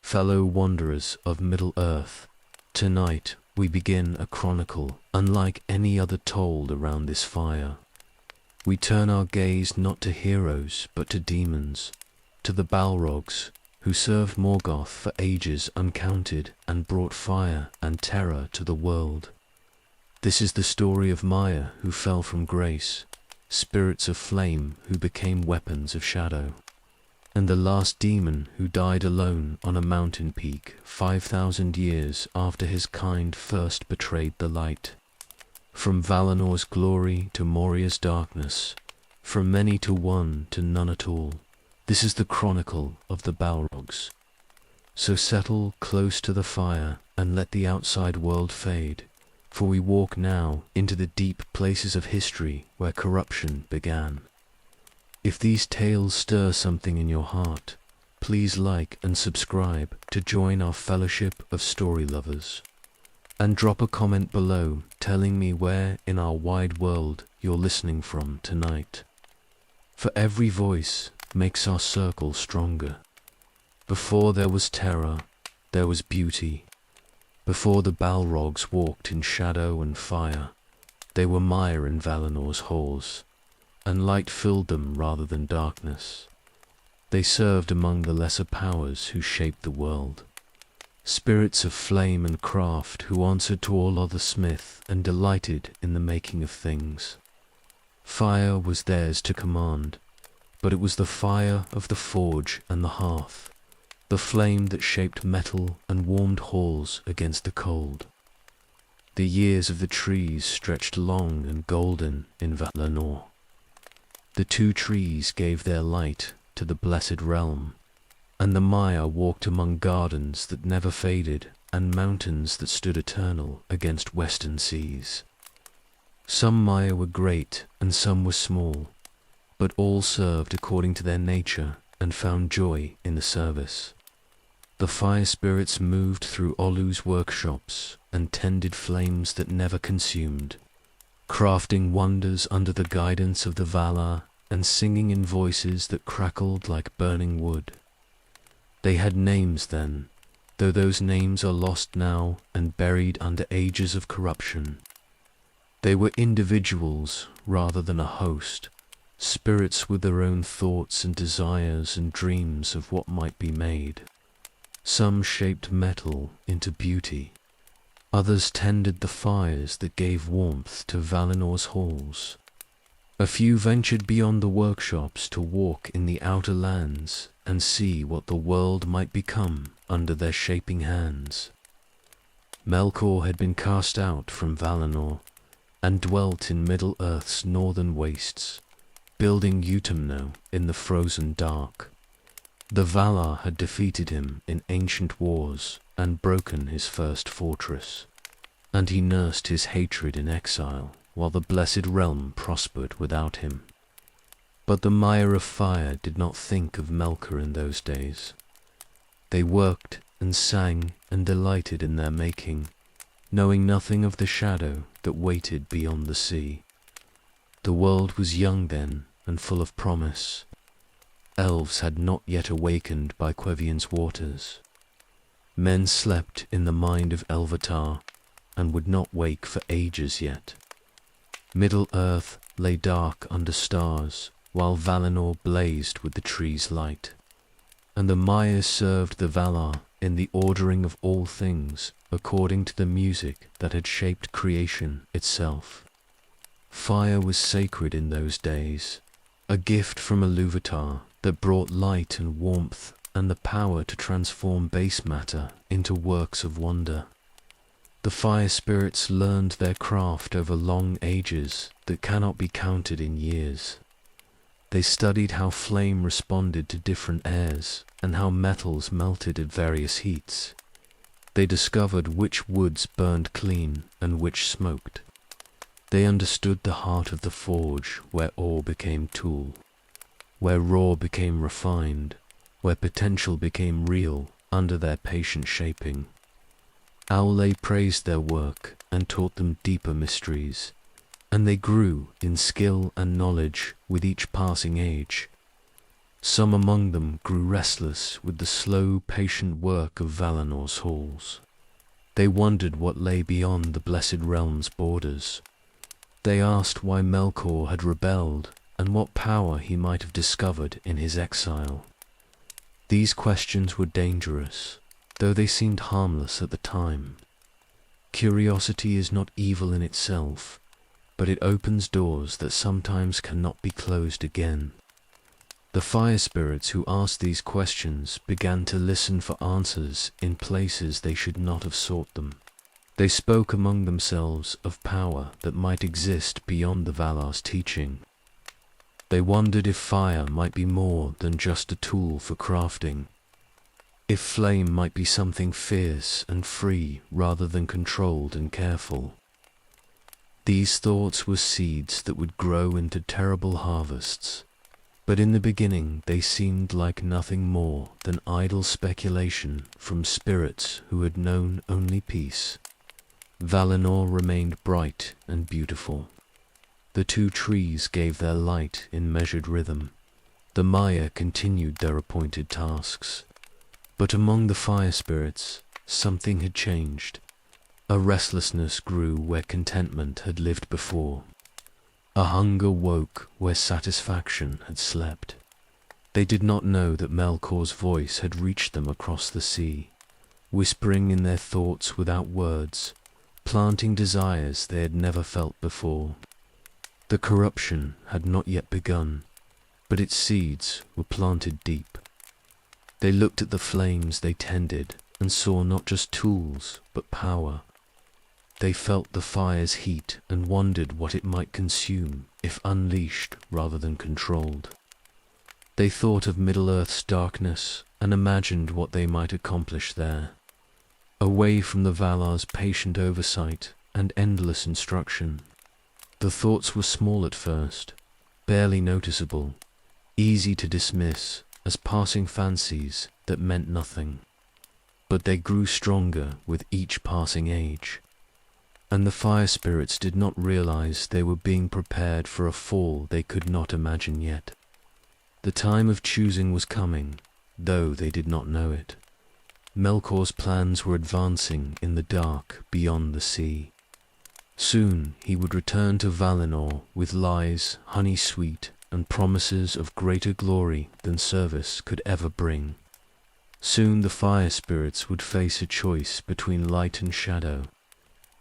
fellow wanderers of Middle-earth. Tonight we begin a chronicle unlike any other told around this fire. We turn our gaze not to heroes but to demons, to the Balrogs, who served Morgoth for ages uncounted and brought fire and terror to the world. This is the story of Maya who fell from grace, spirits of flame who became weapons of shadow, and the last demon who died alone on a mountain peak 5,000 years after his kind first betrayed the light. From Valinor's glory to Moria's darkness, from many to one to none at all, this is the chronicle of the Balrogs. So settle close to the fire and let the outside world fade, for we walk now into the deep places of history where corruption began. If these tales stir something in your heart, please like and subscribe to join our fellowship of story lovers. And drop a comment below telling me where in our wide world you're listening from tonight. For every voice makes our circle stronger. Before there was terror, there was beauty. Before the Balrogs walked in shadow and fire, they were mire in Valinor's halls, and light filled them rather than darkness. They served among the lesser powers who shaped the world. Spirits of flame and craft who answered to all other smith and delighted in the making of things. Fire was theirs to command, but it was the fire of the forge and the hearth, the flame that shaped metal and warmed halls against the cold. The years of the trees stretched long and golden in Valinor. The two trees gave their light to the blessed realm, and the Maya walked among gardens that never faded and mountains that stood eternal against western seas. Some Maya were great and some were small, but all served according to their nature and found joy in the service. The fire spirits moved through Olu's workshops and tended flames that never consumed, crafting wonders under the guidance of the Valar and singing in voices that crackled like burning wood. They had names then, though those names are lost now and buried under ages of corruption. They were individuals rather than a host, spirits with their own thoughts and desires and dreams of what might be made. Some shaped metal into beauty. Others tended the fires that gave warmth to Valinor's halls. A few ventured beyond the workshops to walk in the outer lands and see what the world might become under their shaping hands. Melkor had been cast out from Valinor and dwelt in Middle-earth's northern wastes, building Utumno in the frozen dark. The Valar had defeated him in ancient wars and broken his first fortress, and he nursed his hatred in exile while the blessed realm prospered without him. But the Mire of Fire did not think of Melkor in those days. They worked and sang and delighted in their making, knowing nothing of the shadow that waited beyond the sea. The world was young then and full of promise. Elves had not yet awakened by Quevian's waters. Men slept in the mind of Elvatar and would not wake for ages yet. Middle-earth lay dark under stars, while Valinor blazed with the trees' light. And the Maias served the Valar in the ordering of all things according to the music that had shaped creation itself. Fire was sacred in those days, a gift from Ilúvatar that brought light and warmth and the power to transform base matter into works of wonder. The fire spirits learned their craft over long ages that cannot be counted in years. They studied how flame responded to different airs and how metals melted at various heats. They discovered which woods burned clean and which smoked. They understood the heart of the forge, where ore became tool, where raw became refined, where potential became real under their patient shaping. Aule praised their work and taught them deeper mysteries, and they grew in skill and knowledge with each passing age. Some among them grew restless with the slow, patient work of Valinor's halls. They wondered what lay beyond the Blessed Realm's borders. They asked why Melkor had rebelled and what power he might have discovered in his exile. These questions were dangerous, though they seemed harmless at the time. Curiosity is not evil in itself, but it opens doors that sometimes cannot be closed again. The fire spirits who asked these questions began to listen for answers in places they should not have sought them. They spoke among themselves of power that might exist beyond the Valar's teaching. They wondered if fire might be more than just a tool for crafting, if flame might be something fierce and free rather than controlled and careful. These thoughts were seeds that would grow into terrible harvests, but in the beginning they seemed like nothing more than idle speculation from spirits who had known only peace. Valinor remained bright and beautiful. The two trees gave their light in measured rhythm. The Maya continued their appointed tasks. But among the fire spirits, something had changed. A restlessness grew where contentment had lived before. A hunger woke where satisfaction had slept. They did not know that Melkor's voice had reached them across the sea, whispering in their thoughts without words, planting desires they had never felt before. The corruption had not yet begun, but its seeds were planted deep. They looked at the flames they tended and saw not just tools, but power. They felt the fire's heat and wondered what it might consume if unleashed rather than controlled. They thought of Middle-earth's darkness and imagined what they might accomplish there. Away from the Valar's patient oversight and endless instruction. The thoughts were small at first, barely noticeable, easy to dismiss as passing fancies that meant nothing. But they grew stronger with each passing age, and the fire spirits did not realize they were being prepared for a fall they could not imagine yet. The time of choosing was coming, though they did not know it. Melkor's plans were advancing in the dark beyond the sea. Soon he would return to Valinor with lies honey-sweet and promises of greater glory than service could ever bring. Soon the fire spirits would face a choice between light and shadow,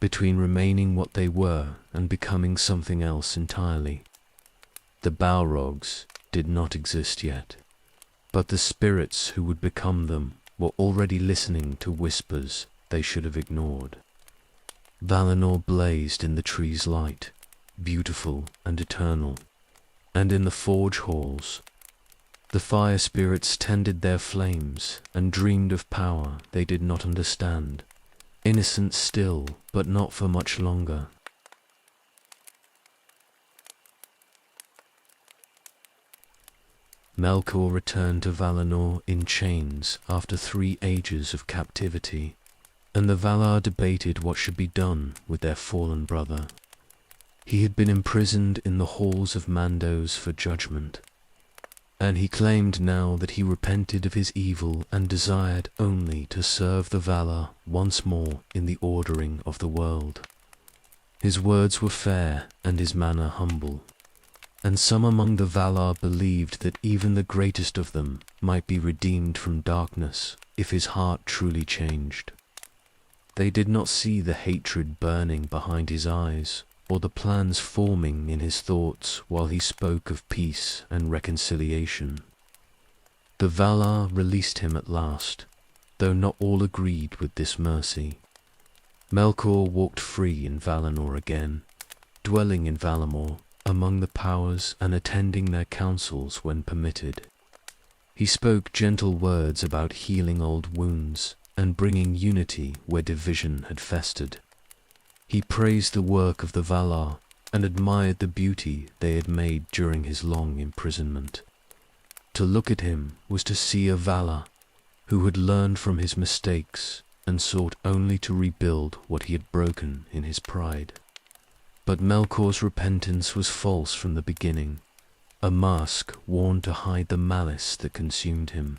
between remaining what they were and becoming something else entirely. The Balrogs did not exist yet, but the spirits who would become them were already listening to whispers they should have ignored. Valinor blazed in the tree's light, beautiful and eternal, and in the forge halls. The fire spirits tended their flames and dreamed of power they did not understand, innocent still, but not for much longer. Melkor returned to Valinor in chains after 3 ages of captivity, and the Valar debated what should be done with their fallen brother. He had been imprisoned in the halls of Mandos for judgment, and he claimed now that he repented of his evil and desired only to serve the Valar once more in the ordering of the world. His words were fair and his manner humble, and some among the Valar believed that even the greatest of them might be redeemed from darkness if his heart truly changed. They did not see the hatred burning behind his eyes, or the plans forming in his thoughts while he spoke of peace and reconciliation. The Valar released him at last, though not all agreed with this mercy. Melkor walked free in Valinor again, dwelling in Valamor among the powers and attending their councils when permitted. He spoke gentle words about healing old wounds and bringing unity where division had festered. He praised the work of the Valar and admired the beauty they had made during his long imprisonment. To look at him was to see a Valar who had learned from his mistakes and sought only to rebuild what he had broken in his pride. But Melkor's repentance was false from the beginning. a mask worn to hide the malice that consumed him.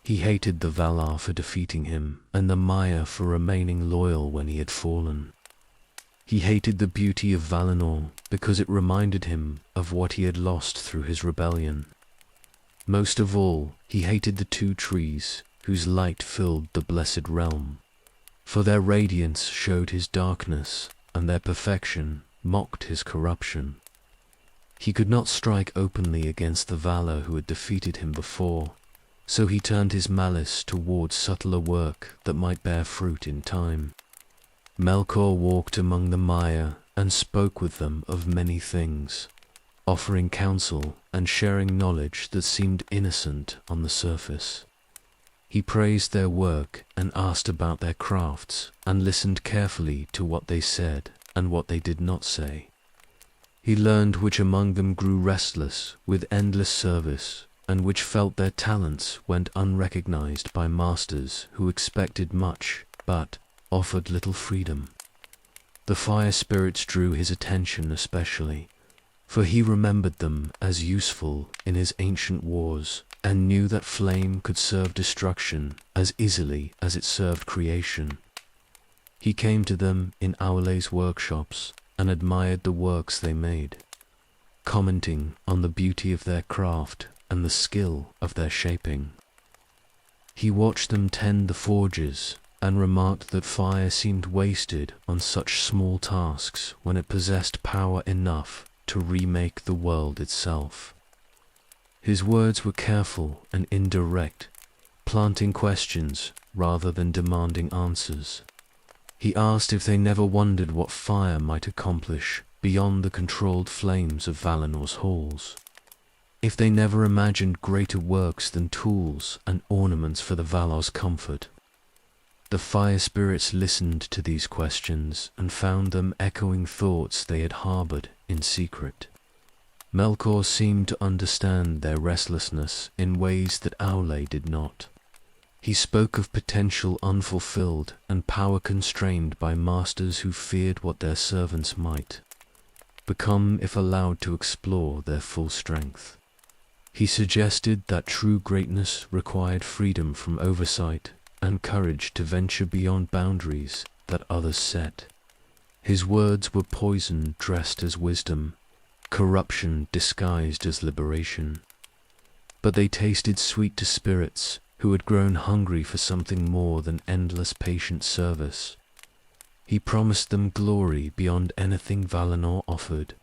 He hated the Valar for defeating him, and the Maiar for remaining loyal when he had fallen. He hated the beauty of Valinor because it reminded him of what he had lost through his rebellion. Most of all, he hated the two trees whose light filled the blessed realm, for their radiance showed his darkness, and their perfection mocked his corruption. He could not strike openly against the Valar who had defeated him before, so he turned his malice towards subtler work that might bear fruit in time. Melkor walked among the Maiar and spoke with them of many things, offering counsel and sharing knowledge that seemed innocent on the surface. He praised their work and asked about their crafts, and listened carefully to what they said and what they did not say. He learned which among them grew restless with endless service, and which felt their talents went unrecognized by masters who expected much but offered little freedom. The fire spirits drew his attention especially, for he remembered them as useful in his ancient wars, and knew that flame could serve destruction as easily as it served creation. He came to them in Aule's workshops and admired the works they made, commenting on the beauty of their craft and the skill of their shaping. He watched them tend the forges and remarked that fire seemed wasted on such small tasks when it possessed power enough to remake the world itself. His words were careful and indirect, planting questions rather than demanding answers. He asked if they never wondered what fire might accomplish beyond the controlled flames of Valinor's halls. If they never imagined greater works than tools and ornaments for the Valar's comfort. The fire spirits listened to these questions and found them echoing thoughts they had harbored in secret. Melkor seemed to understand their restlessness in ways that Aule did not. He spoke of potential unfulfilled and power constrained by masters who feared what their servants might become if allowed to explore their full strength. He suggested that true greatness required freedom from oversight and courage to venture beyond boundaries that others set. His words were poison dressed as wisdom, corruption disguised as liberation. But they tasted sweet to spirits who had grown hungry for something more than endless patient service. He promised them glory beyond anything Valinor offered.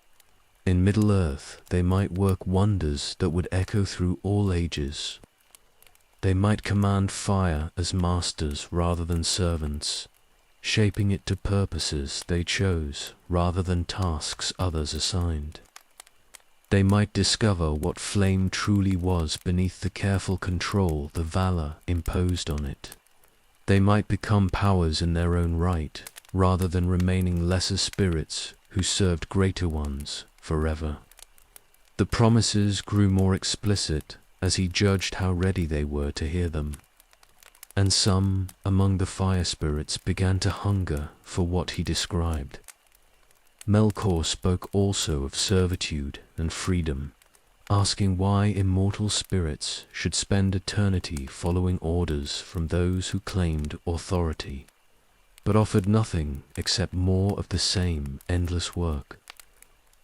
In Middle-earth they might work wonders that would echo through all ages. They might command fire as masters rather than servants, shaping it to purposes they chose rather than tasks others assigned. They might discover what flame truly was beneath the careful control the Valar imposed on it. They might become powers in their own right, rather than remaining lesser spirits who served greater ones forever. The promises grew more explicit as he judged how ready they were to hear them. And some among the fire spirits began to hunger for what he described. Melkor spoke also of servitude and freedom, asking why immortal spirits should spend eternity following orders from those who claimed authority, but offered nothing except more of the same endless work.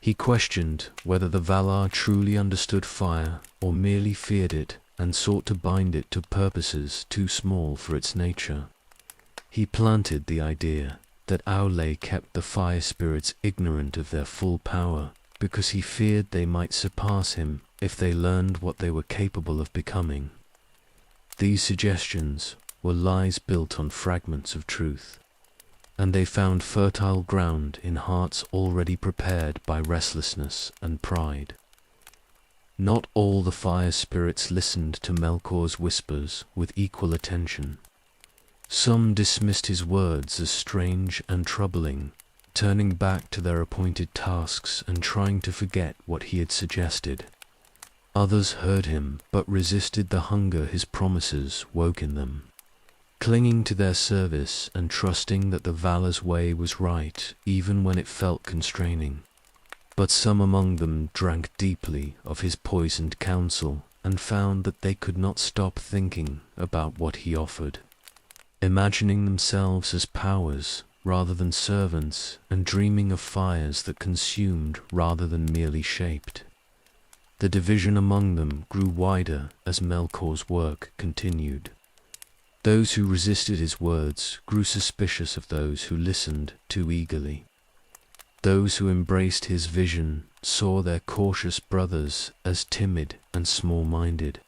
He questioned whether the Valar truly understood fire or merely feared it and sought to bind it to purposes too small for its nature. He planted the idea that Aule kept the fire spirits ignorant of their full power because he feared they might surpass him if they learned what they were capable of becoming. These suggestions were lies built on fragments of truth, and they found fertile ground in hearts already prepared by restlessness and pride. Not all the fire spirits listened to Melkor's whispers with equal attention. Some dismissed his words as strange and troubling, turning back to their appointed tasks and trying to forget what he had suggested. Others heard him but resisted the hunger his promises woke in them, clinging to their service and trusting that the Valar's way was right even when it felt constraining. But some among them drank deeply of his poisoned counsel and found that they could not stop thinking about what he offered, imagining themselves as powers rather than servants, and dreaming of fires that consumed rather than merely shaped. The division among them grew wider as Melkor's work continued. Those who resisted his words grew suspicious of those who listened too eagerly. Those who embraced his vision saw their cautious brothers as timid and small-minded,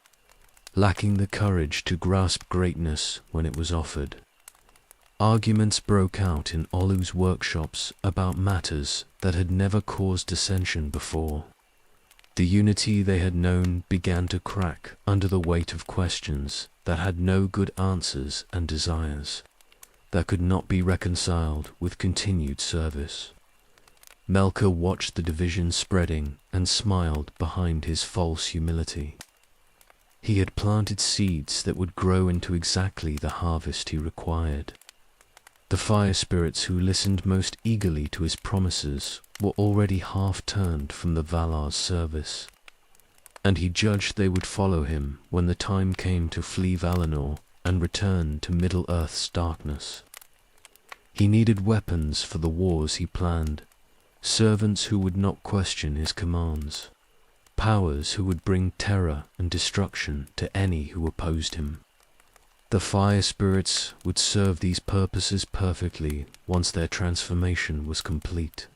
lacking the courage to grasp greatness when it was offered. Arguments broke out in Olu's workshops about matters that had never caused dissension before. The unity they had known began to crack under the weight of questions that had no good answers and desires that could not be reconciled with continued service. Melkor watched the division spreading and smiled behind his false humility. He had planted seeds that would grow into exactly the harvest he required. The fire spirits who listened most eagerly to his promises were already half turned from the Valar's service, and he judged they would follow him when the time came to flee Valinor and return to Middle-earth's darkness. He needed weapons for the wars he planned, servants who would not question his commands, powers who would bring terror and destruction to any who opposed him. The fire spirits would serve these purposes perfectly once their transformation was complete.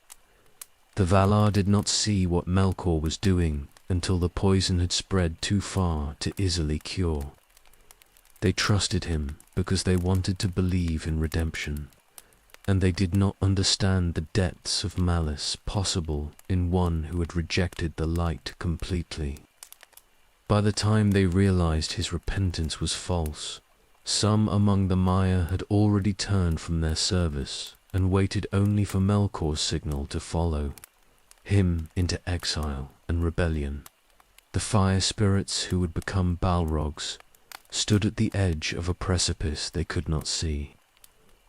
The Valar did not see what Melkor was doing until the poison had spread too far to easily cure. They trusted him because they wanted to believe in redemption, and they did not understand the depths of malice possible in one who had rejected the light completely. By the time they realized his repentance was false, some among the Maya had already turned from their service and waited only for Melkor's signal to follow him into exile and rebellion. The fire spirits who would become Balrogs stood at the edge of a precipice they could not see,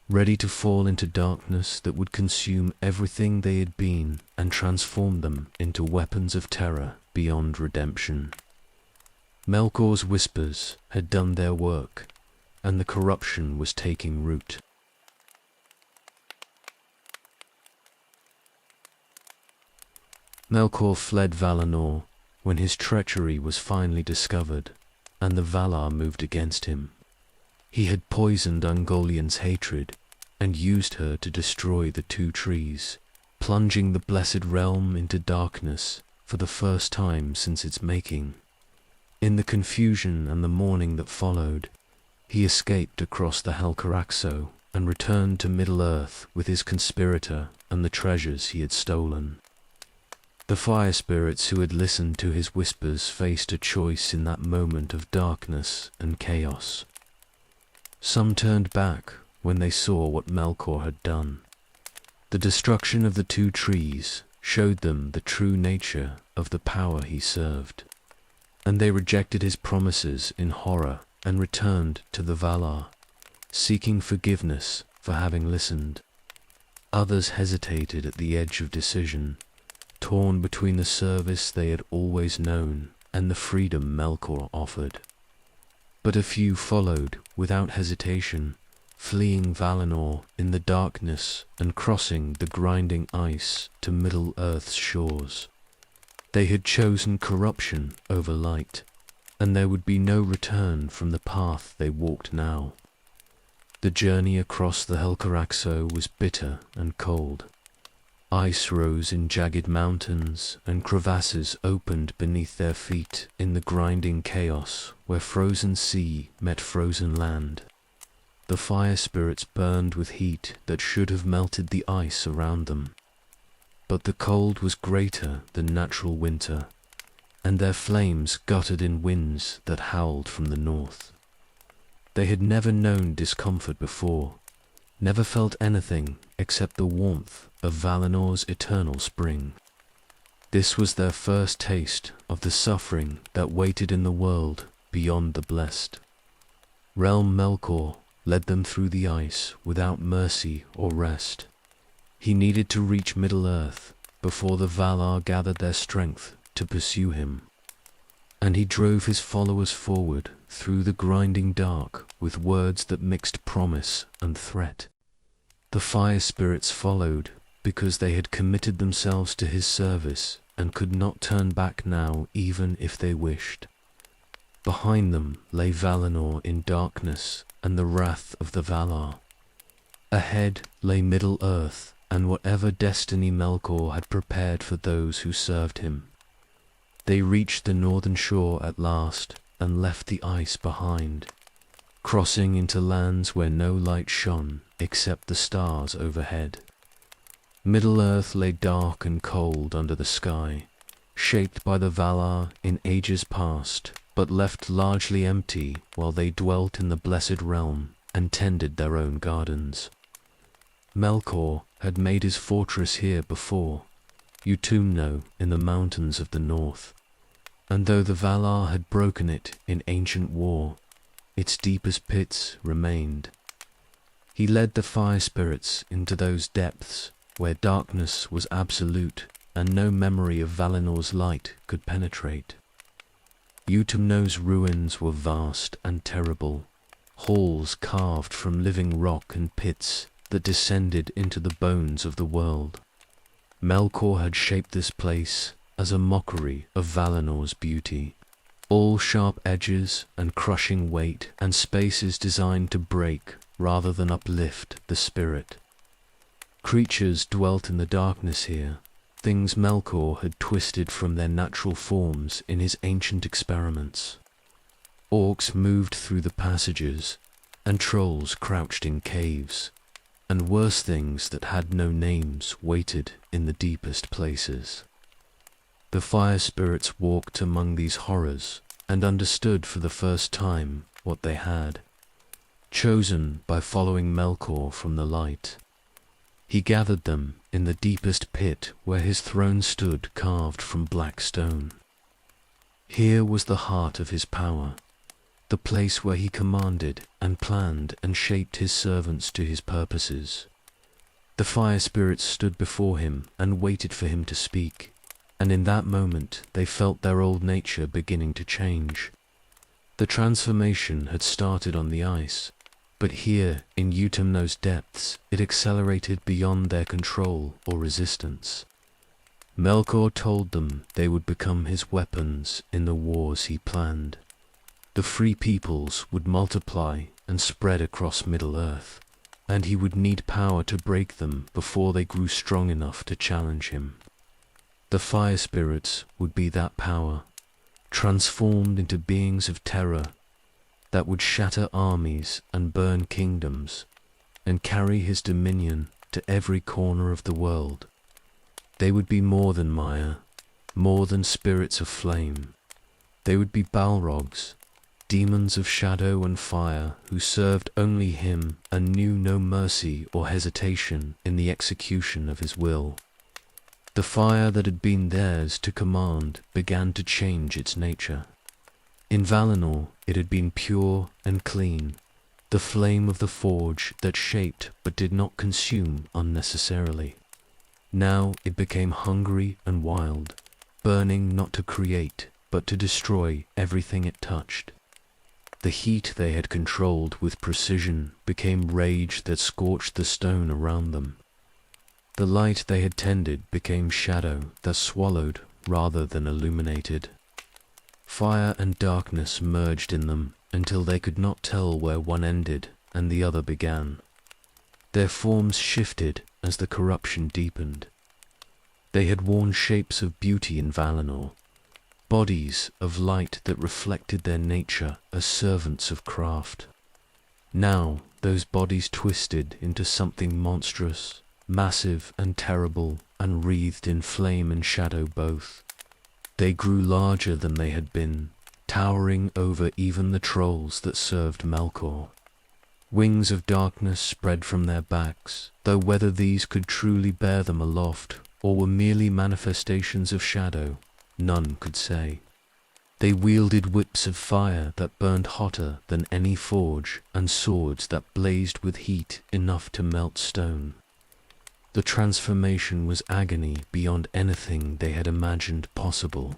ready to fall into darkness that would consume everything they had been and transform them into weapons of terror beyond redemption. Melkor's whispers had done their work, and the corruption was taking root. Melkor fled Valinor when his treachery was finally discovered, and the Valar moved against him. He had poisoned Ungoliant's hatred and used her to destroy the two trees, plunging the blessed realm into darkness for the first time since its making. In the confusion and the mourning that followed, he escaped across the Helcaraxo and returned to Middle-earth with his conspirator and the treasures he had stolen. The fire spirits who had listened to his whispers faced a choice in that moment of darkness and chaos. Some turned back when they saw what Melkor had done. The destruction of the two trees showed them the true nature of the power he served, and they rejected his promises in horror and returned to the Valar, seeking forgiveness for having listened. Others hesitated at the edge of decision, torn between the service they had always known and the freedom Melkor offered. But a few followed without hesitation, fleeing Valinor in the darkness and crossing the grinding ice to Middle-earth's shores. They had chosen corruption over light, and there would be no return from the path they walked now. The journey across the Helcaraxo was bitter and cold. Ice rose in jagged mountains, and crevasses opened beneath their feet in the grinding chaos where frozen sea met frozen land. The fire spirits burned with heat that should have melted the ice around them. But the cold was greater than natural winter, and their flames guttered in winds that howled from the north. They had never known discomfort before, never felt anything except the warmth of Valinor's eternal spring. This was their first taste of the suffering that waited in the world beyond the blessed. Realm Melkor led them through the ice without mercy or rest. He needed to reach Middle-earth, before the Valar gathered their strength to pursue him. And he drove his followers forward through the grinding dark with words that mixed promise and threat. The fire spirits followed because they had committed themselves to his service and could not turn back now even if they wished. Behind them lay Valinor in darkness and the wrath of the Valar. Ahead lay Middle-earth and whatever destiny Melkor had prepared for those who served him. They reached the northern shore at last and left the ice behind, crossing into lands where no light shone except the stars overhead. Middle-earth lay dark and cold under the sky, shaped by the Valar in ages past, but left largely empty while they dwelt in the Blessed Realm and tended their own gardens. Melkor had made his fortress here before, Utumno in the mountains of the north, and though the Valar had broken it in ancient war, its deepest pits remained. He led the fire spirits into those depths where darkness was absolute and no memory of Valinor's light could penetrate. Utumno's ruins were vast and terrible, halls carved from living rock and pits that descended into the bones of the world. Melkor had shaped this place as a mockery of Valinor's beauty, all sharp edges and crushing weight and spaces designed to break rather than uplift the spirit. Creatures dwelt in the darkness here, things Melkor had twisted from their natural forms in his ancient experiments. Orcs moved through the passages, and trolls crouched in caves, and worse things that had no names waited in the deepest places. The fire spirits walked among these horrors and understood for the first time what they had, chosen by following Melkor from the light. He gathered them in the deepest pit where his throne stood carved from black stone. Here was the heart of his power, the place where he commanded and planned and shaped his servants to his purposes. The fire spirits stood before him and waited for him to speak, and in that moment they felt their old nature beginning to change. The transformation had started on the ice, but here in Utumno's depths it accelerated beyond their control or resistance. Melkor told them they would become his weapons in the wars he planned. The free peoples would multiply and spread across Middle-earth, and he would need power to break them before they grew strong enough to challenge him. The fire spirits would be that power, transformed into beings of terror that would shatter armies and burn kingdoms and carry his dominion to every corner of the world. They would be more than Maya, more than spirits of flame. They would be Balrogs, demons of shadow and fire who served only him and knew no mercy or hesitation in the execution of his will. The fire that had been theirs to command began to change its nature. In Valinor it had been pure and clean, the flame of the forge that shaped but did not consume unnecessarily. Now it became hungry and wild, burning not to create but to destroy everything it touched. The heat they had controlled with precision became rage that scorched the stone around them. The light they had tended became shadow that swallowed rather than illuminated. Fire and darkness merged in them until they could not tell where one ended and the other began. Their forms shifted as the corruption deepened. They had worn shapes of beauty in Valinor, bodies of light that reflected their nature as servants of craft. Now those bodies twisted into something monstrous, massive and terrible, and wreathed in flame and shadow both. They grew larger than they had been, towering over even the trolls that served Melkor. Wings of darkness spread from their backs, though whether these could truly bear them aloft or were merely manifestations of shadow, none could say. They wielded whips of fire that burned hotter than any forge and swords that blazed with heat enough to melt stone. The transformation was agony beyond anything they had imagined possible.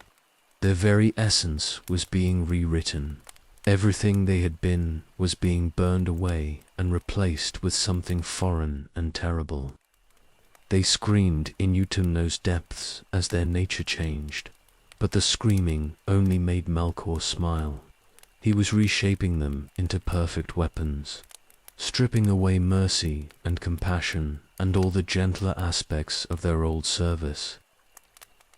Their very essence was being rewritten. Everything they had been was being burned away and replaced with something foreign and terrible. They screamed in Utumno's depths as their nature changed, but the screaming only made Melkor smile. He was reshaping them into perfect weapons, stripping away mercy and compassion and all the gentler aspects of their old service.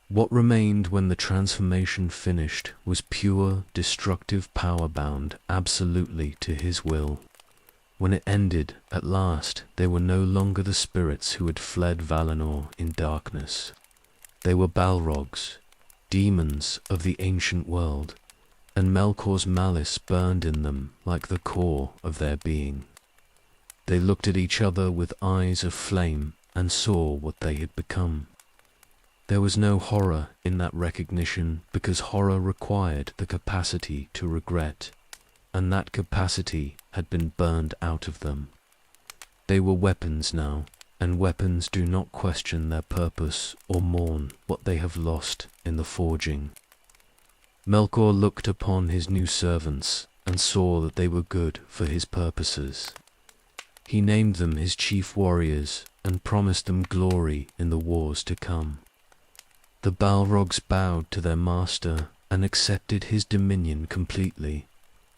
What remained when the transformation finished was pure, destructive power bound absolutely to his will. When it ended, at last, they were no longer the spirits who had fled Valinor in darkness. They were Balrogs, demons of the ancient world, and Melkor's malice burned in them like the core of their being. They looked at each other with eyes of flame and saw what they had become. There was no horror in that recognition because horror required the capacity to regret, and that capacity had been burned out of them. They were weapons now, and weapons do not question their purpose or mourn what they have lost in the forging. Melkor looked upon his new servants and saw that they were good for his purposes. He named them his chief warriors and promised them glory in the wars to come. The Balrogs bowed to their master and accepted his dominion completely,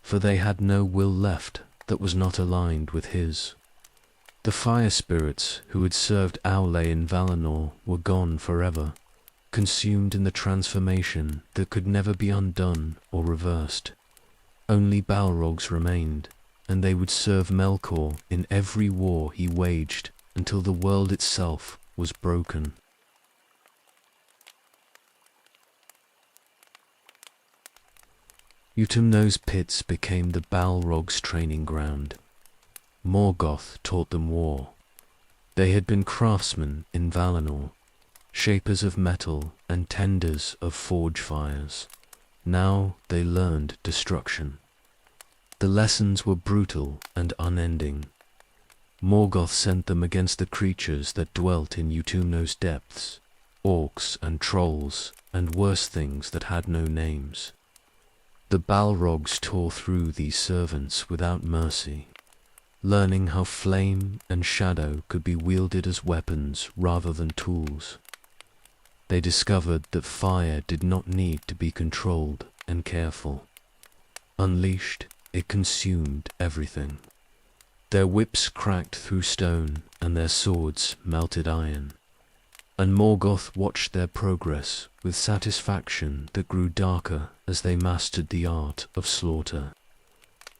for they had no will left that was not aligned with his. The fire spirits who had served Aule in Valinor were gone forever, consumed in the transformation that could never be undone or reversed. Only Balrogs remained, and they would serve Melkor in every war he waged until the world itself was broken. Utumno's pits became the Balrogs' training ground. Morgoth taught them war. They had been craftsmen in Valinor, shapers of metal and tenders of forge fires. Now they learned destruction. The lessons were brutal and unending. Morgoth sent them against the creatures that dwelt in Utumno's depths, orcs and trolls, and worse things that had no names. The Balrogs tore through these servants without mercy, learning how flame and shadow could be wielded as weapons rather than tools. They discovered that fire did not need to be controlled and careful. Unleashed, it consumed everything. Their whips cracked through stone and their swords melted iron. And Morgoth watched their progress with satisfaction that grew darker as they mastered the art of slaughter.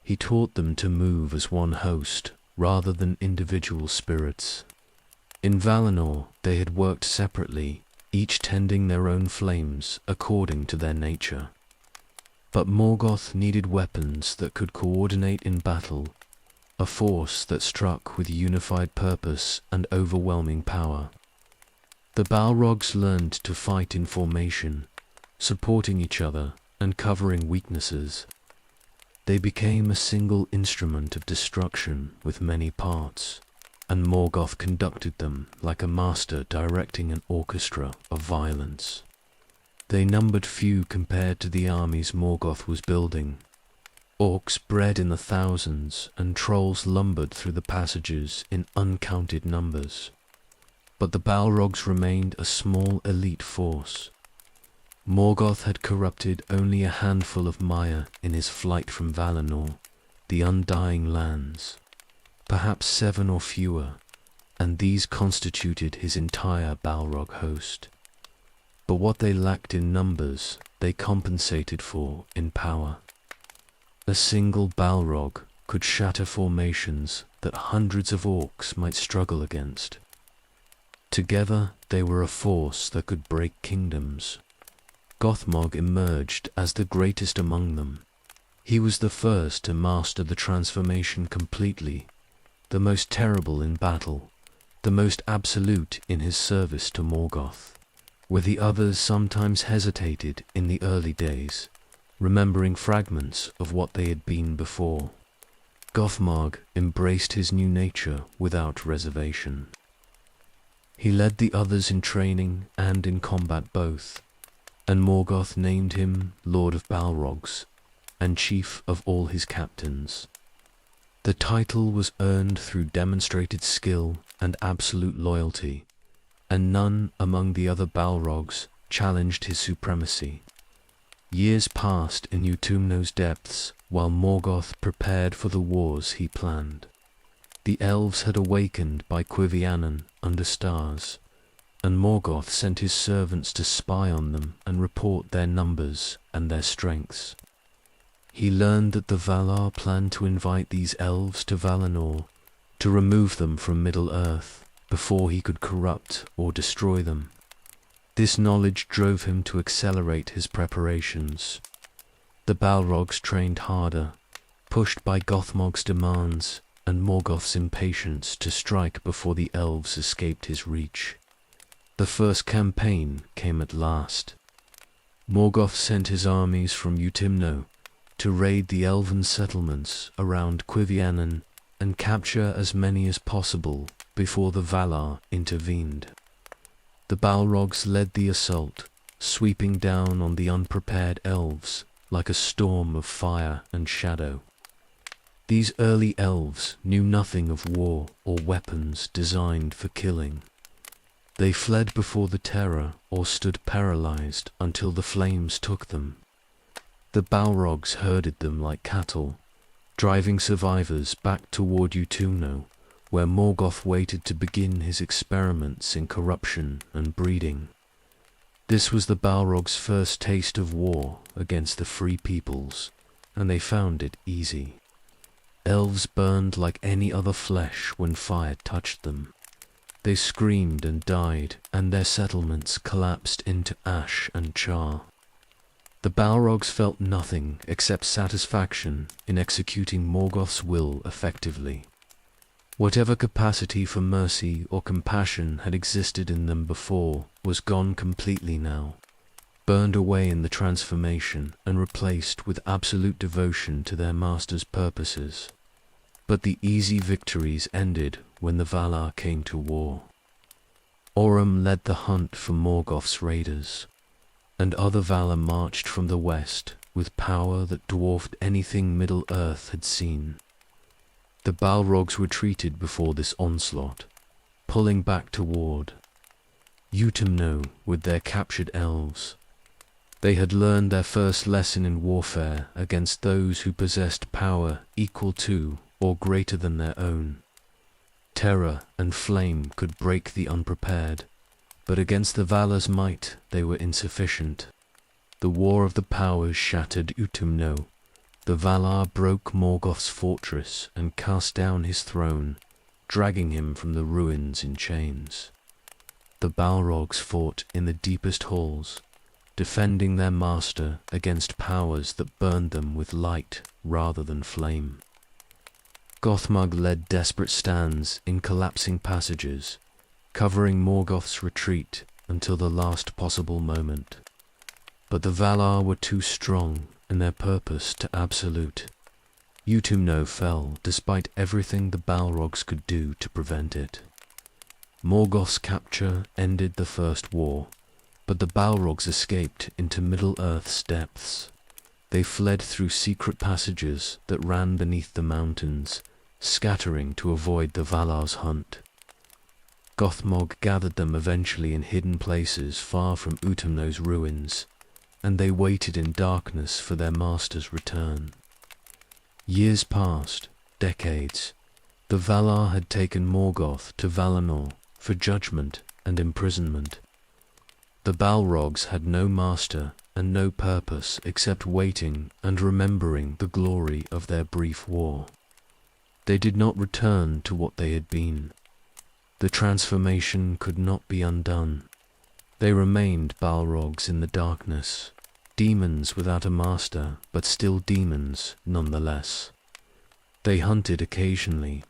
He taught them to move as one host rather than individual spirits. In Valinor they had worked separately, each tending their own flames according to their nature. But Morgoth needed weapons that could coordinate in battle, a force that struck with unified purpose and overwhelming power. The Balrogs learned to fight in formation, supporting each other and covering weaknesses. They became a single instrument of destruction with many parts, and Morgoth conducted them like a master directing an orchestra of violence. They numbered few compared to the armies Morgoth was building. Orcs bred in the thousands, and trolls lumbered through the passages in uncounted numbers. But the Balrogs remained a small elite force. Morgoth had corrupted only a handful of Maya in his flight from Valinor, the Undying Lands, perhaps 7 or fewer, and these constituted his entire Balrog host. But what they lacked in numbers, they compensated for in power. A single Balrog could shatter formations that hundreds of orcs might struggle against. Together they were a force that could break kingdoms. Gothmog emerged as the greatest among them. He was the first to master the transformation completely, the most terrible in battle, the most absolute in his service to Morgoth. Where the others sometimes hesitated in the early days, remembering fragments of what they had been before, Gothmog embraced his new nature without reservation. He led the others in training and in combat both, and Morgoth named him Lord of Balrogs and chief of all his captains. The title was earned through demonstrated skill and absolute loyalty, and none among the other Balrogs challenged his supremacy. Years passed in Utumno's depths while Morgoth prepared for the wars he planned. The elves had awakened by Quivianan under stars, and Morgoth sent his servants to spy on them and report their numbers and their strengths. He learned that the Valar planned to invite these elves to Valinor to remove them from Middle-earth before he could corrupt or destroy them. This knowledge drove him to accelerate his preparations. The Balrogs trained harder, pushed by Gothmog's demands and Morgoth's impatience to strike before the elves escaped his reach. The first campaign came at last. Morgoth sent his armies from Utumno to raid the elven settlements around Quivianan and capture as many as possible before the Valar intervened. The Balrogs led the assault, sweeping down on the unprepared elves like a storm of fire and shadow. These early elves knew nothing of war or weapons designed for killing. They fled before the terror or stood paralyzed until the flames took them. The Balrogs herded them like cattle, driving survivors back toward Utumno, where Morgoth waited to begin his experiments in corruption and breeding. This was the Balrogs' first taste of war against the free peoples, and they found it easy. Elves burned like any other flesh when fire touched them. They screamed and died, and their settlements collapsed into ash and char. The Balrogs felt nothing except satisfaction in executing Morgoth's will effectively. Whatever capacity for mercy or compassion had existed in them before was gone completely now, burned away in the transformation and replaced with absolute devotion to their master's purposes. But the easy victories ended when the Valar came to war. Orm led the hunt for Morgoth's raiders, and other Valar marched from the west with power that dwarfed anything Middle-earth had seen. The Balrogs retreated before this onslaught, pulling back toward Utumno with their captured elves. They had learned their first lesson in warfare against those who possessed power equal to or greater than their own. Terror and flame could break the unprepared, but against the Valar's might they were insufficient. The war of the powers shattered Utumno. The Valar broke Morgoth's fortress and cast down his throne, dragging him from the ruins in chains. The Balrogs fought in the deepest halls, defending their master against powers that burned them with light rather than flame. Gothmog led desperate stands in collapsing passages, covering Morgoth's retreat until the last possible moment. But the Valar were too strong and their purpose to absolute. Utumno fell despite everything the Balrogs could do to prevent it. Morgoth's capture ended the First War, but the Balrogs escaped into Middle-earth's depths. They fled through secret passages that ran beneath the mountains, scattering to avoid the Valar's hunt. Gothmog gathered them eventually in hidden places far from Utumno's ruins, and they waited in darkness for their master's return. Years passed, decades. The Valar had taken Morgoth to Valinor for judgment and imprisonment. The Balrogs had no master and no purpose except waiting and remembering the glory of their brief war. They did not return to what they had been. The transformation could not be undone. They remained Balrogs in the darkness, demons without a master, but still demons nonetheless. They hunted occasionally,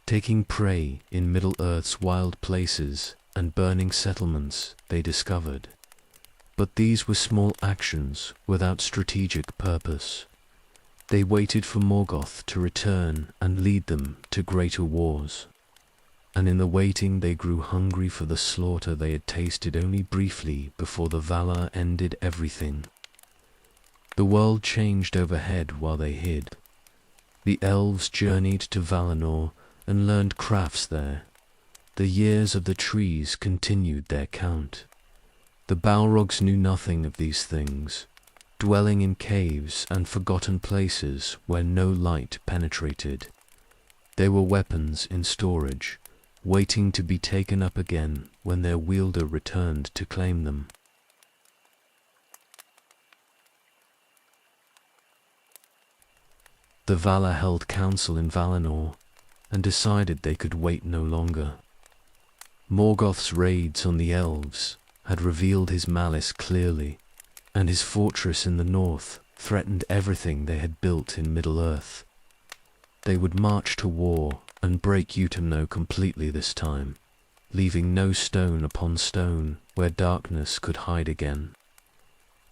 taking prey in Middle-earth's wild places and burning settlements they discovered. But these were small actions without strategic purpose. They waited for Morgoth to return and lead them to greater wars. and in the waiting they grew hungry for the slaughter they had tasted only briefly before the Valar ended everything. The world changed overhead while they hid. The elves journeyed to Valinor and learned crafts there. The years of the trees continued their count. The Balrogs knew nothing of these things, dwelling in caves and forgotten places where no light penetrated. They were weapons in storage, waiting to be taken up again when their wielder returned to claim them. The Valar held council in Valinor and decided they could wait no longer. Morgoth's raids on the elves had revealed his malice clearly, and his fortress in the north threatened everything they had built in Middle-earth. They would march to war and break Utumno completely this time, leaving no stone upon stone where darkness could hide again.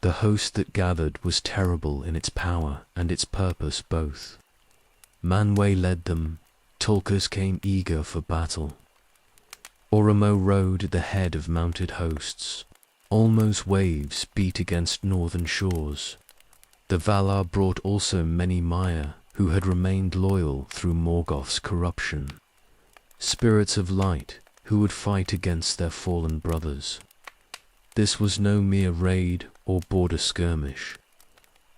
The host that gathered was terrible in its power and its purpose both. Manwë led them, Tulkas came eager for battle. Orimo rode at the head of mounted hosts. Olmo's waves beat against northern shores. The Valar brought also many Maiar who had remained loyal through Morgoth's corruption. Spirits of light who would fight against their fallen brothers. This was no mere raid or border skirmish.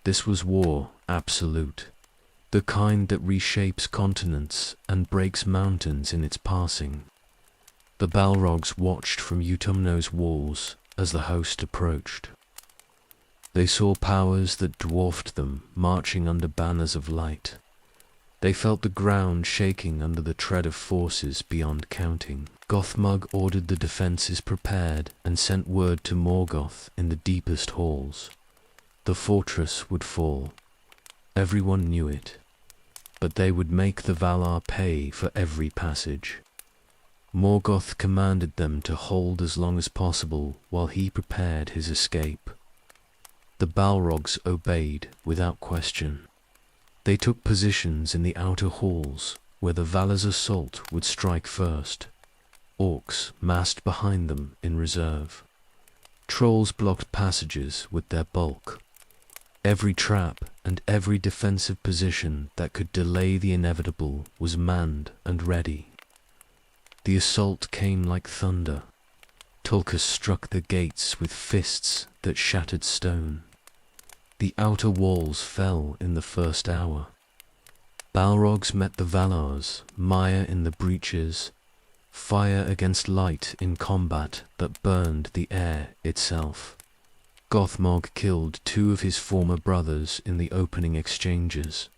This was war absolute, the kind that reshapes continents and breaks mountains in its passing. The Balrogs watched from Utumno's walls as the host approached. They saw powers that dwarfed them marching under banners of light. They felt the ground shaking under the tread of forces beyond counting. Gothmog ordered the defences prepared and sent word to Morgoth in the deepest halls. The fortress would fall. Everyone knew it, but they would make the Valar pay for every passage. Morgoth commanded them to hold as long as possible while he prepared his escape. The Balrogs obeyed without question. They took positions in the outer halls where the Valar's assault would strike first. Orcs massed behind them in reserve. Trolls blocked passages with their bulk. Every trap and every defensive position that could delay the inevitable was manned and ready. The assault came like thunder. Tulkas struck the gates with fists that shattered stone. The outer walls fell in the first hour. Balrogs met the Valars, Maiar in the breaches, fire against light in combat that burned the air itself. Gothmog killed 2 of his former brothers in the opening exchanges,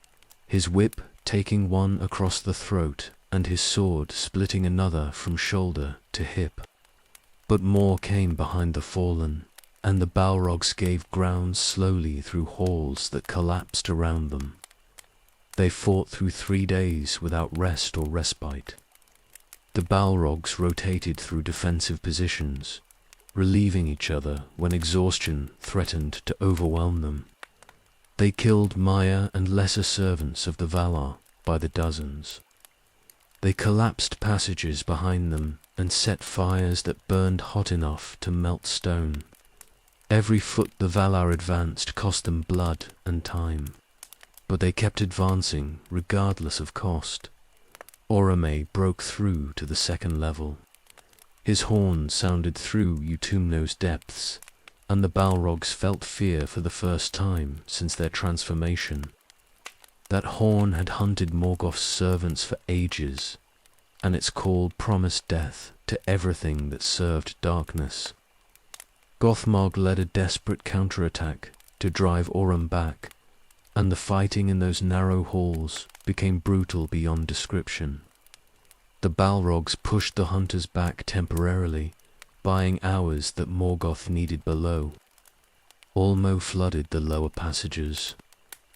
his whip taking one across the throat and his sword splitting another from shoulder to hip. But more came behind the fallen, and the Balrogs gave ground slowly through halls that collapsed around them. They fought through 3 days without rest or respite. The Balrogs rotated through defensive positions, relieving each other when exhaustion threatened to overwhelm them. They killed Maiar and lesser servants of the Valar by the dozens. They collapsed passages behind them and set fires that burned hot enough to melt stone. Every foot the Valar advanced cost them blood and time, but they kept advancing regardless of cost. Orome broke through to the second level. His horn sounded through Utumno's depths, and the Balrogs felt fear for the first time since their transformation. That horn had hunted Morgoth's servants for ages, and its call promised death to everything that served darkness. Gothmog led a desperate counterattack to drive Orm back, and the fighting in those narrow halls became brutal beyond description. The Balrogs pushed the hunters back temporarily, buying hours that Morgoth needed below. Olmo flooded the lower passages.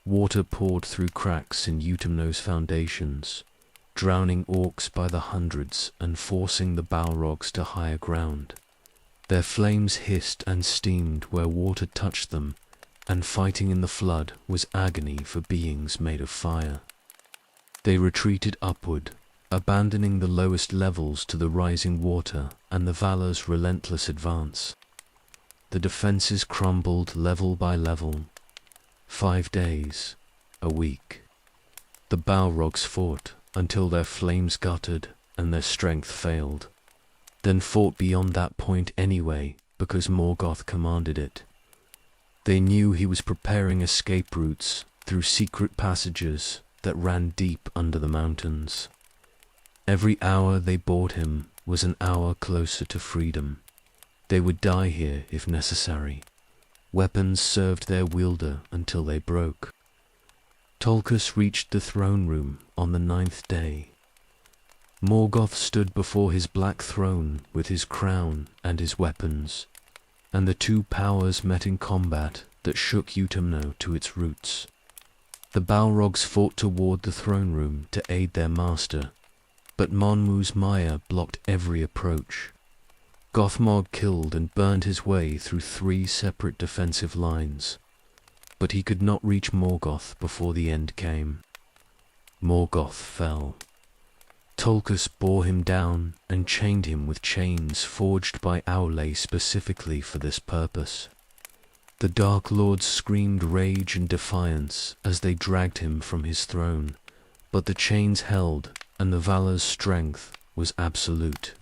Water poured through cracks in Utumno's foundations, drowning orcs by the hundreds and forcing the Balrogs to higher ground. Their flames hissed and steamed where water touched them, and fighting in the flood was agony for beings made of fire. They retreated upward, abandoning the lowest levels to the rising water and the Valar's relentless advance. The defenses crumbled level by level. 5 days, a week. The Balrogs fought until their flames guttered and their strength failed, then fought beyond that point anyway because Morgoth commanded it. They knew he was preparing escape routes through secret passages that ran deep under the mountains. Every hour they bought him was an hour closer to freedom. They would die here if necessary. Weapons served their wielder until they broke. Tolkis reached the throne room on the 9th day. Morgoth stood before his black throne with his crown and his weapons, and the two powers met in combat that shook Utumno to its roots. The Balrogs fought toward the throne room to aid their master, but Monmu's Maya blocked every approach. Gothmog killed and burned his way through 3 separate defensive lines, but he could not reach Morgoth before the end came. Morgoth fell. Tolkis bore him down and chained him with chains forged by Aule specifically for this purpose. The Dark Lords screamed rage and defiance as they dragged him from his throne, but the chains held and the Valar's strength was absolute.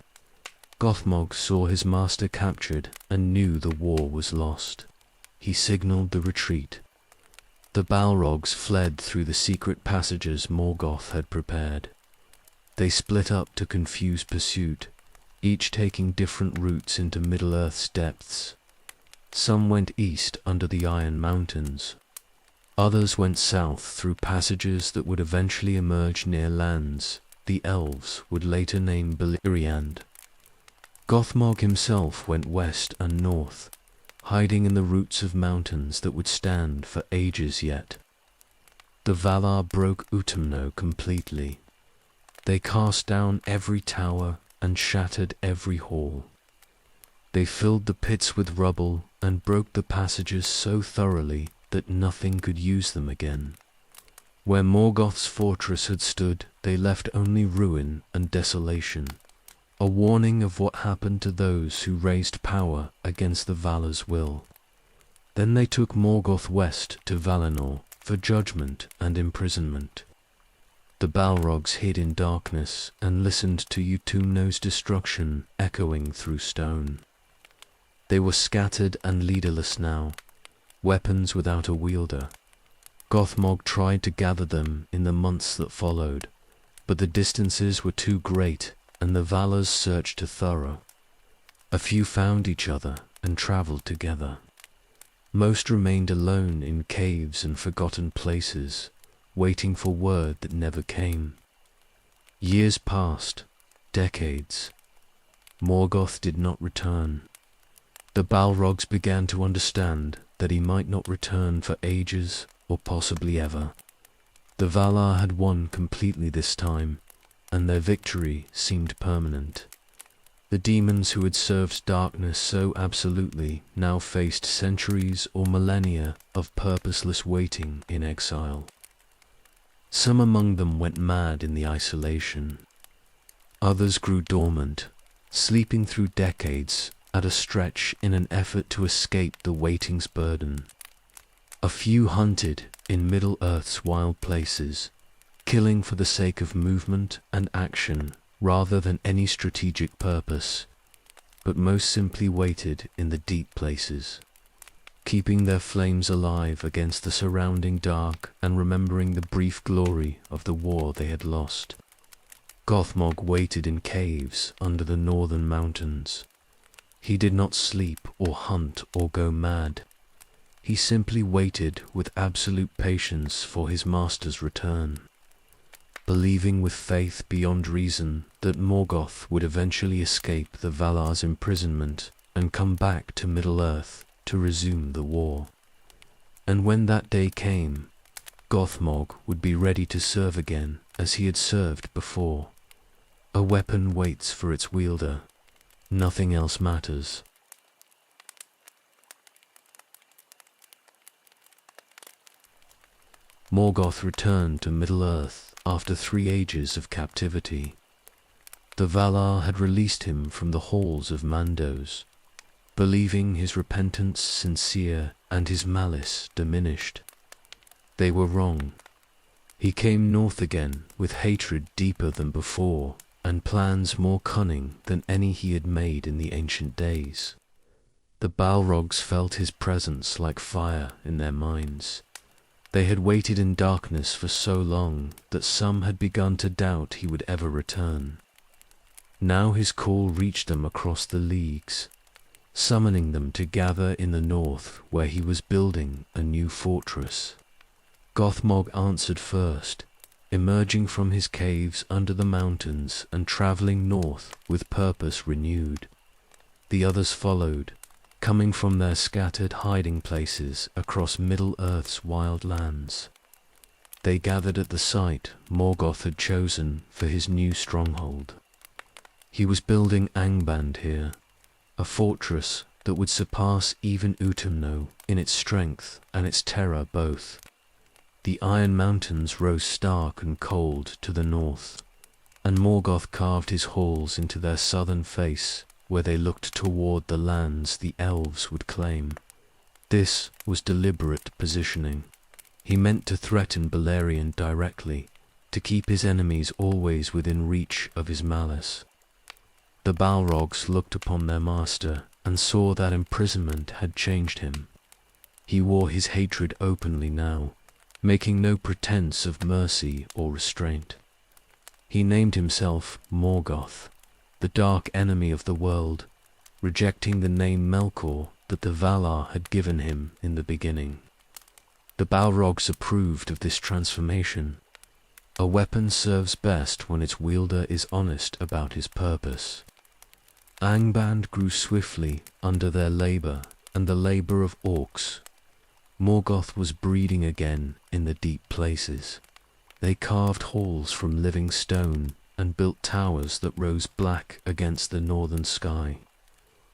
Gothmog saw his master captured and knew the war was lost. He signaled the retreat. The Balrogs fled through the secret passages Morgoth had prepared. They split up to confuse pursuit, each taking different routes into Middle-earth's depths. Some went east under the Iron Mountains. Others went south through passages that would eventually emerge near lands the elves would later name Beleriand. Gothmog himself went west and north, hiding in the roots of mountains that would stand for ages yet. The Valar broke Utumno completely. They cast down every tower and shattered every hall. They filled the pits with rubble and broke the passages so thoroughly that nothing could use them again. Where Morgoth's fortress had stood, they left only ruin and desolation, a warning of what happened to those who raised power against the Valar's will. Then they took Morgoth west to Valinor for judgment and imprisonment. The Balrogs hid in darkness and listened to Utumno's destruction echoing through stone. They were scattered and leaderless now, weapons without a wielder. Gothmog tried to gather them in the months that followed, but the distances were too great and the Valars searched too thorough. A few found each other and travelled together. Most remained alone in caves and forgotten places, waiting for word that never came. Years passed, decades. Morgoth did not return. The Balrogs began to understand that he might not return for ages or possibly ever. The Valar had won completely this time, and their victory seemed permanent. The demons who had served darkness so absolutely now faced centuries or millennia of purposeless waiting in exile. Some among them went mad in the isolation. Others grew dormant, sleeping through decades at a stretch in an effort to escape the waiting's burden. A few hunted in Middle-earth's wild places, killing for the sake of movement and action rather than any strategic purpose, but most simply waited in the deep places, keeping their flames alive against the surrounding dark and remembering the brief glory of the war they had lost. Gothmog waited in caves under the northern mountains. He did not sleep or hunt or go mad. He simply waited with absolute patience for his master's return, believing with faith beyond reason that Morgoth would eventually escape the Valar's imprisonment and come back to Middle-earth to resume the war. And when that day came, Gothmog would be ready to serve again as he had served before. A weapon waits for its wielder. Nothing else matters. Morgoth returned to Middle-earth after 3 ages of captivity. The Valar had released him from the halls of Mandos, believing his repentance sincere and his malice diminished. They were wrong. He came north again with hatred deeper than before, and plans more cunning than any he had made in the ancient days. The Balrogs felt his presence like fire in their minds. They had waited in darkness for so long that some had begun to doubt he would ever return. Now his call reached them across the leagues, summoning them to gather in the north where he was building a new fortress. Gothmog answered first, emerging from his caves under the mountains and traveling north with purpose renewed. The others followed, coming from their scattered hiding places across Middle-earth's wild lands. They gathered at the site Morgoth had chosen for his new stronghold. He was building Angband here, a fortress that would surpass even Utumno in its strength and its terror both. The Iron Mountains rose stark and cold to the north, and Morgoth carved his halls into their southern face where they looked toward the lands the elves would claim. This was deliberate positioning. He meant to threaten Beleriand directly, to keep his enemies always within reach of his malice. The Balrogs looked upon their master and saw that imprisonment had changed him. He wore his hatred openly now, making no pretense of mercy or restraint. He named himself Morgoth, the dark enemy of the world, rejecting the name Melkor that the Valar had given him in the beginning. The Balrogs approved of this transformation. A weapon serves best when its wielder is honest about his purpose. Angband grew swiftly under their labor and the labor of orcs. Morgoth was breeding again in the deep places. They carved halls from living stone and built towers that rose black against the northern sky.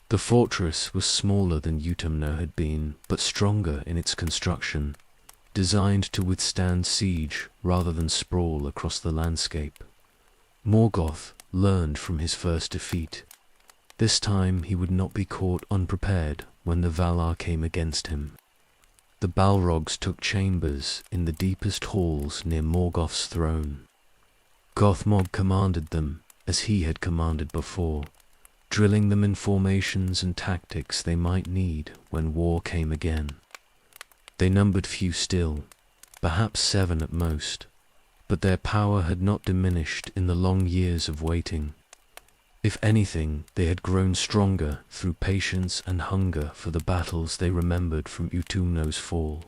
The fortress was smaller than Utumno had been, but stronger in its construction, designed to withstand siege rather than sprawl across the landscape. Morgoth learned from his first defeat. This time he would not be caught unprepared when the Valar came against him. The Balrogs took chambers in the deepest halls near Morgoth's throne. Gothmog commanded them as he had commanded before, drilling them in formations and tactics they might need when war came again. They numbered few still, perhaps 7 at most, but their power had not diminished in the long years of waiting. If anything, they had grown stronger through patience and hunger for the battles they remembered from Utumno's fall.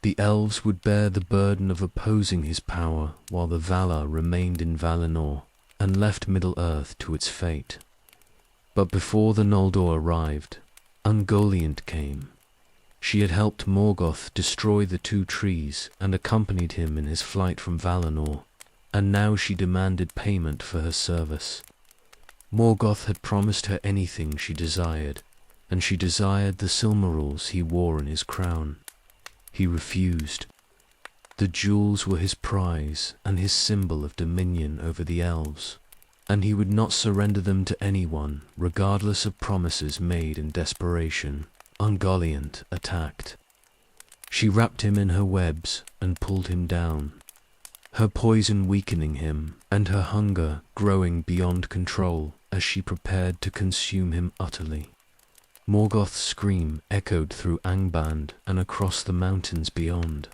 The elves would bear the burden of opposing his power while the Valar remained in Valinor and left Middle-earth to its fate. But before the Noldor arrived, Ungoliant came. She had helped Morgoth destroy the 2 trees and accompanied him in his flight from Valinor, and now she demanded payment for her service. Morgoth had promised her anything she desired, and she desired the Silmarils he wore in his crown. He refused. The jewels were his prize and his symbol of dominion over the elves, and he would not surrender them to anyone, regardless of promises made in desperation. Ungoliant attacked. She wrapped him in her webs and pulled him down, her poison weakening him and her hunger growing beyond control as she prepared to consume him utterly. Morgoth's scream echoed through Angband and across the mountains beyond,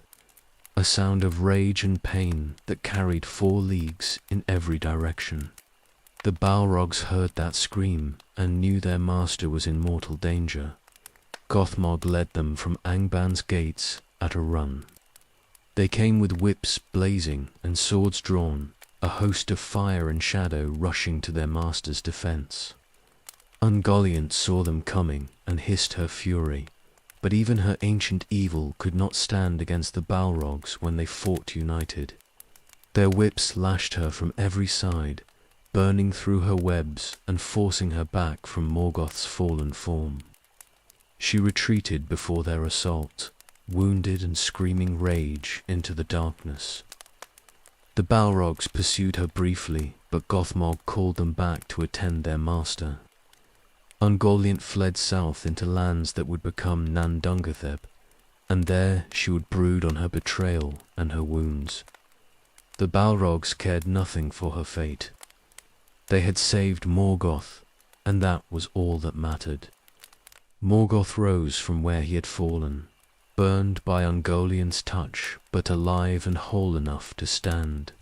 a sound of rage and pain that carried 4 leagues in every direction. The Balrogs heard that scream and knew their master was in mortal danger. Gothmog led them from Angband's gates at a run. They came with whips blazing and swords drawn, a host of fire and shadow rushing to their master's defense. Ungoliant saw them coming and hissed her fury, but even her ancient evil could not stand against the Balrogs when they fought united. Their whips lashed her from every side, burning through her webs and forcing her back from Morgoth's fallen form. She retreated before their assault, wounded and screaming rage into the darkness. The Balrogs pursued her briefly, but Gothmog called them back to attend their master. Ungoliant fled south into lands that would become Nandungatheb, and there she would brood on her betrayal and her wounds. The Balrogs cared nothing for her fate. They had saved Morgoth, and that was all that mattered. Morgoth rose from where he had fallen, burned by Ungoliant's touch, but alive and whole enough to stand.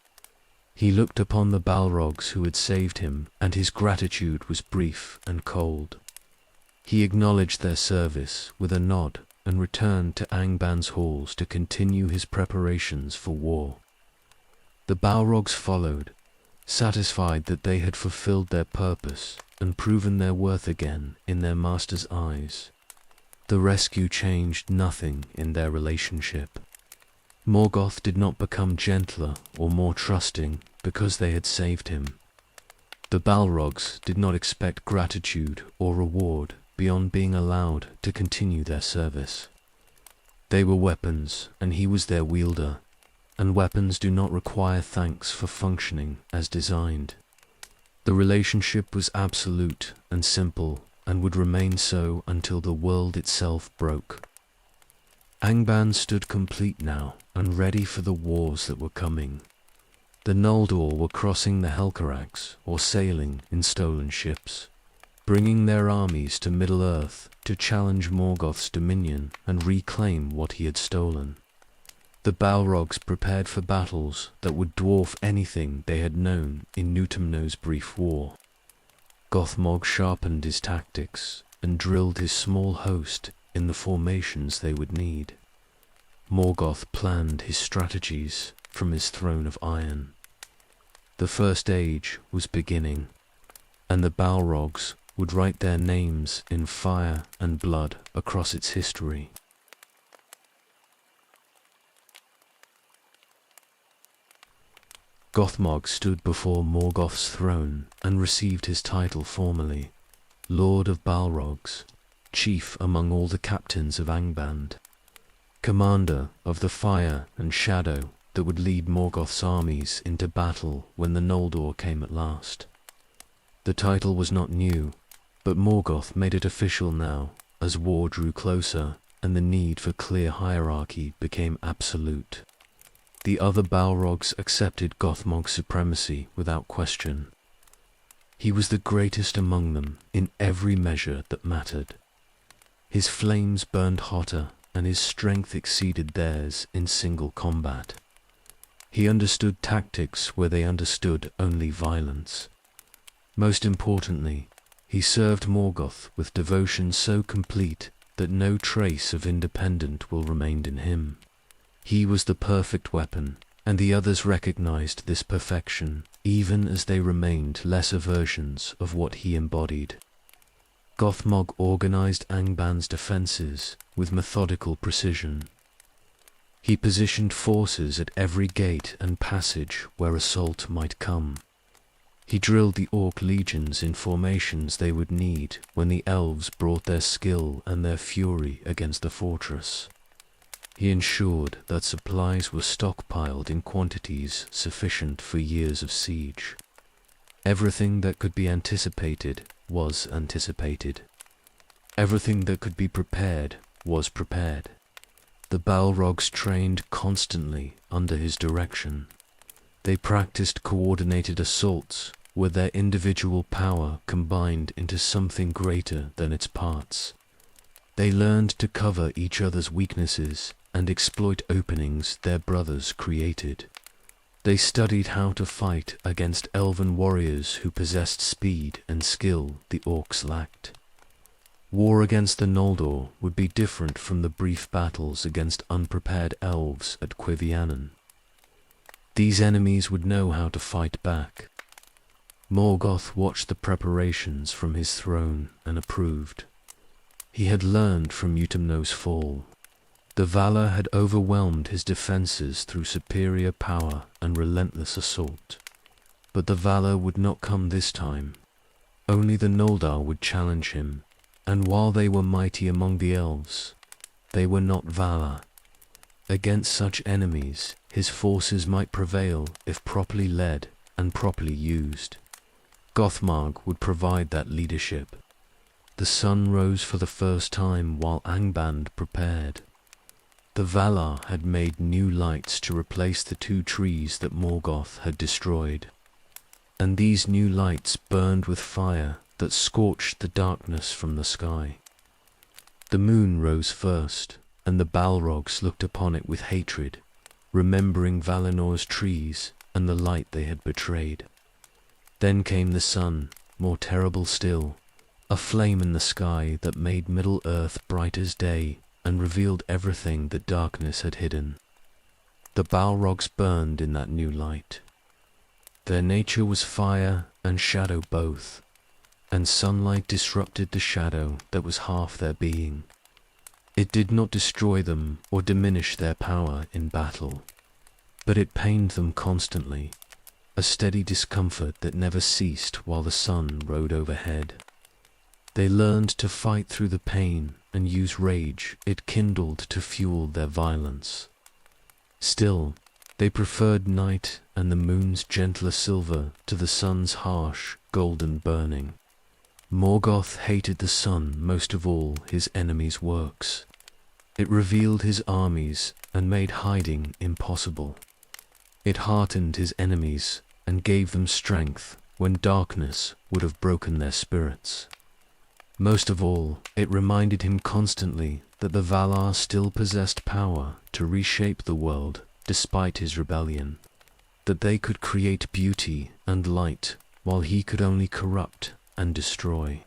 He looked upon the Balrogs who had saved him, and his gratitude was brief and cold. He acknowledged their service with a nod and returned to Angban's halls to continue his preparations for war. The Balrogs followed, satisfied that they had fulfilled their purpose and proven their worth again in their master's eyes. The rescue changed nothing in their relationship. Morgoth did not become gentler or more trusting because they had saved him. The Balrogs did not expect gratitude or reward beyond being allowed to continue their service. They were weapons, and he was their wielder, and weapons do not require thanks for functioning as designed. The relationship was absolute and simple, and would remain so until the world itself broke. Angban stood complete now, and ready for the wars that were coming. The Noldor were crossing the Helcarax, or sailing in stolen ships, bringing their armies to Middle-earth to challenge Morgoth's dominion and reclaim what he had stolen. The Balrogs prepared for battles that would dwarf anything they had known in Nutumno's brief war. Gothmog sharpened his tactics and drilled his small host in the formations they would need. Morgoth planned his strategies from his throne of iron. The First Age was beginning, and the Balrogs would write their names in fire and blood across its history. Gothmog stood before Morgoth's throne and received his title formally, Lord of Balrogs, chief among all the captains of Angband, commander of the fire and shadow that would lead Morgoth's armies into battle when the Noldor came at last. The title was not new, but Morgoth made it official now as war drew closer and the need for clear hierarchy became absolute. The other Balrogs accepted Gothmog's supremacy without question. He was the greatest among them in every measure that mattered. His flames burned hotter, and his strength exceeded theirs in single combat. He understood tactics where they understood only violence. Most importantly, he served Morgoth with devotion so complete that no trace of independent will remain in him. He was the perfect weapon, and the others recognized this perfection, even as they remained lesser versions of what he embodied. Gothmog organized Angban's defenses with methodical precision. He positioned forces at every gate and passage where assault might come. He drilled the Orc legions in formations they would need when the elves brought their skill and their fury against the fortress. He ensured that supplies were stockpiled in quantities sufficient for years of siege. Everything that could be anticipated was anticipated. Everything that could be prepared was prepared. The Balrogs trained constantly under his direction. They practiced coordinated assaults where their individual power combined into something greater than its parts. They learned to cover each other's weaknesses and exploit openings their brothers created. They studied how to fight against elven warriors who possessed speed and skill the Orcs lacked. War against the Noldor would be different from the brief battles against unprepared elves at Quivianen. These enemies would know how to fight back. Morgoth watched the preparations from his throne and approved. He had learned from Utumno's fall. The valor had overwhelmed his defenses through superior power and relentless assault. But the valor would not come this time. Only the Noldor would challenge him, and while they were mighty among the elves, they were not valor. Against such enemies, his forces might prevail if properly led and properly used. Gothmog would provide that leadership. The sun rose for the first time while Angband prepared. The Valar had made new lights to replace the 2 trees that Morgoth had destroyed, and these new lights burned with fire that scorched the darkness from the sky. The moon rose first, and the Balrogs looked upon it with hatred, remembering Valinor's trees and the light they had betrayed. Then came the sun, more terrible still, a flame in the sky that made Middle-earth bright as day and revealed everything that darkness had hidden. The Balrogs burned in that new light. Their nature was fire and shadow both, and sunlight disrupted the shadow that was half their being. It did not destroy them or diminish their power in battle, but it pained them constantly, a steady discomfort that never ceased while the sun rode overhead. They learned to fight through the pain and use rage it kindled to fuel their violence. Still, they preferred night and the moon's gentler silver to the sun's harsh, golden burning. Morgoth hated the sun most of all his enemies' works. It revealed his armies and made hiding impossible. It heartened his enemies and gave them strength when darkness would have broken their spirits. Most of all, it reminded him constantly that the Valar still possessed power to reshape the world despite his rebellion, that they could create beauty and light while he could only corrupt and destroy.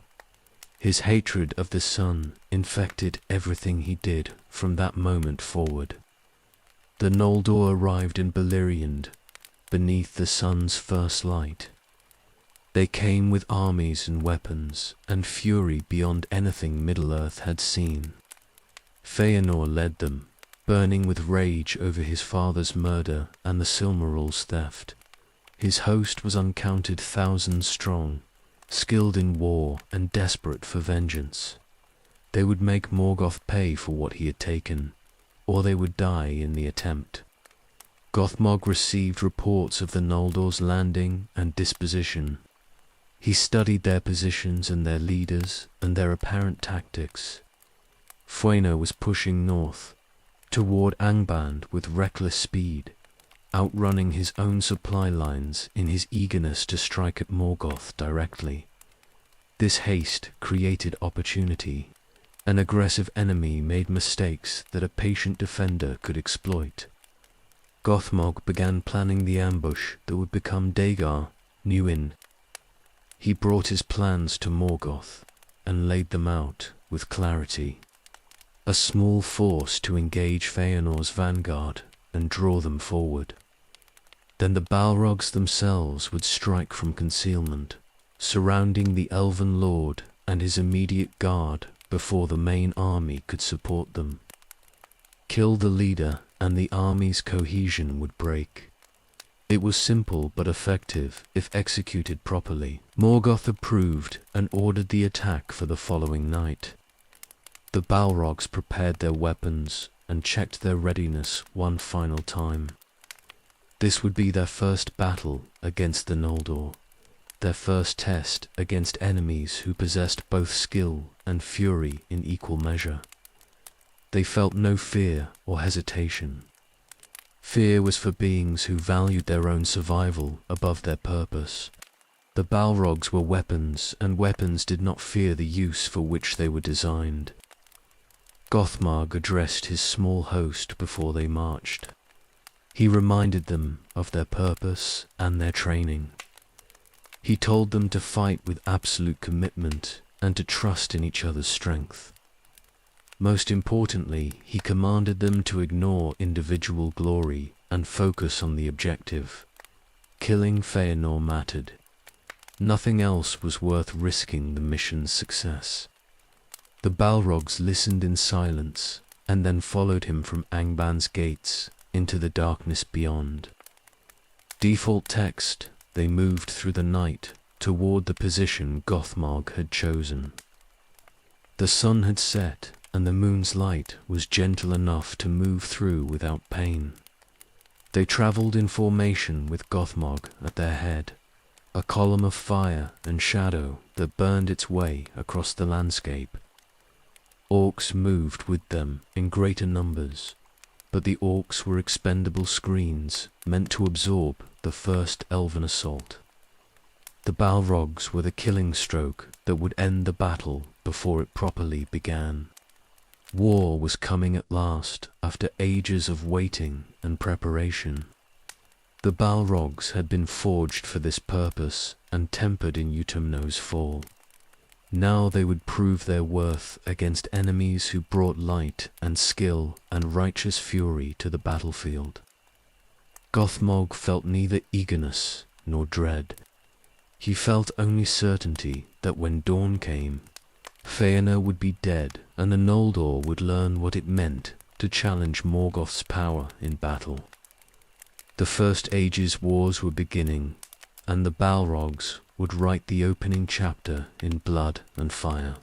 His hatred of the sun infected everything he did from that moment forward. The Noldor arrived in Beleriand, beneath the sun's first light. They came with armies and weapons, and fury beyond anything Middle-earth had seen. Feanor led them, burning with rage over his father's murder and the Silmarils' theft. His host was uncounted thousands strong, skilled in war and desperate for vengeance. They would make Morgoth pay for what he had taken, or they would die in the attempt. Gothmog received reports of the Noldor's landing and disposition. He studied their positions and their leaders and their apparent tactics. Fëanor was pushing north, toward Angband with reckless speed, outrunning his own supply lines in his eagerness to strike at Morgoth directly. This haste created opportunity. An aggressive enemy made mistakes that a patient defender could exploit. Gothmog began planning the ambush that would become Dagar, Newin. He brought his plans to Morgoth and laid them out with clarity. A small force to engage Feanor's vanguard and draw them forward. Then the Balrogs themselves would strike from concealment, surrounding the Elven Lord and his immediate guard before the main army could support them. Kill the leader and the army's cohesion would break. It was simple but effective if executed properly. Morgoth approved and ordered the attack for the following night. The Balrogs prepared their weapons and checked their readiness one final time. This would be their first battle against the Noldor, their first test against enemies who possessed both skill and fury in equal measure. They felt no fear or hesitation. Fear was for beings who valued their own survival above their purpose. The Balrogs were weapons, and weapons did not fear the use for which they were designed. Gothmog addressed his small host before they marched. He reminded them of their purpose and their training. He told them to fight with absolute commitment and to trust in each other's strength. Most importantly, he commanded them to ignore individual glory and focus on the objective. Killing Feanor mattered. Nothing else was worth risking the mission's success. The Balrogs listened in silence and then followed him from Angband's gates into the darkness beyond. Default text, they moved through the night toward the position Gothmog had chosen. The sun had set, and the moon's light was gentle enough to move through without pain. They travelled in formation with Gothmog at their head, a column of fire and shadow that burned its way across the landscape. Orcs moved with them in greater numbers, but the orcs were expendable screens meant to absorb the first elven assault. The Balrogs were the killing stroke that would end the battle before it properly began. War was coming at last after ages of waiting and preparation. The Balrogs had been forged for this purpose and tempered in Utumno's fall. Now they would prove their worth against enemies who brought light and skill and righteous fury to the battlefield. Gothmog felt neither eagerness nor dread. He felt only certainty that when dawn came, Feanor would be dead and the Noldor would learn what it meant to challenge Morgoth's power in battle. The First Age's wars were beginning, and the Balrogs would write the opening chapter in blood and fire.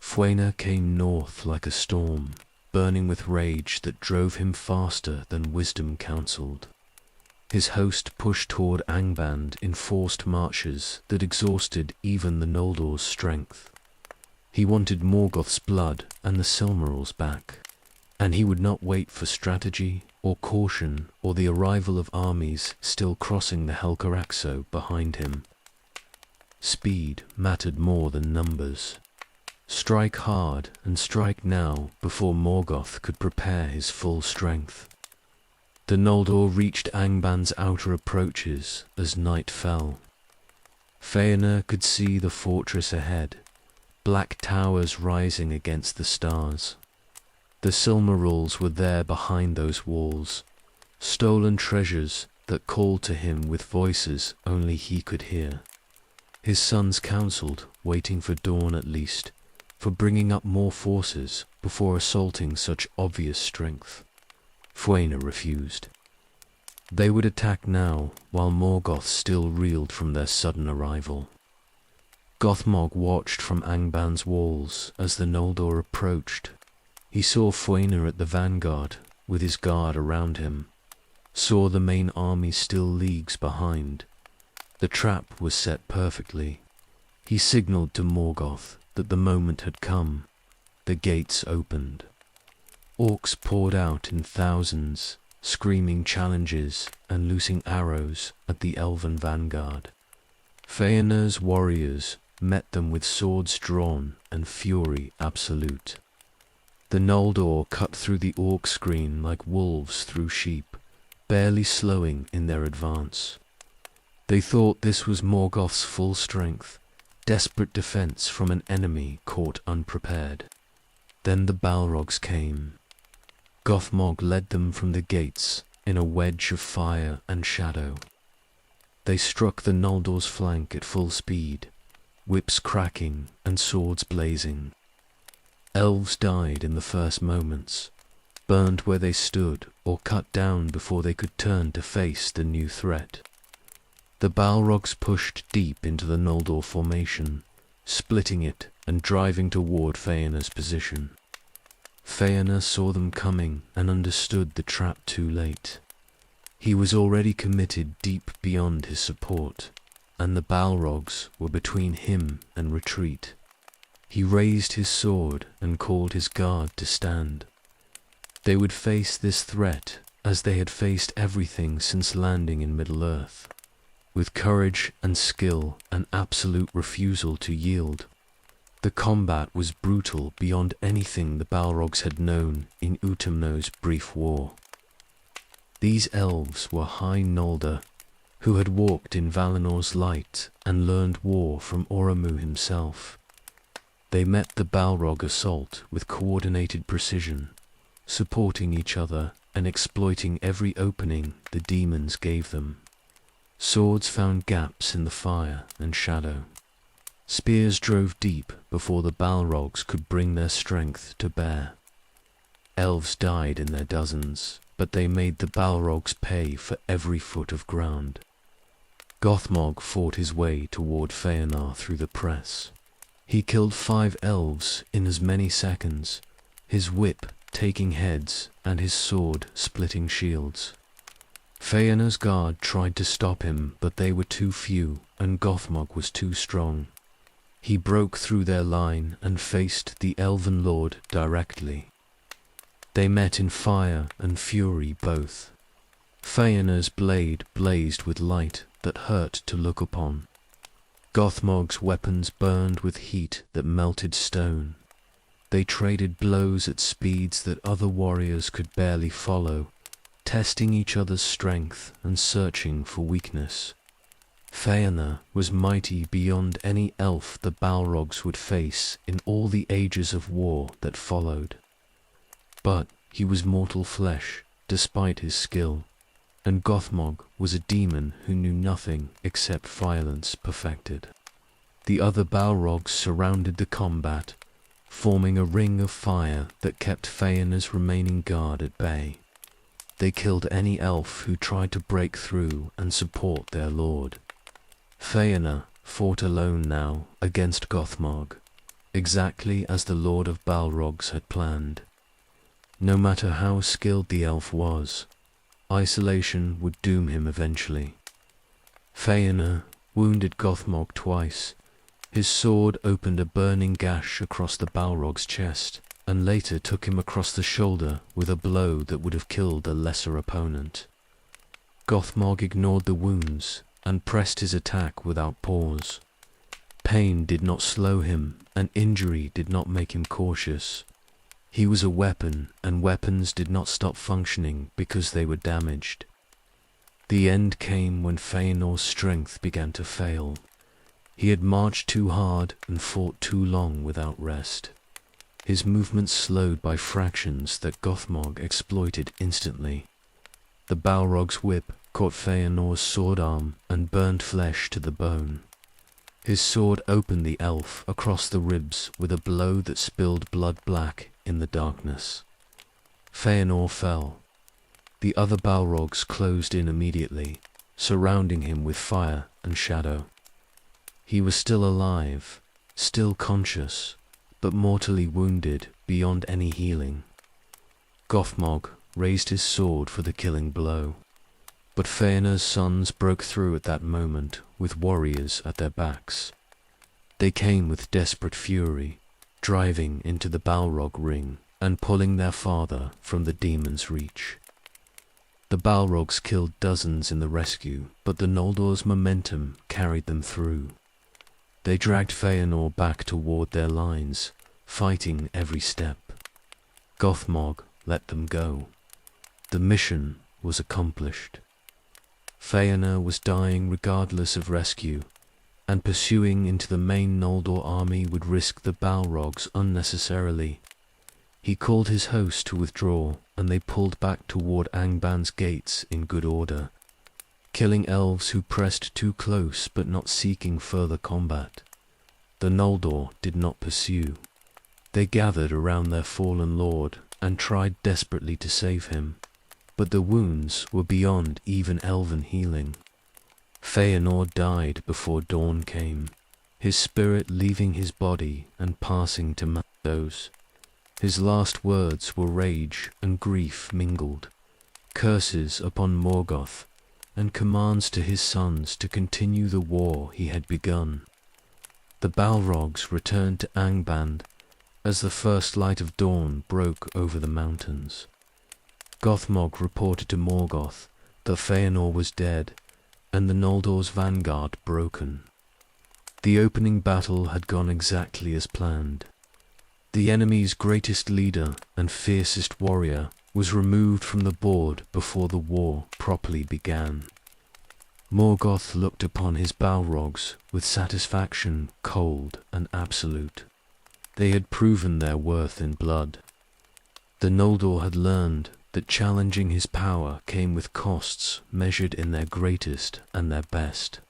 Feanor came north like a storm, burning with rage that drove him faster than wisdom counselled. His host pushed toward Angband in forced marches that exhausted even the Noldor's strength. He wanted Morgoth's blood and the Silmarils back, and he would not wait for strategy or caution or the arrival of armies still crossing the Helcaraxo behind him. Speed mattered more than numbers. Strike hard and strike now before Morgoth could prepare his full strength. The Noldor reached Angband's outer approaches as night fell. Feanor could see the fortress ahead, black towers rising against the stars. The Silmarils were there behind those walls, stolen treasures that called to him with voices only he could hear. His sons counselled, waiting for dawn at least, for bringing up more forces before assaulting such obvious strength. Feanor refused. They would attack now, while Morgoth still reeled from their sudden arrival. Gothmog watched from Angband's walls as the Noldor approached. He saw Feanor at the vanguard, with his guard around him, saw the main army still leagues behind. The trap was set perfectly. He signalled to Morgoth that the moment had come. The gates opened. Orcs poured out in thousands, screaming challenges and loosing arrows at the elven vanguard. Feanor's warriors met them with swords drawn and fury absolute. The Noldor cut through the orc screen like wolves through sheep, barely slowing in their advance. They thought this was Morgoth's full strength, desperate defense from an enemy caught unprepared. Then the Balrogs came. Gothmog led them from the gates in a wedge of fire and shadow. They struck the Noldor's flank at full speed, whips cracking and swords blazing. Elves died in the first moments, burned where they stood or cut down before they could turn to face the new threat. The Balrogs pushed deep into the Noldor formation, splitting it and driving toward Feanor's position. Feanor saw them coming and understood the trap too late. He was already committed deep beyond his support, and the Balrogs were between him and retreat. He raised his sword and called his guard to stand. They would face this threat as they had faced everything since landing in Middle-earth, with courage and skill and absolute refusal to yield. The combat was brutal beyond anything the Balrogs had known in Utumno's brief war. These elves were High Noldor, who had walked in Valinor's light and learned war from Oromû himself. They met the Balrog assault with coordinated precision, supporting each other and exploiting every opening the demons gave them. Swords found gaps in the fire and shadow. Spears drove deep before the Balrogs could bring their strength to bear. Elves died in their dozens, but they made the Balrogs pay for every foot of ground. Gothmog fought his way toward Feanor through the press. He killed 5 elves in as many seconds, his whip taking heads and his sword splitting shields. Feanor's guard tried to stop him, but they were too few, and Gothmog was too strong. He broke through their line and faced the Elven Lord directly. They met in fire and fury both. Feanor's blade blazed with light that hurt to look upon. Gothmog's weapons burned with heat that melted stone. They traded blows at speeds that other warriors could barely follow, testing each other's strength and searching for weakness. Feanor was mighty beyond any elf the Balrogs would face in all the ages of war that followed. But he was mortal flesh, despite his skill, and Gothmog was a demon who knew nothing except violence perfected. The other Balrogs surrounded the combat, forming a ring of fire that kept Feanor's remaining guard at bay. They killed any elf who tried to break through and support their lord. Feanor fought alone now against Gothmog, exactly as the Lord of Balrogs had planned. No matter how skilled the elf was, isolation would doom him eventually. Feanor wounded Gothmog twice. His sword opened a burning gash across the Balrog's chest, and later took him across the shoulder with a blow that would have killed a lesser opponent. Gothmog ignored the wounds and pressed his attack without pause. Pain did not slow him, and injury did not make him cautious. He was a weapon, and weapons did not stop functioning because they were damaged. The end came when Feanor's strength began to fail. He had marched too hard and fought too long without rest. His movements slowed by fractions that Gothmog exploited instantly. The Balrog's whip caught Feanor's sword arm and burned flesh to the bone. His sword opened the elf across the ribs with a blow that spilled blood black in the darkness. Feanor fell. The other Balrogs closed in immediately, surrounding him with fire and shadow. He was still alive, still conscious, but mortally wounded beyond any healing. Gothmog raised his sword for the killing blow, but Feanor's sons broke through at that moment with warriors at their backs. They came with desperate fury, driving into the Balrog ring and pulling their father from the demon's reach. The Balrogs killed dozens in the rescue, but the Noldor's momentum carried them through. They dragged Feanor back toward their lines, fighting every step. Gothmog let them go. The mission was accomplished. Feanor was dying regardless of rescue, and pursuing into the main Noldor army would risk the Balrogs unnecessarily. He called his host to withdraw, and they pulled back toward Angban's gates in good order, killing elves who pressed too close but not seeking further combat. The Noldor did not pursue. They gathered around their fallen lord and tried desperately to save him, but the wounds were beyond even elven healing. Feanor died before dawn came, his spirit leaving his body and passing to Mandos. His last words were rage and grief mingled, curses upon Morgoth, and commands to his sons to continue the war he had begun. The Balrogs returned to Angband as the first light of dawn broke over the mountains. Gothmog reported to Morgoth that Feanor was dead and the Noldor's vanguard broken. The opening battle had gone exactly as planned. The enemy's greatest leader and fiercest warrior was removed from the board before the war properly began. Morgoth looked upon his Balrogs with satisfaction cold and absolute. They had proven their worth in blood. The Noldor had learned that challenging his power came with costs measured in their greatest and their best.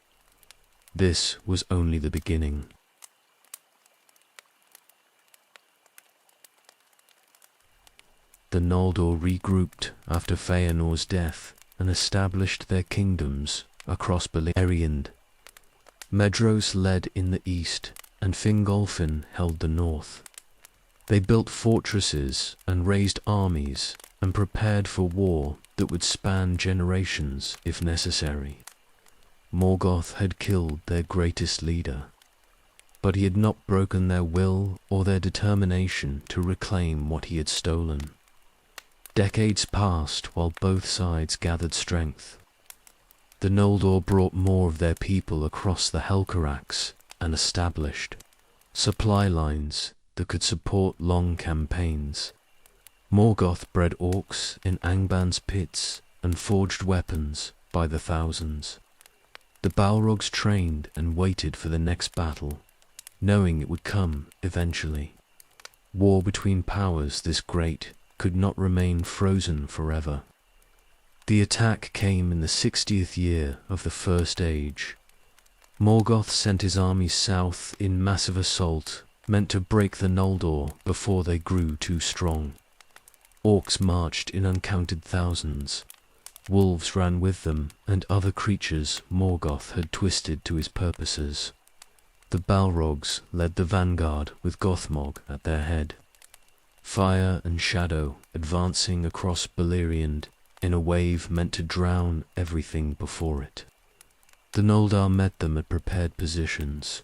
This was only the beginning. The Noldor regrouped after Feanor's death and established their kingdoms across Beleriand. Medros led in the east, and Fingolfin held the north. They built fortresses and raised armies and prepared for war that would span generations if necessary. Morgoth had killed their greatest leader, but he had not broken their will or their determination to reclaim what he had stolen. Decades passed while both sides gathered strength. The Noldor brought more of their people across the Helcarax and established supply lines that could support long campaigns. Morgoth bred orcs in Angban's pits and forged weapons by the thousands. The Balrogs trained and waited for the next battle, knowing it would come eventually. War between powers this great could not remain frozen forever. The attack came in the 60th year of the First Age. Morgoth sent his armies south in massive assault, meant to break the Noldor before they grew too strong. Orcs marched in uncounted thousands. Wolves ran with them, and other creatures Morgoth had twisted to his purposes. The Balrogs led the vanguard with Gothmog at their head. Fire and shadow advancing across Beleriand in a wave meant to drown everything before it. The Noldor met them at prepared positions.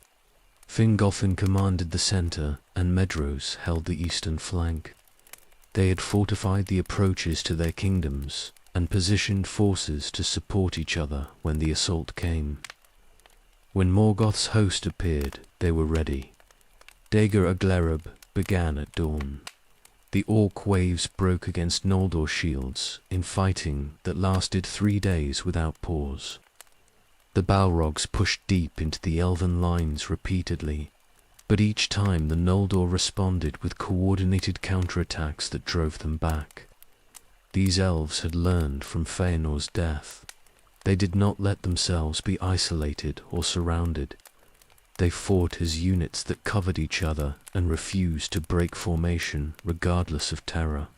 Fingolfin commanded the center, and Medros held the eastern flank. They had fortified the approaches to their kingdoms, and positioned forces to support each other when the assault came. When Morgoth's host appeared, they were ready. Dagor Aglereb began at dawn. The orc waves broke against Noldor shields in fighting that lasted 3 days without pause. The Balrogs pushed deep into the elven lines repeatedly, but each time the Noldor responded with coordinated counterattacks that drove them back. These elves had learned from Feanor's death. They did not let themselves be isolated or surrounded. They fought as units that covered each other and refused to break formation regardless of terror.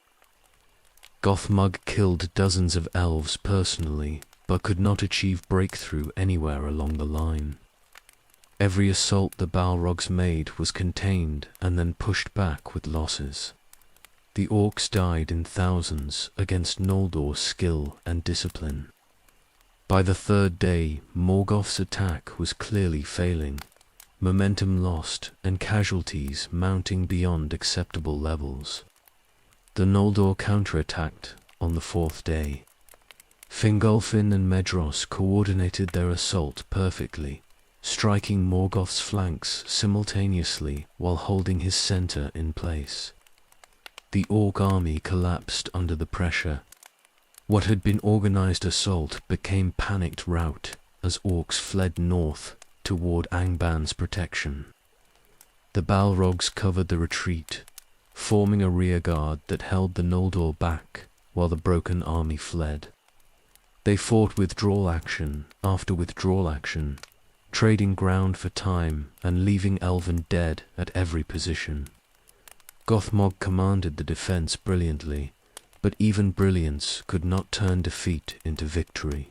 Gothmog killed dozens of elves personally, but could not achieve breakthrough anywhere along the line. Every assault the Balrogs made was contained and then pushed back with losses. The orcs died in thousands against Noldor's skill and discipline. By the 3rd day, Morgoth's attack was clearly failing, momentum lost and casualties mounting beyond acceptable levels. The Noldor counterattacked on the 4th day. Fingolfin and Medros coordinated their assault perfectly, striking Morgoth's flanks simultaneously while holding his center in place. The orc army collapsed under the pressure. What had been organized assault became panicked rout as orcs fled north toward Angban's protection. The Balrogs covered the retreat, forming a rearguard that held the Noldor back while the broken army fled. They fought withdrawal action after withdrawal action, trading ground for time and leaving elven dead at every position. Gothmog commanded the defense brilliantly, but even brilliance could not turn defeat into victory.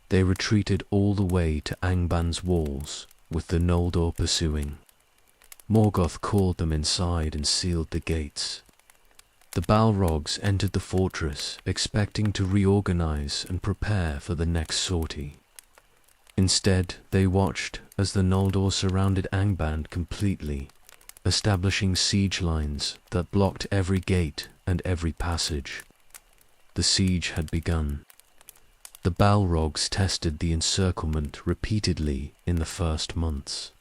They retreated all the way to Angban's walls, with the Noldor pursuing. Morgoth called them inside and sealed the gates. The Balrogs entered the fortress, expecting to reorganize and prepare for the next sortie. Instead, they watched as the Noldor surrounded Angban completely, establishing siege lines that blocked every gate and every passage. The siege had begun. The Balrogs tested the encirclement repeatedly in the first months.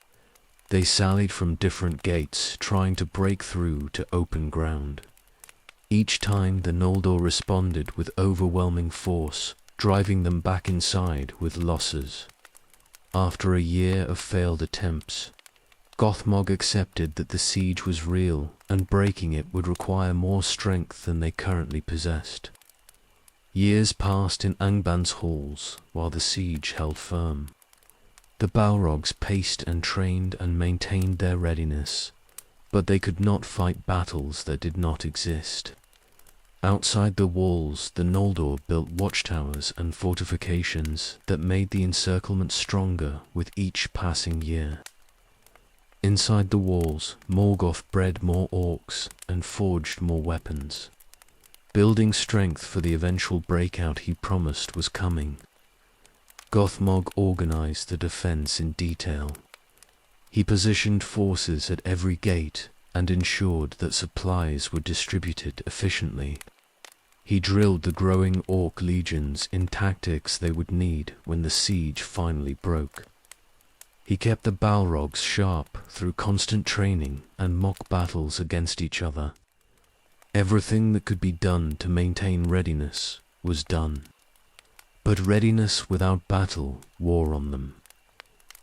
They sallied from different gates, trying to break through to open ground. Each time the Noldor responded with overwhelming force, driving them back inside with losses. After a year of failed attempts, Gothmog accepted that the siege was real and breaking it would require more strength than they currently possessed. Years passed in Angban's halls while the siege held firm. The Balrogs paced and trained and maintained their readiness, but they could not fight battles that did not exist. Outside the walls, the Noldor built watchtowers and fortifications that made the encirclement stronger with each passing year. Inside the walls, Morgoth bred more orcs and forged more weapons. Building strength for the eventual breakout he promised was coming. Gothmog organized the defense in detail. He positioned forces at every gate and ensured that supplies were distributed efficiently. He drilled the growing orc legions in tactics they would need when the siege finally broke. He kept the Balrogs sharp through constant training and mock battles against each other. Everything that could be done to maintain readiness was done. But readiness without battle wore on them.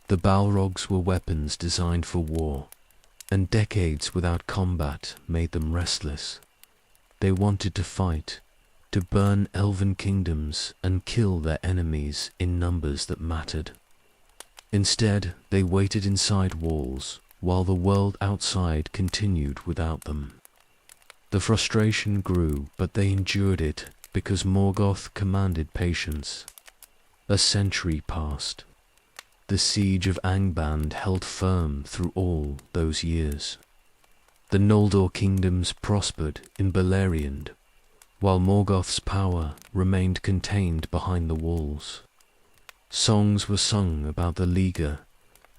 The Balrogs were weapons designed for war, and decades without combat made them restless. They wanted to fight, to burn elven kingdoms and kill their enemies in numbers that mattered. Instead, they waited inside walls while the world outside continued without them. The frustration grew, but they endured it because Morgoth commanded patience. A century passed. The siege of Angband held firm through all those years. The Noldor kingdoms prospered in Beleriand, while Morgoth's power remained contained behind the walls. Songs were sung about the Liga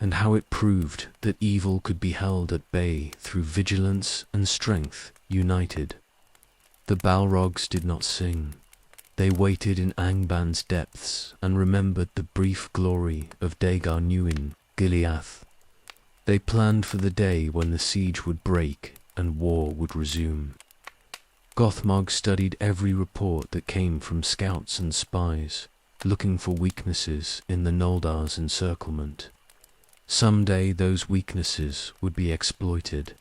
and how it proved that evil could be held at bay through vigilance and strength united. The Balrogs did not sing. They waited in Angband's depths and remembered the brief glory of Dagar Nuin, Gileath. They planned for the day when the siege would break and war would resume. Gothmog studied every report that came from scouts and spies, looking for weaknesses in the Noldar's encirclement. Someday those weaknesses would be exploited.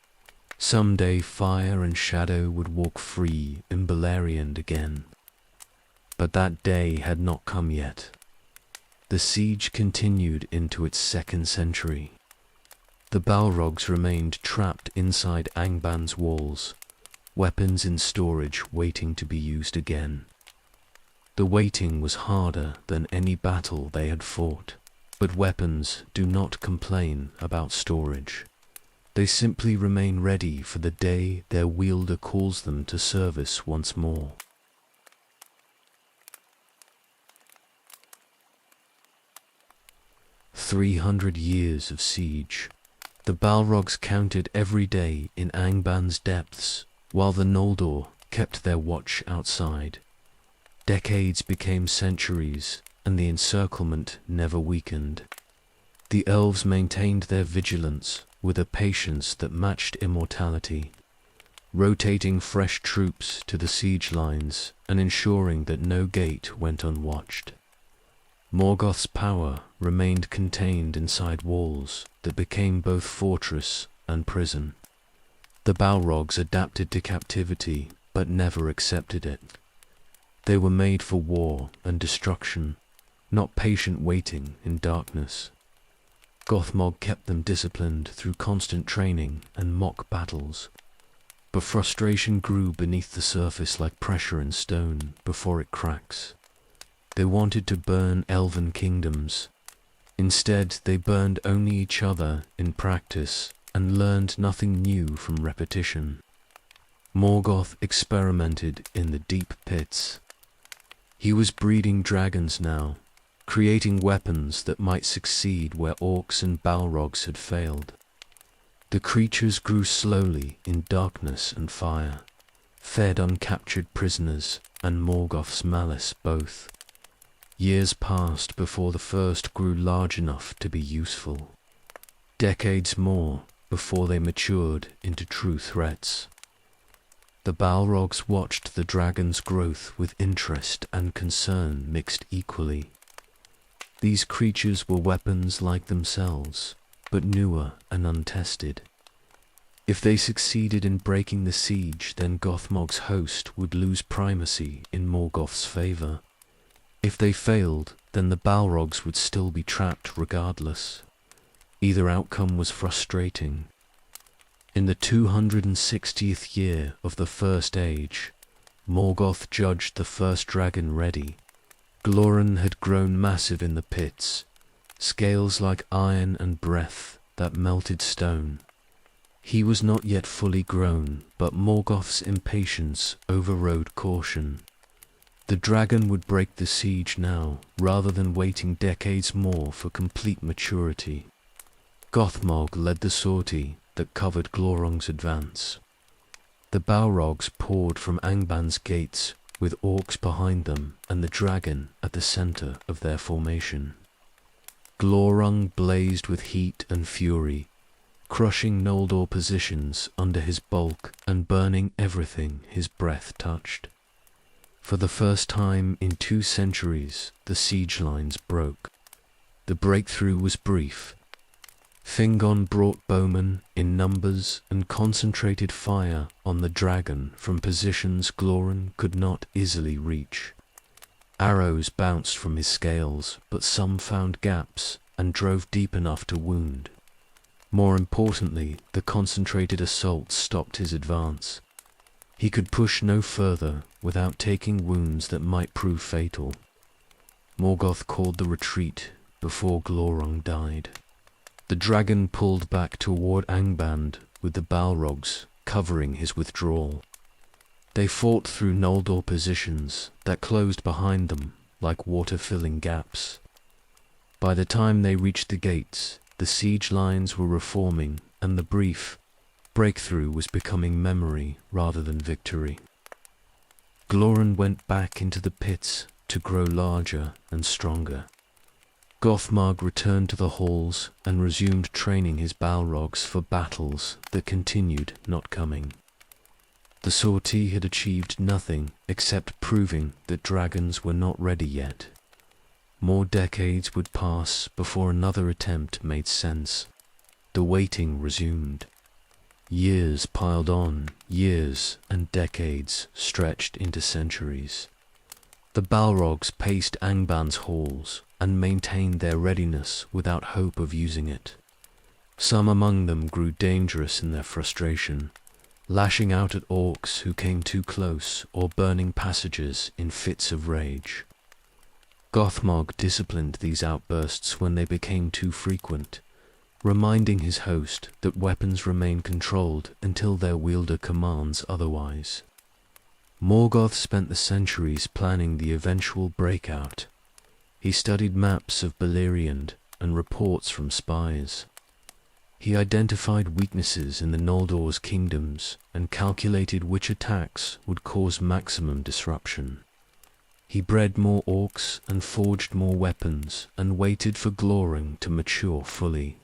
Someday fire and shadow would walk free in Beleriand again. But that day had not come yet. The siege continued into its second century. The Balrogs remained trapped inside Angband's walls, weapons in storage waiting to be used again. The waiting was harder than any battle they had fought, but weapons do not complain about storage. They simply remain ready for the day their wielder calls them to service once more. 300 years of siege. The Balrogs counted every day in Angband's depths, while the Noldor kept their watch outside. Decades became centuries, and the encirclement never weakened. The elves maintained their vigilance with a patience that matched immortality, rotating fresh troops to the siege lines and ensuring that no gate went unwatched. Morgoth's power remained contained inside walls that became both fortress and prison. The Balrogs adapted to captivity, but never accepted it. They were made for war and destruction, not patient waiting in darkness. Gothmog kept them disciplined through constant training and mock battles. But frustration grew beneath the surface like pressure in stone before it cracks. They wanted to burn elven kingdoms. Instead, they burned only each other in practice and learned nothing new from repetition. Morgoth experimented in the deep pits. He was breeding dragons now, creating weapons that might succeed where orcs and Balrogs had failed. The creatures grew slowly in darkness and fire, fed uncaptured prisoners and Morgoth's malice both. Years passed before the first grew large enough to be useful. Decades more before they matured into true threats. The Balrogs watched the dragon's growth with interest and concern mixed equally. These creatures were weapons like themselves, but newer and untested. If they succeeded in breaking the siege, then Gothmog's host would lose primacy in Morgoth's favor. If they failed, then the Balrogs would still be trapped regardless. Either outcome was frustrating. In the 260th year of the First Age, Morgoth judged the first dragon ready. Glóran had grown massive in the pits, scales like iron and breath, that melted stone. He was not yet fully grown, but Morgoth's impatience overrode caution. The dragon would break the siege now, rather than waiting decades more for complete maturity. Gothmog led the sortie that covered Glorung's advance. The Balrogs poured from Angban's gates, with orcs behind them and the dragon at the center of their formation. Glorung blazed with heat and fury, crushing Noldor positions under his bulk and burning everything his breath touched. For the first time in 2 centuries, the siege lines broke. The breakthrough was brief. Fingon brought bowmen in numbers and concentrated fire on the dragon from positions Glorun could not easily reach. Arrows bounced from his scales, but some found gaps and drove deep enough to wound. More importantly, the concentrated assault stopped his advance. He could push no further without taking wounds that might prove fatal. Morgoth called the retreat before Glorung died. The dragon pulled back toward Angband, with the Balrogs covering his withdrawal. They fought through Noldor positions that closed behind them like water-filling gaps. By the time they reached the gates, the siege lines were reforming, and the brief breakthrough was becoming memory rather than victory. Glorun went back into the pits to grow larger and stronger. Gothmog returned to the halls and resumed training his Balrogs for battles that continued not coming. The sortie had achieved nothing except proving that dragons were not ready yet. More decades would pass before another attempt made sense. The waiting resumed. Years piled on, years and decades stretched into centuries. The Balrogs paced Angban's halls and maintained their readiness without hope of using it. Some among them grew dangerous in their frustration, lashing out at orcs who came too close or burning passages in fits of rage. Gothmog disciplined these outbursts when they became too frequent, reminding his host that weapons remain controlled until their wielder commands otherwise. Morgoth spent the centuries planning the eventual breakout. He studied maps of Beleriand and reports from spies. He identified weaknesses in the Noldor's kingdoms and calculated which attacks would cause maximum disruption. He bred more orcs and forged more weapons and waited for Glorung to mature fully.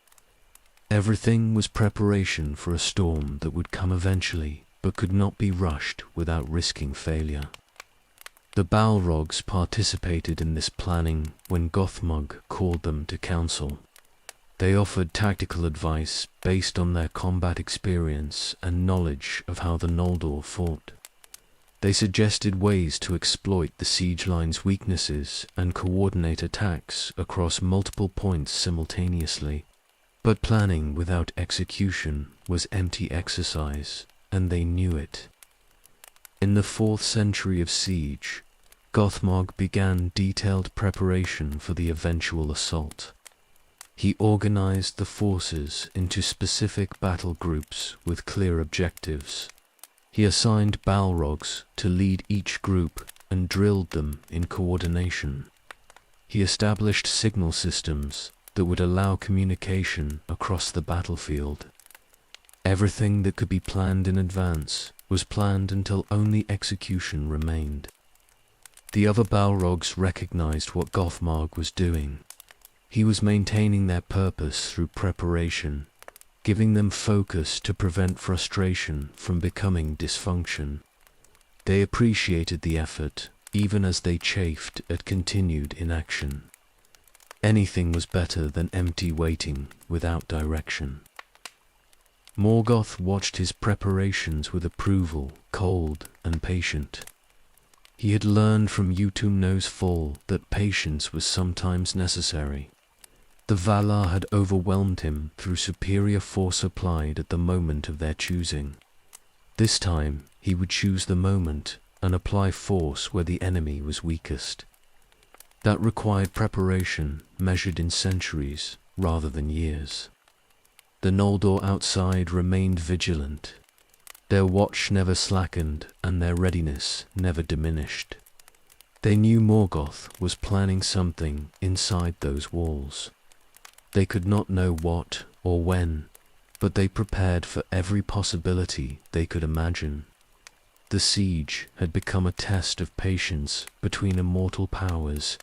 Everything was preparation for a storm that would come eventually, but could not be rushed without risking failure. The Balrogs participated in this planning when Gothmog called them to council. They offered tactical advice based on their combat experience and knowledge of how the Noldor fought. They suggested ways to exploit the siege line's weaknesses and coordinate attacks across multiple points simultaneously. But planning without execution was empty exercise, and they knew it. In the 4th century of siege, Gothmog began detailed preparation for the eventual assault. He organized the forces into specific battle groups with clear objectives. He assigned Balrogs to lead each group and drilled them in coordination. He established signal systems that would allow communication across the battlefield. Everything that could be planned in advance was planned until only execution remained. The other Balrogs recognized what Gothmog was doing. He was maintaining their purpose through preparation, giving them focus to prevent frustration from becoming dysfunction. They appreciated the effort, even as they chafed at continued inaction. Anything was better than empty waiting without direction. Morgoth watched his preparations with approval, cold and patient. He had learned from Utumno's fall that patience was sometimes necessary. The Valar had overwhelmed him through superior force applied at the moment of their choosing. This time he would choose the moment and apply force where the enemy was weakest. That required preparation measured in centuries rather than years. The Noldor outside remained vigilant. Their watch never slackened, and their readiness never diminished. They knew Morgoth was planning something inside those walls. They could not know what or when, but they prepared for every possibility they could imagine. The siege had become a test of patience between immortal powers,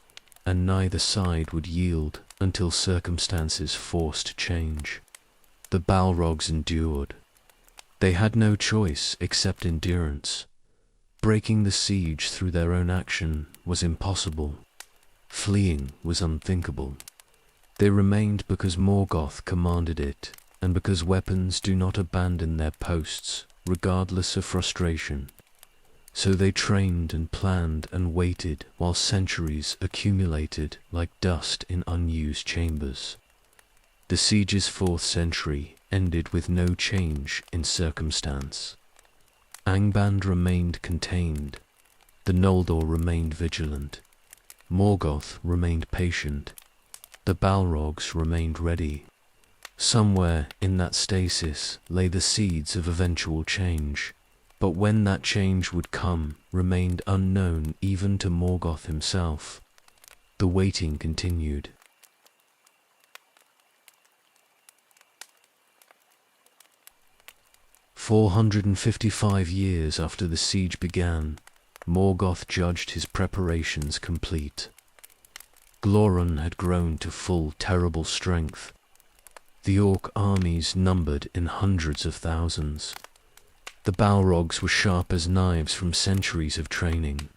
and neither side would yield until circumstances forced change. The Balrogs endured. They had no choice except endurance. Breaking the siege through their own action was impossible. Fleeing was unthinkable. They remained because Morgoth commanded it, and because weapons do not abandon their posts, regardless of frustration. So they trained and planned and waited while centuries accumulated like dust in unused chambers. The siege's 4th century ended with no change in circumstance. Angband remained contained. The Noldor remained vigilant. Morgoth remained patient. The Balrogs remained ready. Somewhere in that stasis lay the seeds of eventual change, but when that change would come remained unknown even to Morgoth himself. The waiting continued. "455 years after the siege began, Morgoth judged his preparations complete. Glorun had grown to full terrible strength. The Orc armies numbered in hundreds of thousands. The Balrogs were sharp as knives from centuries of training.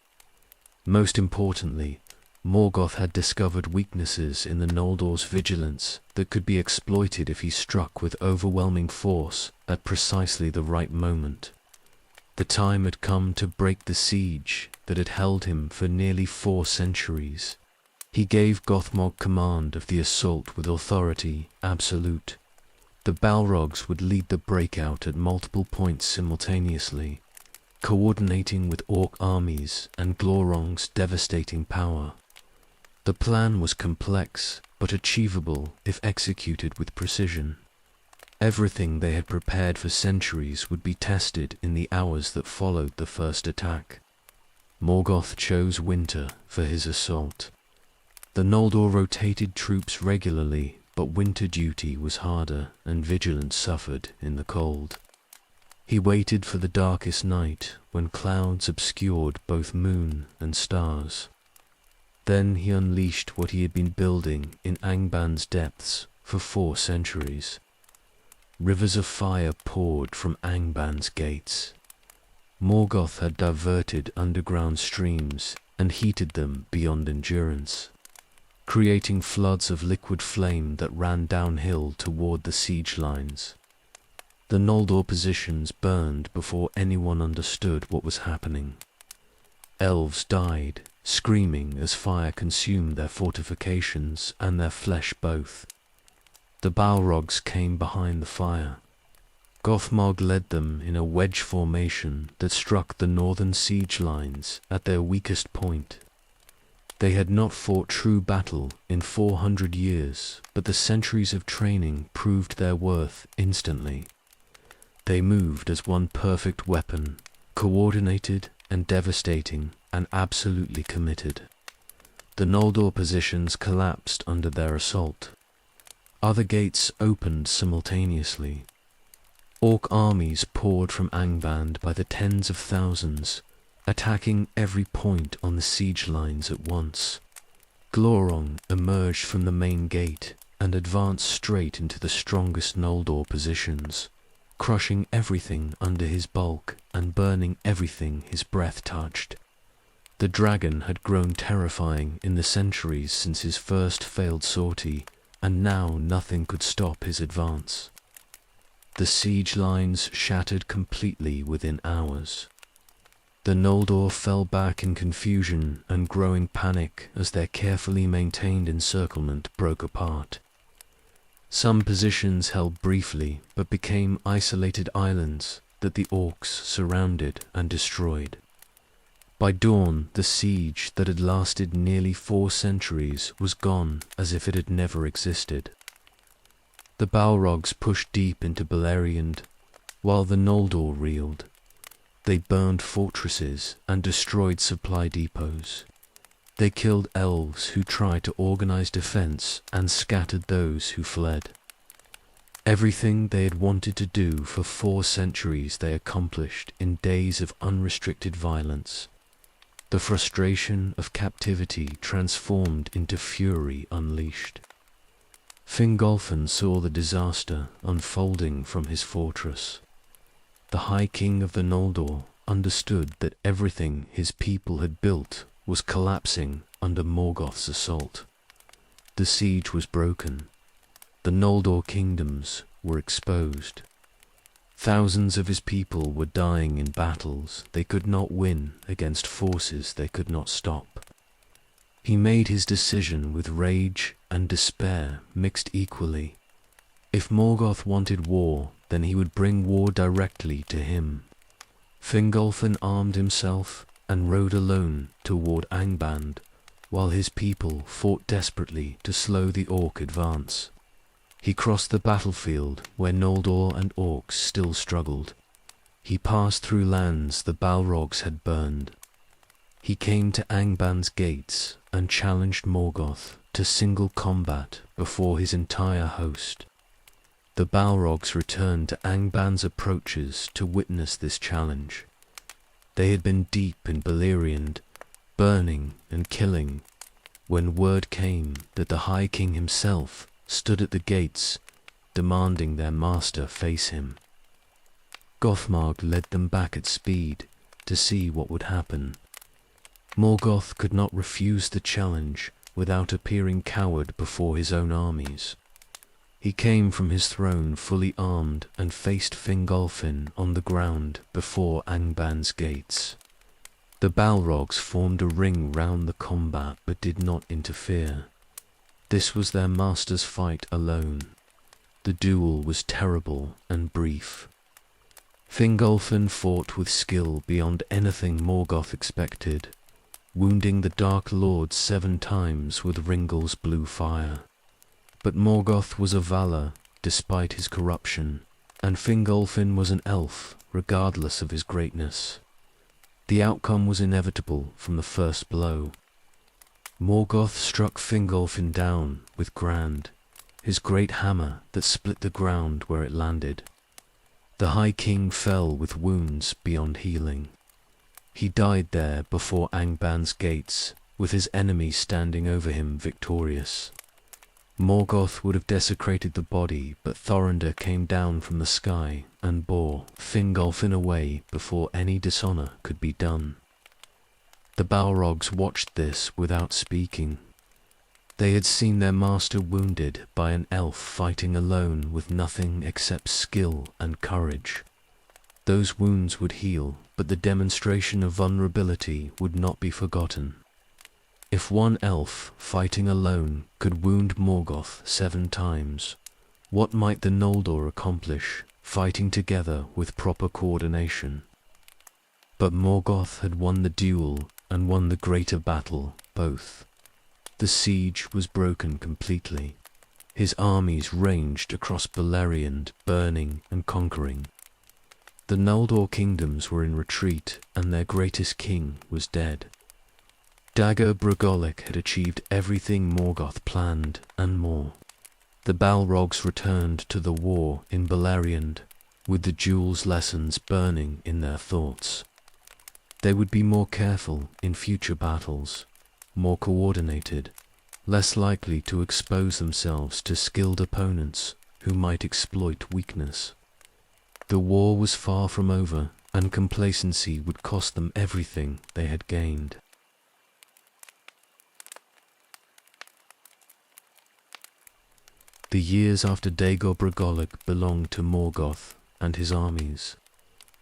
Most importantly, Morgoth had discovered weaknesses in the Noldor's vigilance that could be exploited if he struck with overwhelming force at precisely the right moment. The time had come to break the siege that had held him for nearly 4 centuries. He gave Gothmog command of the assault with authority absolute. The Balrogs would lead the breakout at multiple points simultaneously, coordinating with Orc armies and Glorong's devastating power. The plan was complex, but achievable if executed with precision. Everything they had prepared for centuries would be tested in the hours that followed the first attack. Morgoth chose winter for his assault. The Noldor rotated troops regularly, but winter duty was harder and vigilance suffered in the cold. He waited for the darkest night when clouds obscured both moon and stars. Then he unleashed what he had been building in Angband's depths for 4 centuries. Rivers of fire poured from Angband's gates. Morgoth had diverted underground streams and heated them beyond endurance, creating floods of liquid flame that ran downhill toward the siege lines. The Noldor positions burned before anyone understood what was happening. Elves died, screaming as fire consumed their fortifications and their flesh both. The Balrogs came behind the fire. Gothmog led them in a wedge formation that struck the northern siege lines at their weakest point. They had not fought true battle in 400 years, but the centuries of training proved their worth instantly. They moved as one perfect weapon, coordinated and devastating and absolutely committed. The Noldor positions collapsed under their assault. Other gates opened simultaneously. Orc armies poured from Angband by the tens of thousands, attacking every point on the siege lines at once. Glorong emerged from the main gate and advanced straight into the strongest Noldor positions, crushing everything under his bulk and burning everything his breath touched. The dragon had grown terrifying in the centuries since his first failed sortie, and now nothing could stop his advance. The siege lines shattered completely within hours. The Noldor fell back in confusion and growing panic as their carefully maintained encirclement broke apart. Some positions held briefly, but became isolated islands that the Orcs surrounded and destroyed. By dawn, the siege that had lasted nearly 4 centuries was gone as if it had never existed. The Balrogs pushed deep into Beleriand, while the Noldor reeled. They burned fortresses and destroyed supply depots. They killed elves who tried to organize defense and scattered those who fled. Everything they had wanted to do for 4 centuries they accomplished in days of unrestricted violence. The frustration of captivity transformed into fury unleashed. Fingolfin saw the disaster unfolding from his fortress. The High King of the Noldor understood that everything his people had built was collapsing under Morgoth's assault. The siege was broken. The Noldor kingdoms were exposed. Thousands of his people were dying in battles they could not win against forces they could not stop. He made his decision with rage and despair mixed equally. If Morgoth wanted war, then he would bring war directly to him. Fingolfin armed himself and rode alone toward Angband, while his people fought desperately to slow the Orc advance. He crossed the battlefield where Noldor and Orcs still struggled. He passed through lands the Balrogs had burned. He came to Angband's gates and challenged Morgoth to single combat before his entire host. The Balrogs returned to Angband's approaches to witness this challenge. They had been deep in Beleriand, burning and killing, when word came that the High King himself stood at the gates, demanding their master face him. Gothmog led them back at speed to see what would happen. Morgoth could not refuse the challenge without appearing coward before his own armies. He came from his throne fully armed and faced Fingolfin on the ground before Angband's gates. The Balrogs formed a ring round the combat but did not interfere. This was their master's fight alone. The duel was terrible and brief. Fingolfin fought with skill beyond anything Morgoth expected, wounding the Dark Lord 7 times with Ringle's blue fire. But Morgoth was a valor despite his corruption, and Fingolfin was an elf regardless of his greatness. The outcome was inevitable from the first blow. Morgoth struck Fingolfin down with Grand, his great hammer that split the ground where it landed. The High King fell with wounds beyond healing. He died there before Angband's gates, with his enemies standing over him victorious. Morgoth would have desecrated the body, but Thorondor came down from the sky and bore Fingolfin away before any dishonor could be done. The Balrogs watched this without speaking. They had seen their master wounded by an elf fighting alone with nothing except skill and courage. Those wounds would heal, but the demonstration of vulnerability would not be forgotten. If one elf fighting alone could wound Morgoth 7 times, what might the Noldor accomplish fighting together with proper coordination? But Morgoth had won the duel and won the greater battle both. The siege was broken completely. His armies ranged across Beleriand, burning and conquering. The Noldor kingdoms were in retreat, and their greatest king was dead. Dagor Bragollach had achieved everything Morgoth planned, and more. The Balrogs returned to the war in Beleriand, with the duel's lessons burning in their thoughts. They would be more careful in future battles, more coordinated, less likely to expose themselves to skilled opponents who might exploit weakness. The war was far from over, and complacency would cost them everything they had gained. The years after Dagor Bragollach belonged to Morgoth and his armies.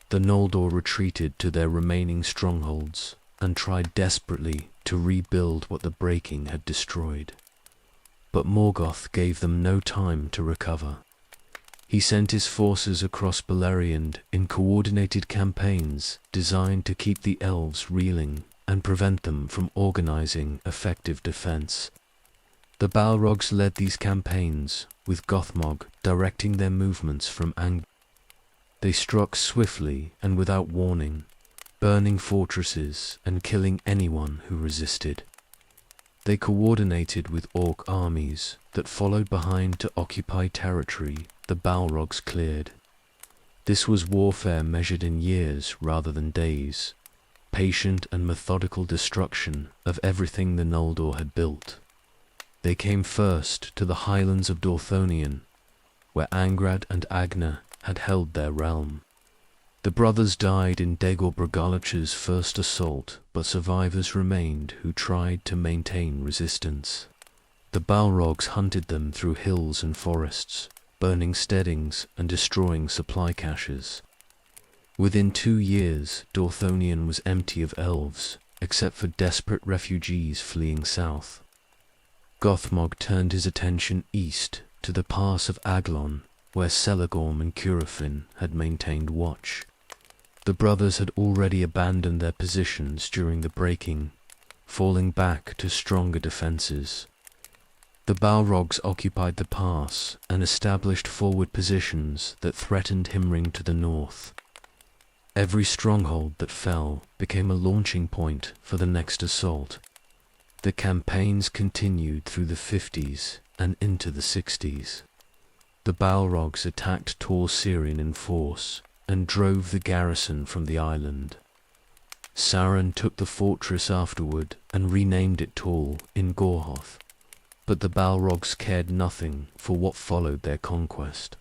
The Noldor retreated to their remaining strongholds and tried desperately to rebuild what the breaking had destroyed. But Morgoth gave them no time to recover. He sent his forces across Beleriand in coordinated campaigns designed to keep the elves reeling and prevent them from organizing effective defense. The Balrogs led these campaigns, with Gothmog directing their movements from anger. They struck swiftly and without warning, burning fortresses and killing anyone who resisted. They coordinated with orc armies that followed behind to occupy territory the Balrogs cleared. This was warfare measured in years rather than days, patient and methodical destruction of everything the Noldor had built. They came first to the highlands of Dorthonion, where Angrad and Agnar had held their realm. The brothers died in Dagor Bragalich's first assault, but survivors remained who tried to maintain resistance. The Balrogs hunted them through hills and forests, burning steadings and destroying supply caches. Within 2 years, Dorthonion was empty of elves, except for desperate refugees fleeing south. Gothmog turned his attention east to the pass of Aglon, where Celegorm and Curufin had maintained watch. The brothers had already abandoned their positions during the breaking, falling back to stronger defenses. The Balrogs occupied the pass and established forward positions that threatened Himring to the north. Every stronghold that fell became a launching point for the next assault. The campaigns continued through the 50s and into the 60s. The Balrogs attacked Tor Cirin in force and drove the garrison from the island. Sauron took the fortress afterward and renamed it Tall in Gorhoth, but the Balrogs cared nothing for what followed their conquest.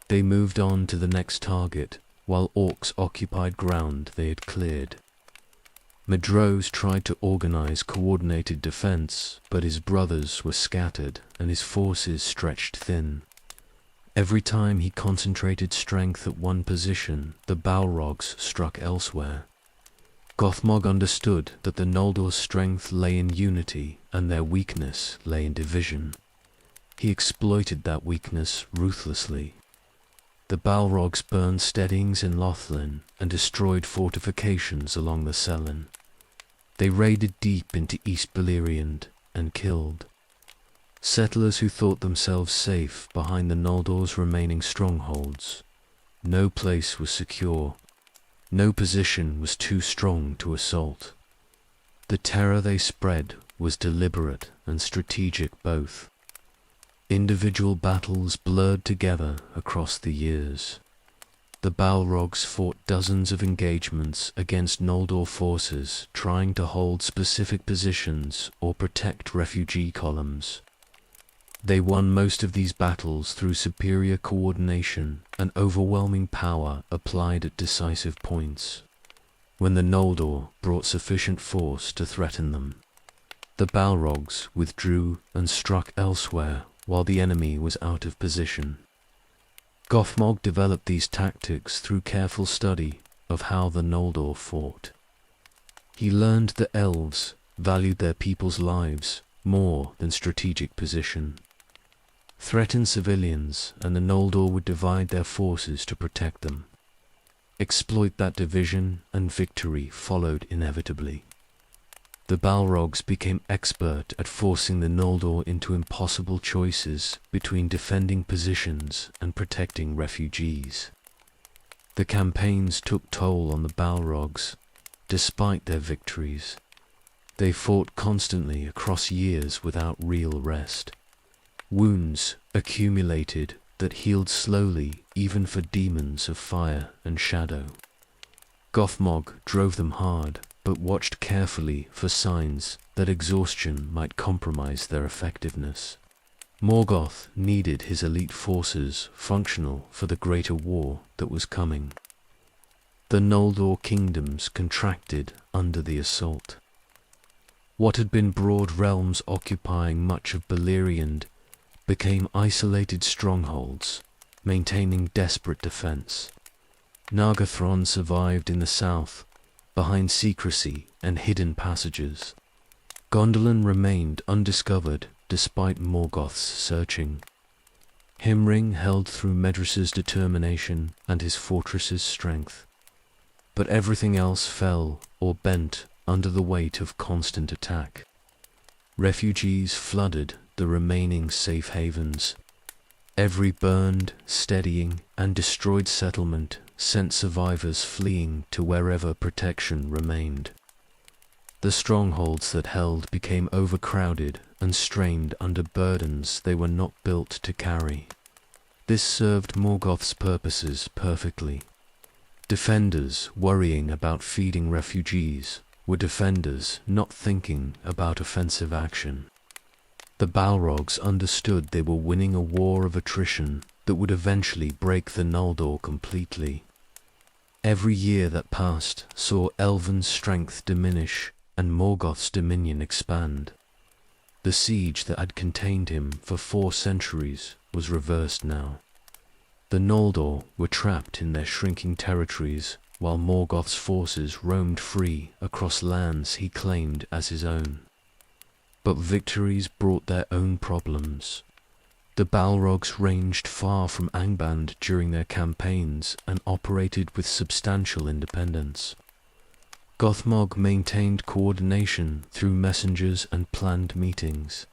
They moved on to the next target, while orcs occupied ground they had cleared. Medrose tried to organize coordinated defense, but his brothers were scattered and his forces stretched thin. Every time he concentrated strength at one position, the Balrogs struck elsewhere. Gothmog understood that the Noldor's strength lay in unity and their weakness lay in division. He exploited that weakness ruthlessly. The Balrogs burned steadings in Lothlin and destroyed fortifications along the Sellen. They raided deep into East Beleriand and killed settlers who thought themselves safe behind the Noldor's remaining strongholds. No place was secure. No position was too strong to assault. The terror they spread was deliberate and strategic both. Individual battles blurred together across the years. The Balrogs fought dozens of engagements against Noldor forces trying to hold specific positions or protect refugee columns. They won most of these battles through superior coordination and overwhelming power applied at decisive points. When the Noldor brought sufficient force to threaten them, the Balrogs withdrew and struck elsewhere while the enemy was out of position. Gothmog developed these tactics through careful study of how the Noldor fought. He learned that elves valued their people's lives more than strategic position. Threaten civilians, and the Noldor would divide their forces to protect them. Exploit that division, and victory followed inevitably. The Balrogs became expert at forcing the Noldor into impossible choices between defending positions and protecting refugees. The campaigns took toll on the Balrogs, despite their victories. They fought constantly across years without real rest. Wounds accumulated that healed slowly even for demons of fire and shadow. Gothmog drove them hard, but watched carefully for signs that exhaustion might compromise their effectiveness. Morgoth needed his elite forces functional for the greater war that was coming. The Noldor kingdoms contracted under the assault. What had been broad realms occupying much of Beleriand became isolated strongholds, maintaining desperate defense. Nargothrond survived in the south, behind secrecy and hidden passages. Gondolin remained undiscovered despite Morgoth's searching. Himring held through Medrus's determination and his fortress's strength. But everything else fell or bent under the weight of constant attack. Refugees flooded the remaining safe havens. Every burned, steadying, and destroyed settlement sent survivors fleeing to wherever protection remained. The strongholds that held became overcrowded and strained under burdens they were not built to carry. This served Morgoth's purposes perfectly. Defenders worrying about feeding refugees were defenders not thinking about offensive action. The Balrogs understood they were winning a war of attrition that would eventually break the Noldor completely. Every year that passed saw Elven's strength diminish and Morgoth's dominion expand. The siege that had contained him for 4 centuries was reversed now. The Noldor were trapped in their shrinking territories, while Morgoth's forces roamed free across lands he claimed as his own. But victories brought their own problems. The Balrogs ranged far from Angband during their campaigns and operated with substantial independence. Gothmog maintained coordination through messengers and planned meetings,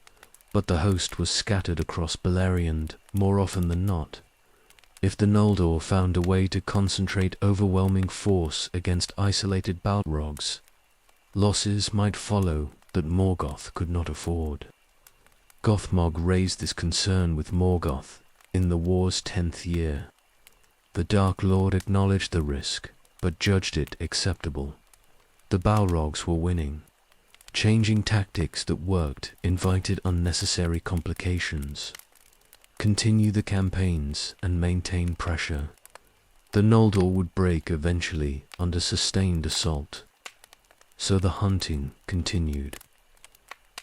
but the host was scattered across Beleriand more often than not. If the Noldor found a way to concentrate overwhelming force against isolated Balrogs, losses might follow that Morgoth could not afford. Gothmog raised this concern with Morgoth in the war's 10th year. The Dark Lord acknowledged the risk, but judged it acceptable. The Balrogs were winning. Changing tactics that worked invited unnecessary complications. Continue the campaigns and maintain pressure. The Noldor would break eventually under sustained assault. So the hunting continued.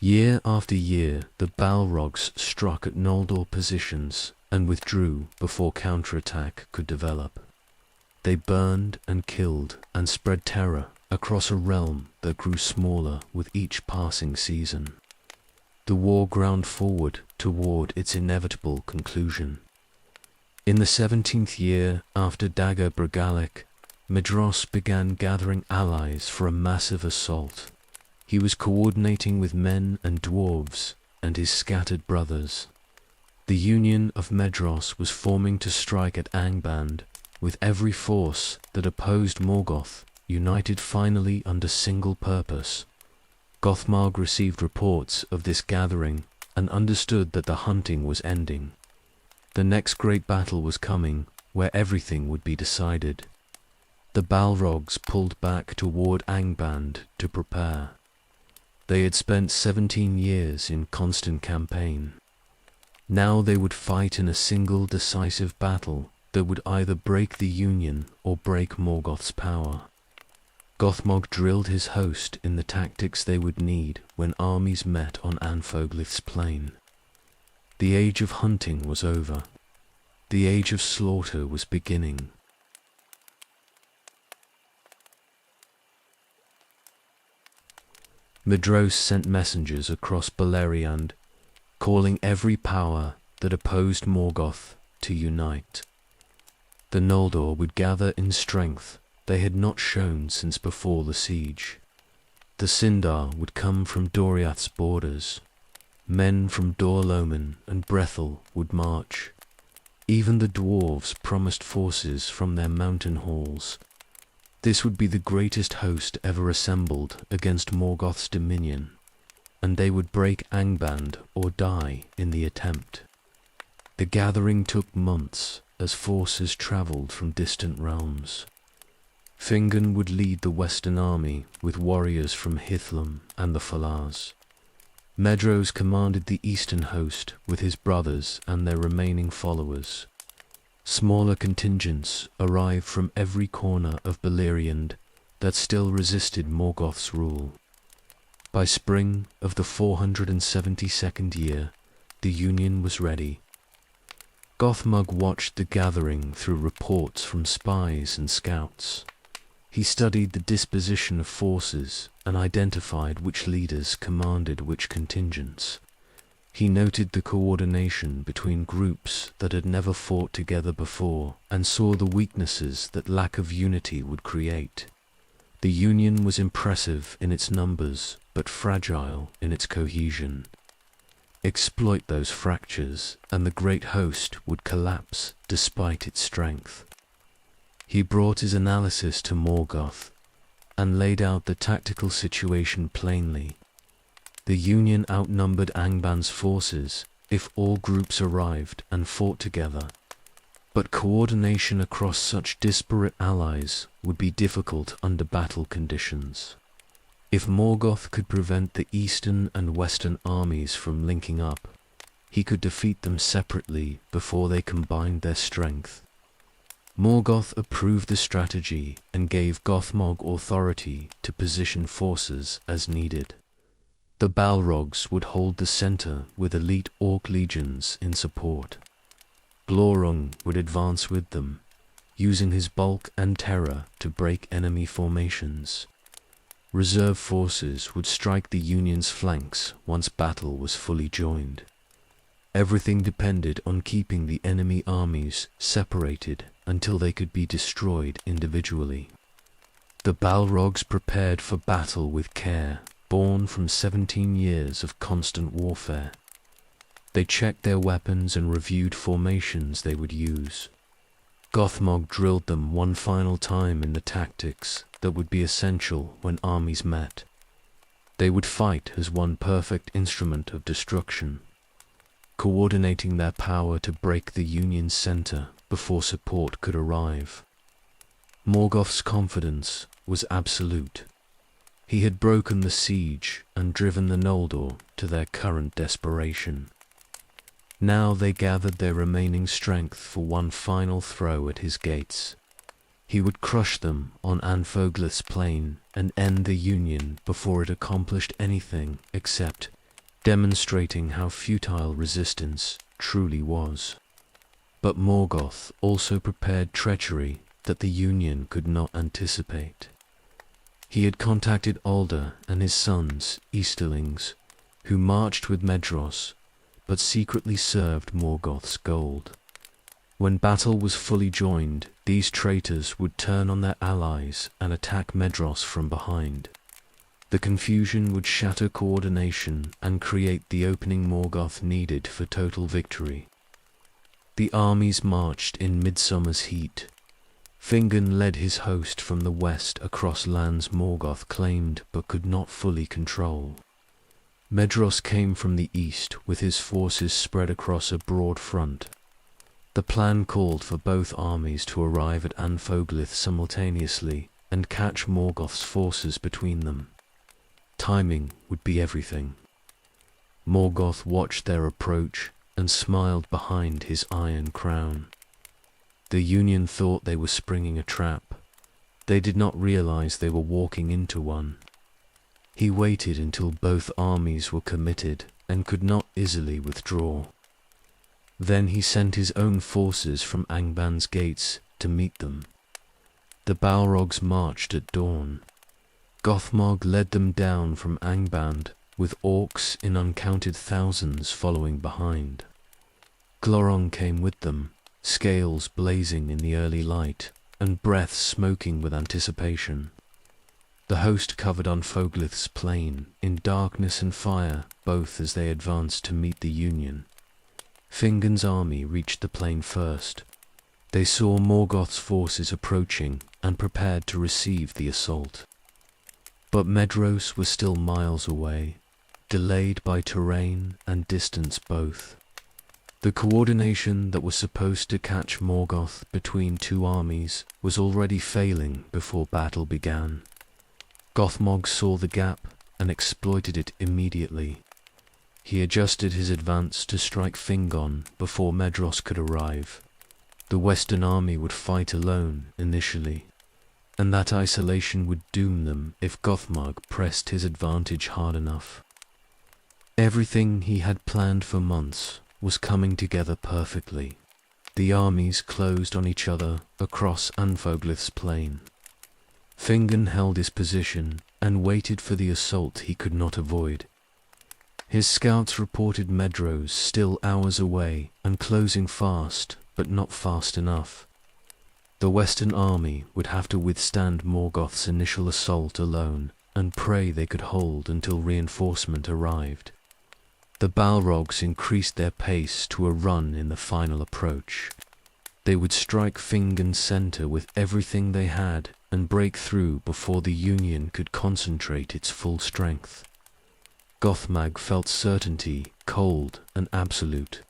Year after year, the Balrogs struck at Noldor positions and withdrew before counterattack could develop. They burned and killed and spread terror across a realm that grew smaller with each passing season. The war ground forward toward its inevitable conclusion. In the 17th year after Dagor Bragalek, Medros began gathering allies for a massive assault. He was coordinating with men and dwarves and his scattered brothers. The Union of Medros was forming to strike at Angband, with every force that opposed Morgoth united finally under single purpose. Gothmog received reports of this gathering and understood that the hunting was ending. The next great battle was coming, where everything would be decided. The Balrogs pulled back toward Angband to prepare. They had spent 17 years in constant campaign. Now they would fight in a single decisive battle that would either break the Union or break Morgoth's power. Gothmog drilled his host in the tactics they would need when armies met on Anfoglith's plain. The age of hunting was over. The age of slaughter was beginning. Medros sent messengers across Beleriand, calling every power that opposed Morgoth to unite. The Noldor would gather in strength they had not shown since before the siege. The Sindar would come from Doriath's borders. Men from Dor Lomin and Brethil would march. Even the dwarves promised forces from their mountain halls. This would be the greatest host ever assembled against Morgoth's dominion, and they would break Angband or die in the attempt. The gathering took months as forces travelled from distant realms. Fingon would lead the western army with warriors from Hithlum and the Falars. Medros commanded the eastern host with his brothers and their remaining followers. Smaller contingents arrived from every corner of Beleriand that still resisted Morgoth's rule. By spring of the 472nd year, the Union was ready. Gothmog watched the gathering through reports from spies and scouts. He studied the disposition of forces and identified which leaders commanded which contingents. He noted the coordination between groups that had never fought together before and saw the weaknesses that lack of unity would create. The Union was impressive in its numbers, but fragile in its cohesion. exploit those fractures, and the great host would collapse despite its strength. He brought his analysis to Morgoth and laid out the tactical situation plainly. The Union outnumbered Angban's forces if all groups arrived and fought together, but coordination across such disparate allies would be difficult under battle conditions. If Morgoth could prevent the eastern and western armies from linking up, he could defeat them separately before they combined their strength. Morgoth approved the strategy and gave Gothmog authority to position forces as needed. The Balrogs would hold the center with elite Orc legions in support. Glorung would advance with them, using his bulk and terror to break enemy formations. Reserve forces would strike the Union's flanks once battle was fully joined. Everything depended on keeping the enemy armies separated until they could be destroyed individually. The Balrogs prepared for battle with care, born from 17 years of constant warfare. They checked their weapons and reviewed formations they would use. Gothmog drilled them one final time in the tactics that would be essential when armies met. They would fight as one perfect instrument of destruction, coordinating their power to break the Union's center before support could arrive. Morgoth's confidence was absolute. He had broken the siege and driven the Noldor to their current desperation. Now they gathered their remaining strength for one final throw at his gates. He would crush them on Anfoglith's plain and end the Union before it accomplished anything except demonstrating how futile resistance truly was. But Morgoth also prepared treachery that the Union could not anticipate. He had contacted Alder and his sons, Easterlings, who marched with Medros, but secretly served Morgoth's gold. When battle was fully joined, these traitors would turn on their allies and attack Medros from behind. The confusion would shatter coordination and create the opening Morgoth needed for total victory. The armies marched in midsummer's heat. Fingon led his host from the west across lands Morgoth claimed but could not fully control. Medros came from the east with his forces spread across a broad front. The plan called for both armies to arrive at Anfoglith simultaneously and catch Morgoth's forces between them. Timing would be everything. Morgoth watched their approach and smiled behind his iron crown. The Union thought they were springing a trap. They did not realize they were walking into one. He waited until both armies were committed and could not easily withdraw. Then he sent his own forces from Angban's gates to meet them. The Balrogs marched at dawn. Gothmog led them down from Angband, with orcs in uncounted thousands following behind. Glorung came with them, scales blazing in the early light, and breath smoking with anticipation. The host covered Anfoglith's plain, in darkness and fire, both as they advanced to meet the Union. Fingon's army reached the plain first. They saw Morgoth's forces approaching and prepared to receive the assault. But Medros was still miles away, delayed by terrain and distance both. The coordination that was supposed to catch Morgoth between two armies was already failing before battle began. Gothmog saw the gap and exploited it immediately. He adjusted his advance to strike Fingon before Medros could arrive. The Western army would fight alone initially, and that isolation would doom them if Gothmog pressed his advantage hard enough. Everything he had planned for months was coming together perfectly. The armies closed on each other across Anfoglith's plain. Fingon held his position and waited for the assault he could not avoid. His scouts reported Medros still hours away and closing fast, but not fast enough. The Western army would have to withstand Morgoth's initial assault alone and pray they could hold until reinforcement arrived. The Balrogs increased their pace to a run in the final approach. They would strike Fingon's center with everything they had and break through before the Union could concentrate its full strength. Gothmog felt certainty, cold and absolute.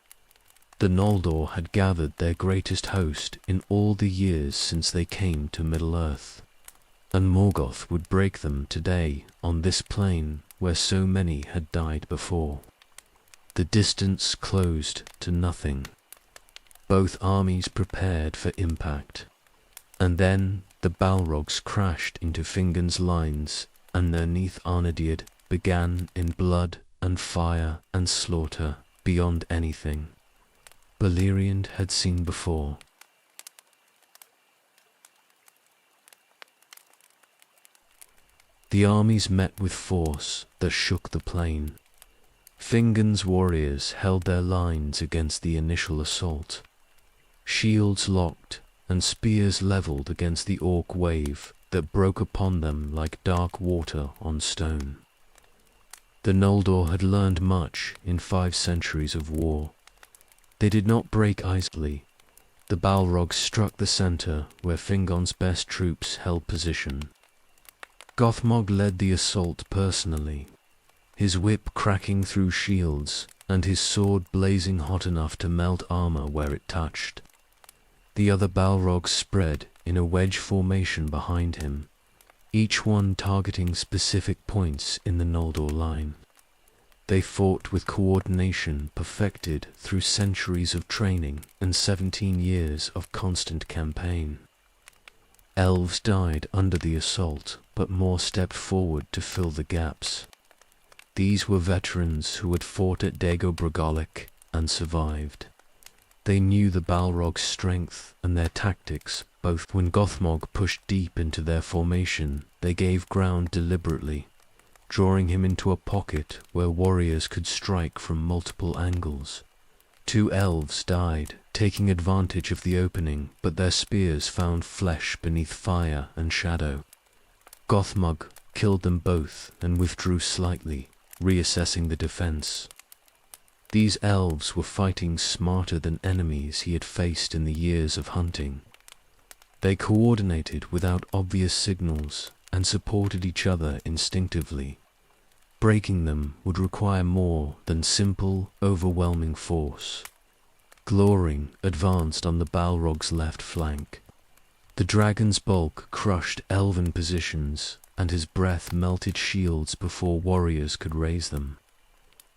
The Noldor had gathered their greatest host in all the years since they came to Middle-earth, and Morgoth would break them today on this plain where so many had died before. The distance closed to nothing. Both armies prepared for impact, and then the Balrogs crashed into Fingon's lines, and underneath Arnediad began in blood and fire and slaughter beyond anything Beleriand had seen before. The armies met with force that shook the plain. Fingon's warriors held their lines against the initial assault, shields locked and spears leveled against the orc wave that broke upon them like dark water on stone. The Noldor had learned much in 5 centuries of war. They did not break easily. The Balrogs struck the center where Fingon's best troops held position. Gothmog led the assault personally, his whip cracking through shields and his sword blazing hot enough to melt armor where it touched. The other Balrogs spread in a wedge formation behind him, each one targeting specific points in the Noldor line. They fought with coordination perfected through centuries of training and 17 years of constant campaign. Elves died under the assault, but more stepped forward to fill the gaps. These were veterans who had fought at Dagobrogolik and survived. They knew the Balrog's strength and their tactics. Both when Gothmog pushed deep into their formation, they gave ground deliberately, drawing him into a pocket where warriors could strike from multiple angles. 2 elves died, taking advantage of the opening, but their spears found flesh beneath fire and shadow. Gothmog killed them both and withdrew slightly, reassessing the defense. These elves were fighting smarter than enemies he had faced in the years of hunting. They coordinated without obvious signals and supported each other instinctively. Breaking them would require more than simple, overwhelming force. Glorring advanced on the Balrog's left flank. The dragon's bulk crushed elven positions, and his breath melted shields before warriors could raise them.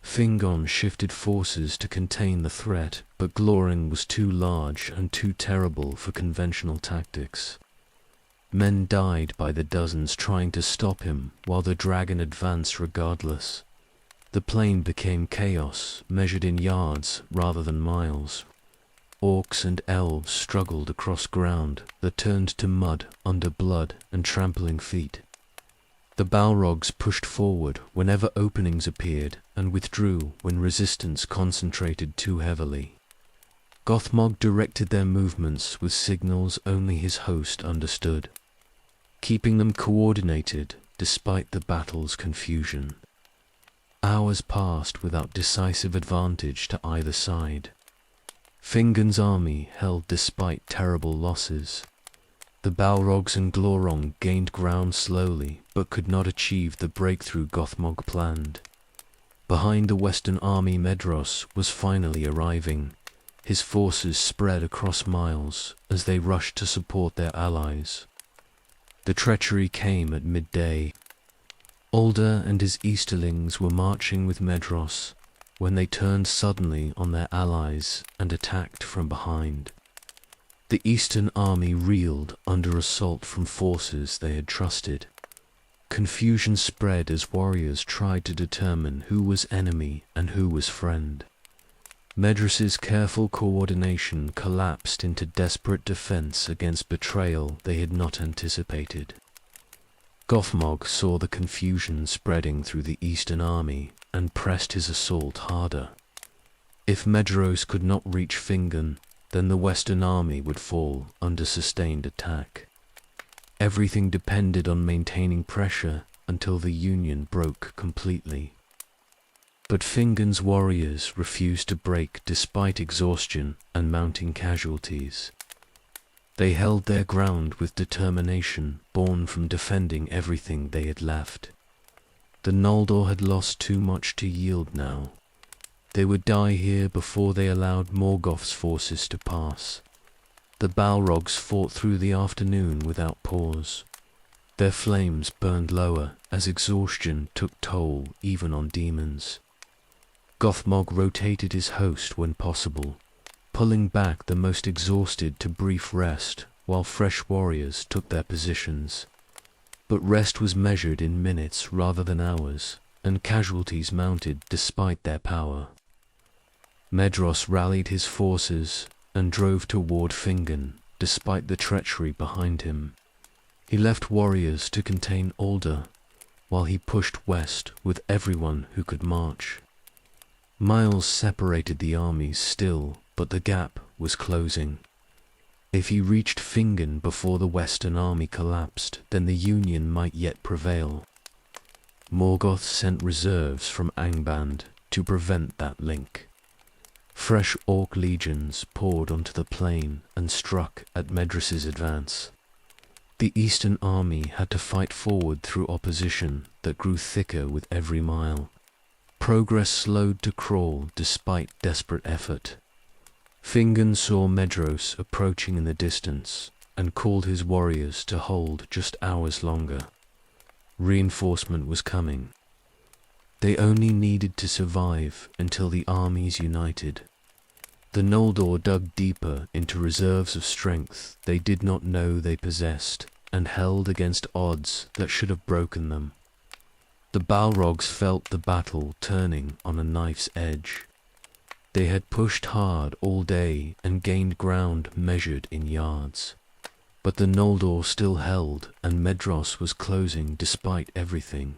Fingon shifted forces to contain the threat, but Glorring was too large and too terrible for conventional tactics. Men died by the dozens trying to stop him, while the dragon advanced regardless. The plain became chaos, measured in yards rather than miles. Orcs and elves struggled across ground that turned to mud under blood and trampling feet. The Balrogs pushed forward whenever openings appeared and withdrew when resistance concentrated too heavily. Gothmog directed their movements with signals only his host understood, keeping them coordinated despite the battle's confusion. Hours passed without decisive advantage to either side. Fingon's army held despite terrible losses. The Balrogs and Glorong gained ground slowly, but could not achieve the breakthrough Gothmog planned. Behind the Western army Medros was finally arriving, his forces spread across miles as they rushed to support their allies. The treachery came at midday. Ulder and his Easterlings were marching with Medros when they turned suddenly on their allies and attacked from behind. The Eastern army reeled under assault from forces they had trusted. Confusion spread as warriors tried to determine who was enemy and who was friend. Medros's careful coordination collapsed into desperate defense against betrayal they had not anticipated. Gothmog saw the confusion spreading through the Eastern army and pressed his assault harder. If Medros could not reach Fingon, then the Western army would fall under sustained attack. Everything depended on maintaining pressure until the Union broke completely. But Fingon's warriors refused to break despite exhaustion and mounting casualties. They held their ground with determination born from defending everything they had left. The Noldor had lost too much to yield now. They would die here before they allowed Morgoth's forces to pass. The Balrogs fought through the afternoon without pause. Their flames burned lower as exhaustion took toll even on demons. Gothmog rotated his host when possible, pulling back the most exhausted to brief rest while fresh warriors took their positions. But rest was measured in minutes rather than hours, and casualties mounted despite their power. Medros rallied his forces and drove toward Fingon, despite the treachery behind him. He left warriors to contain Alder, while he pushed west with everyone who could march. Miles separated the armies still, but the gap was closing. If he reached Fingon before the Western army collapsed, then the Union might yet prevail. Morgoth sent reserves from Angband to prevent that link. Fresh Orc legions poured onto the plain and struck at Medrus's advance. The Eastern army had to fight forward through opposition that grew thicker with every mile. Progress slowed to crawl despite desperate effort. Fingon saw Medros approaching in the distance and called his warriors to hold just hours longer. Reinforcement was coming. They only needed to survive until the armies united. The Noldor dug deeper into reserves of strength they did not know they possessed and held against odds that should have broken them. The Balrogs felt the battle turning on a knife's edge. They had pushed hard all day and gained ground measured in yards. But the Noldor still held, and Medros was closing despite everything.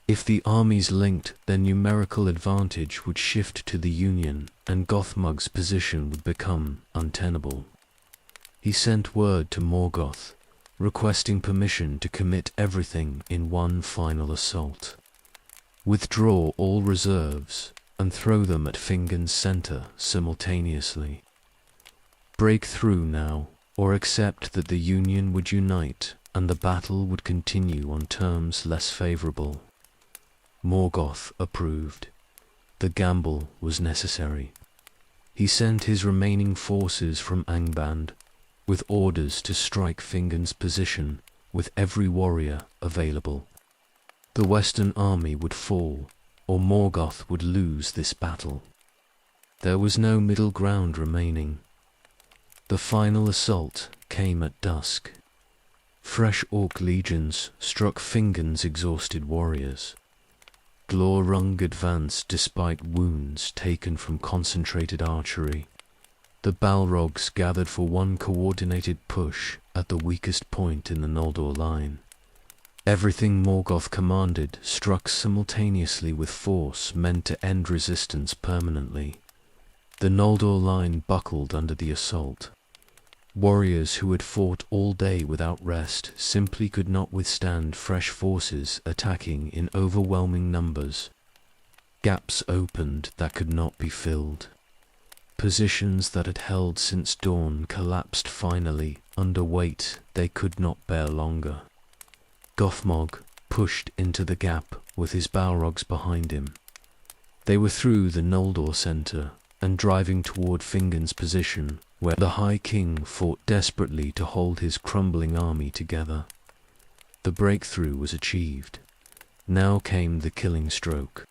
If the armies linked, their numerical advantage would shift to the Union, and Gothmog's position would become untenable. He sent word to Morgoth, requesting permission to commit everything in one final assault. Withdraw all reserves and throw them at Fingon's center simultaneously. Break through now, or accept that the Union would unite and the battle would continue on terms less favorable. Morgoth approved. The gamble was necessary. He sent his remaining forces from Angband with orders to strike Fingon's position with every warrior available. The Western army would fall, or Morgoth would lose this battle. There was no middle ground remaining. The final assault came at dusk. Fresh Orc legions struck Fingon's exhausted warriors. Glorung advanced despite wounds taken from concentrated archery. The Balrogs gathered for one coordinated push at the weakest point in the Noldor line. Everything Morgoth commanded struck simultaneously with force meant to end resistance permanently. The Noldor line buckled under the assault. Warriors who had fought all day without rest simply could not withstand fresh forces attacking in overwhelming numbers. Gaps opened that could not be filled. Positions that had held since dawn collapsed finally under weight they could not bear longer. Gothmog pushed into the gap with his Balrogs behind him. They were through the Noldor center and driving toward Fingon's position, where the High King fought desperately to hold his crumbling army together. The breakthrough was achieved. Now came the killing stroke.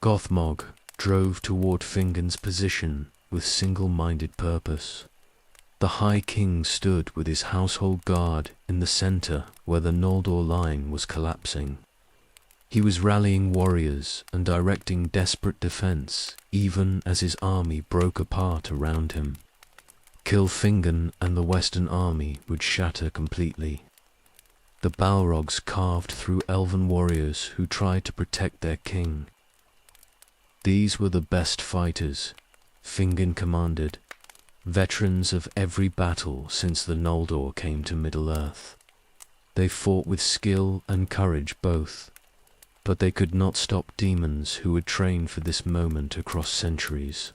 Gothmog drove toward Fingon's position with single-minded purpose. The High King stood with his household guard in the center where the Noldor line was collapsing. He was rallying warriors and directing desperate defense, even as his army broke apart around him. Kill Fingon and the Western army would shatter completely. The Balrogs carved through elven warriors who tried to protect their king. These were the best fighters, Fingon commanded, veterans of every battle since the Noldor came to Middle-earth. They fought with skill and courage both, but they could not stop demons who had trained for this moment across centuries.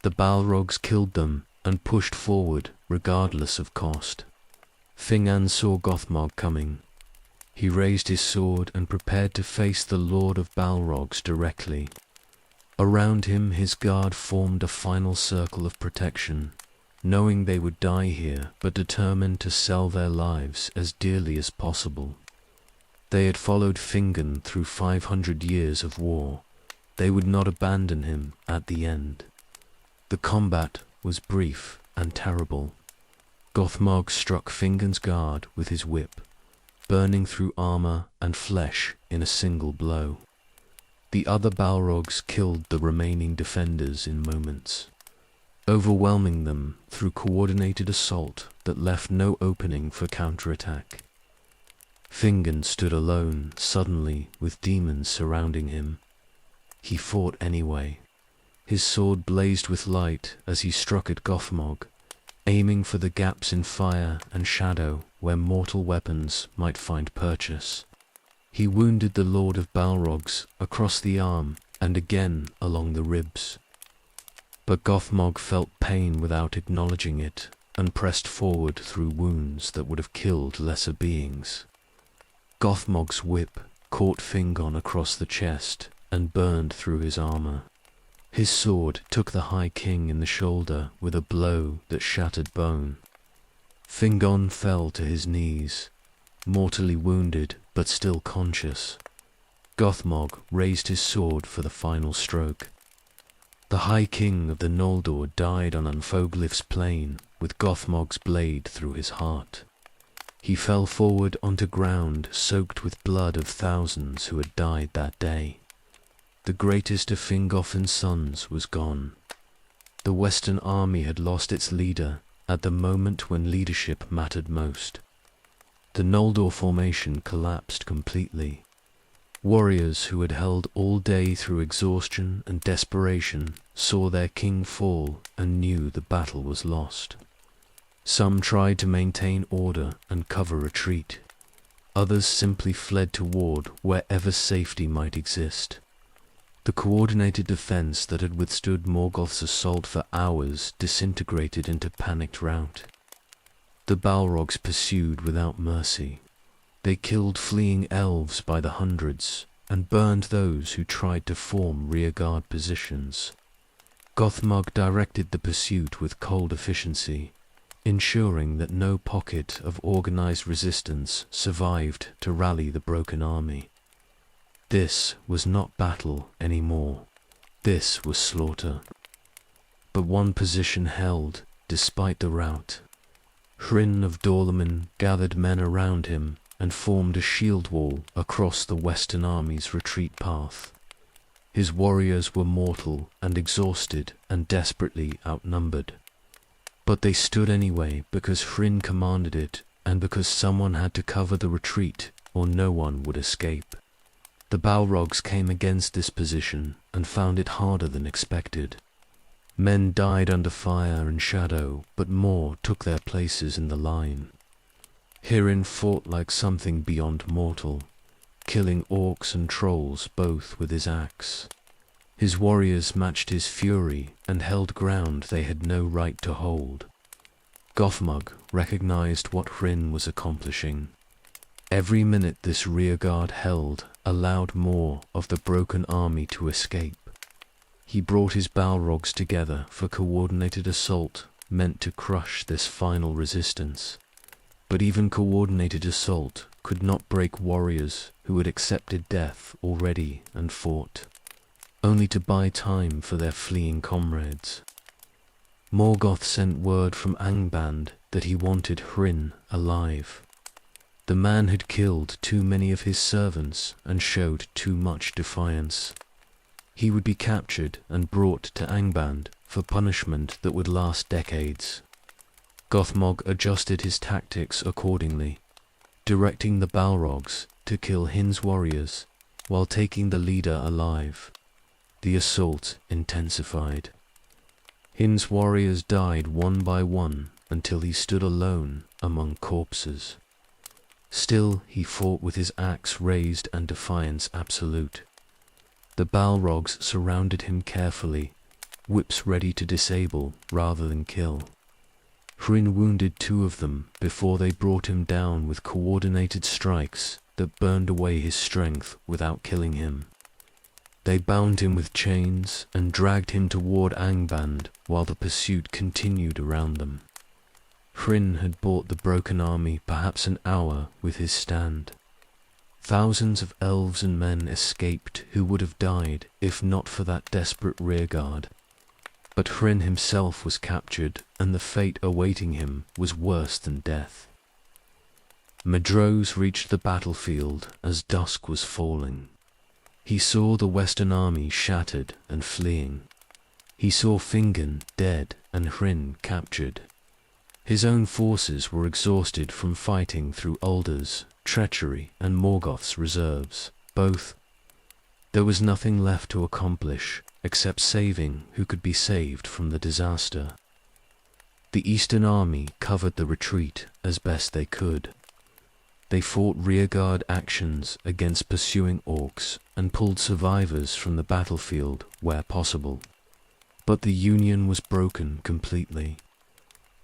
The Balrogs killed them and pushed forward regardless of cost. Fingon saw Gothmog coming. He raised his sword and prepared to face the Lord of Balrogs directly. Around him his guard formed a final circle of protection, knowing they would die here but determined to sell their lives as dearly as possible. They had followed Fingon through 500 years of war. They would not abandon him at the end. The combat was brief and terrible. Gothmog struck Fingon's guard with his whip, burning through armor and flesh in a single blow. The other Balrogs killed the remaining defenders in moments, overwhelming them through coordinated assault that left no opening for counterattack. Fingon stood alone suddenly with demons surrounding him. He fought anyway. His sword blazed with light as he struck at Gothmog, aiming for the gaps in fire and shadow where mortal weapons might find purchase. He wounded the Lord of Balrogs across the arm and again along the ribs. But Gothmog felt pain without acknowledging it and pressed forward through wounds that would have killed lesser beings. Gothmog's whip caught Fingon across the chest and burned through his armor. His sword took the High King in the shoulder with a blow that shattered bone. Fingon fell to his knees, mortally wounded but still conscious. Gothmog raised his sword for the final stroke. The High King of the Noldor died on Unfoglif's plain with Gothmog's blade through his heart. He fell forward onto ground soaked with blood of thousands who had died that day. The greatest of Fingolfin's sons was gone. The Western army had lost its leader at the moment when leadership mattered most. The Noldor formation collapsed completely. Warriors who had held all day through exhaustion and desperation saw their king fall and knew the battle was lost. Some tried to maintain order and cover retreat. Others simply fled toward wherever safety might exist. The coordinated defense that had withstood Morgoth's assault for hours disintegrated into panicked rout. The Balrogs pursued without mercy. They killed fleeing elves by the hundreds and burned those who tried to form rearguard positions. Gothmog directed the pursuit with cold efficiency, ensuring that no pocket of organized resistance survived to rally the broken army. This was not battle anymore. This was slaughter. But one position held, despite the rout. Hryn of Dorloman gathered men around him and formed a shield wall across the Western army's retreat path. His warriors were mortal and exhausted and desperately outnumbered. But they stood anyway because Hryn commanded it and because someone had to cover the retreat or no one would escape. The Balrogs came against this position and found it harder than expected. Men died under fire and shadow, but more took their places in the line. Hyrrin fought like something beyond mortal, killing orcs and trolls both with his axe. His warriors matched his fury and held ground they had no right to hold. Gothmog recognized what Hryn was accomplishing. Every minute this rearguard held allowed more of the broken army to escape. He brought his Balrogs together for coordinated assault meant to crush this final resistance. But even coordinated assault could not break warriors who had accepted death already and fought, only to buy time for their fleeing comrades. Morgoth sent word from Angband that he wanted Hryn alive. The man had killed too many of his servants and showed too much defiance. He would be captured and brought to Angband for punishment that would last decades. Gothmog adjusted his tactics accordingly, directing the Balrogs to kill Hryn's warriors while taking the leader alive. The assault intensified. Hryn's warriors died one by one until he stood alone among corpses. Still, he fought with his axe raised and defiance absolute. The Balrogs surrounded him carefully, whips ready to disable rather than kill. Hryn wounded 2 of them before they brought him down with coordinated strikes that burned away his strength without killing him. They bound him with chains and dragged him toward Angband while the pursuit continued around them. Hryn had bought the broken army perhaps an hour with his stand. Thousands of elves and men escaped who would have died if not for that desperate rearguard. But Hryn himself was captured, and the fate awaiting him was worse than death. Medrose reached the battlefield as dusk was falling. He saw the western army shattered and fleeing. He saw Fingon dead and Hryn captured. His own forces were exhausted from fighting through Ulder's treachery and Morgoth's reserves, both. There was nothing left to accomplish except saving who could be saved from the disaster. The Eastern Army covered the retreat as best they could. They fought rearguard actions against pursuing orcs and pulled survivors from the battlefield where possible. But the Union was broken completely.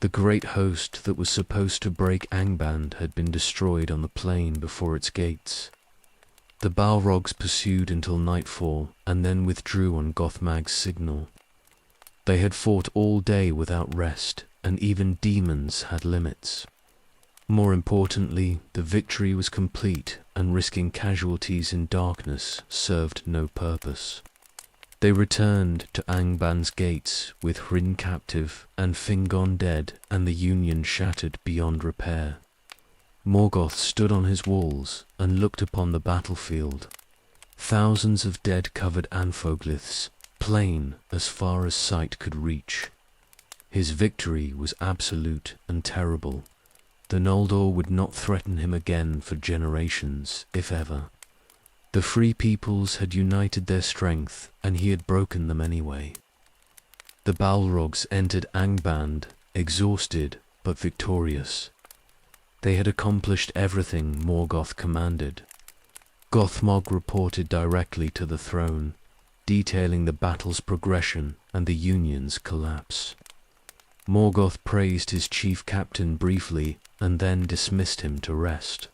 The great host that was supposed to break Angband had been destroyed on the plain before its gates. The Balrogs pursued until nightfall and then withdrew on Gothmag's signal. They had fought all day without rest, and even demons had limits. More importantly, the victory was complete, and risking casualties in darkness served no purpose. They returned to Angband's gates with Hryn captive and Fingon dead and the Union shattered beyond repair. Morgoth stood on his walls and looked upon the battlefield. Thousands of dead covered anphoglyphs, plain as far as sight could reach. His victory was absolute and terrible. The Noldor would not threaten him again for generations, if ever. The Free Peoples had united their strength, and he had broken them anyway. The Balrogs entered Angband, exhausted but victorious. They had accomplished everything Morgoth commanded. Gothmog reported directly to the throne, detailing the battle's progression and the Union's collapse. Morgoth praised his chief captain briefly and then dismissed him to rest.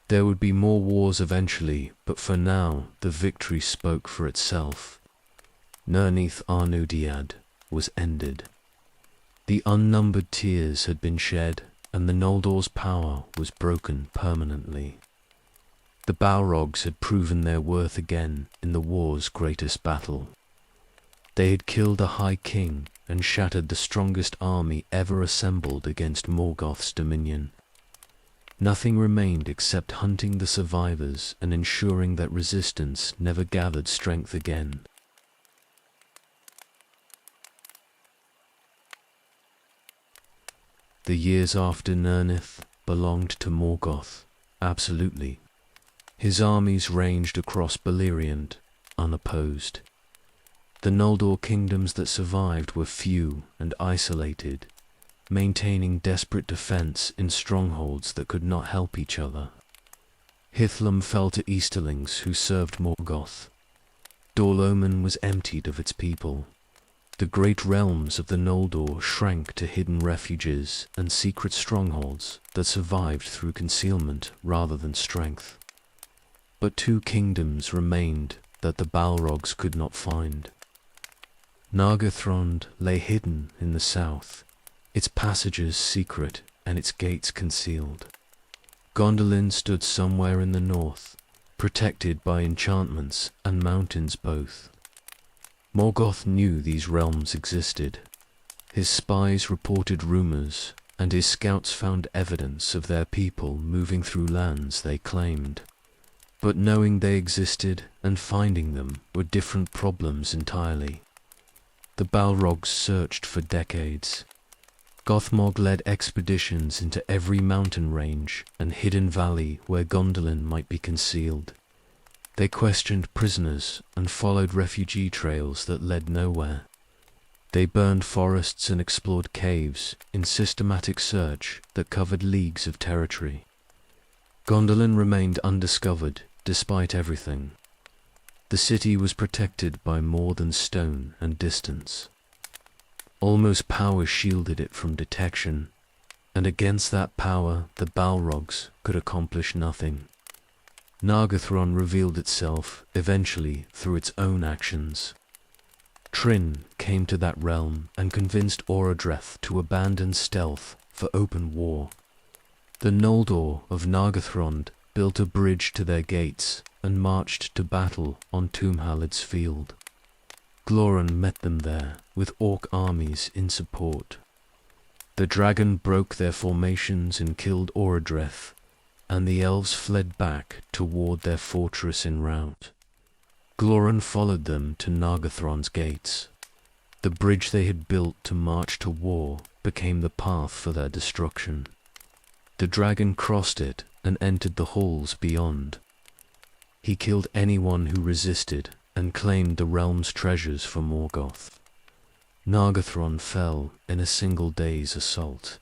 There would be more wars eventually, but for now the victory spoke for itself. Nerneath Arnudiad was ended. The unnumbered tears had been shed, and the Noldor's power was broken permanently. The Balrogs had proven their worth again in the war's greatest battle. They had killed a High King and shattered the strongest army ever assembled against Morgoth's dominion. Nothing remained except hunting the survivors and ensuring that resistance never gathered strength again. The years after Nerneath belonged to Morgoth, absolutely. His armies ranged across Beleriand, unopposed. The Noldor kingdoms that survived were few and isolated, maintaining desperate defense in strongholds that could not help each other. Hithlum fell to Easterlings who served Morgoth. Dol-Omen was emptied of its people. The great realms of the Noldor shrank to hidden refuges and secret strongholds that survived through concealment rather than strength. But 2 kingdoms remained that the Balrogs could not find. Nargothrond lay hidden in the south, its passages secret and its gates concealed. Gondolin stood somewhere in the north, protected by enchantments and mountains both. Morgoth knew these realms existed. His spies reported rumors, and his scouts found evidence of their people moving through lands they claimed. But knowing they existed and finding them were different problems entirely. The Balrogs searched for decades. Gothmog led expeditions into every mountain range and hidden valley where Gondolin might be concealed. They questioned prisoners and followed refugee trails that led nowhere. They burned forests and explored caves in systematic search that covered leagues of territory. Gondolin remained undiscovered despite everything. The city was protected by more than stone and distance. Almost power shielded it from detection, and against that power the Balrogs could accomplish nothing. Nargothrond revealed itself eventually through its own actions. Trin came to that realm and convinced Orodreth to abandon stealth for open war. The Noldor of Nargothrond built a bridge to their gates and marched to battle on Toomhaled's field. Glorran met them there with orc armies in support. The dragon broke their formations and killed Orodreth, and the elves fled back toward their fortress en route. Glorran followed them to Nargothrond's gates. The bridge they had built to march to war became the path for their destruction. The dragon crossed it and entered the halls beyond. He killed anyone who resisted and claimed the realm's treasures for Morgoth. Nargothrond fell in a single day's assault.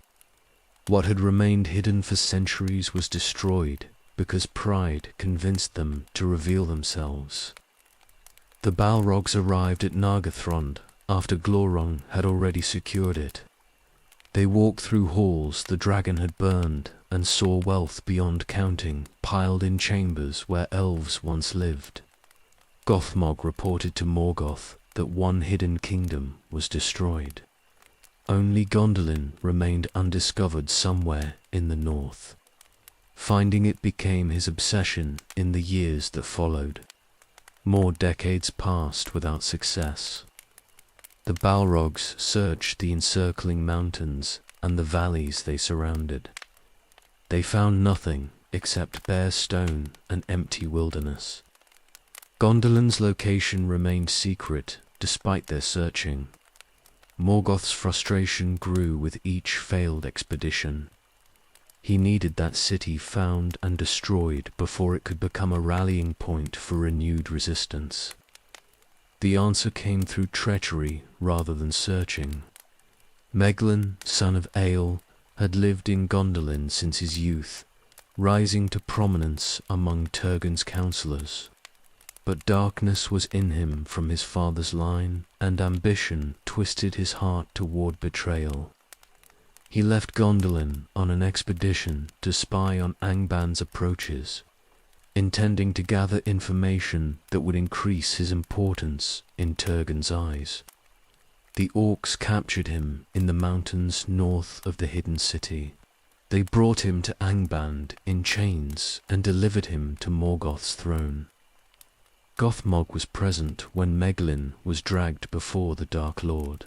What had remained hidden for centuries was destroyed because pride convinced them to reveal themselves. The Balrogs arrived at Nargothrond after Glorran had already secured it. They walked through halls the dragon had burned and saw wealth beyond counting piled in chambers where elves once lived. Gothmog reported to Morgoth that one hidden kingdom was destroyed. Only Gondolin remained undiscovered somewhere in the north. Finding it became his obsession in the years that followed. More decades passed without success. The Balrogs searched the encircling mountains and the valleys they surrounded. They found nothing except bare stone and empty wilderness. Gondolin's location remained secret despite their searching. Morgoth's frustration grew with each failed expedition. He needed that city found and destroyed before it could become a rallying point for renewed resistance. The answer came through treachery rather than searching. Meglin, son of Eöl, had lived in Gondolin since his youth, rising to prominence among Turgon's counselors. But darkness was in him from his father's line, and ambition twisted his heart toward betrayal. He left Gondolin on an expedition to spy on Angban's approaches, intending to gather information that would increase his importance in Turgon's eyes. The orcs captured him in the mountains north of the hidden city. They brought him to Angband in chains and delivered him to Morgoth's throne. Gothmog was present when Meglin was dragged before the Dark Lord.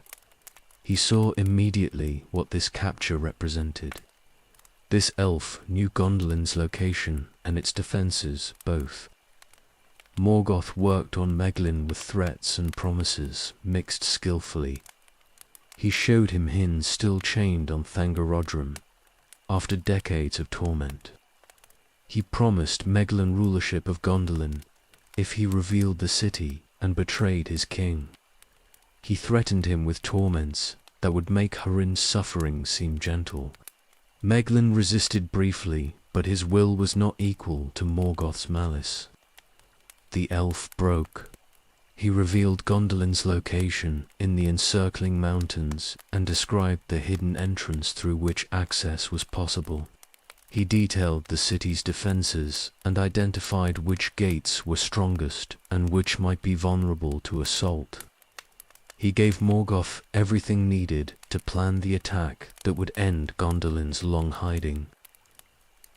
He saw immediately what this capture represented. This elf knew Gondolin's location and its defenses both. Morgoth worked on Meglin with threats and promises mixed skillfully. He showed him Hin still chained on Thangorodrim after decades of torment. He promised Meglin rulership of Gondolin if he revealed the city and betrayed his king. He threatened him with torments that would make Hurin's suffering seem gentle. Meglin resisted briefly, but his will was not equal to Morgoth's malice. The elf broke. He revealed Gondolin's location in the encircling mountains and described the hidden entrance through which access was possible. He detailed the city's defenses and identified which gates were strongest and which might be vulnerable to assault. He gave Morgoth everything needed to plan the attack that would end Gondolin's long hiding.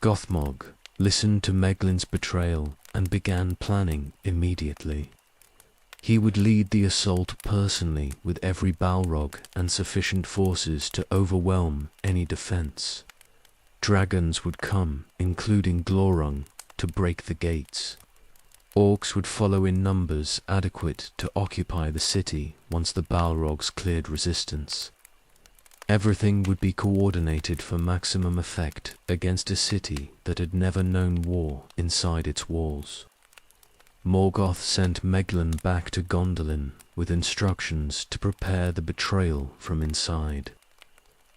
Gothmog listened to Meglin's betrayal and began planning immediately. He would lead the assault personally with every Balrog and sufficient forces to overwhelm any defense. Dragons would come, including Glorrung, to break the gates. Orcs would follow in numbers adequate to occupy the city once the Balrogs cleared resistance. Everything would be coordinated for maximum effect against a city that had never known war inside its walls. Morgoth sent Meglin back to Gondolin with instructions to prepare the betrayal from inside.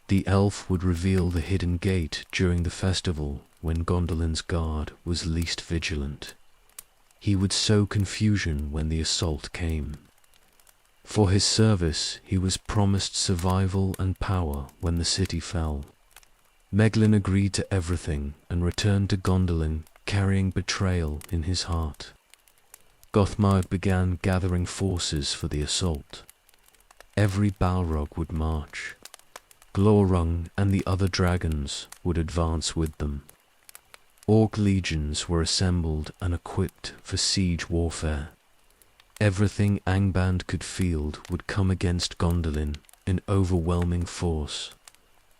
The elf would reveal the hidden gate during the festival when Gondolin's guard was least vigilant. He would sow confusion when the assault came. For his service he was promised survival and power when the city fell. Meglin agreed to everything and returned to Gondolin carrying betrayal in his heart. Gothmog began gathering forces for the assault. Every Balrog would march. Glorung and the other dragons would advance with them. Orc legions were assembled and equipped for siege warfare. Everything Angband could field would come against Gondolin in overwhelming force.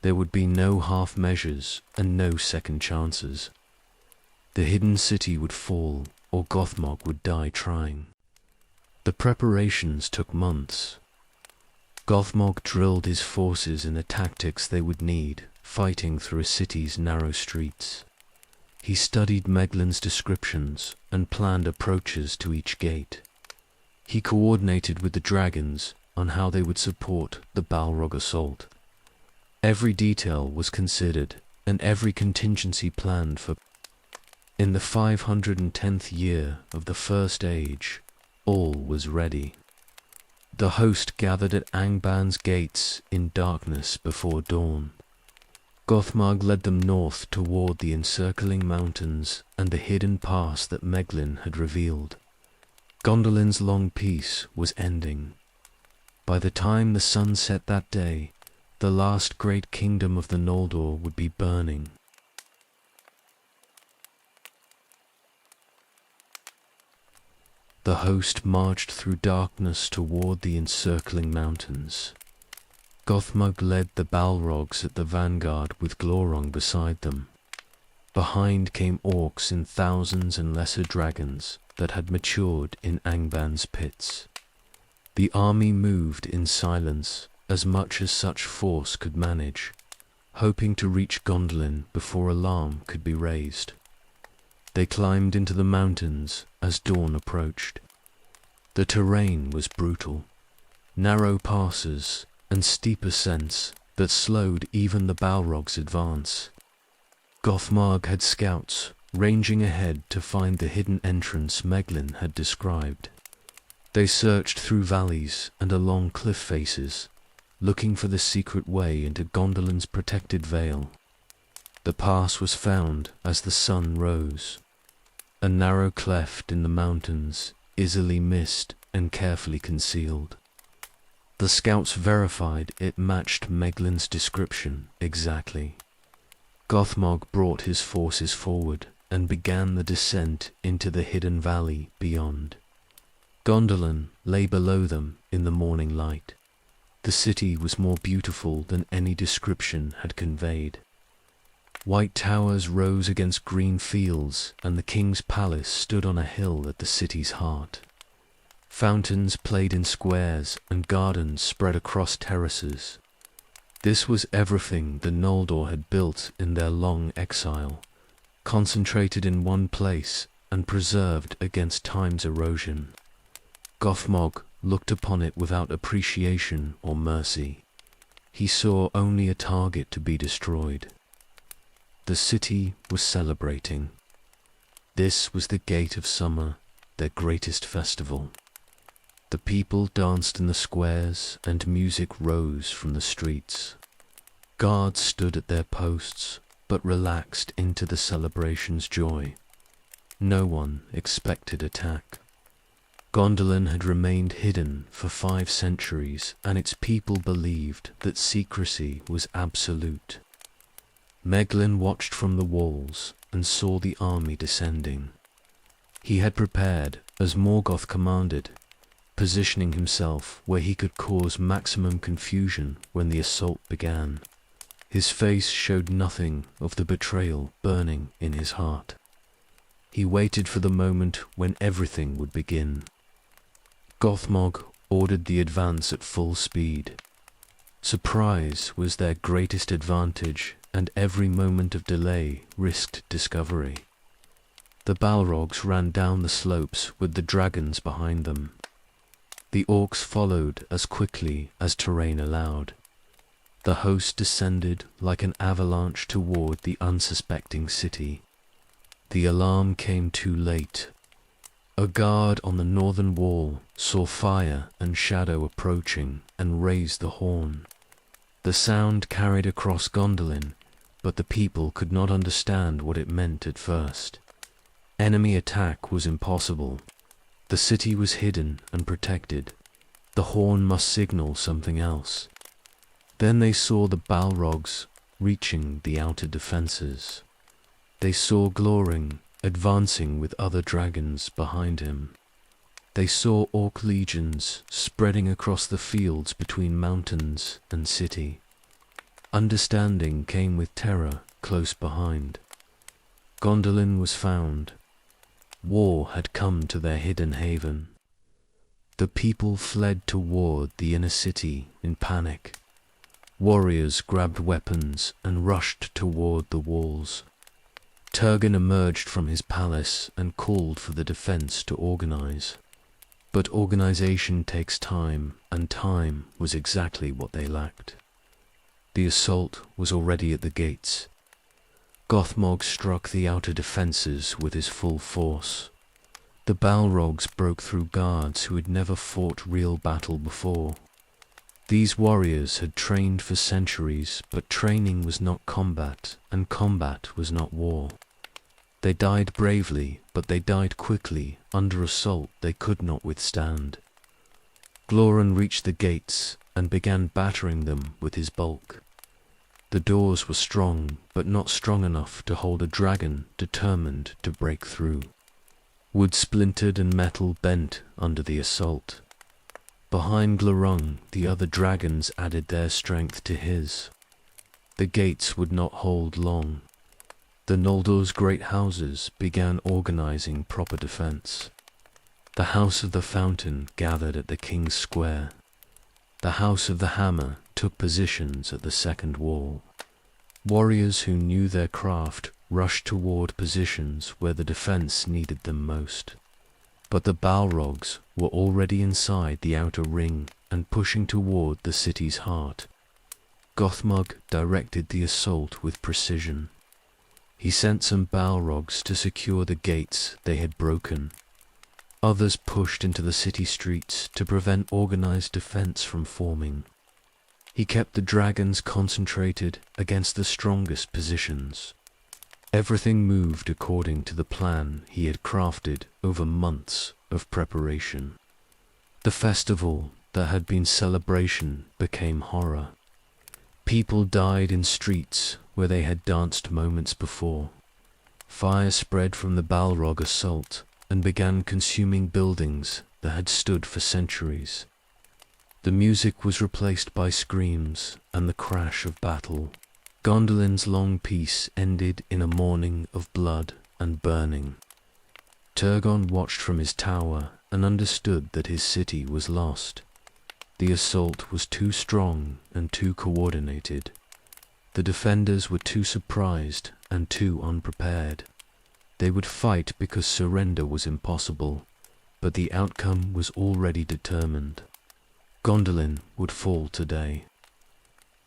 There would be no half measures and no second chances. The hidden city would fall, or Gothmog would die trying. The preparations took months. Gothmog drilled his forces in the tactics they would need, fighting through a city's narrow streets. He studied Meglin's descriptions and planned approaches to each gate. He coordinated with the dragons on how they would support the Balrog assault. Every detail was considered and every contingency planned for. In the 510th year of the First Age, all was ready. The host gathered at Angband's gates in darkness before dawn. Gothmog led them north toward the encircling mountains and the hidden pass that Meglin had revealed. Gondolin's long peace was ending. By the time the sun set that day, the last great kingdom of the Noldor would be burning. The host marched through darkness toward the encircling mountains. Gothmog led the Balrogs at the vanguard with Glorung beside them. Behind came orcs in thousands and lesser dragons that had matured in Angband's pits. The army moved in silence as much as such force could manage, hoping to reach Gondolin before alarm could be raised. They climbed into the mountains as dawn approached. The terrain was brutal, narrow passes and steep ascents that slowed even the Balrog's advance. Gothmog had scouts ranging ahead to find the hidden entrance Meglin had described. They searched through valleys and along cliff faces, looking for the secret way into Gondolin's protected vale. The pass was found as the sun rose. A narrow cleft in the mountains, easily missed and carefully concealed. The scouts verified it matched Meglin's description exactly. Gothmog brought his forces forward and began the descent into the hidden valley beyond. Gondolin lay below them in the morning light. The city was more beautiful than any description had conveyed. White towers rose against green fields, and the king's palace stood on a hill at the city's heart. Fountains played in squares, and gardens spread across terraces. This was everything the Noldor had built in their long exile, concentrated in one place and preserved against time's erosion. Gothmog looked upon it without appreciation or mercy. He saw only a target to be destroyed. The city was celebrating. This was the Gate of Summer, their greatest festival. The people danced in the squares and music rose from the streets. Guards stood at their posts, but relaxed into the celebration's joy. No one expected attack. Gondolin had remained hidden for 5 centuries, and its people believed that secrecy was absolute. Meglin watched from the walls and saw the army descending. He had prepared, as Morgoth commanded, positioning himself where he could cause maximum confusion when the assault began. His face showed nothing of the betrayal burning in his heart. He waited for the moment when everything would begin. Gothmog ordered the advance at full speed. Surprise was their greatest advantage, and every moment of delay risked discovery. The Balrogs ran down the slopes with the dragons behind them. The orcs followed as quickly as terrain allowed. The host descended like an avalanche toward the unsuspecting city. The alarm came too late. A guard on the northern wall saw fire and shadow approaching and raised the horn. The sound carried across Gondolin, but the people could not understand what it meant at first. Enemy attack was impossible. The city was hidden and protected. The horn must signal something else. Then they saw the Balrogs reaching the outer defenses. They saw Glorin advancing with other dragons behind him. They saw orc legions spreading across the fields between mountains and city. Understanding came with terror close behind. Gondolin was found. War had come to their hidden haven. The people fled toward the inner city in panic. Warriors grabbed weapons and rushed toward the walls. Turgon emerged from his palace and called for the defense to organize. But organization takes time, and time was exactly what they lacked. The assault was already at the gates. Gothmog struck the outer defenses with his full force. The Balrogs broke through guards who had never fought real battle before. These warriors had trained for centuries, but training was not combat, and combat was not war. They died bravely, but they died quickly, under assault they could not withstand. Glorin reached the gates and began battering them with his bulk. The doors were strong, but not strong enough to hold a dragon determined to break through. Wood splintered and metal bent under the assault. Behind Glorung, the other dragons added their strength to his. The gates would not hold long. The Noldor's great houses began organizing proper defense. The House of the Fountain gathered at the King's Square. The House of the Hammer took positions at the second wall. Warriors who knew their craft rushed toward positions where the defense needed them most. But the Balrogs were already inside the outer ring and pushing toward the city's heart. Gothmog directed the assault with precision. He sent some Balrogs to secure the gates they had broken. Others pushed into the city streets to prevent organized defense from forming. He kept the dragons concentrated against the strongest positions. Everything moved according to the plan he had crafted over months of preparation. The festival that had been celebration became horror. People died in streets where they had danced moments before. Fire spread from the Balrog assault and began consuming buildings that had stood for centuries. The music was replaced by screams and the crash of battle. Gondolin's long peace ended in a morning of blood and burning. Turgon watched from his tower and understood that his city was lost. The assault was too strong and too coordinated. The defenders were too surprised and too unprepared. They would fight because surrender was impossible, but the outcome was already determined. Gondolin would fall today.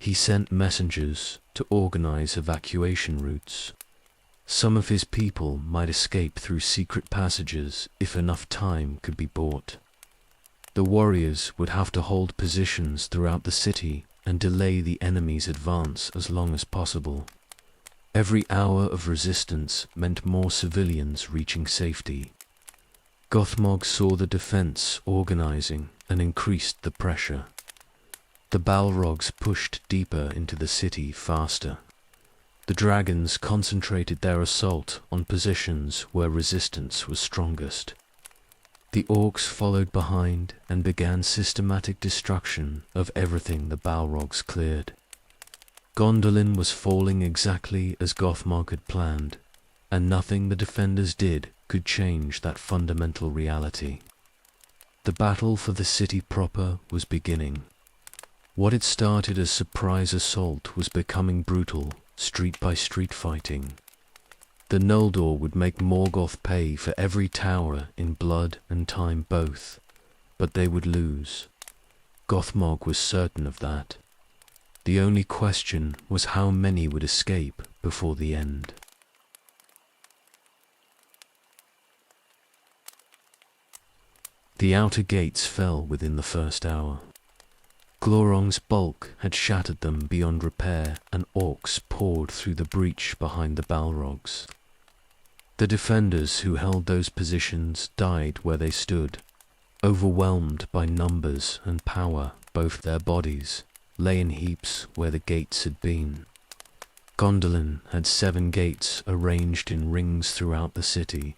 He sent messengers to organize evacuation routes. Some of his people might escape through secret passages if enough time could be bought. The warriors would have to hold positions throughout the city and delay the enemy's advance as long as possible. Every hour of resistance meant more civilians reaching safety. Gothmog saw the defense organizing and increased the pressure. The Balrogs pushed deeper into the city faster. The dragons concentrated their assault on positions where resistance was strongest. The orcs followed behind and began systematic destruction of everything the Balrogs cleared. Gondolin was falling exactly as Gothmog had planned, and nothing the defenders did could change that fundamental reality. The battle for the city proper was beginning. What had started as surprise assault was becoming brutal, street-by-street fighting. The Noldor would make Morgoth pay for every tower in blood and time both, but they would lose. Gothmog was certain of that. The only question was how many would escape before the end. The outer gates fell within the first hour. Glorong's bulk had shattered them beyond repair, and orcs poured through the breach behind the Balrogs. The defenders who held those positions died where they stood, overwhelmed by numbers and power. Both their bodies lay in heaps where the gates had been. Gondolin had 7 gates arranged in rings throughout the city.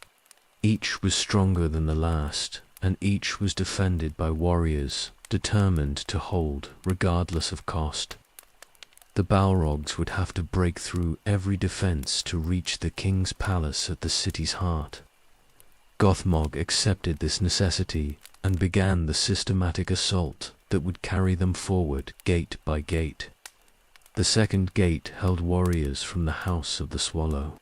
Each was stronger than the last, and each was defended by warriors determined to hold regardless of cost. The Balrogs would have to break through every defense to reach the king's palace at the city's heart. Gothmog accepted this necessity and began the systematic assault that would carry them forward gate by gate. The second gate held warriors from the House of the Swallow.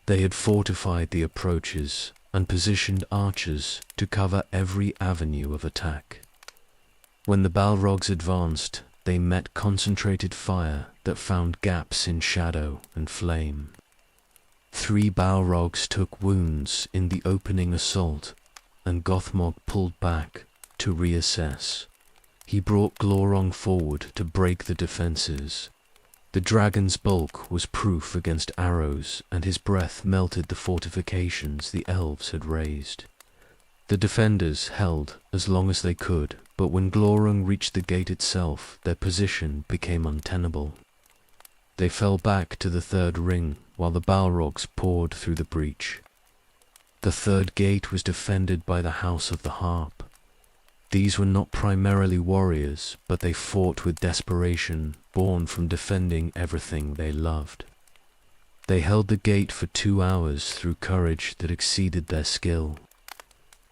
They had fortified the approaches and positioned archers to cover every avenue of attack. When the Balrogs advanced, they met concentrated fire that found gaps in shadow and flame. 3 Balrogs took wounds in the opening assault, and Gothmog pulled back to reassess. He brought Glorong forward to break the defenses. The dragon's bulk was proof against arrows, and his breath melted the fortifications the elves had raised. The defenders held as long as they could, but when Glorong reached the gate itself, their position became untenable. They fell back to the third ring, while the Balrogs poured through the breach. The third gate was defended by the House of the Harp. These were not primarily warriors, but they fought with desperation, born from defending everything they loved. They held the gate for 2 hours through courage that exceeded their skill.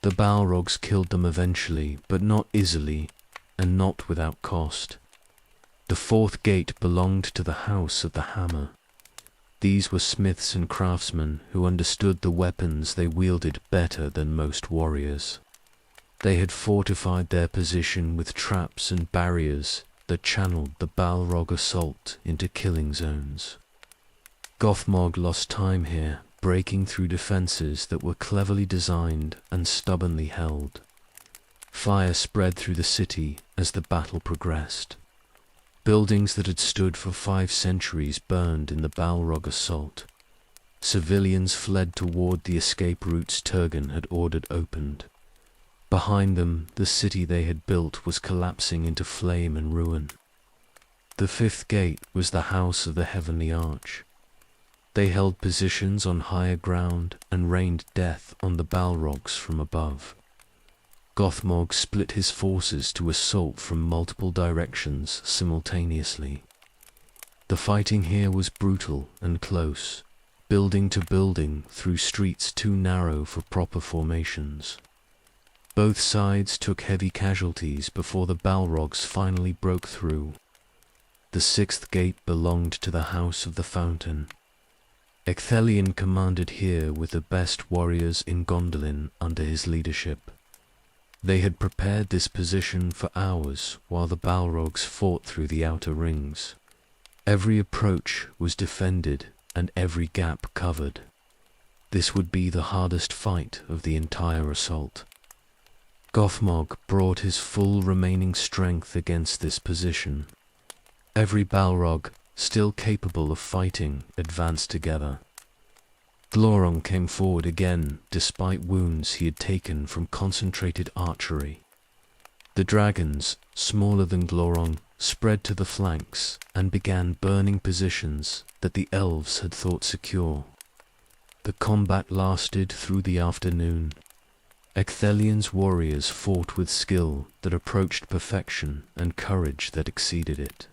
The Balrogs killed them eventually, but not easily, and not without cost. The fourth gate belonged to the House of the Hammer. These were smiths and craftsmen who understood the weapons they wielded better than most warriors. They had fortified their position with traps and barriers that channeled the Balrog assault into killing zones. Gothmog lost time here, breaking through defenses that were cleverly designed and stubbornly held. Fire spread through the city as the battle progressed. Buildings that had stood for 5 centuries burned in the Balrog assault. Civilians fled toward the escape routes Turgon had ordered opened. Behind them, the city they had built was collapsing into flame and ruin. The 5th gate was the House of the Heavenly Arch. They held positions on higher ground and rained death on the Balrogs from above. Gothmog split his forces to assault from multiple directions simultaneously. The fighting here was brutal and close, building to building through streets too narrow for proper formations. Both sides took heavy casualties before the Balrogs finally broke through. The 6th gate belonged to the House of the Fountain. Ecthelion commanded here with the best warriors in Gondolin under his leadership. They had prepared this position for hours while the Balrogs fought through the outer rings. Every approach was defended and every gap covered. This would be the hardest fight of the entire assault. Gothmog brought his full remaining strength against this position. Every Balrog, still capable of fighting, advanced together. Glorong came forward again, despite wounds he had taken from concentrated archery. The dragons, smaller than Glorong, spread to the flanks and began burning positions that the elves had thought secure. The combat lasted through the afternoon. Ecthelion's warriors fought with skill that approached perfection and courage that exceeded it.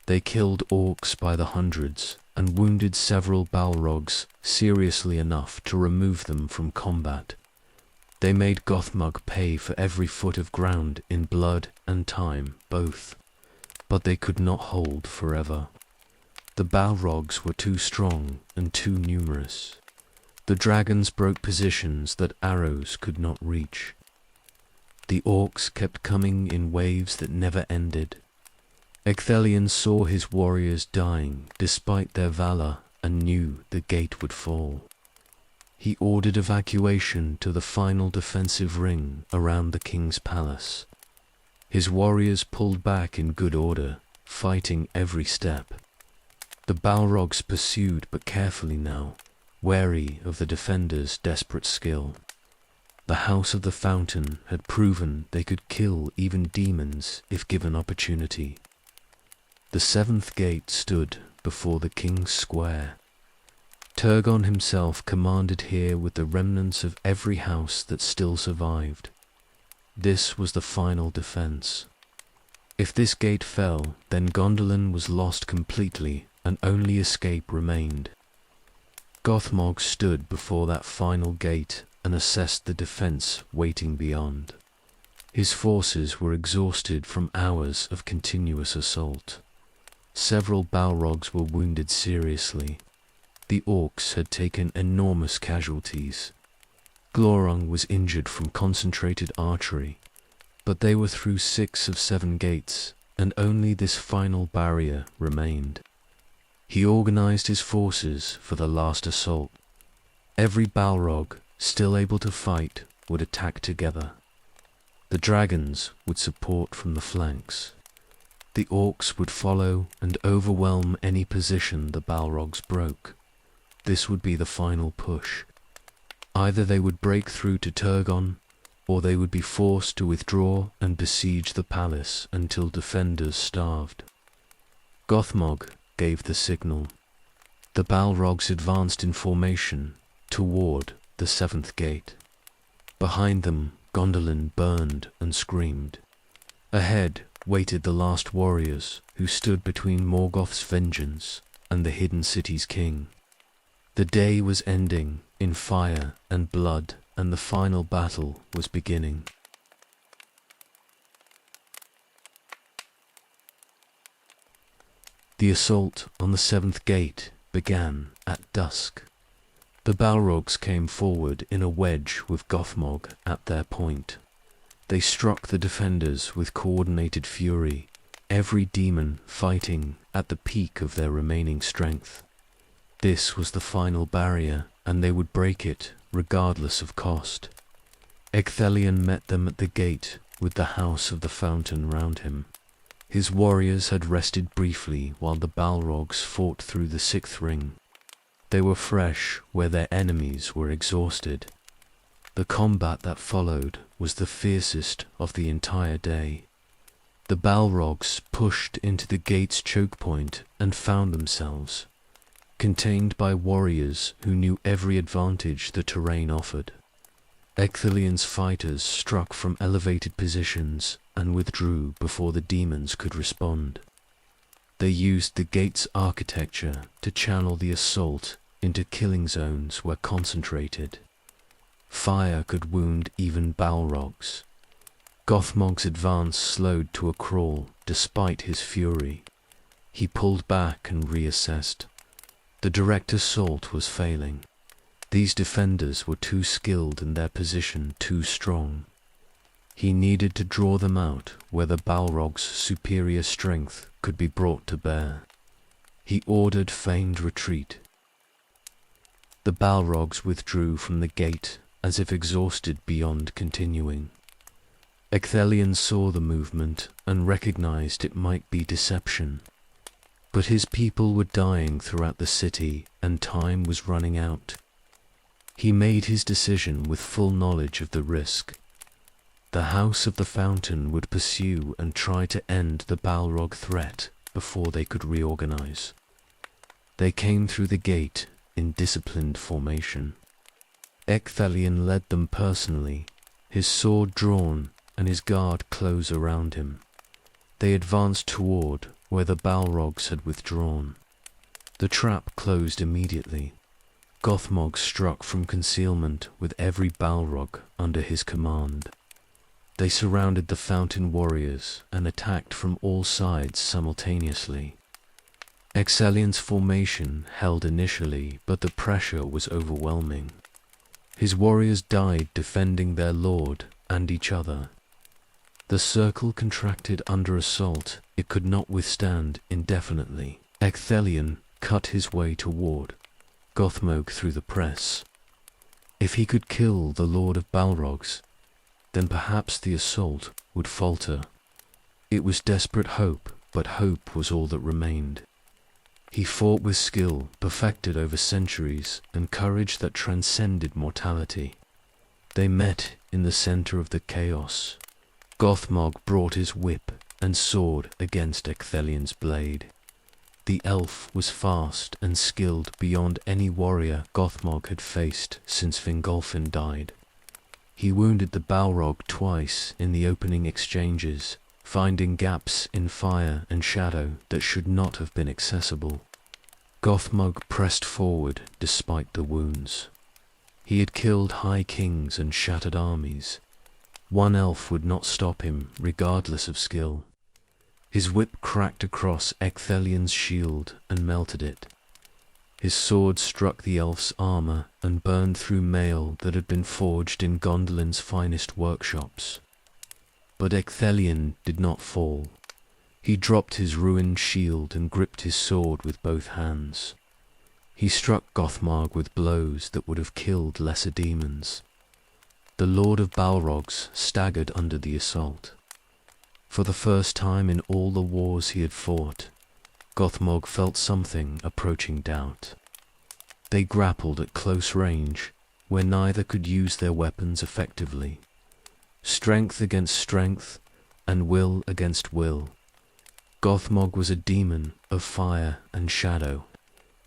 They killed orcs by the hundreds and wounded several Balrogs seriously enough to remove them from combat. They made Gothmog pay for every foot of ground in blood and time, both, but they could not hold forever. The Balrogs were too strong and too numerous. The dragons broke positions that arrows could not reach. The orcs kept coming in waves that never ended. Ecthelion saw his warriors dying despite their valor and knew the gate would fall. He ordered evacuation to the final defensive ring around the king's palace. His warriors pulled back in good order, fighting every step. The Balrogs pursued but carefully now, wary of the defenders' desperate skill. The House of the Fountain had proven they could kill even demons if given opportunity. The seventh gate stood before the king's square. Turgon himself commanded here with the remnants of every house that still survived. This was the final defense. If this gate fell, then Gondolin was lost completely and only escape remained. Gothmog stood before that final gate and assessed the defense waiting beyond. His forces were exhausted from hours of continuous assault. Several Balrogs were wounded seriously. The orcs had taken enormous casualties. Glorung was injured from concentrated archery, but they were through 6 of 7 gates, and only this final barrier remained. He organized his forces for the last assault. Every Balrog, still able to fight, would attack together. The dragons would support from the flanks. The orcs would follow and overwhelm any position the Balrogs broke. This would be the final push. Either they would break through to Turgon, or they would be forced to withdraw and besiege the palace until defenders starved. Gothmog gave the signal. The Balrogs advanced in formation toward the seventh gate. Behind them, Gondolin burned and screamed. Ahead waited the last warriors who stood between Morgoth's vengeance and the hidden city's king. The day was ending in fire and blood, and the final battle was beginning. The assault on the seventh gate began at dusk. The Balrogs came forward in a wedge with Gothmog at their point. They struck the defenders with coordinated fury, every demon fighting at the peak of their remaining strength. This was the final barrier, and they would break it regardless of cost. Ecthelion met them at the gate with the House of the Fountain round him. His warriors had rested briefly while the Balrogs fought through the sixth ring. They were fresh where their enemies were exhausted. The combat that followed was the fiercest of the entire day. The Balrogs pushed into the gate's choke point and found themselves contained by warriors who knew every advantage the terrain offered. Ecthelion's fighters struck from elevated positions and withdrew before the demons could respond. They used the gate's architecture to channel the assault into killing zones where concentrated. Fire could wound even Balrogs. Gothmog's advance slowed to a crawl despite his fury. He pulled back and reassessed. The direct assault was failing. These defenders were too skilled and their position too strong. He needed to draw them out where the Balrogs' superior strength could be brought to bear. He ordered feigned retreat. The Balrogs withdrew from the gate as if exhausted beyond continuing. Ecthelion saw the movement and recognized it might be deception. But his people were dying throughout the city and time was running out. He made his decision with full knowledge of the risk. The House of the Fountain would pursue and try to end the Balrog threat before they could reorganize. They came through the gate in disciplined formation. Ecthelion led them personally, his sword drawn and his guard close around him. They advanced toward where the Balrogs had withdrawn. The trap closed immediately. Gothmog struck from concealment with every Balrog under his command. They surrounded the fountain warriors and attacked from all sides simultaneously. Ecthelion's formation held initially, but the pressure was overwhelming. His warriors died defending their lord and each other. The circle contracted under assault. It could not withstand indefinitely. Ecthelion cut his way toward Gothmog through the press. If he could kill the Lord of Balrogs, then perhaps the assault would falter. It was desperate hope, but hope was all that remained. He fought with skill perfected over centuries and courage that transcended mortality. They met in the center of the chaos. Gothmog brought his whip and sword against Ecthelion's blade. The elf was fast and skilled beyond any warrior Gothmog had faced since Fingolfin died. He wounded the Balrog twice in the opening exchanges, finding gaps in fire and shadow that should not have been accessible. Gothmog pressed forward despite the wounds. He had killed high kings and shattered armies. One elf would not stop him, regardless of skill. His whip cracked across Ecthelion's shield and melted it. His sword struck the elf's armor and burned through mail that had been forged in Gondolin's finest workshops. But Ecthelion did not fall. He dropped his ruined shield and gripped his sword with both hands. He struck Gothmog with blows that would have killed lesser demons. The Lord of Balrogs staggered under the assault. For the first time in all the wars he had fought, Gothmog felt something approaching doubt. They grappled at close range, where neither could use their weapons effectively. Strength against strength, and will against will. Gothmog was a demon of fire and shadow.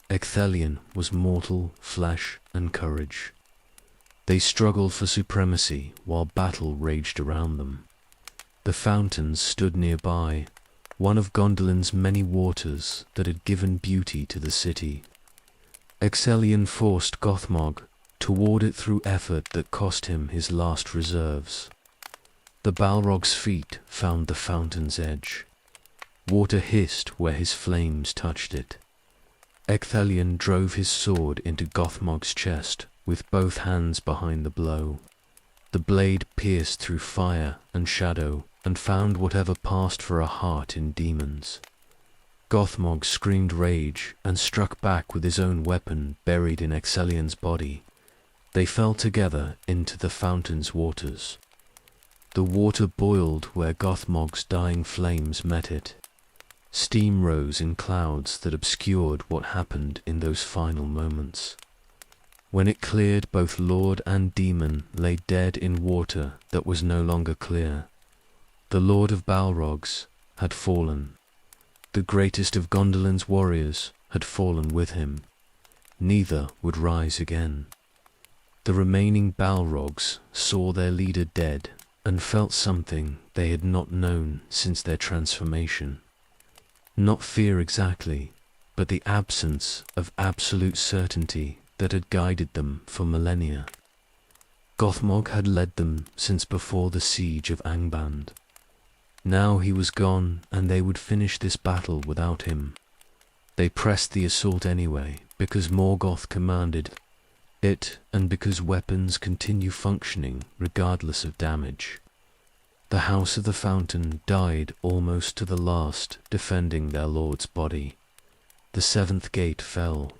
Ecthelion was mortal flesh and courage. They struggled for supremacy while battle raged around them. The fountains stood nearby, one of Gondolin's many waters that had given beauty to the city. Ecthelion forced Gothmog toward it through effort that cost him his last reserves. The Balrog's feet found the fountain's edge. Water hissed where his flames touched it. Ecthelion drove his sword into Gothmog's chest with both hands behind the blow. The blade pierced through fire and shadow and found whatever passed for a heart in demons. Gothmog screamed rage and struck back with his own weapon buried in Ecthelion's body. They fell together into the fountain's waters. The water boiled where Gothmog's dying flames met it. Steam rose in clouds that obscured what happened in those final moments. When it cleared, both lord and demon lay dead in water that was no longer clear. The Lord of Balrogs had fallen. The greatest of Gondolin's warriors had fallen with him. Neither would rise again. The remaining Balrogs saw their leader dead and felt something they had not known since their transformation. Not fear exactly, but the absence of absolute certainty that had guided them for millennia. Gothmog had led them since before the siege of Angband. Now he was gone, and they would finish this battle without him. They pressed the assault anyway, because Morgoth commanded it, and because weapons continue functioning regardless of damage. The House of the Fountain died almost to the last, defending their lord's body. The seventh gate fell.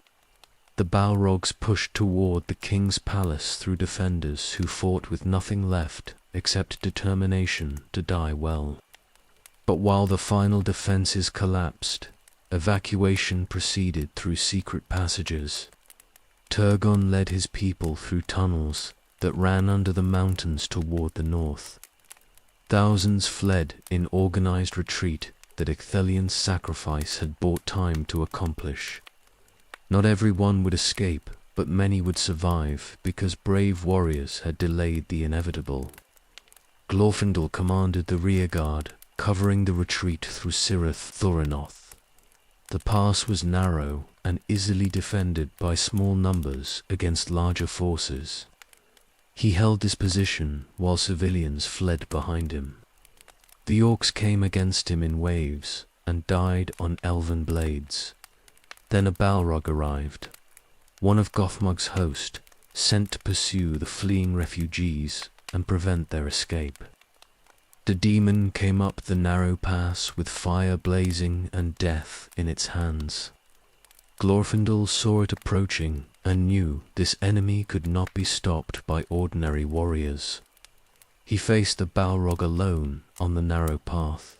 The Balrogs pushed toward the king's palace through defenders who fought with nothing left except determination to die well. But while the final defenses collapsed, evacuation proceeded through secret passages. Turgon led his people through tunnels that ran under the mountains toward the north. Thousands fled in organized retreat that Ecthelion's sacrifice had bought time to accomplish. Not everyone would escape, but many would survive because brave warriors had delayed the inevitable. Glorfindel commanded the rearguard, covering the retreat through Cirith Thorinoth. The pass was narrow and easily defended by small numbers against larger forces. He held this position while civilians fled behind him. The orcs came against him in waves and died on elven blades. Then a Balrog arrived, one of Gothmog's host, sent to pursue the fleeing refugees and prevent their escape. The demon came up the narrow pass with fire blazing and death in its hands. Glorfindel saw it approaching and knew this enemy could not be stopped by ordinary warriors. He faced the Balrog alone on the narrow path.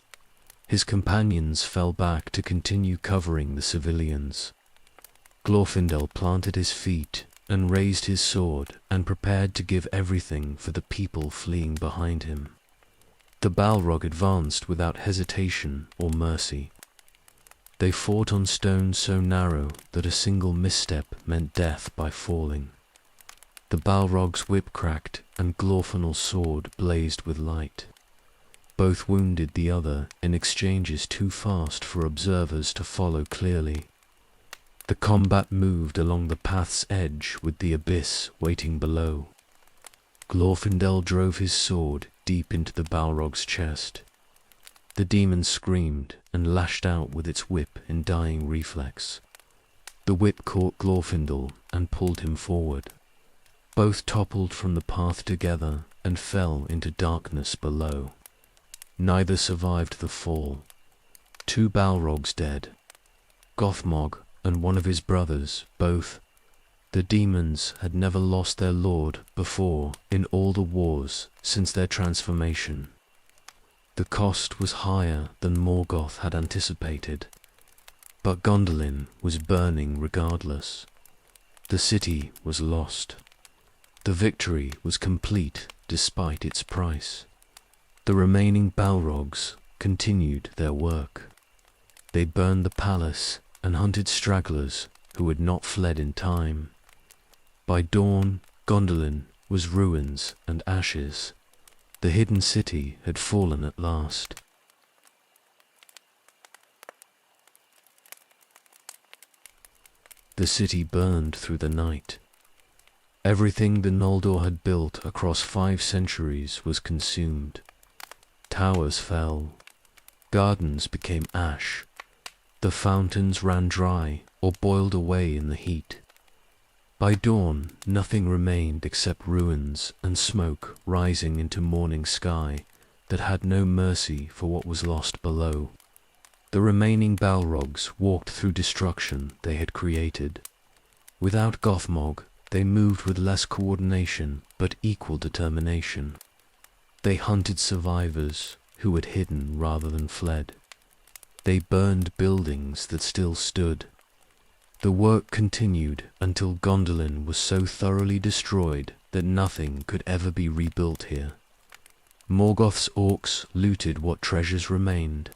His companions fell back to continue covering the civilians. Glorfindel planted his feet and raised his sword and prepared to give everything for the people fleeing behind him. The Balrog advanced without hesitation or mercy. They fought on stones so narrow that a single misstep meant death by falling. The Balrog's whip cracked and Glorfindel's sword blazed with light. Both wounded the other in exchanges too fast for observers to follow clearly. The combat moved along the path's edge with the abyss waiting below. Glorfindel drove his sword deep into the Balrog's chest. The demon screamed and lashed out with its whip in dying reflex. The whip caught Glorfindel and pulled him forward. Both toppled from the path together and fell into darkness below. Neither survived the fall. 2 Balrogs dead. Gothmog and one of his brothers, both. The demons had never lost their lord before in all the wars since their transformation. The cost was higher than Morgoth had anticipated, but Gondolin was burning regardless. The city was lost. The victory was complete despite its price. The remaining Balrogs continued their work. They burned the palace and hunted stragglers who had not fled in time. By dawn, Gondolin was ruins and ashes. The hidden city had fallen at last. The city burned through the night. Everything the Noldor had built across 5 centuries was consumed. Towers fell. Gardens became ash. The fountains ran dry or boiled away in the heat. By dawn, nothing remained except ruins and smoke rising into morning sky that had no mercy for what was lost below. The remaining Balrogs walked through destruction they had created. Without Gothmog, they moved with less coordination but equal determination. They hunted survivors who had hidden rather than fled. They burned buildings that still stood. The work continued until Gondolin was so thoroughly destroyed that nothing could ever be rebuilt here. Morgoth's orcs looted what treasures remained.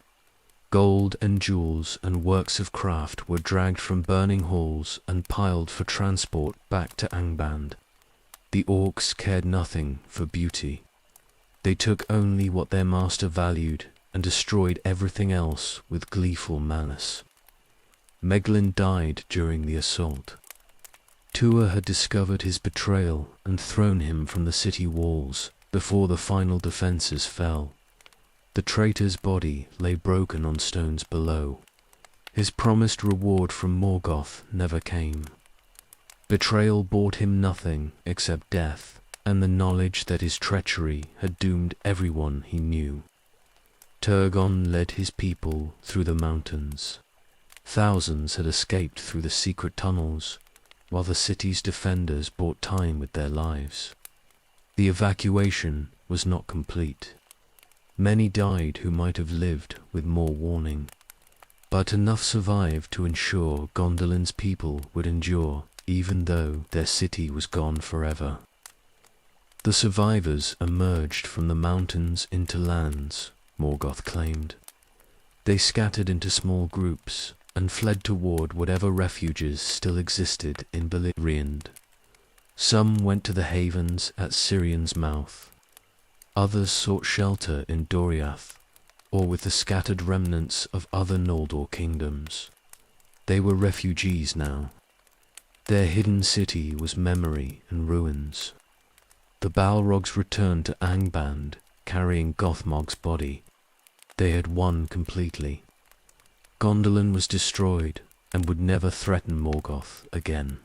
Gold and jewels and works of craft were dragged from burning halls and piled for transport back to Angband. The orcs cared nothing for beauty. They took only what their master valued and destroyed everything else with gleeful malice. Meglin died during the assault. Tuor had discovered his betrayal and thrown him from the city walls before the final defenses fell. The traitor's body lay broken on stones below. His promised reward from Morgoth never came. Betrayal brought him nothing except death and the knowledge that his treachery had doomed everyone he knew. Turgon led his people through the mountains. Thousands had escaped through the secret tunnels, while the city's defenders bought time with their lives. The evacuation was not complete. Many died who might have lived with more warning, but enough survived to ensure Gondolin's people would endure even though their city was gone forever. The survivors emerged from the mountains into lands, Morgoth claimed. They scattered into small groups and fled toward whatever refuges still existed in Beleriand. Some went to the havens at Sirian's mouth. Others sought shelter in Doriath, or with the scattered remnants of other Noldor kingdoms. They were refugees now. Their hidden city was memory and ruins. The Balrogs returned to Angband, carrying Gothmog's body. They had won completely. Gondolin was destroyed and would never threaten Morgoth again.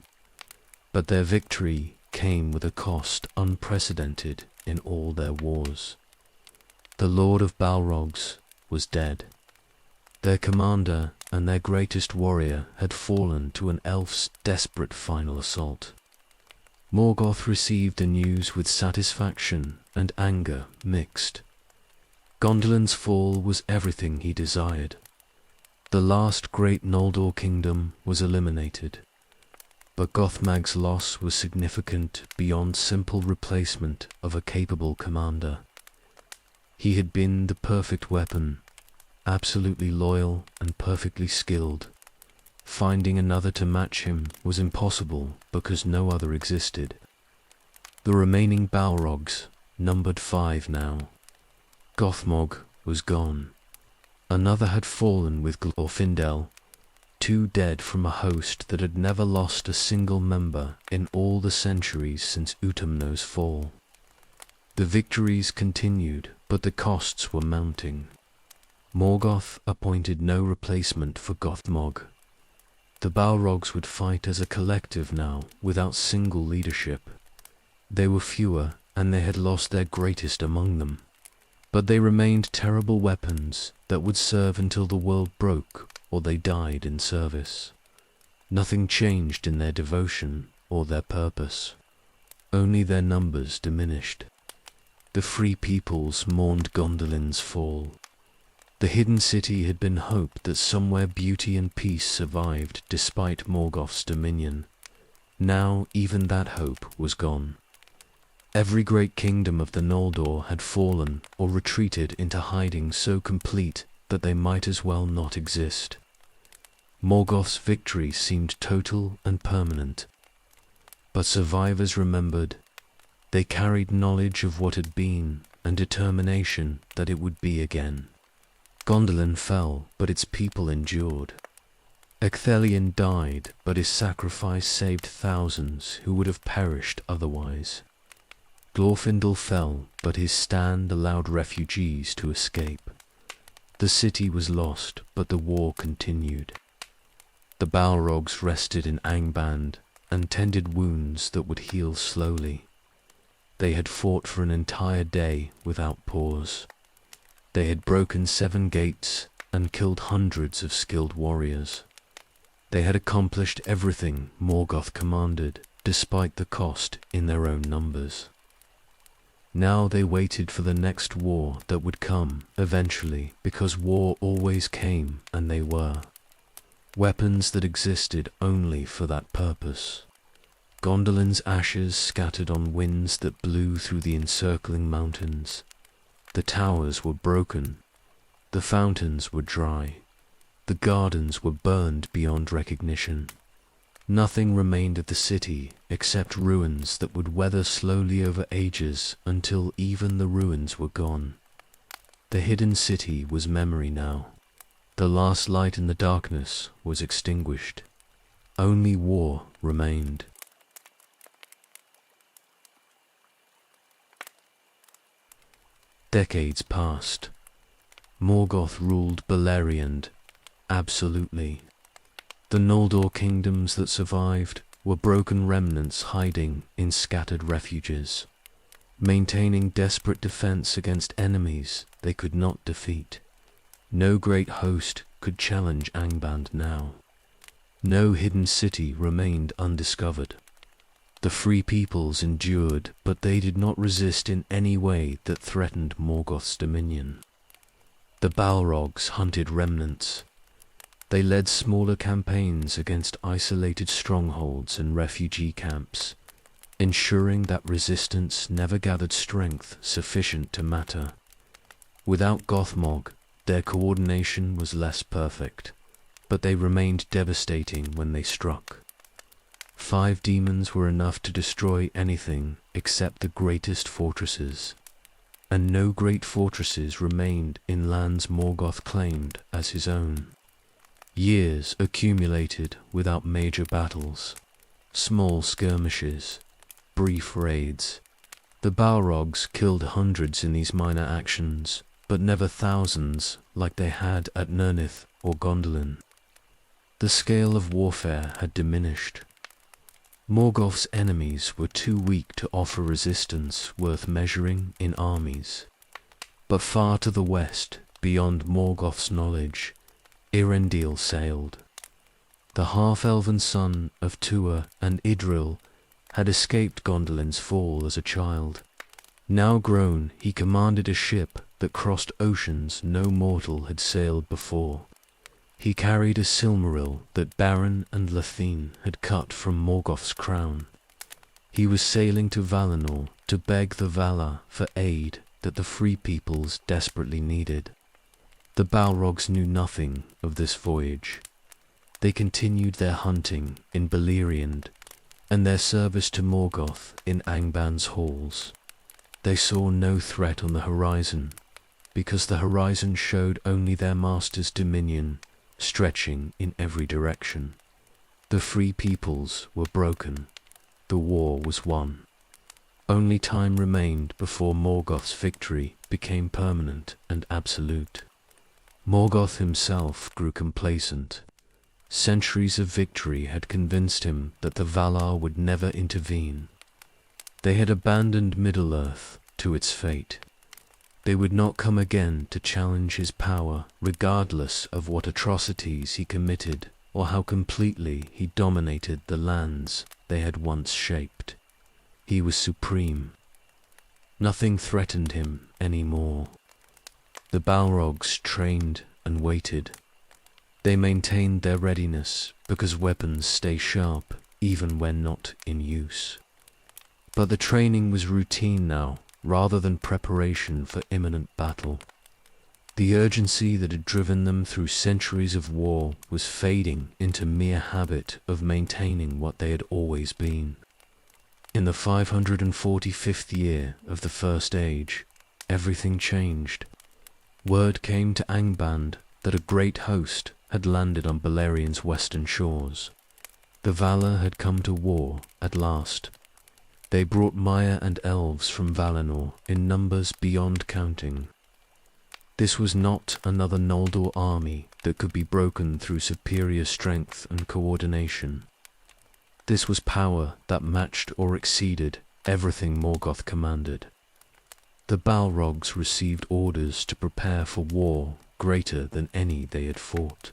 But their victory came with a cost unprecedented in all their wars. The Lord of Balrogs was dead. Their commander and their greatest warrior had fallen to an elf's desperate final assault. Morgoth received the news with satisfaction and anger mixed. Gondolin's fall was everything he desired. The last great Noldor kingdom was eliminated, but Gothmag's loss was significant beyond simple replacement of a capable commander. He had been the perfect weapon, absolutely loyal and perfectly skilled. Finding another to match him was impossible because no other existed. The remaining Balrogs numbered 5 now. Gothmog was gone. Another had fallen with Glorfindel, 2 dead from a host that had never lost a single member in all the centuries since Utumno's fall. The victories continued, but the costs were mounting. Morgoth appointed no replacement for Gothmog. The Balrogs would fight as a collective now, without single leadership. They were fewer, and they had lost their greatest among them. But they remained terrible weapons that would serve until the world broke or they died in service. Nothing changed in their devotion or their purpose. Only their numbers diminished. The free peoples mourned Gondolin's fall. The hidden city had been hoped that somewhere beauty and peace survived despite Morgoth's dominion. Now even that hope was gone. Every great kingdom of the Noldor had fallen or retreated into hiding so complete that they might as well not exist. Morgoth's victory seemed total and permanent. But survivors remembered. They carried knowledge of what had been and determination that it would be again. Gondolin fell, but its people endured. Ecthelion died, but his sacrifice saved thousands who would have perished otherwise. Glorfindel fell, but his stand allowed refugees to escape. The city was lost, but the war continued. The Balrogs rested in Angband and tended wounds that would heal slowly. They had fought for an entire day without pause. They had broken 7 gates and killed hundreds of skilled warriors. They had accomplished everything Morgoth commanded, despite the cost in their own numbers. Now they waited for the next war that would come eventually, because war always came, and they were. Weapons that existed only for that purpose. Gondolin's ashes scattered on winds that blew through the encircling mountains. The towers were broken. The fountains were dry. The gardens were burned beyond recognition. Nothing remained of the city except ruins that would weather slowly over ages until even the ruins were gone. The hidden city was memory now. The last light in the darkness was extinguished. Only war remained. Decades passed. Morgoth ruled Beleriand absolutely. The Noldor kingdoms that survived were broken remnants hiding in scattered refuges, maintaining desperate defense against enemies they could not defeat. No great host could challenge Angband now. No hidden city remained undiscovered. The free peoples endured, but they did not resist in any way that threatened Morgoth's dominion. The Balrogs hunted remnants. They led smaller campaigns against isolated strongholds and refugee camps, ensuring that resistance never gathered strength sufficient to matter. Without Gothmog, their coordination was less perfect, but they remained devastating when they struck. 5 demons were enough to destroy anything except the greatest fortresses, and no great fortresses remained in lands Morgoth claimed as his own. Years accumulated without major battles, small skirmishes, brief raids. The Balrogs killed hundreds in these minor actions, but never thousands like they had at Nirnith or Gondolin. The scale of warfare had diminished. Morgoth's enemies were too weak to offer resistance worth measuring in armies. But far to the west, beyond Morgoth's knowledge, Irendil sailed. The half-elven son of Tuor and Idril had escaped Gondolin's fall as a child. Now grown, he commanded a ship that crossed oceans no mortal had sailed before. He carried a Silmaril that Beren and Lethene had cut from Morgoth's crown. He was sailing to Valinor to beg the Valar for aid that the Free Peoples desperately needed. The Balrogs knew nothing of this voyage. They continued their hunting in Beleriand and their service to Morgoth in Angband's halls. They saw no threat on the horizon, because the horizon showed only their master's dominion stretching in every direction. The Free Peoples were broken. The war was won. Only time remained before Morgoth's victory became permanent and absolute. Morgoth himself grew complacent. Centuries of victory had convinced him that the Valar would never intervene. They had abandoned Middle-earth to its fate. They would not come again to challenge his power, regardless of what atrocities he committed or how completely he dominated the lands they had once shaped. He was supreme. Nothing threatened him anymore. The Balrogs trained and waited. They maintained their readiness because weapons stay sharp even when not in use. But the training was routine now, rather than preparation for imminent battle. The urgency that had driven them through centuries of war was fading into mere habit of maintaining what they had always been. In the 545th year of the First Age, everything changed. Word came to Angband that a great host had landed on Beleriand's western shores. The Valar had come to war at last. They brought Maiar and elves from Valinor in numbers beyond counting. This was not another Noldor army that could be broken through superior strength and coordination. This was power that matched or exceeded everything Morgoth commanded. The Balrogs received orders to prepare for war greater than any they had fought.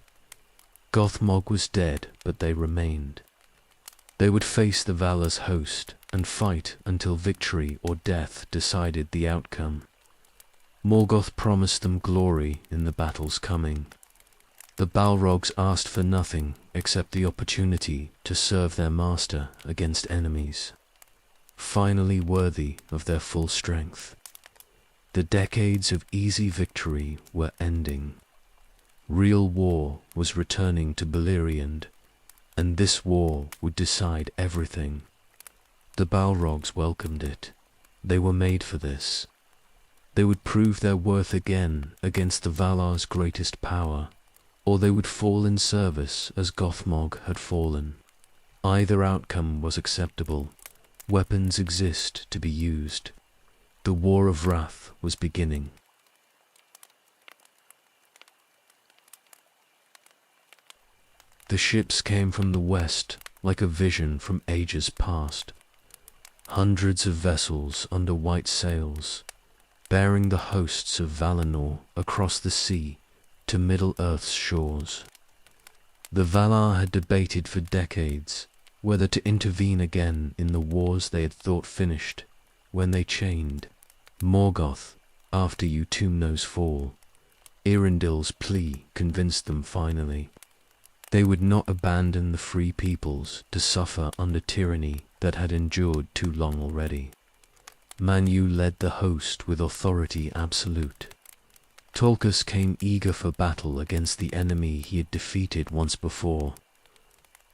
Gothmog was dead, but they remained. They would face the Valar's host and fight until victory or death decided the outcome. Morgoth promised them glory in the battles coming. The Balrogs asked for nothing except the opportunity to serve their master against enemies, finally worthy of their full strength. The decades of easy victory were ending. Real war was returning to Beleriand, and this war would decide everything. The Balrogs welcomed it. They were made for this. They would prove their worth again against the Valar's greatest power, or they would fall in service as Gothmog had fallen. Either outcome was acceptable. Weapons exist to be used. The War of Wrath was beginning. The ships came from the west like a vision from ages past. Hundreds of vessels under white sails, bearing the hosts of Valinor across the sea to Middle-earth's shores. The Valar had debated for decades whether to intervene again in the wars they had thought finished when they chained Morgoth after Utumno's fall. Irendil's plea convinced them finally. They would not abandon the Free Peoples to suffer under tyranny that had endured too long already. Manwë led the host with authority absolute. Tulkas came eager for battle against the enemy he had defeated once before.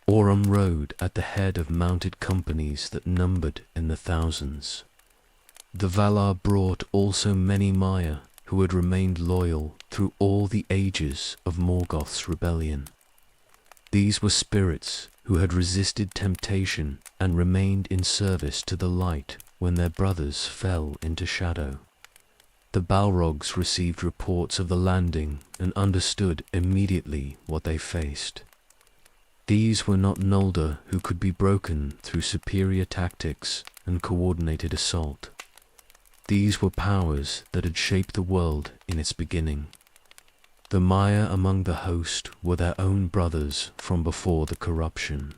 Aurum rode at the head of mounted companies that numbered in the thousands. The Valar brought also many Maiar who had remained loyal through all the ages of Morgoth's rebellion. These were spirits who had resisted temptation and remained in service to the light when their brothers fell into shadow. The Balrogs received reports of the landing and understood immediately what they faced. These were not Noldor who could be broken through superior tactics and coordinated assault. These were powers that had shaped the world in its beginning. The Maya among the host were their own brothers from before the corruption.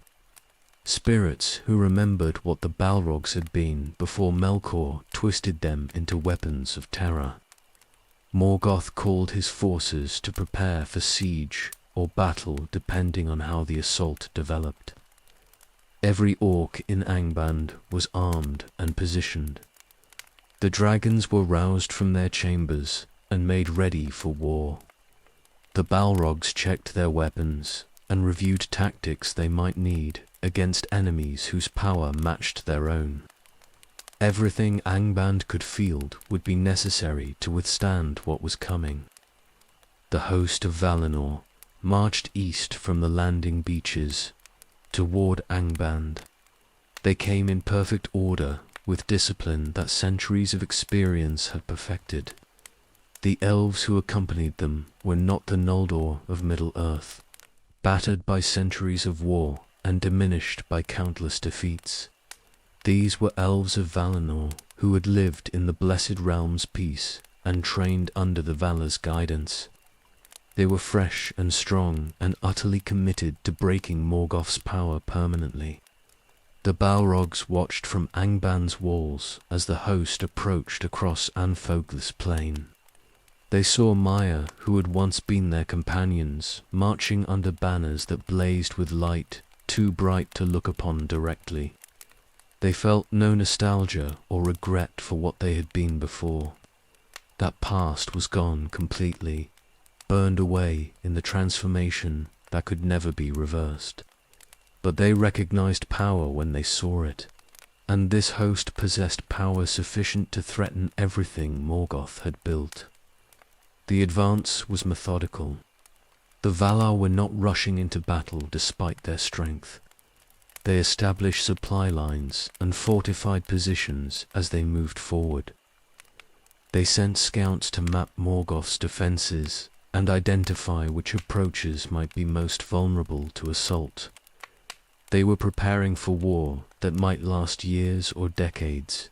Spirits who remembered what the Balrogs had been before Melkor twisted them into weapons of terror. Morgoth called his forces to prepare for siege or battle depending on how the assault developed. Every orc in Angband was armed and positioned. The dragons were roused from their chambers and made ready for war. The Balrogs checked their weapons and reviewed tactics they might need against enemies whose power matched their own. Everything Angband could field would be necessary to withstand what was coming. The host of Valinor marched east from the landing beaches toward Angband. They came in perfect order with discipline that centuries of experience had perfected. The elves who accompanied them were not the Noldor of Middle-earth, battered by centuries of war and diminished by countless defeats. These were elves of Valinor who had lived in the Blessed Realm's peace and trained under the Valar's guidance. They were fresh and strong and utterly committed to breaking Morgoth's power permanently. The Balrogs watched from Angband's walls as the host approached across Anfoglis plain. They saw Maya, who had once been their companions, marching under banners that blazed with light too bright to look upon directly. They felt no nostalgia or regret for what they had been before. That past was gone completely, burned away in the transformation that could never be reversed. But they recognized power when they saw it, and this host possessed power sufficient to threaten everything Morgoth had built. The advance was methodical. The Valar were not rushing into battle despite their strength. They established supply lines and fortified positions as they moved forward. They sent scouts to map Morgoth's defenses and identify which approaches might be most vulnerable to assault. They were preparing for war that might last years or decades,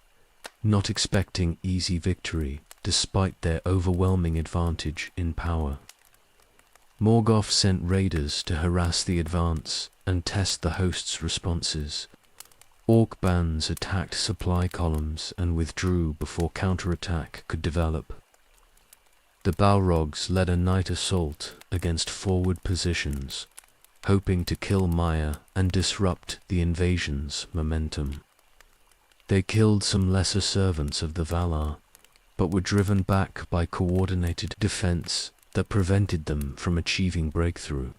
not expecting easy victory despite their overwhelming advantage in power. Morgoth sent raiders to harass the advance and test the host's responses. Orc bands attacked supply columns and withdrew before counterattack could develop. The Balrogs led a night assault against forward positions, hoping to kill Maya and disrupt the invasion's momentum. They killed some lesser servants of the Valar, but were driven back by coordinated defense that prevented them from achieving breakthrough.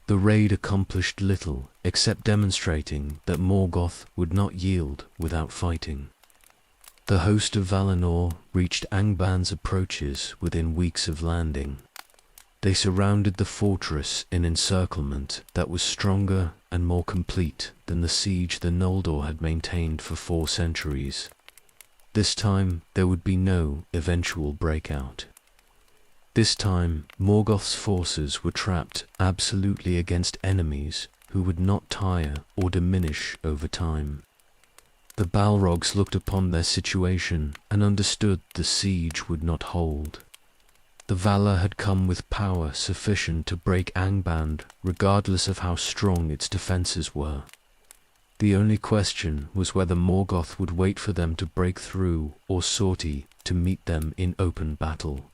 The raid accomplished little except demonstrating that Morgoth would not yield without fighting. The host of Valinor reached Angband's approaches within weeks of landing. They surrounded the fortress in encirclement that was stronger and more complete than the siege the Noldor had maintained for 4 centuries. This time there would be no eventual breakout. This time Morgoth's forces were trapped absolutely against enemies who would not tire or diminish over time. The Balrogs looked upon their situation and understood the siege would not hold. The Valar had come with power sufficient to break Angband regardless of how strong its defenses were. The only question was whether Morgoth would wait for them to break through or sortie to meet them in open battle.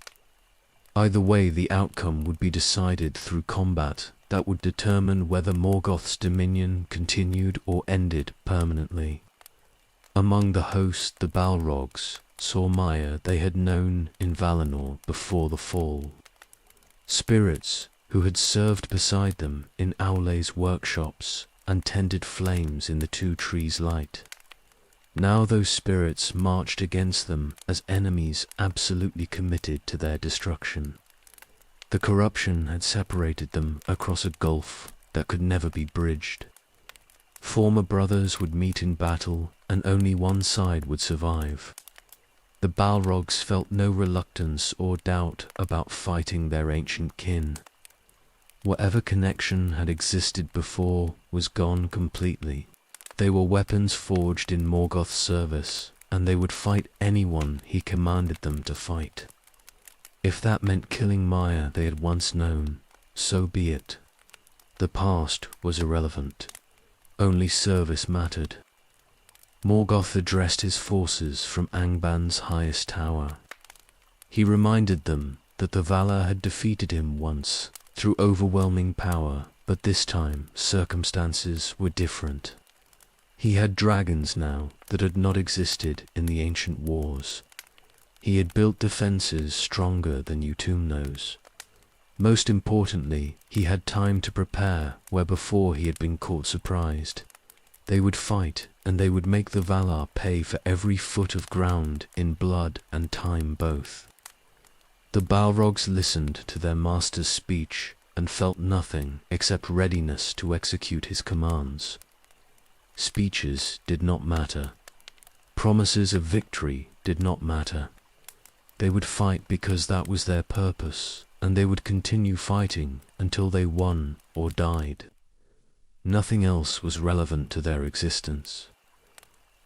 Either way, the outcome would be decided through combat that would determine whether Morgoth's dominion continued or ended permanently. Among the host, the Balrogs saw Maya they had known in Valinor before the fall. Spirits who had served beside them in Aule's workshops and tended flames in the 2 trees' light. Now those spirits marched against them as enemies absolutely committed to their destruction. The corruption had separated them across a gulf that could never be bridged. Former brothers would meet in battle and only one side would survive. The Balrogs felt no reluctance or doubt about fighting their ancient kin. Whatever connection had existed before was gone completely. They were weapons forged in Morgoth's service, and they would fight anyone he commanded them to fight. If that meant killing Maya they had once known, so be it. The past was irrelevant. Only service mattered. Morgoth addressed his forces from Angban's highest tower. He reminded them that the Valar had defeated him once through overwhelming power, but this time circumstances were different. He had dragons now that had not existed in the ancient wars. He had built defenses stronger than Utumno's. Most importantly, he had time to prepare where before he had been caught surprised. They would fight, and they would make the Valar pay for every foot of ground in blood and time both. The Balrogs listened to their master's speech and felt nothing except readiness to execute his commands. Speeches did not matter. Promises of victory did not matter. They would fight because that was their purpose, and they would continue fighting until they won or died. Nothing else was relevant to their existence.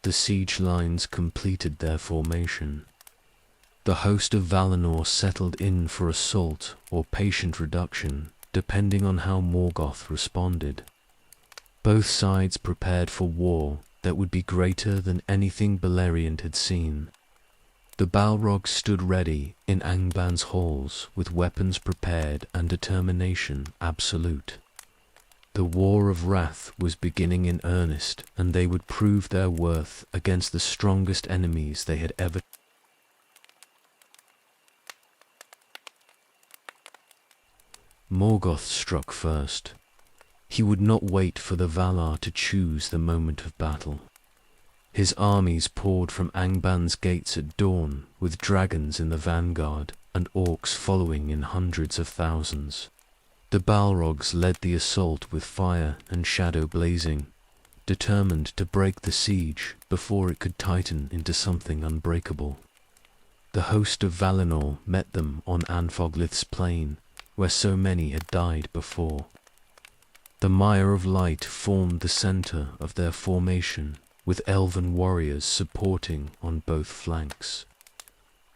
The siege lines completed their formation. The host of Valinor settled in for assault or patient reduction, depending on how Morgoth responded. Both sides prepared for war that would be greater than anything Beleriand had seen. The Balrogs stood ready in Angban's halls with weapons prepared and determination absolute. The war of wrath was beginning in earnest, and they would prove their worth against the strongest enemies they had ever. Morgoth struck first. He would not wait for the Valar to choose the moment of battle. His armies poured from Angban's gates at dawn, with dragons in the vanguard and orcs following in hundreds of thousands. The Balrogs led the assault with fire and shadow blazing, determined to break the siege before it could tighten into something unbreakable. The host of Valinor met them on Anfoglith's plain, where so many had died before. The Mire of Light formed the center of their formation, with elven warriors supporting on both flanks.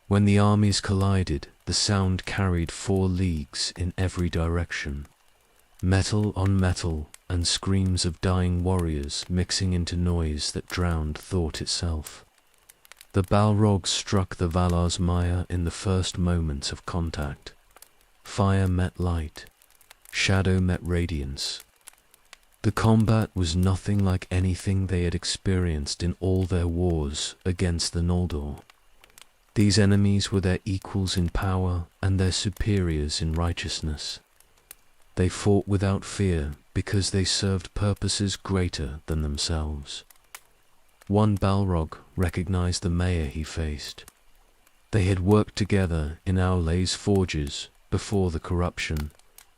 When the armies collided, the sound carried 4 leagues in every direction. Metal on metal and screams of dying warriors mixing into noise that drowned thought itself. The Balrogs struck the Valar's mire in the first moments of contact. Fire met light. Shadow met radiance. The combat was nothing like anything they had experienced in all their wars against the Noldor. These enemies were their equals in power and their superiors in righteousness. They fought without fear because they served purposes greater than themselves. One Balrog recognized the mayor he faced. They had worked together in Aule's forges before the corruption,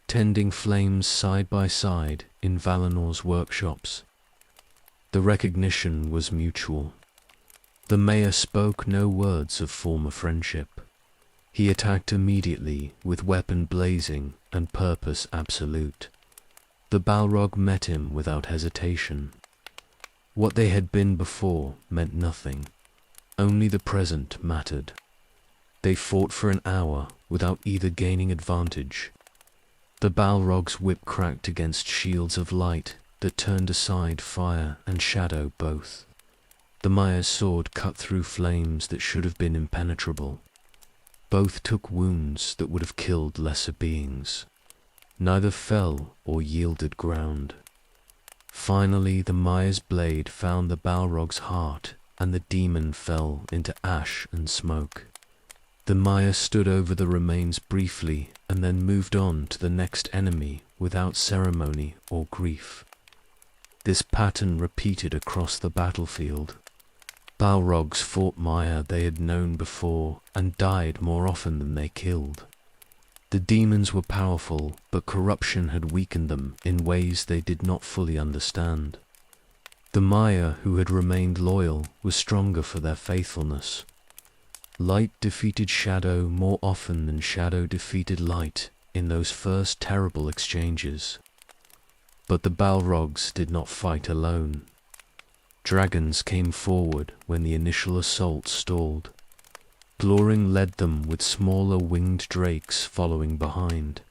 tending flames side by side in Valinor's workshops. The recognition was mutual. The mayor spoke no words of former friendship. He attacked immediately with weapon blazing and purpose absolute. The Balrog met him without hesitation. What they had been before meant nothing. Only the present mattered. They fought for an hour without either gaining advantage. The Balrog's whip cracked against shields of light that turned aside fire and shadow both. The Maya's sword cut through flames that should have been impenetrable. Both took wounds that would have killed lesser beings. Neither fell or yielded ground. Finally, the Maya's blade found the Balrog's heart, and the demon fell into ash and smoke. The Maya stood over the remains briefly and then moved on to the next enemy without ceremony or grief. This pattern repeated across the battlefield. Balrogs fought Maya they had known before and died more often than they killed. The demons were powerful, but corruption had weakened them in ways they did not fully understand. The Maya who had remained loyal was stronger for their faithfulness. Light defeated shadow more often than shadow defeated light in those first terrible exchanges. But the Balrogs did not fight alone. Dragons came forward when the initial assault stalled. Gloring led them with smaller winged drakes following behind.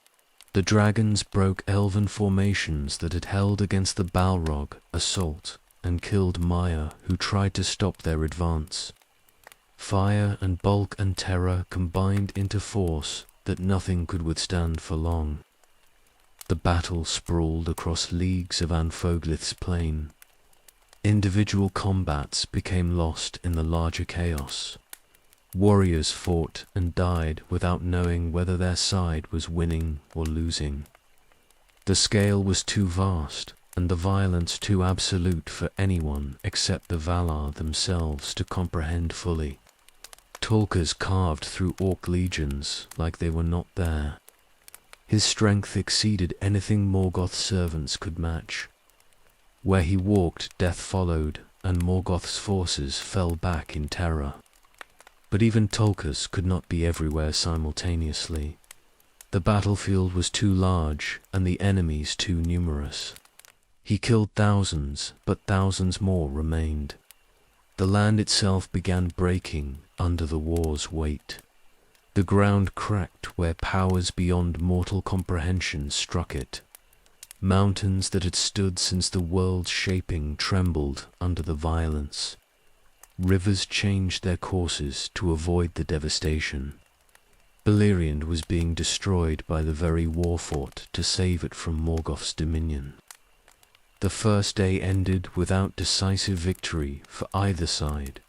The dragons broke elven formations that had held against the Balrog assault and killed Maya, who tried to stop their advance. Fire and bulk and terror combined into force that nothing could withstand for long. The battle sprawled across leagues of Anfoglith's plain. Individual combats became lost in the larger chaos. Warriors fought and died without knowing whether their side was winning or losing. The scale was too vast, and the violence too absolute for anyone except the Valar themselves to comprehend fully. Tulkas carved through orc legions like they were not there. His strength exceeded anything Morgoth's servants could match. Where he walked, death followed, and Morgoth's forces fell back in terror. But even Tulkas could not be everywhere simultaneously. The battlefield was too large, and the enemies too numerous. He killed thousands, but thousands more remained. The land itself began breaking under the war's weight. The ground cracked where powers beyond mortal comprehension struck it. Mountains that had stood since the world's shaping trembled under the violence. Rivers changed their courses to avoid the devastation. Beleriand was being destroyed by the very war fought to save it from Morgoth's dominion. The first day ended without decisive victory for either side.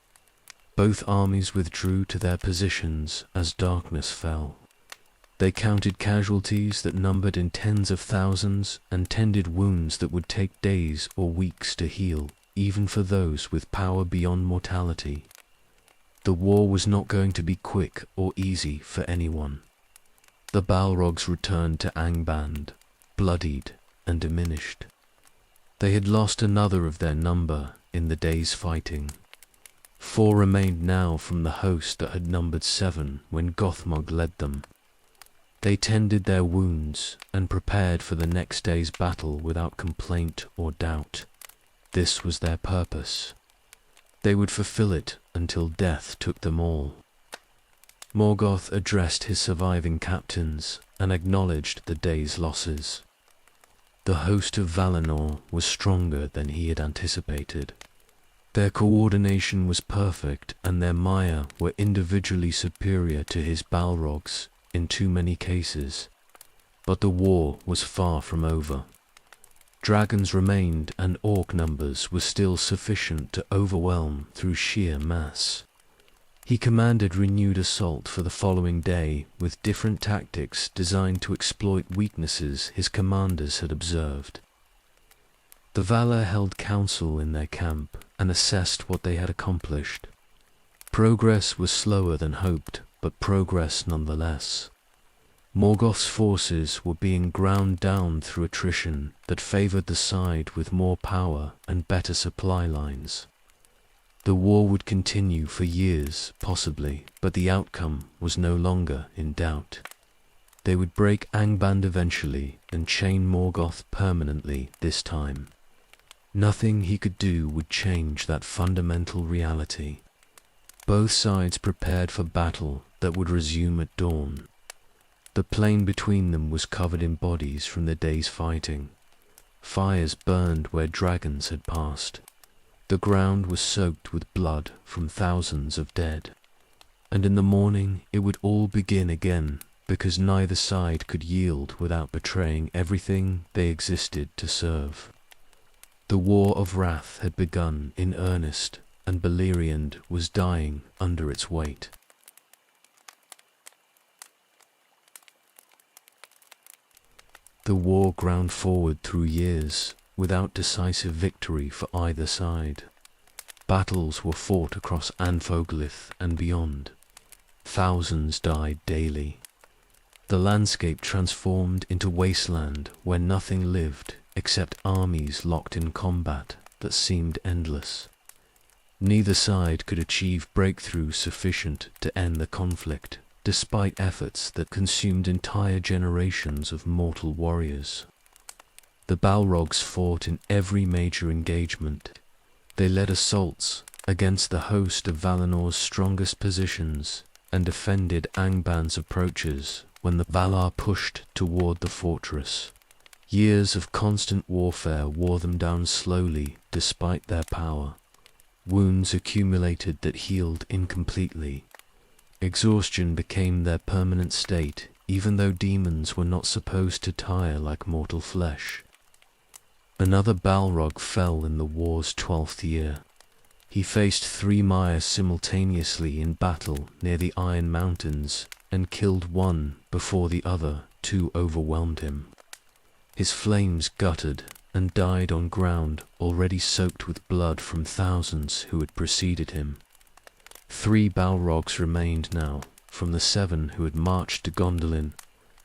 Both armies withdrew to their positions as darkness fell. They counted casualties that numbered in tens of thousands and tended wounds that would take days or weeks to heal, even for those with power beyond mortality. The war was not going to be quick or easy for anyone. The Balrogs returned to Angband, bloodied and diminished. They had lost another of their number in the day's fighting. 4 remained now from the host that had numbered 7 when Gothmog led them. They tended their wounds and prepared for the next day's battle without complaint or doubt. This was their purpose. They would fulfill it until death took them all. Morgoth addressed his surviving captains and acknowledged the day's losses. The host of Valinor was stronger than he had anticipated. Their coordination was perfect, and their Maya were individually superior to his Balrogs in too many cases. But the war was far from over. Dragons remained, and orc numbers were still sufficient to overwhelm through sheer mass. He commanded renewed assault for the following day with different tactics designed to exploit weaknesses his commanders had observed. The Valar held council in their camp and assessed what they had accomplished. Progress was slower than hoped, but progress nonetheless. Morgoth's forces were being ground down through attrition that favored the side with more power and better supply lines. The war would continue for years, possibly, but the outcome was no longer in doubt. They would break Angband eventually and chain Morgoth permanently this time. Nothing he could do would change that fundamental reality. Both sides prepared for battle that would resume at dawn. The plain between them was covered in bodies from the day's fighting. Fires burned where dragons had passed. The ground was soaked with blood from thousands of dead. And in the morning it would all begin again, because neither side could yield without betraying everything they existed to serve. The War of Wrath had begun in earnest, and Beleriand was dying under its weight. The war ground forward through years, without decisive victory for either side. Battles were fought across Anfoglith and beyond. Thousands died daily. The landscape transformed into wasteland where nothing lived except armies locked in combat that seemed endless. Neither side could achieve breakthrough sufficient to end the conflict, despite efforts that consumed entire generations of mortal warriors. The Balrogs fought in every major engagement. They led assaults against the host of Valinor's strongest positions and defended Angban's approaches when the Valar pushed toward the fortress. Years of constant warfare wore them down slowly despite their power. Wounds accumulated that healed incompletely. Exhaustion became their permanent state, even though demons were not supposed to tire like mortal flesh. Another Balrog fell in the war's 12th year. He faced 3 Maiar simultaneously in battle near the Iron Mountains and killed one before the other 2 overwhelmed him. His flames guttered and died on ground already soaked with blood from thousands who had preceded him. 3 Balrogs remained now, from the 7 who had marched to Gondolin,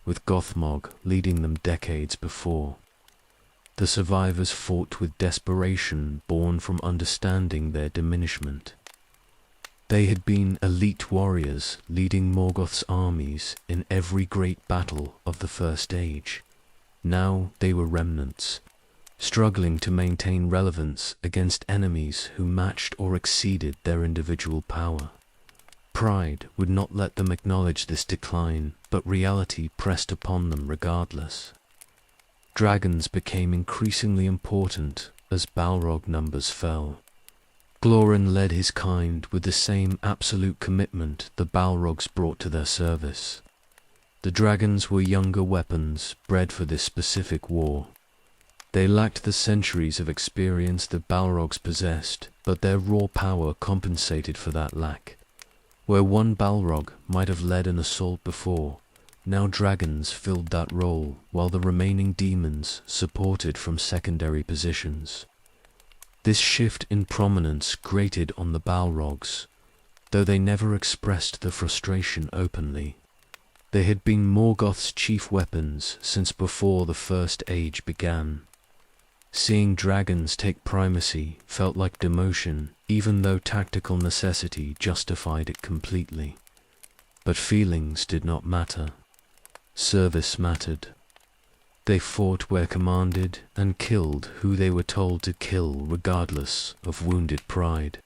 with Gothmog leading them decades before. The survivors fought with desperation born from understanding their diminishment. They had been elite warriors leading Morgoth's armies in every great battle of the First Age. Now they were remnants, struggling to maintain relevance against enemies who matched or exceeded their individual power. Pride would not let them acknowledge this decline, but reality pressed upon them regardless. Dragons became increasingly important as Balrog numbers fell. Glóran led his kind with the same absolute commitment the Balrogs brought to their service. The dragons were younger weapons bred for this specific war. They lacked the centuries of experience that Balrogs possessed, but their raw power compensated for that lack. Where one Balrog might have led an assault before, now dragons filled that role, while the remaining demons supported from secondary positions. This shift in prominence grated on the Balrogs, though they never expressed the frustration openly. They had been Morgoth's chief weapons since before the First Age began. Seeing dragons take primacy felt like demotion, even though tactical necessity justified it completely. But feelings did not matter. Service mattered. They fought where commanded and killed who they were told to kill regardless of wounded pride.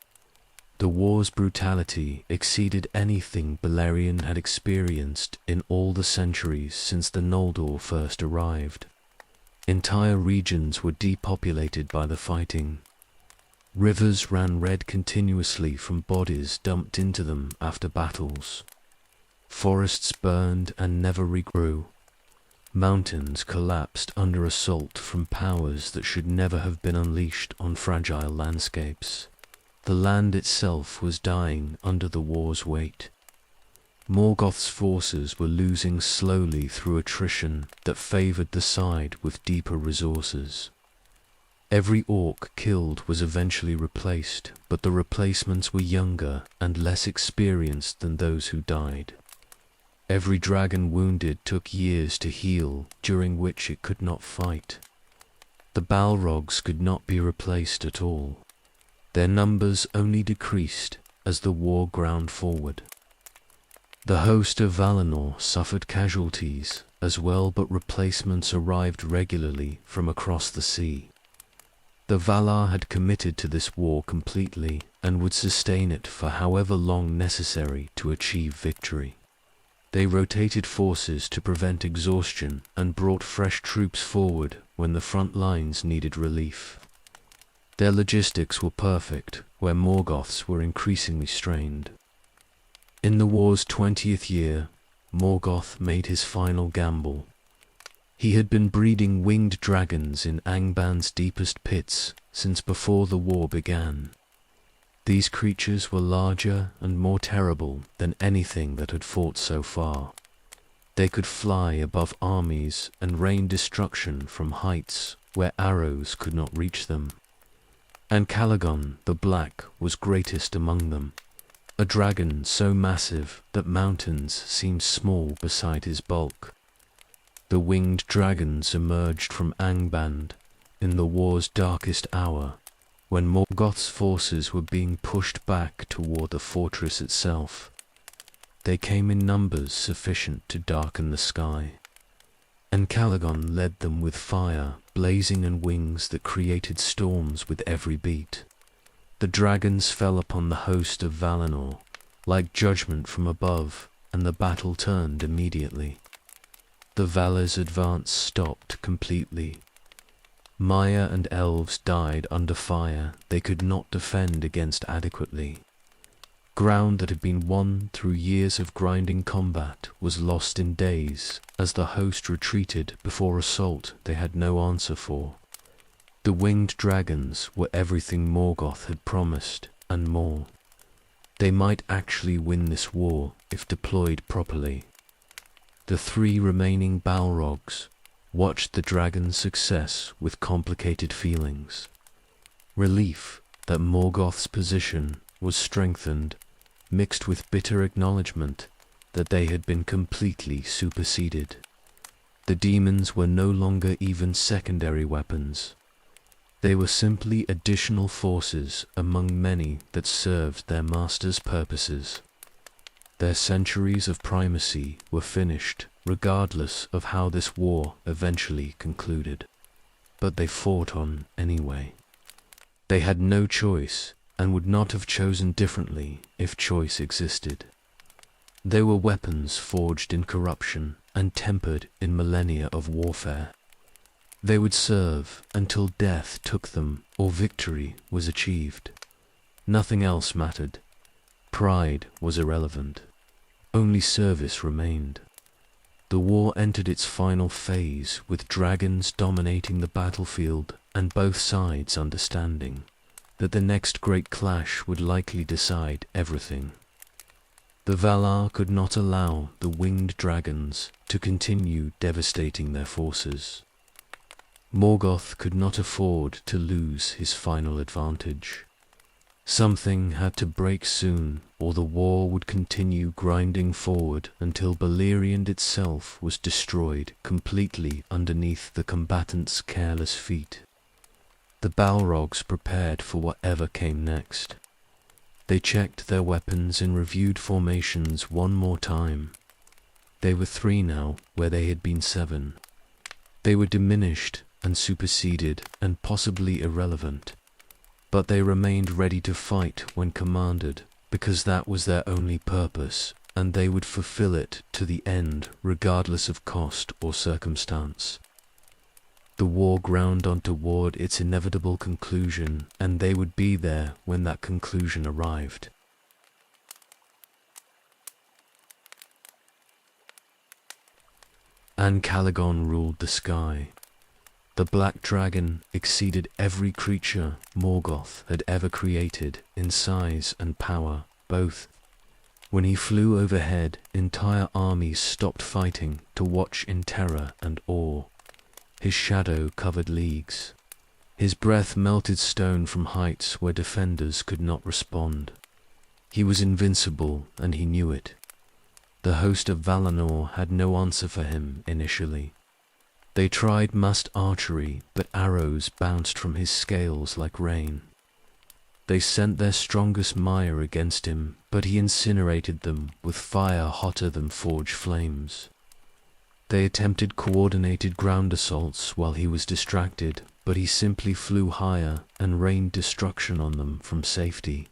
The war's brutality exceeded anything Beleriand had experienced in all the centuries since the Noldor first arrived. Entire regions were depopulated by the fighting. Rivers ran red continuously from bodies dumped into them after battles. Forests burned and never regrew. Mountains collapsed under assault from powers that should never have been unleashed on fragile landscapes. The land itself was dying under the war's weight. Morgoth's forces were losing slowly through attrition that favored the side with deeper resources. Every orc killed was eventually replaced, but the replacements were younger and less experienced than those who died. Every dragon wounded took years to heal, during which it could not fight. The Balrogs could not be replaced at all. Their numbers only decreased as the war ground forward. The host of Valinor suffered casualties as well, but replacements arrived regularly from across the sea. The Valar had committed to this war completely and would sustain it for however long necessary to achieve victory. They rotated forces to prevent exhaustion and brought fresh troops forward when the front lines needed relief. Their logistics were perfect where Morgoth's were increasingly strained. In the war's 20th year, Morgoth made his final gamble. He had been breeding winged dragons in Angban's deepest pits since before the war began. These creatures were larger and more terrible than anything that had fought so far. They could fly above armies and rain destruction from heights where arrows could not reach them. And Calagon the Black was greatest among them, a dragon so massive that mountains seemed small beside his bulk. The winged dragons emerged from Angband in the war's darkest hour, when Morgoth's forces were being pushed back toward the fortress itself. They came in numbers sufficient to darken the sky, and Calagon led them with fire blazing and wings that created storms with every beat. The dragons fell upon the host of Valinor, like judgment from above, and the battle turned immediately. The Valar's advance stopped completely. Maya and elves died under fire they could not defend against adequately. Ground that had been won through years of grinding combat was lost in days as the host retreated before assault they had no answer for. The winged dragons were everything Morgoth had promised, and more. They might actually win this war if deployed properly. The 3 remaining Balrogs watched the dragon's success with complicated feelings. Relief that Morgoth's position was strengthened, mixed with bitter acknowledgement that they had been completely superseded. The demons were no longer even secondary weapons. They were simply additional forces among many that served their master's purposes. Their centuries of primacy were finished, regardless of how this war eventually concluded. But they fought on anyway. They had no choice, and would not have chosen differently if choice existed. They were weapons forged in corruption and tempered in millennia of warfare. They would serve until death took them or victory was achieved. Nothing else mattered. Pride was irrelevant. Only service remained. The war entered its final phase with dragons dominating the battlefield and both sides understanding that the next great clash would likely decide everything. The Valar could not allow the winged dragons to continue devastating their forces. Morgoth could not afford to lose his final advantage. Something had to break soon, or the war would continue grinding forward until Beleriand itself was destroyed completely underneath the combatants' careless feet. The Balrogs prepared for whatever came next. They checked their weapons and reviewed formations one more time. They were 3 now, where they had been 7. They were diminished and superseded and possibly irrelevant, but they remained ready to fight when commanded, because that was their only purpose, and they would fulfill it to the end regardless of cost or circumstance. The war ground on toward its inevitable conclusion, and they would be there when that conclusion arrived. Calagon ruled the sky. The black dragon exceeded every creature Morgoth had ever created in size and power, both. When he flew overhead, entire armies stopped fighting to watch in terror and awe. His shadow covered leagues. His breath melted stone from heights where defenders could not respond. He was invincible, and he knew it. The host of Valinor had no answer for him initially. They tried massed archery, but arrows bounced from his scales like rain. They sent their strongest mire against him, but he incinerated them with fire hotter than forged flames. They attempted coordinated ground assaults while he was distracted, but he simply flew higher and rained destruction on them from safety.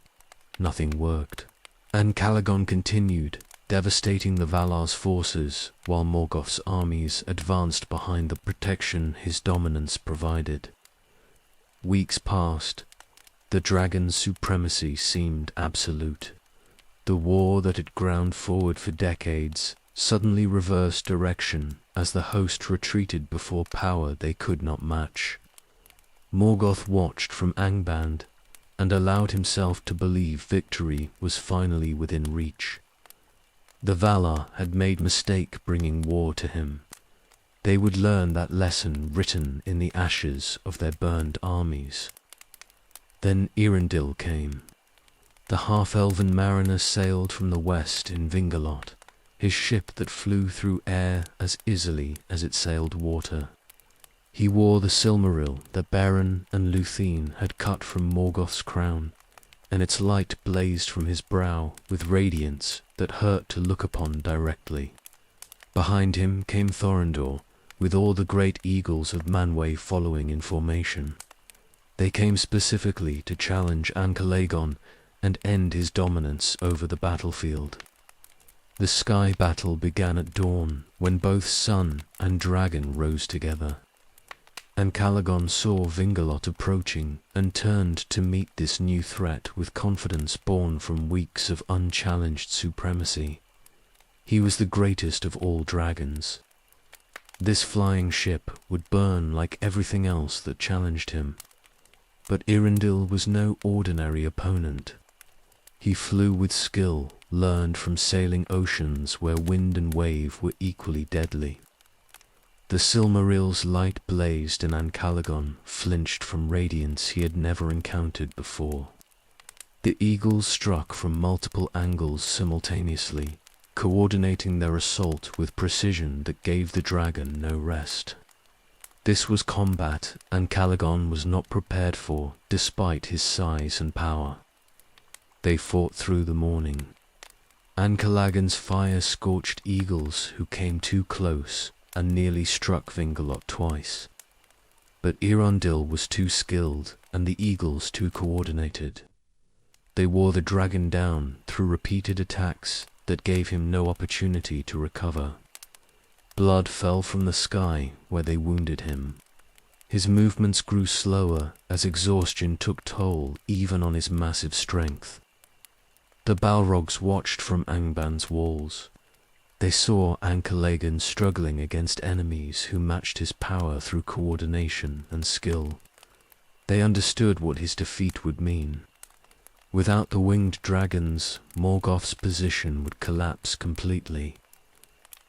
Nothing worked. And Calagon continued, devastating the Valar's forces, while Morgoth's armies advanced behind the protection his dominance provided. Weeks passed. The dragon's supremacy seemed absolute. The war that had ground forward for decades suddenly reversed direction as the host retreated before power they could not match. Morgoth watched from Angband and allowed himself to believe victory was finally within reach. The Valar had made mistake bringing war to him. They would learn that lesson written in the ashes of their burned armies. Then Eärendil came. The half-elven mariner sailed from the west in Vingalot, his ship that flew through air as easily as it sailed water. He wore the Silmaril that Beren and Luthien had cut from Morgoth's crown, and its light blazed from his brow with radiance that hurt to look upon directly. Behind him came Thorondor, with all the great eagles of Manwë following in formation. They came specifically to challenge Ancalagon and end his dominance over the battlefield. The sky battle began at dawn, when both sun and dragon rose together. Ancalagon saw Vingalot approaching and turned to meet this new threat with confidence born from weeks of unchallenged supremacy. He was the greatest of all dragons. This flying ship would burn like everything else that challenged him. But Irindil was no ordinary opponent. He flew with skill learned from sailing oceans where wind and wave were equally deadly. The Silmarill's light blazed and Ancalagon flinched from radiance he had never encountered before. The eagles struck from multiple angles simultaneously, coordinating their assault with precision that gave the dragon no rest. This was combat Ancalagon was not prepared for, despite his size and power. They fought through the morning. Ancalagon's fire scorched eagles who came too close and nearly struck Vingalot twice. But Irindil was too skilled and the eagles too coordinated. They wore the dragon down through repeated attacks that gave him no opportunity to recover. Blood fell from the sky where they wounded him. His movements grew slower as exhaustion took toll even on his massive strength. The Balrogs watched from Angban's walls. They saw Ancalagon struggling against enemies who matched his power through coordination and skill. They understood what his defeat would mean. Without the winged dragons, Morgoth's position would collapse completely.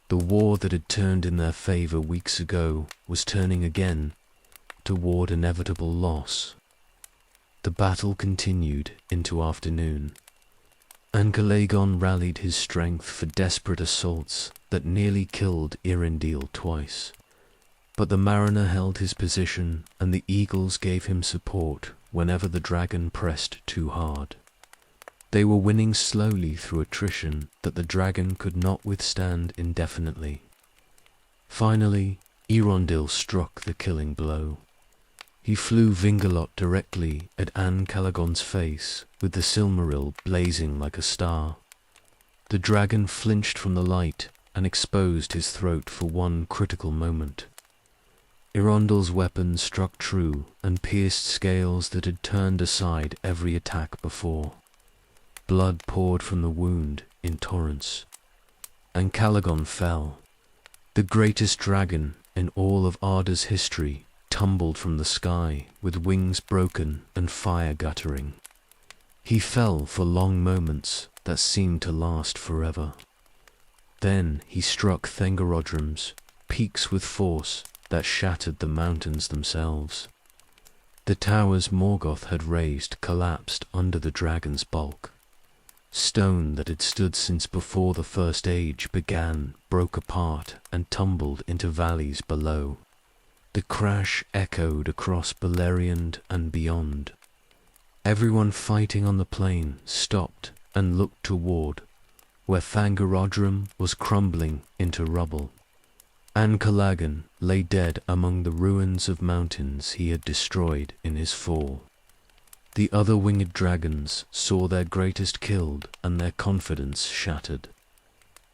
The war that had turned in their favor weeks ago was turning again toward inevitable loss. The battle continued into afternoon. Ancalagon rallied his strength for desperate assaults that nearly killed Irindil twice. But the mariner held his position and the eagles gave him support whenever the dragon pressed too hard. They were winning slowly through attrition that the dragon could not withstand indefinitely. Finally, Irindil struck the killing blow. He flew Vingalot directly at Ancalagon's face, with the Silmarill blazing like a star. The dragon flinched from the light and exposed his throat for one critical moment. Irindil's weapon struck true and pierced scales that had turned aside every attack before. Blood poured from the wound in torrents. Ancalagon fell. The greatest dragon in all of Arda's history tumbled from the sky with wings broken and fire guttering. He fell for long moments that seemed to last forever. Then he struck Thengarodrums, peaks with force that shattered the mountains themselves. The towers Morgoth had raised collapsed under the dragon's bulk. Stone that had stood since before the First Age began, broke apart, and tumbled into valleys below. The crash echoed across Beleriand and beyond. Everyone fighting on the plain stopped and looked toward where Thangarodrim was crumbling into rubble. Ancalagon lay dead among the ruins of mountains he had destroyed in his fall. The other winged dragons saw their greatest killed and their confidence shattered.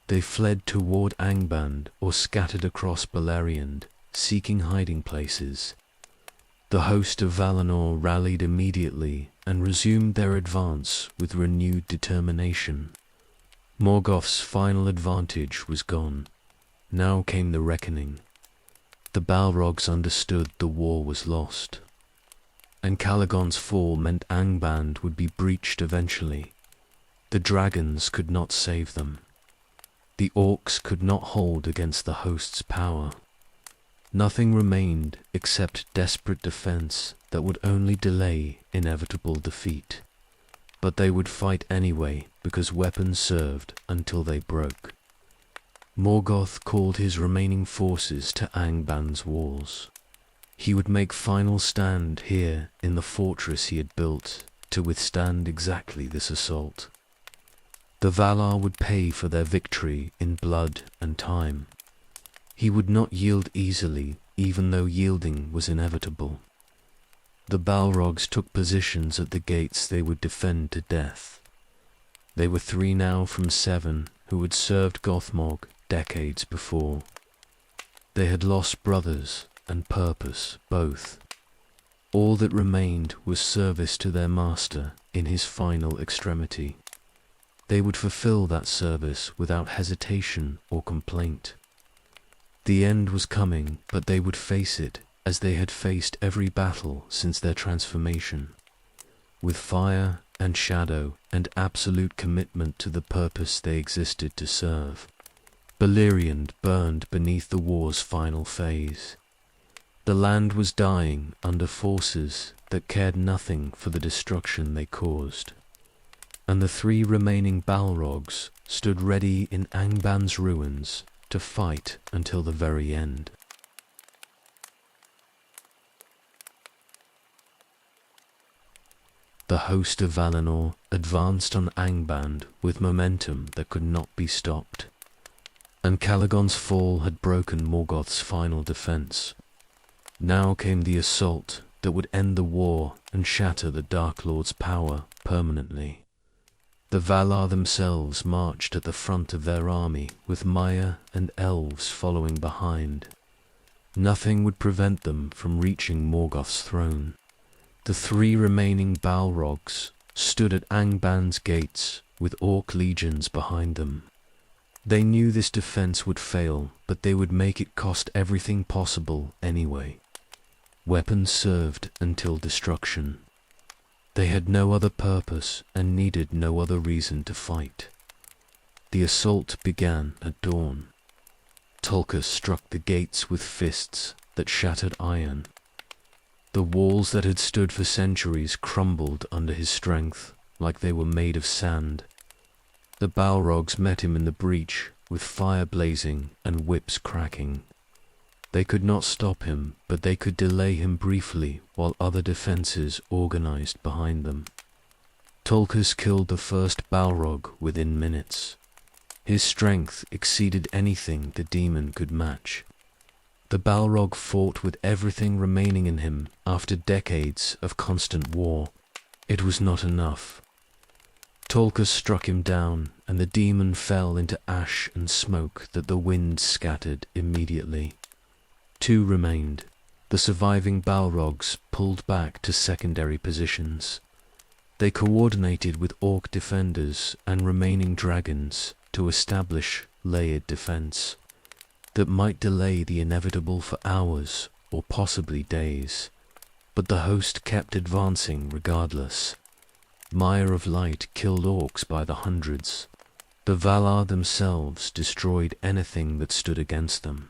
They fled toward Angband or scattered across Beleriand, seeking hiding places. The host of Valinor rallied immediately and resumed their advance with renewed determination. Morgoth's final advantage was gone. Now came the reckoning. The Balrogs understood the war was lost. Ancalagon's fall meant Angband would be breached eventually. The dragons could not save them. The orcs could not hold against the host's power. Nothing remained except desperate defense that would only delay inevitable defeat. But they would fight anyway because weapons served until they broke. Morgoth called his remaining forces to Angband's walls. He would make final stand here in the fortress he had built to withstand exactly this assault. The Valar would pay for their victory in blood and time. He would not yield easily, even though yielding was inevitable. The Balrogs took positions at the gates they would defend to death. They were 3 now from 7 who had served Gothmog decades before. They had lost brothers and purpose both. All that remained was service to their master in his final extremity. They would fulfill that service without hesitation or complaint. The end was coming, but they would face it as they had faced every battle since their transformation, with fire and shadow and absolute commitment to the purpose they existed to serve. Balerion burned beneath the war's final phase. The land was dying under forces that cared nothing for the destruction they caused, and the 3 remaining Balrogs stood ready in Angban's ruins to fight until the very end. The host of Valinor advanced on Angband with momentum that could not be stopped, and Calagon's fall had broken Morgoth's final defense. Now came the assault that would end the war and shatter the Dark Lord's power permanently. The Valar themselves marched at the front of their army, with Maiar and elves following behind. Nothing would prevent them from reaching Morgoth's throne. The 3 remaining Balrogs stood at Angband's gates with orc legions behind them. They knew this defense would fail, but they would make it cost everything possible anyway. Weapons served until destruction. They had no other purpose and needed no other reason to fight. The assault began at dawn. Tulkas struck the gates with fists that shattered iron. The walls that had stood for centuries crumbled under his strength like they were made of sand. The Balrogs met him in the breach with fire blazing and whips cracking. They could not stop him, but they could delay him briefly while other defenses organized behind them. Tulkas killed the first Balrog within minutes. His strength exceeded anything the demon could match. The Balrog fought with everything remaining in him after decades of constant war. It was not enough. Tulkas struck him down, and the demon fell into ash and smoke that the wind scattered immediately. 2 remained. The surviving Balrogs pulled back to secondary positions. They coordinated with orc defenders and remaining dragons to establish layered defense that might delay the inevitable for hours or possibly days. But the host kept advancing regardless. Maiar of Light killed orcs by the hundreds. The Valar themselves destroyed anything that stood against them.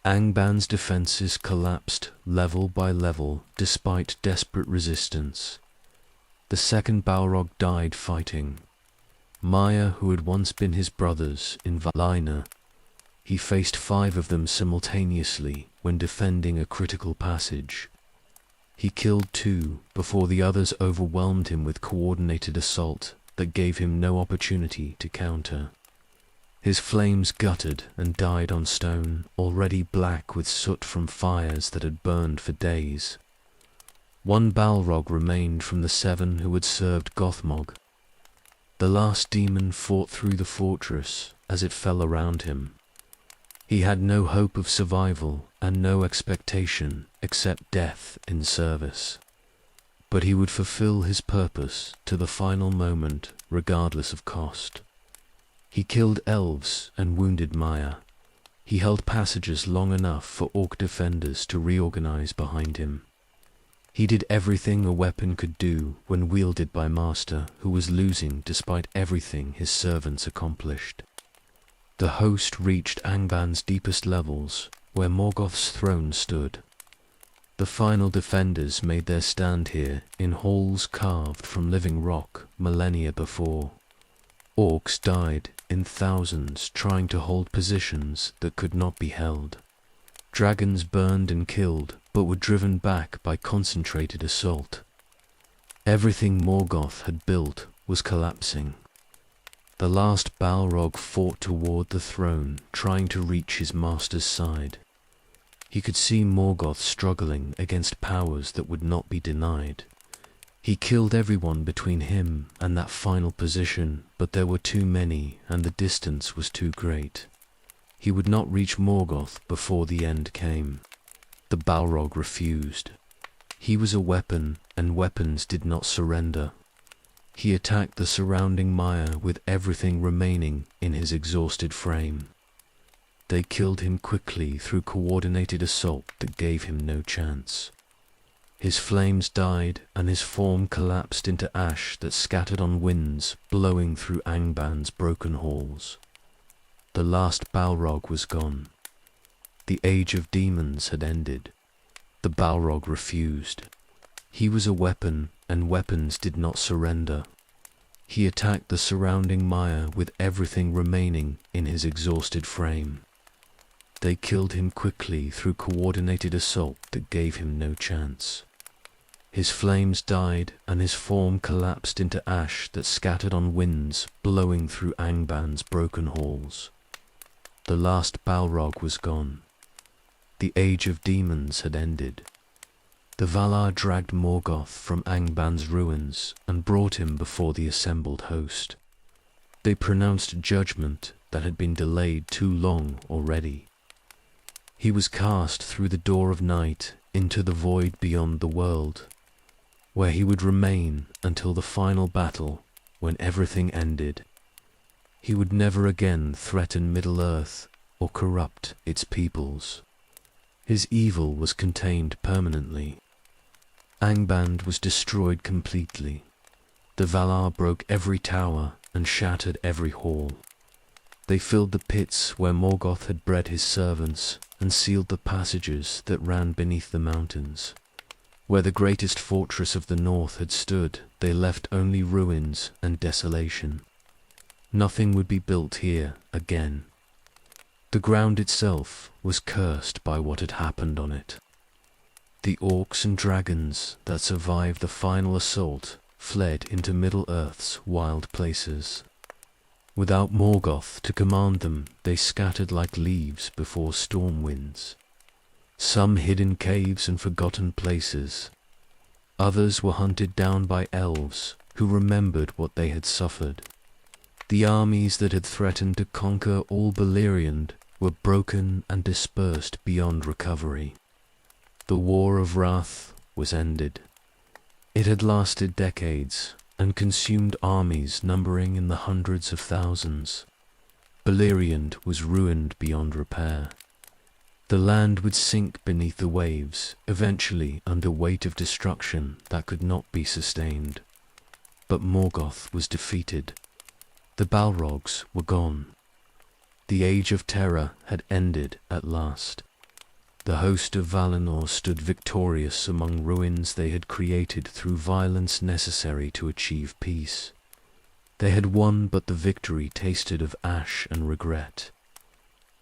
Angband's defenses collapsed level by level despite desperate resistance. The second Balrog died fighting. Maiar, who had once been his brothers in Valinor, he faced 5 of them simultaneously when defending a critical passage. He killed 2 before the others overwhelmed him with coordinated assault that gave him no opportunity to counter. His flames guttered and died on stone, already black with soot from fires that had burned for days. 1 Balrog remained from the 7 who had served Gothmog. The last demon fought through the fortress as it fell around him. He had no hope of survival and no expectation except death in service. But he would fulfill his purpose to the final moment regardless of cost. He killed elves and wounded Maiar. He held passages long enough for orc defenders to reorganize behind him. He did everything a weapon could do when wielded by Master, who was losing despite everything his servants accomplished. The host reached Angband's deepest levels, where Morgoth's throne stood. The final defenders made their stand here in halls carved from living rock millennia before. Orcs died in thousands trying to hold positions that could not be held. Dragons burned and killed, but were driven back by concentrated assault. Everything Morgoth had built was collapsing. The last Balrog fought toward the throne, trying to reach his master's side. He could see Morgoth struggling against powers that would not be denied. He killed everyone between him and that final position, but there were too many and the distance was too great. He would not reach Morgoth before the end came. The Balrog refused. He was a weapon, and weapons did not surrender. He attacked the surrounding mire with everything remaining in his exhausted frame. They killed him quickly through coordinated assault that gave him no chance. His flames died, and his form collapsed into ash that scattered on winds blowing through Angban's broken halls. The last Balrog was gone. The age of demons had ended. The Balrog refused. He was a weapon, and weapons did not surrender. He attacked the surrounding mire with everything remaining in his exhausted frame. They killed him quickly through coordinated assault that gave him no chance. His flames died, and his form collapsed into ash that scattered on winds blowing through Angban's broken halls. The last Balrog was gone. The age of demons had ended. The Valar dragged Morgoth from Angban's ruins and brought him before the assembled host. They pronounced judgment that had been delayed too long already. He was cast through the door of night into the void beyond the world, where he would remain until the final battle, when everything ended. He would never again threaten Middle-earth or corrupt its peoples. His evil was contained permanently. Angband was destroyed completely. The Valar broke every tower and shattered every hall. They filled the pits where Morgoth had bred his servants and sealed the passages that ran beneath the mountains. Where the greatest fortress of the north had stood, they left only ruins and desolation. Nothing would be built here again. The ground itself was cursed by what had happened on it. The orcs and dragons that survived the final assault fled into Middle-earth's wild places. Without Morgoth to command them, they scattered like leaves before storm winds. Some hid in caves and forgotten places. Others were hunted down by elves who remembered what they had suffered. The armies that had threatened to conquer all Beleriand were broken and dispersed beyond recovery. The War of Wrath was ended. It had lasted decades and consumed armies numbering in the hundreds of thousands. Beleriand was ruined beyond repair. The land would sink beneath the waves, eventually under weight of destruction that could not be sustained. But Morgoth was defeated. The Balrogs were gone. The Age of Terror had ended at last. The host of Valinor stood victorious among ruins they had created through violence necessary to achieve peace. They had won, but the victory tasted of ash and regret.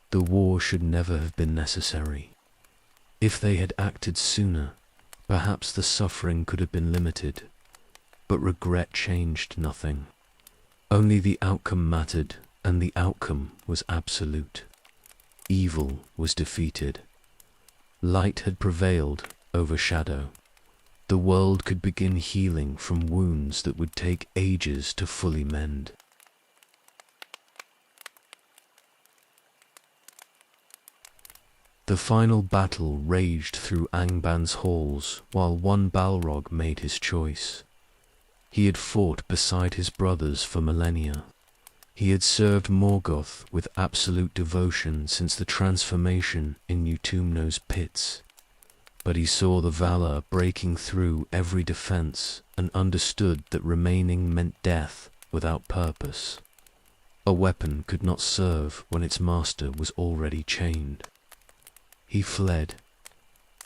The war should never have been necessary. If they had acted sooner, perhaps the suffering could have been limited. But regret changed nothing. Only the outcome mattered, and the outcome was absolute. Evil was defeated. Light had prevailed over shadow. The world could begin healing from wounds that would take ages to fully mend. The final battle raged through Angban's halls while one Balrog made his choice. He had fought beside his brothers for millennia. He had served Morgoth with absolute devotion since the transformation in Utumno's pits. But he saw the Valar breaking through every defense and understood that remaining meant death without purpose. A weapon could not serve when its master was already chained. He fled.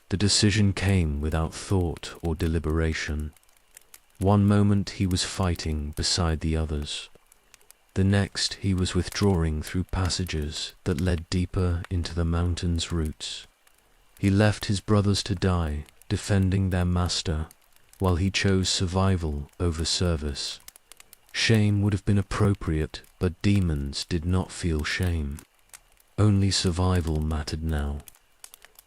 The decision came without thought or deliberation. One moment he was fighting beside the others. The next he was withdrawing through passages that led deeper into the mountain's roots. He left his brothers to die, defending their master, while he chose survival over service. Shame would have been appropriate, but demons did not feel shame. Only survival mattered now.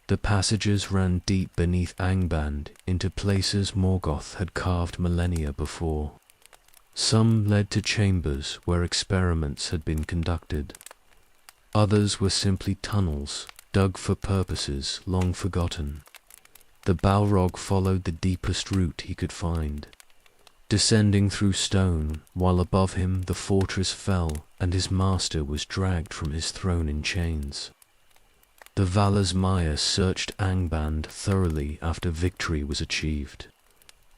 The passages ran deep beneath Angband into places Morgoth had carved millennia before. Some led to chambers where experiments had been conducted. Others were simply tunnels, dug for purposes long forgotten. The Balrog followed the deepest route he could find, descending through stone, while above him the fortress fell and his master was dragged from his throne in chains. The Valar's Maya searched Angband thoroughly after victory was achieved.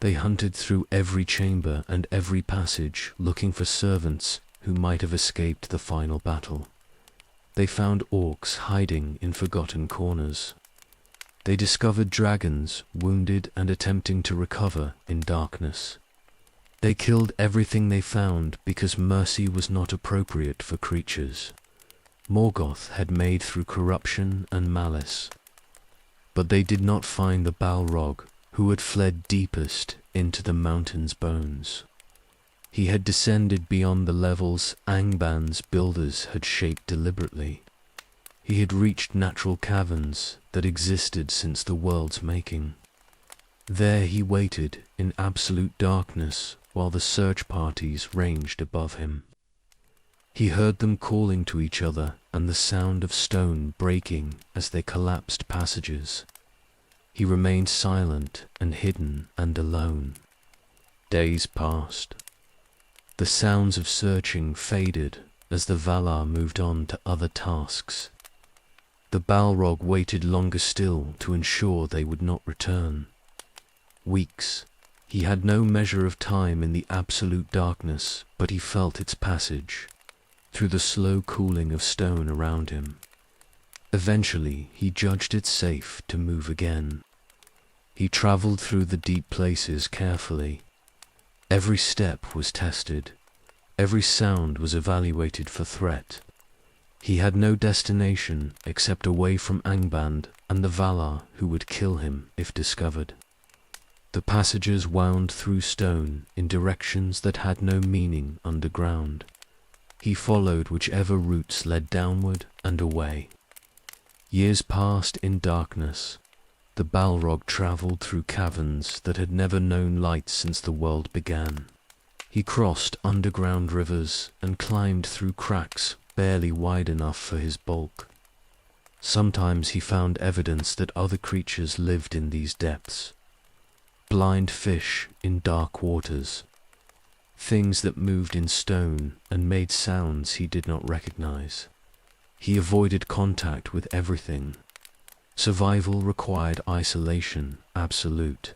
They hunted through every chamber and every passage, looking for servants who might have escaped the final battle. They found orcs hiding in forgotten corners. They discovered dragons, wounded and attempting to recover in darkness. They killed everything they found because mercy was not appropriate for creatures Morgoth had made through corruption and malice. But they did not find the Balrog, who had fled deepest into the mountain's bones. He had descended beyond the levels Angband's builders had shaped deliberately. He had reached natural caverns that existed since the world's making. There he waited in absolute darkness while the search parties ranged above him. He heard them calling to each other and the sound of stone breaking as they collapsed passages. He remained silent and hidden and alone. Days passed. The sounds of searching faded as the Valar moved on to other tasks. The Balrog waited longer still to ensure they would not return. Weeks. He had no measure of time in the absolute darkness, but he felt its passage, through the slow cooling of stone around him. Eventually, he judged it safe to move again. He traveled through the deep places carefully. Every step was tested. Every sound was evaluated for threat. He had no destination except away from Angband and the Valar who would kill him if discovered. The passages wound through stone in directions that had no meaning underground. He followed whichever routes led downward and away. Years passed in darkness. The Balrog travelled through caverns that had never known light since the world began. He crossed underground rivers and climbed through cracks barely wide enough for his bulk. Sometimes he found evidence that other creatures lived in these depths. Blind fish in dark waters. Things that moved in stone and made sounds he did not recognize. He avoided contact with everything. Survival required isolation, absolute.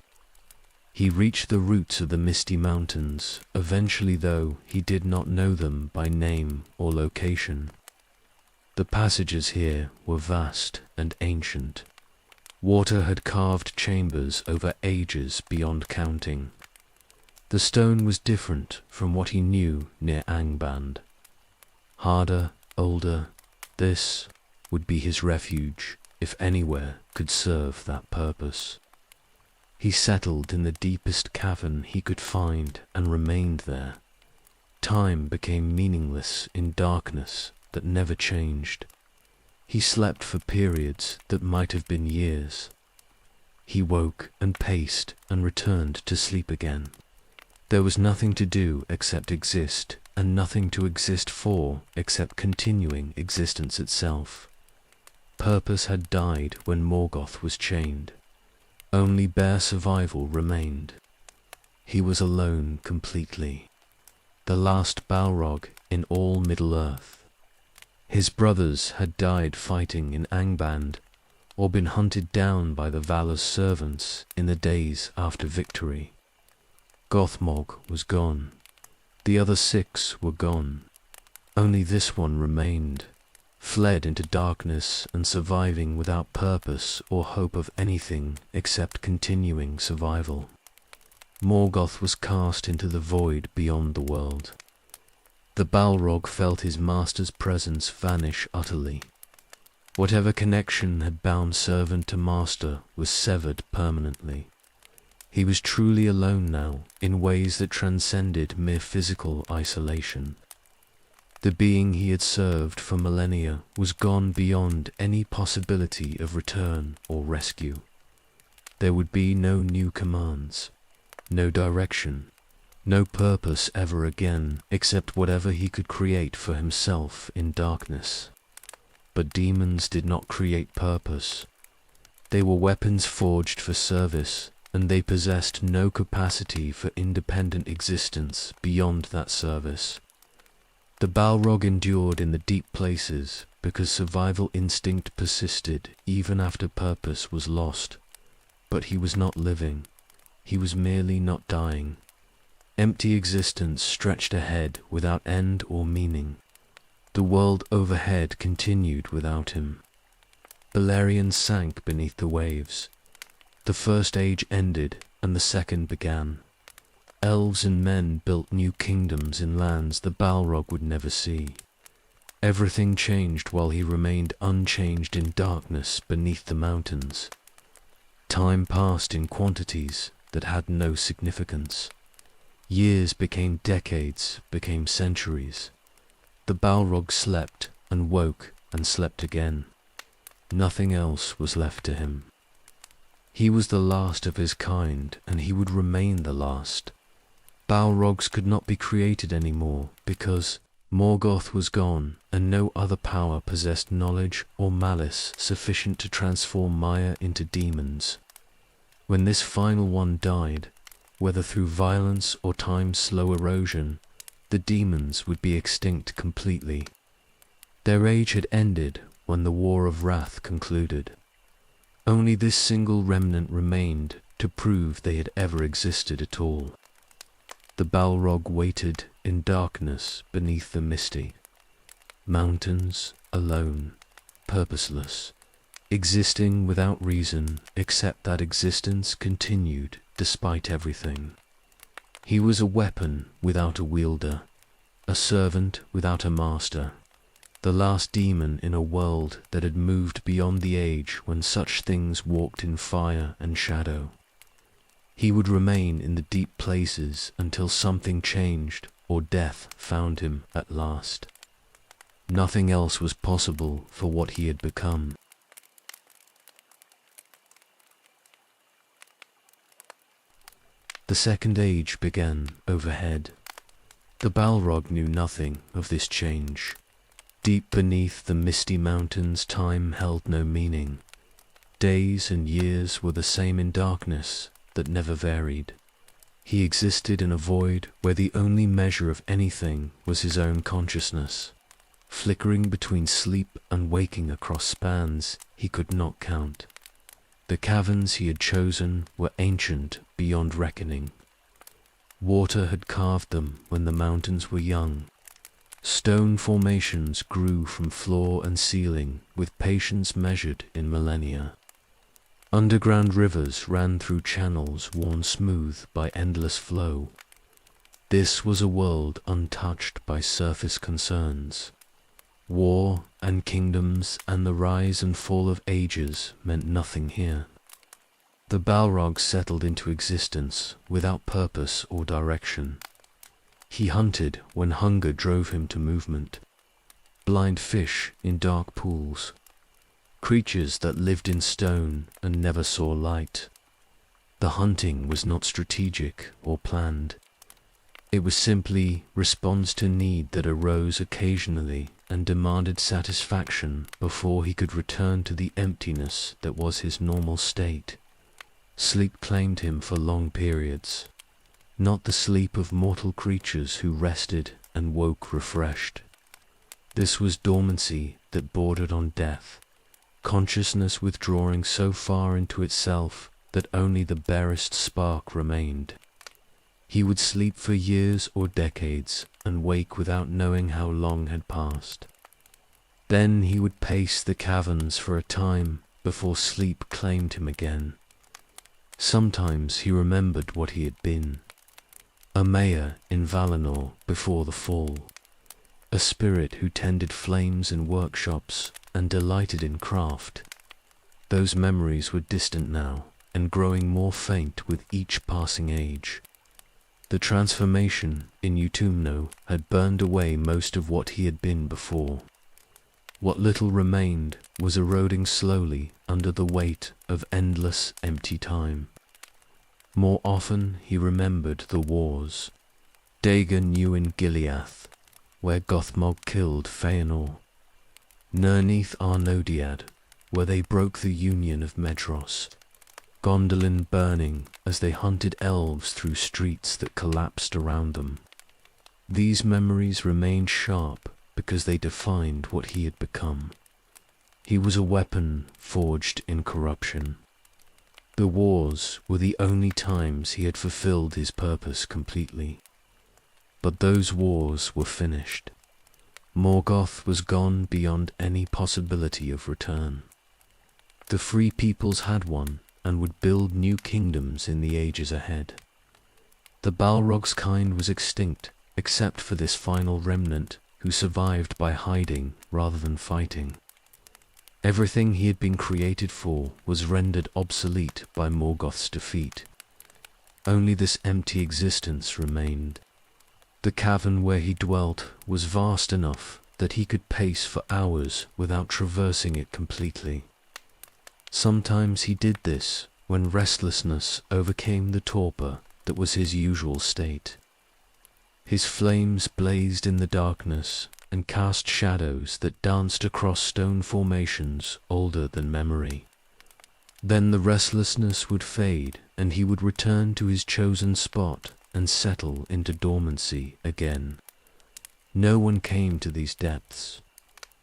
He reached the roots of the misty mountains, eventually, though he did not know them by name or location. The passages here were vast and ancient. Water had carved chambers over ages beyond counting. The stone was different from what he knew near Angband. Harder, older, this would be his refuge, if anywhere could serve that purpose. He settled in the deepest cavern he could find and remained there. Time became meaningless in darkness that never changed. He slept for periods that might have been years. He woke and paced and returned to sleep again. There was nothing to do except exist, and nothing to exist for except continuing existence itself. Purpose had died when Morgoth was chained. Only bare survival remained. He was alone completely. The last Balrog in all Middle-earth. His brothers had died fighting in Angband, or been hunted down by the Valar's servants in the days after victory. Gothmog was gone. The other 6 were gone. Only this one remained, fled into darkness and surviving without purpose or hope of anything except continuing survival. Morgoth was cast into the void beyond the world. The Balrog felt his master's presence vanish utterly. Whatever connection had bound servant to master was severed permanently. He was truly alone now, in ways that transcended mere physical isolation. The being he had served for millennia was gone beyond any possibility of return or rescue. There would be no new commands, no direction, no purpose ever again except whatever he could create for himself in darkness. But demons did not create purpose. They were weapons forged for service, and they possessed no capacity for independent existence beyond that service. The Balrog endured in the deep places because survival instinct persisted even after purpose was lost. But he was not living. He was merely not dying. Empty existence stretched ahead without end or meaning. The world overhead continued without him. Beleriand sank beneath the waves. The first age ended and the second began. Elves and men built new kingdoms in lands the Balrog would never see. Everything changed while he remained unchanged in darkness beneath the mountains. Time passed in quantities that had no significance. Years became decades, became centuries. The Balrog slept and woke and slept again. Nothing else was left to him. He was the last of his kind, and he would remain the last. Balrogs could not be created anymore because Morgoth was gone, and no other power possessed knowledge or malice sufficient to transform Maya into demons. When this final one died, whether through violence or time's slow erosion, the demons would be extinct completely. Their age had ended when the War of Wrath concluded. Only this single remnant remained to prove they had ever existed at all. The Balrog waited in darkness beneath the misty. Mountains, alone, purposeless, existing without reason except that existence continued despite everything. He was a weapon without a wielder, a servant without a master, the last demon in a world that had moved beyond the age when such things walked in fire and shadow. He would remain in the deep places until something changed or death found him at last. Nothing else was possible for what he had become. The second age began overhead. The Balrog knew nothing of this change. Deep beneath the misty mountains, time held no meaning. Days and years were the same in darkness that never varied. He existed in a void where the only measure of anything was his own consciousness, flickering between sleep and waking across spans he could not count. The caverns he had chosen were ancient beyond reckoning. Water had carved them when the mountains were young. Stone formations grew from floor and ceiling with patience measured in millennia. Underground rivers ran through channels worn smooth by endless flow. This was a world untouched by surface concerns. War and kingdoms and the rise and fall of ages meant nothing here. The Balrog settled into existence without purpose or direction. He hunted when hunger drove him to movement. Blind fish in dark pools. Creatures that lived in stone and never saw light. The hunting was not strategic or planned. It was simply response to need that arose occasionally and demanded satisfaction before he could return to the emptiness that was his normal state. Sleep claimed him for long periods, not the sleep of mortal creatures who rested and woke refreshed. This was dormancy that bordered on death, consciousness withdrawing so far into itself that only the barest spark remained. He would sleep for years or decades and wake without knowing how long had passed. Then he would pace the caverns for a time before sleep claimed him again. Sometimes he remembered what he had been. A mayor in Valinor before the fall. A spirit who tended flames in workshops and delighted in craft. Those memories were distant now and growing more faint with each passing age. The transformation in Utumno had burned away most of what he had been before. What little remained was eroding slowly under the weight of endless empty time. More often he remembered the wars. Dagon knew in Gileath, where Gothmog killed Feanor. Nerneath Arnodiad, where they broke the union of Medros. Gondolin burning as they hunted elves through streets that collapsed around them. These memories remained sharp because they defined what he had become. He was a weapon forged in corruption. The wars were the only times he had fulfilled his purpose completely. But those wars were finished. Morgoth was gone beyond any possibility of return. The free peoples had won and would build new kingdoms in the ages ahead. The Balrogs' kind was extinct, except for this final remnant who survived by hiding rather than fighting. Everything he had been created for was rendered obsolete by Morgoth's defeat. Only this empty existence remained. The cavern where he dwelt was vast enough that he could pace for hours without traversing it completely. Sometimes he did this when restlessness overcame the torpor that was his usual state. His flames blazed in the darkness and cast shadows that danced across stone formations older than memory. Then the restlessness would fade and he would return to his chosen spot and settle into dormancy again. No one came to these depths.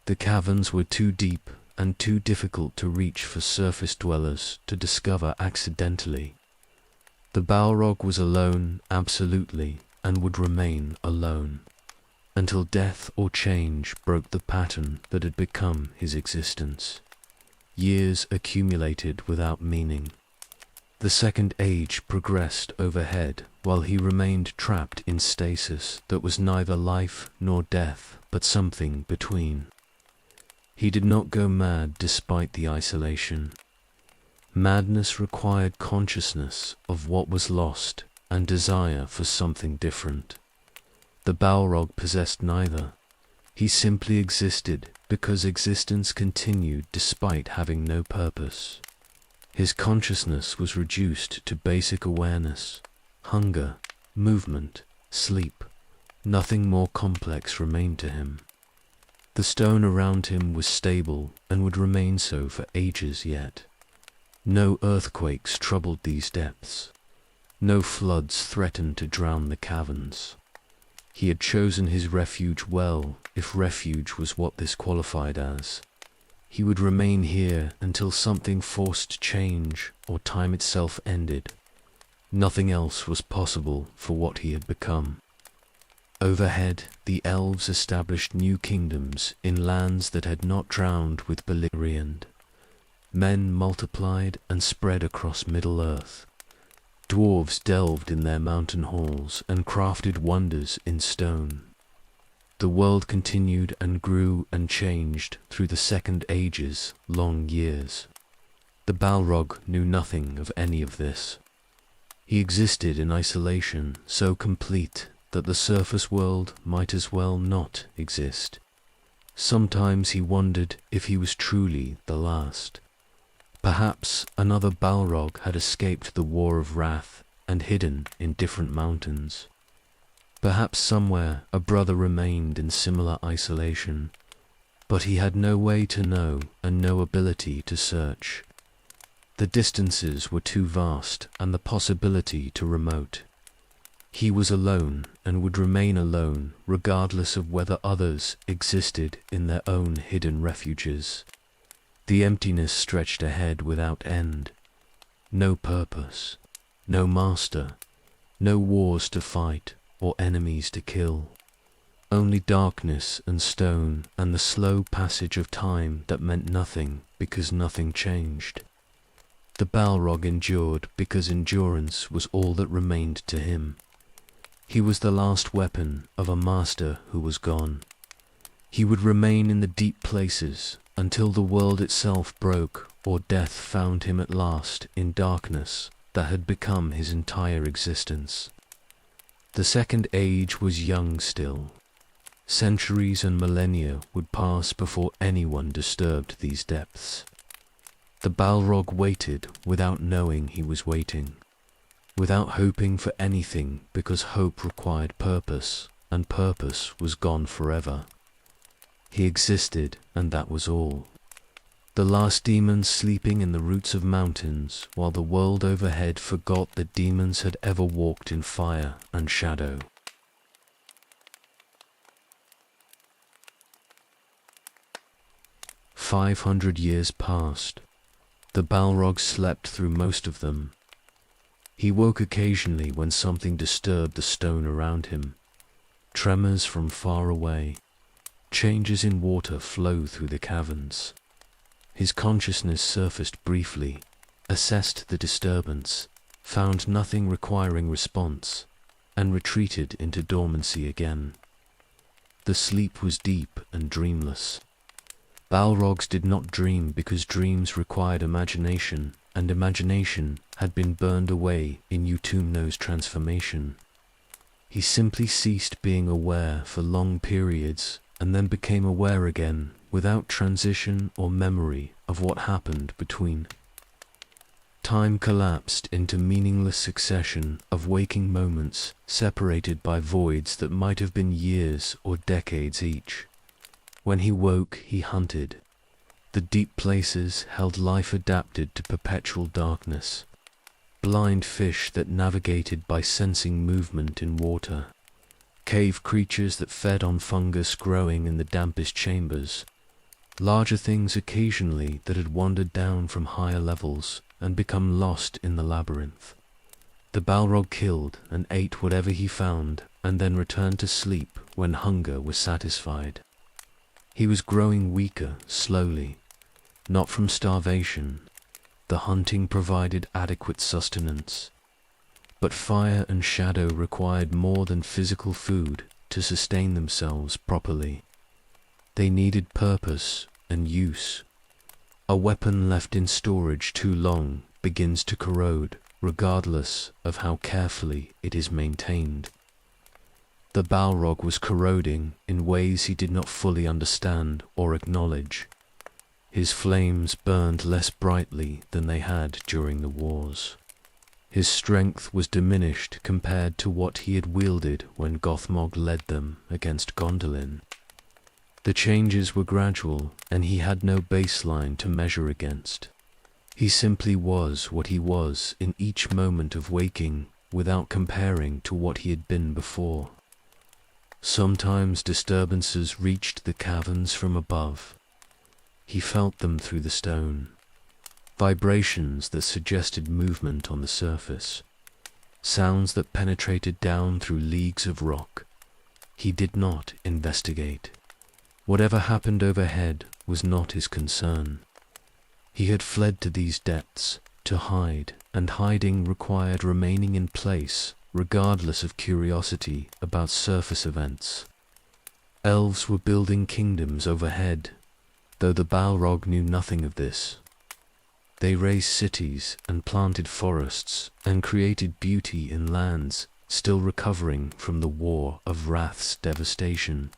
The caverns were too deep and too difficult to reach for surface dwellers to discover accidentally. The Balrog was alone absolutely and would remain alone, until death or change broke the pattern that had become his existence. Years accumulated without meaning. The Second Age progressed overhead while he remained trapped in stasis that was neither life nor death, but something between. He did not go mad despite the isolation. Madness required consciousness of what was lost and desire for something different. The Balrog possessed neither. He simply existed because existence continued despite having no purpose. His consciousness was reduced to basic awareness, hunger, movement, sleep. Nothing more complex remained to him. The stone around him was stable and would remain so for ages yet. No earthquakes troubled these depths. No floods threatened to drown the caverns. He had chosen his refuge well, if refuge was what this qualified as. He would remain here until something forced change or time itself ended. Nothing else was possible for what he had become. Overhead, the elves established new kingdoms in lands that had not drowned with Beleriand. Men multiplied and spread across Middle-earth. Dwarves delved in their mountain halls and crafted wonders in stone. The world continued and grew and changed through the Second Age's long years. The Balrog knew nothing of any of this. He existed in isolation so complete that the surface world might as well not exist. Sometimes he wondered if he was truly the last. Perhaps another Balrog had escaped the War of Wrath and hidden in different mountains. Perhaps somewhere a brother remained in similar isolation, but he had no way to know and no ability to search. The distances were too vast and the possibility too remote. He was alone and would remain alone regardless of whether others existed in their own hidden refuges. The emptiness stretched ahead without end. No purpose, no master, no wars to fight or enemies to kill. Only darkness and stone and the slow passage of time that meant nothing because nothing changed. The Balrog endured because endurance was all that remained to him. He was the last weapon of a master who was gone. He would remain in the deep places until the world itself broke or death found him at last in darkness that had become his entire existence. The second age was young still. Centuries and millennia would pass before anyone disturbed these depths. The Balrog waited without knowing he was waiting, without hoping for anything, because hope required purpose, and purpose was gone forever. He existed, and that was all. The last demons sleeping in the roots of mountains, while the world overhead forgot that demons had ever walked in fire and shadow. "500 years passed. The Balrog slept through most of them. He woke occasionally when something disturbed the stone around him. Tremors from far away. Changes in water flow through the caverns. His consciousness surfaced briefly, assessed the disturbance, found nothing requiring response, and retreated into dormancy again. The sleep was deep and dreamless. Balrogs did not dream because dreams required imagination, and imagination had been burned away in Utumno's transformation. He simply ceased being aware for long periods, and then became aware again, without transition or memory of what happened between. Time collapsed into meaningless succession of waking moments separated by voids that might have been years or decades each. When he woke, he hunted. The deep places held life adapted to perpetual darkness. Blind fish that navigated by sensing movement in water. Cave creatures that fed on fungus growing in the dampest chambers. Larger things occasionally that had wandered down from higher levels and become lost in the labyrinth. The Balrog killed and ate whatever he found, and then returned to sleep when hunger was satisfied. He was growing weaker, slowly, not from starvation. The hunting provided adequate sustenance. But fire and shadow required more than physical food to sustain themselves properly. They needed purpose and use. A weapon left in storage too long begins to corrode, regardless of how carefully it is maintained. The Balrog was corroding in ways he did not fully understand or acknowledge. His flames burned less brightly than they had during the wars. His strength was diminished compared to what he had wielded when Gothmog led them against Gondolin. The changes were gradual, and he had no baseline to measure against. He simply was what he was in each moment of waking, without comparing to what he had been before. Sometimes disturbances reached the caverns from above. He felt them through the stone. Vibrations that suggested movement on the surface. Sounds that penetrated down through leagues of rock. He did not investigate. Whatever happened overhead was not his concern. He had fled to these depths to hide, and hiding required remaining in place, regardless of curiosity about surface events. Elves were building kingdoms overhead, though the Balrog knew nothing of this. They raised cities and planted forests and created beauty in lands still recovering from the War of Wrath's devastation.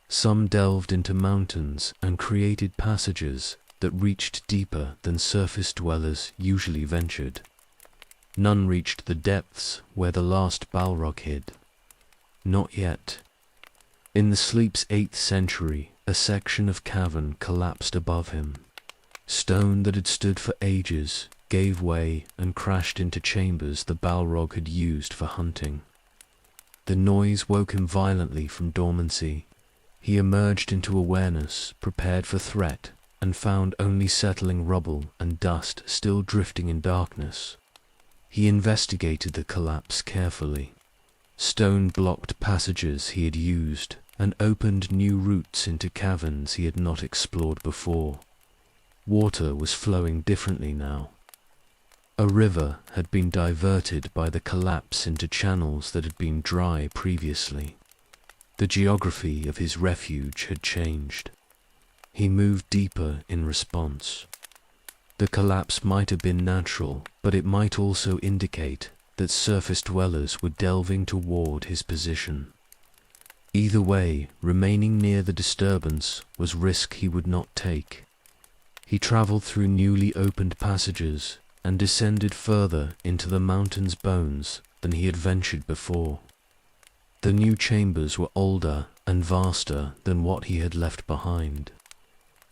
Some delved into mountains and created passages that reached deeper than surface dwellers usually ventured. None reached the depths where the last Balrog hid. Not yet. In the sleep's 8th century, a section of cavern collapsed above him. Stone that had stood for ages gave way and crashed into chambers the Balrog had used for hunting. The noise woke him violently from dormancy. He emerged into awareness, prepared for threat, and found only settling rubble and dust still drifting in darkness. He investigated the collapse carefully. Stone blocked passages he had used and opened new routes into caverns he had not explored before. Water was flowing differently now. A river had been diverted by the collapse into channels that had been dry previously. The geography of his refuge had changed. He moved deeper in response. The collapse might have been natural, but it might also indicate that surface dwellers were delving toward his position. Either way, remaining near the disturbance was risk he would not take. He traveled through newly opened passages and descended further into the mountain's bones than he had ventured before. The new chambers were older and vaster than what he had left behind.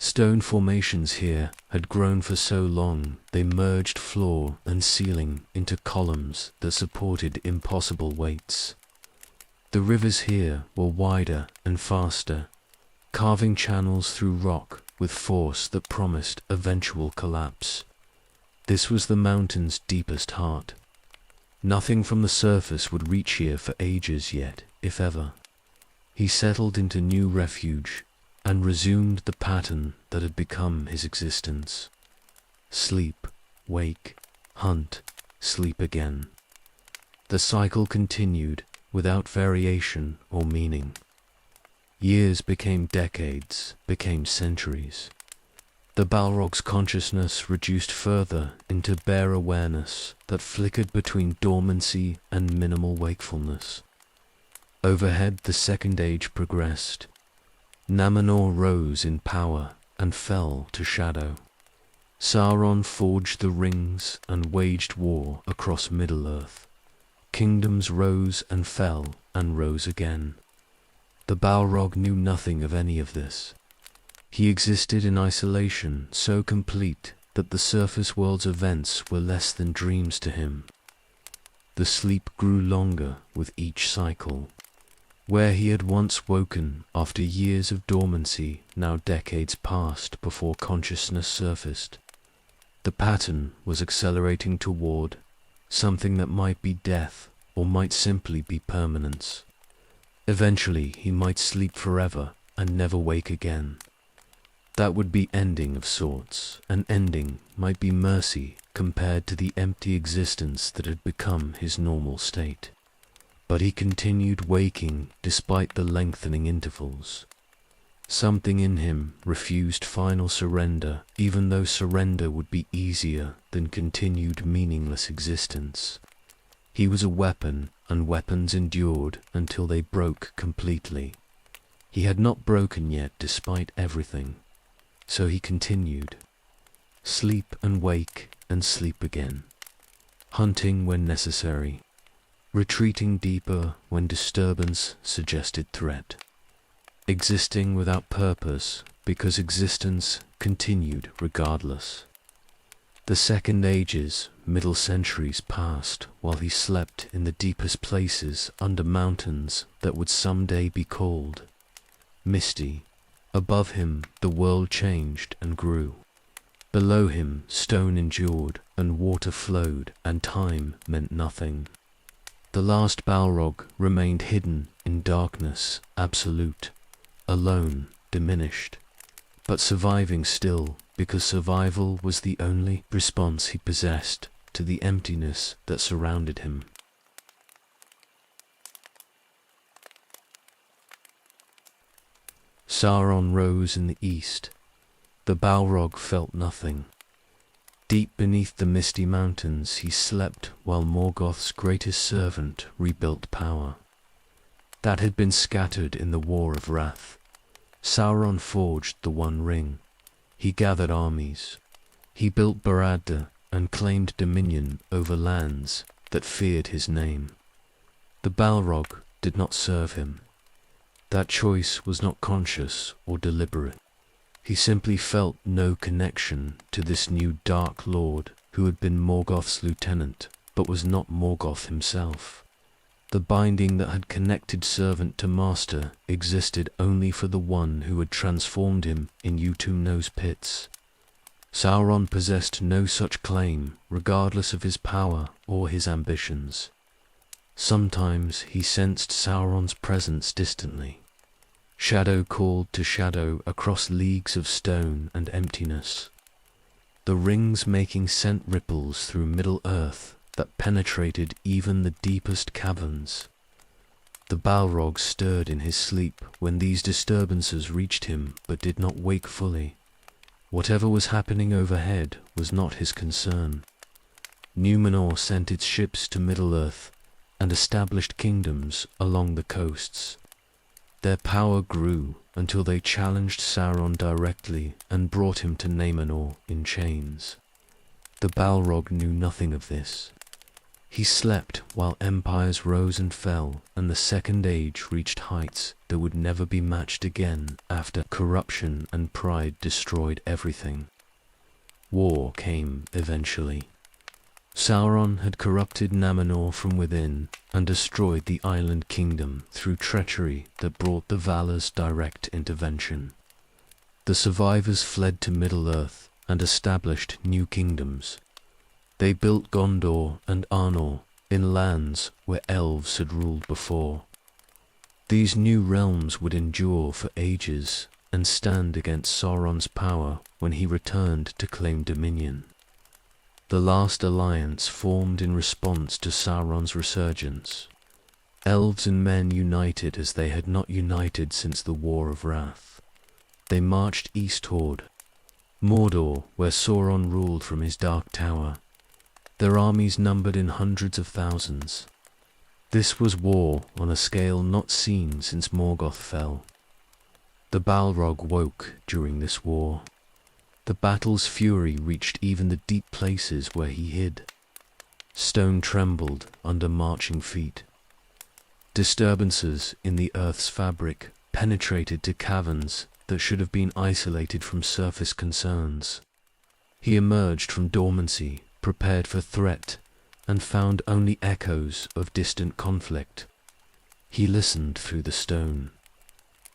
Stone formations here had grown for so long they merged floor and ceiling into columns that supported impossible weights. The rivers here were wider and faster, carving channels through rock with force that promised eventual collapse. This was the mountain's deepest heart. Nothing from the surface would reach here for ages yet, if ever. He settled into new refuge and resumed the pattern that had become his existence. Sleep, wake, hunt, sleep again. The cycle continued without variation or meaning. Years became decades, became centuries. The Balrog's consciousness reduced further into bare awareness that flickered between dormancy and minimal wakefulness. Overhead the Second Age progressed. Numenor rose in power and fell to shadow. Sauron forged the rings and waged war across Middle-earth. Kingdoms rose and fell and rose again. The Balrog knew nothing of any of this. He existed in isolation so complete that the surface world's events were less than dreams to him. The sleep grew longer with each cycle. Where he had once woken after years of dormancy, now decades passed before consciousness surfaced. The pattern was accelerating toward something that might be death or might simply be permanence. Eventually he might sleep forever and never wake again. That would be ending of sorts. An ending might be mercy compared to the empty existence that had become his normal state. But he continued waking despite the lengthening intervals. Something in him refused final surrender, even though surrender would be easier than continued meaningless existence. He was a weapon, and weapons endured until they broke completely. He had not broken yet despite everything, so he continued. Sleep and wake and sleep again. Hunting when necessary. Retreating deeper when disturbance suggested threat. Existing without purpose because existence continued regardless. The Second Ages, middle centuries passed while he slept in the deepest places under mountains that would someday be called misty. Above him the world changed and grew. Below him stone endured and water flowed and time meant nothing. The last Balrog remained hidden in darkness, absolute, alone, diminished, but surviving still because survival was the only response he possessed to the emptiness that surrounded him. Sauron rose in the east. The Balrog felt nothing. Deep beneath the misty mountains he slept while Morgoth's greatest servant rebuilt power. That had been scattered in the War of Wrath. Sauron forged the One Ring. He gathered armies. He built Barad and claimed dominion over lands that feared his name. The Balrog did not serve him. That choice was not conscious or deliberate. He simply felt no connection to this new Dark Lord who had been Morgoth's lieutenant, but was not Morgoth himself. The binding that had connected servant to master existed only for the one who had transformed him in Utumno's pits. Sauron possessed no such claim, regardless of his power or his ambitions. Sometimes he sensed Sauron's presence distantly. Shadow called to shadow across leagues of stone and emptiness. The rings making scent ripples through Middle-earth that penetrated even the deepest caverns. The Balrog stirred in his sleep when these disturbances reached him but did not wake fully. Whatever was happening overhead was not his concern. Numenor sent its ships to Middle-earth and established kingdoms along the coasts. Their power grew until they challenged Sauron directly and brought him to Numenor in chains. The Balrog knew nothing of this. He slept while empires rose and fell, and the Second Age reached heights that would never be matched again after corruption and pride destroyed everything. War came eventually. Sauron had corrupted Numenor from within and destroyed the island kingdom through treachery that brought the Valar's direct intervention. The survivors fled to Middle-earth and established new kingdoms. They built Gondor and Arnor in lands where elves had ruled before. These new realms would endure for ages and stand against Sauron's power when he returned to claim dominion. The last alliance formed in response to Sauron's resurgence. Elves and men united as they had not united since the War of Wrath. They marched east toward Mordor, where Sauron ruled from his dark tower. Their armies numbered in hundreds of thousands. This was war on a scale not seen since Morgoth fell. The Balrog woke during this war. The battle's fury reached even the deep places where he hid. Stone trembled under marching feet. Disturbances in the earth's fabric penetrated to caverns that should have been isolated from surface concerns. He emerged from dormancy, prepared for threat, and found only echoes of distant conflict. He listened through the stone.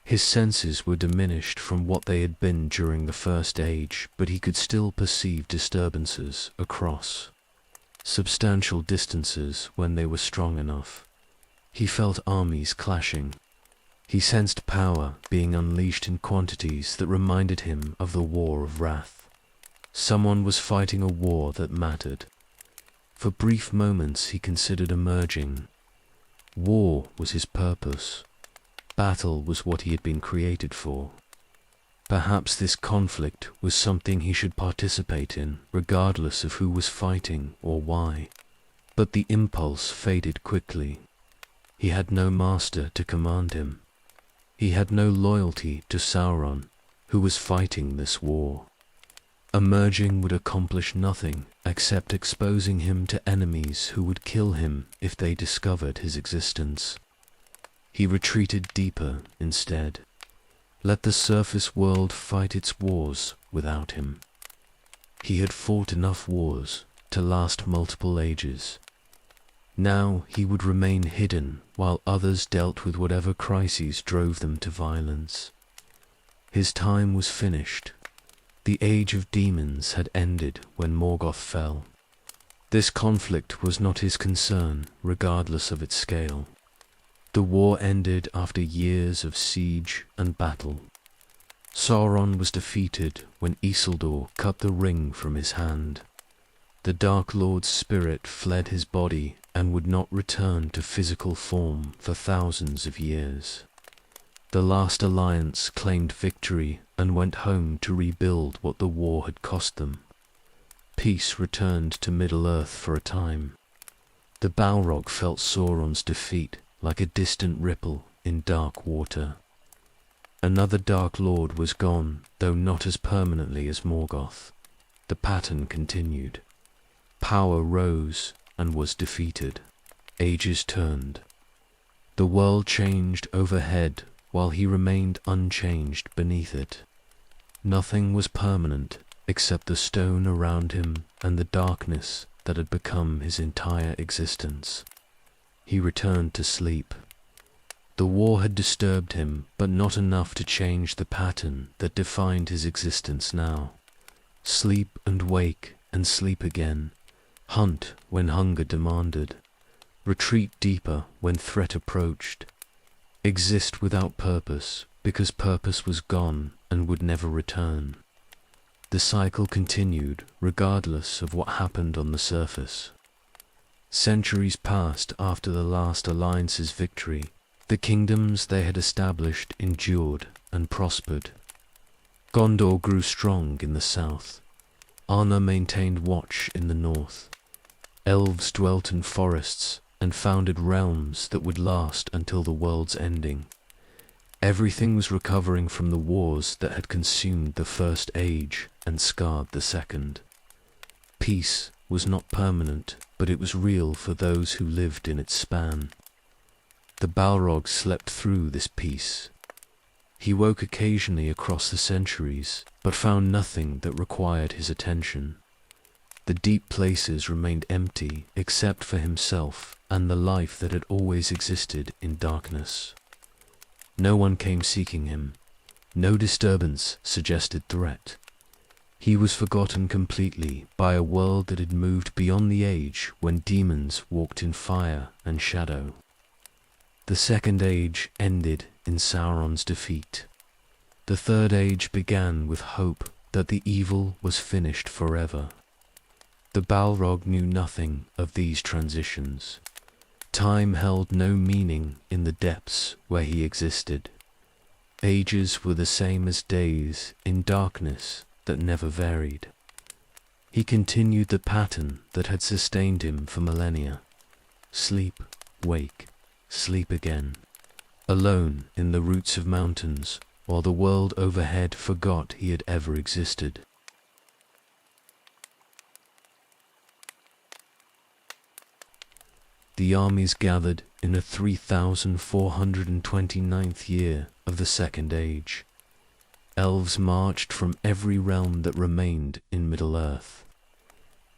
His senses were diminished from what they had been during the First Age, but he could still perceive disturbances across substantial distances when they were strong enough. He felt armies clashing. He sensed power being unleashed in quantities that reminded him of the War of Wrath. Someone was fighting a war that mattered. For brief moments he considered emerging. War was his purpose. Battle was what he had been created for. Perhaps this conflict was something he should participate in, regardless of who was fighting or why. But the impulse faded quickly. He had no master to command him. He had no loyalty to Sauron, who was fighting this war. Emerging would accomplish nothing except exposing him to enemies who would kill him if they discovered his existence. He retreated deeper instead. Let the surface world fight its wars without him. He had fought enough wars to last multiple ages. Now he would remain hidden while others dealt with whatever crises drove them to violence. His time was finished. The age of demons had ended when Morgoth fell. This conflict was not his concern, regardless of its scale. The war ended after years of siege and battle. Sauron was defeated when Isildur cut the ring from his hand. The Dark Lord's spirit fled his body and would not return to physical form for thousands of years. The last alliance claimed victory and went home to rebuild what the war had cost them. Peace returned to Middle-earth for a time. The Balrog felt Sauron's defeat like a distant ripple in dark water. Another Dark Lord was gone, though not as permanently as Morgoth. The pattern continued. Power rose and was defeated. Ages turned. The world changed overhead while he remained unchanged beneath it. Nothing was permanent except the stone around him and the darkness that had become his entire existence. He returned to sleep. The war had disturbed him, but not enough to change the pattern that defined his existence now. Sleep and wake and sleep again. Hunt when hunger demanded. Retreat deeper when threat approached. Exist without purpose because purpose was gone and would never return. The cycle continued regardless of what happened on the surface. Centuries passed after the last alliance's victory. The kingdoms they had established endured and prospered. Gondor grew strong in the south. Arnor maintained watch in the north. Elves dwelt in forests and founded realms that would last until the world's ending. Everything was recovering from the wars that had consumed the First Age and scarred the Second. Peace was not permanent, but it was real for those who lived in its span. The Balrogs slept through this peace. He woke occasionally across the centuries, but found nothing that required his attention. The deep places remained empty except for himself and the life that had always existed in darkness. No one came seeking him. No disturbance suggested threat. He was forgotten completely by a world that had moved beyond the age when demons walked in fire and shadow. The Second Age ended in Sauron's defeat. The Third Age began with hope that the evil was finished forever. The Balrog knew nothing of these transitions. Time held no meaning in the depths where he existed. Ages were the same as days in darkness that never varied. He continued the pattern that had sustained him for millennia. Sleep, wake, sleep again. Alone in the roots of mountains, while the world overhead forgot he had ever existed. The armies gathered in the 3429th year of the Second Age. Elves marched from every realm that remained in Middle-earth.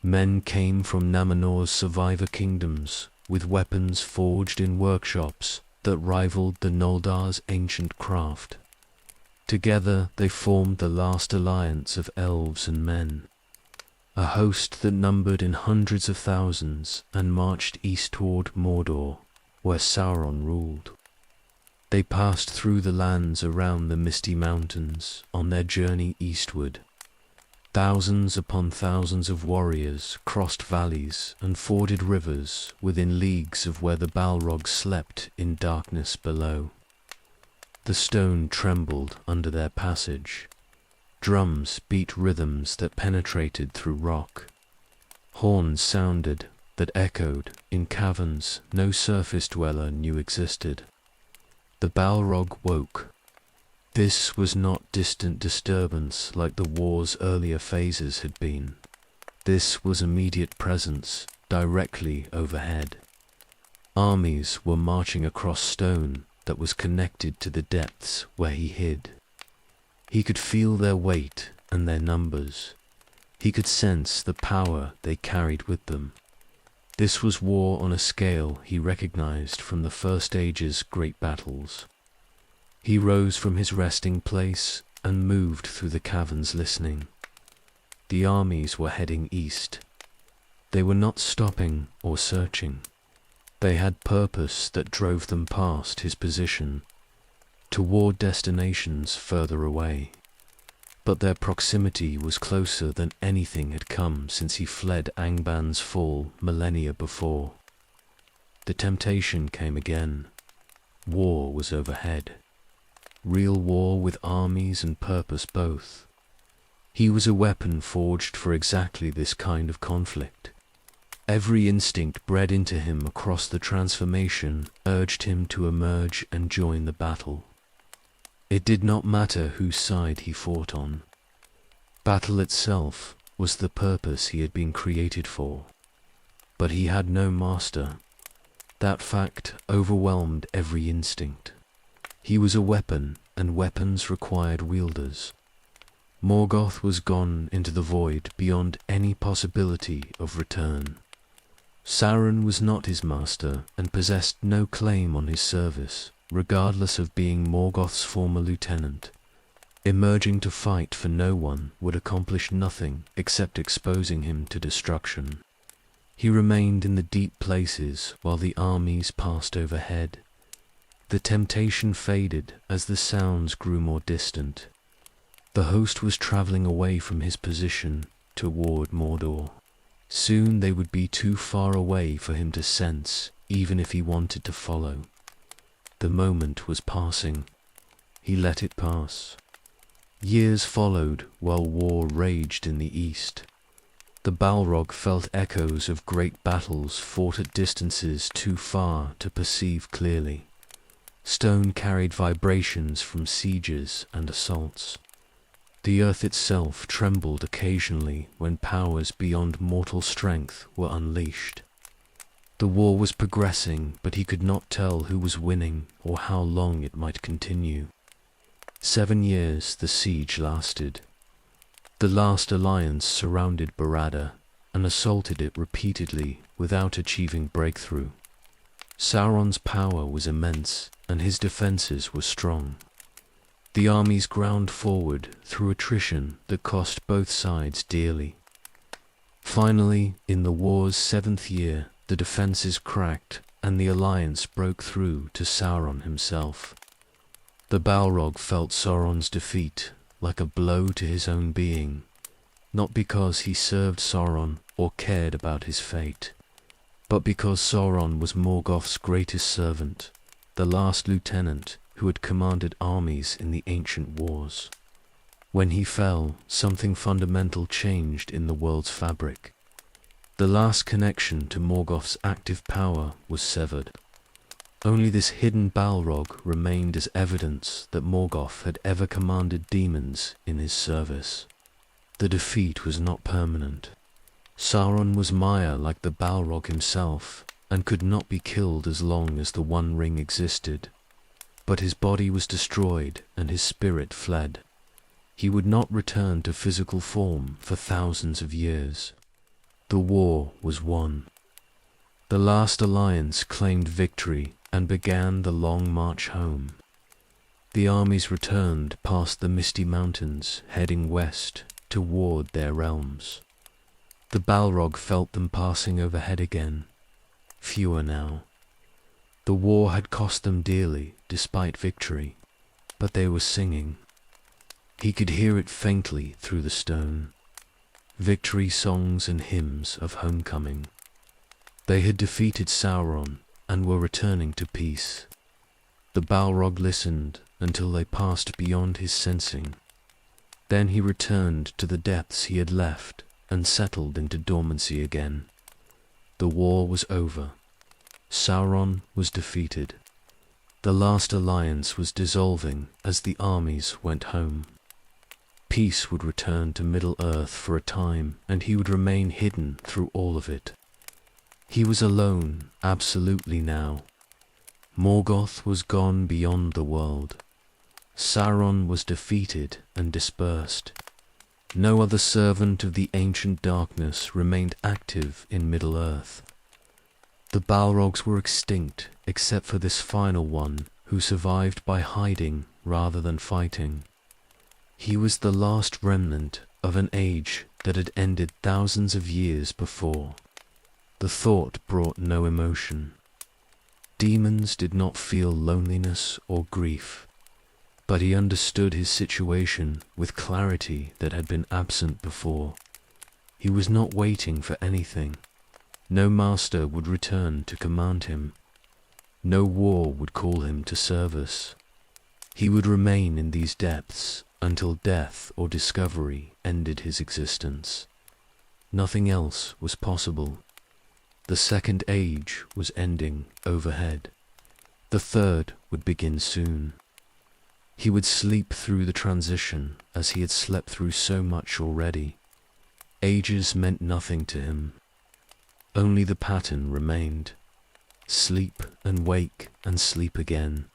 Men came from Namenor's survivor kingdoms with weapons forged in workshops that rivaled the Noldar's ancient craft. Together they formed the last alliance of elves and men. A host that numbered in hundreds of thousands and marched east toward Mordor, where Sauron ruled. They passed through the lands around the misty mountains on their journey eastward. Thousands upon thousands of warriors crossed valleys and forded rivers within leagues of where the Balrogs slept in darkness below. The stone trembled under their passage. Drums beat rhythms that penetrated through rock. Horns sounded that echoed in caverns no surface dweller knew existed. The Balrog woke. This was not distant disturbance like the war's earlier phases had been. This was immediate presence directly overhead. Armies were marching across stone that was connected to the depths where he hid. He could feel their weight and their numbers. He could sense the power they carried with them. This was war on a scale he recognized from the First Age's great battles. He rose from his resting place and moved through the caverns listening. The armies were heading east. They were not stopping or searching. They had purpose that drove them past his position, toward destinations further away. But their proximity was closer than anything had come since he fled Angban's fall millennia before. The temptation came again. War was overhead. Real war with armies and purpose both. He was a weapon forged for exactly this kind of conflict. Every instinct bred into him across the transformation urged him to emerge and join the battle. It did not matter whose side he fought on. Battle itself was the purpose he had been created for. But he had no master. That fact overwhelmed every instinct. He was a weapon, and weapons required wielders. Morgoth was gone into the void beyond any possibility of return. Sauron was not his master and possessed no claim on his service, regardless of being Morgoth's former lieutenant. Emerging to fight for no one would accomplish nothing except exposing him to destruction. He remained in the deep places while the armies passed overhead. The temptation faded as the sounds grew more distant. The host was traveling away from his position toward Mordor. Soon they would be too far away for him to sense, even if he wanted to follow. The moment was passing. He let it pass. Years followed while war raged in the east. The Balrog felt echoes of great battles fought at distances too far to perceive clearly. Stone carried vibrations from sieges and assaults. The earth itself trembled occasionally when powers beyond mortal strength were unleashed. The war was progressing, but he could not tell who was winning or how long it might continue. 7 years the siege lasted. The last alliance surrounded Barada and assaulted it repeatedly without achieving breakthrough. Sauron's power was immense, and his defenses were strong. The armies ground forward through attrition that cost both sides dearly. Finally, in the war's 7th year, the defenses cracked and the alliance broke through to Sauron himself. The Balrog felt Sauron's defeat like a blow to his own being, not because he served Sauron or cared about his fate, but because Sauron was Morgoth's greatest servant, the last lieutenant who had commanded armies in the ancient wars. When he fell, something fundamental changed in the world's fabric. The last connection to Morgoth's active power was severed. Only this hidden Balrog remained as evidence that Morgoth had ever commanded demons in his service. The defeat was not permanent. Sauron was Maya like the Balrog himself, and could not be killed as long as the One Ring existed. But his body was destroyed and his spirit fled. He would not return to physical form for thousands of years. The war was won. The last alliance claimed victory and began the long march home. The armies returned past the misty mountains, heading west toward their realms. The Balrog felt them passing overhead again, fewer now. The war had cost them dearly despite victory, but they were singing. He could hear it faintly through the stone. Victory songs and hymns of homecoming. They had defeated Sauron and were returning to peace. The Balrog listened until they passed beyond his sensing. Then he returned to the depths he had left and settled into dormancy again. The war was over. Sauron was defeated. The last alliance was dissolving as the armies went home. Peace would return to Middle-earth for a time, and he would remain hidden through all of it. He was alone, absolutely now. Morgoth was gone beyond the world. Sauron was defeated and dispersed. No other servant of the ancient darkness remained active in Middle-earth. The Balrogs were extinct, except for this final one, who survived by hiding rather than fighting. He was the last remnant of an age that had ended thousands of years before. The thought brought no emotion. Demons did not feel loneliness or grief, but he understood his situation with clarity that had been absent before. He was not waiting for anything. No master would return to command him. No war would call him to service. He would remain in these depths until death or discovery ended his existence. Nothing else was possible. The second age was ending overhead. The third would begin soon. He would sleep through the transition as he had slept through so much already. Ages meant nothing to him. Only the pattern remained. Sleep and wake and sleep again.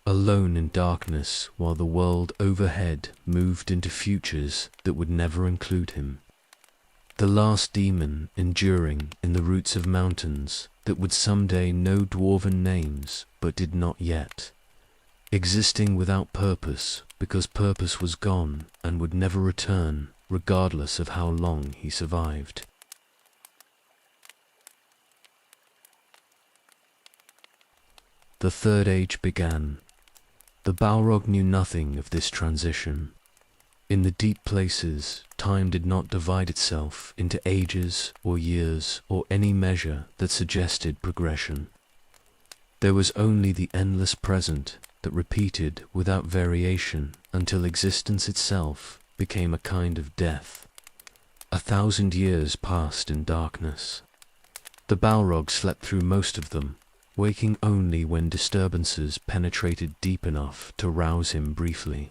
Alone in darkness while the world overhead moved into futures that would never include him. The last demon enduring in the roots of mountains that would someday know dwarven names but did not yet. Existing without purpose because purpose was gone and would never return regardless of how long he survived. The third age began. The Balrog knew nothing of this transition. In the deep places, time did not divide itself into ages or years or any measure that suggested progression. There was only the endless present that repeated without variation until existence itself became a kind of death. 1,000 years passed in darkness. The Balrog slept through most of them, waking only when disturbances penetrated deep enough to rouse him briefly.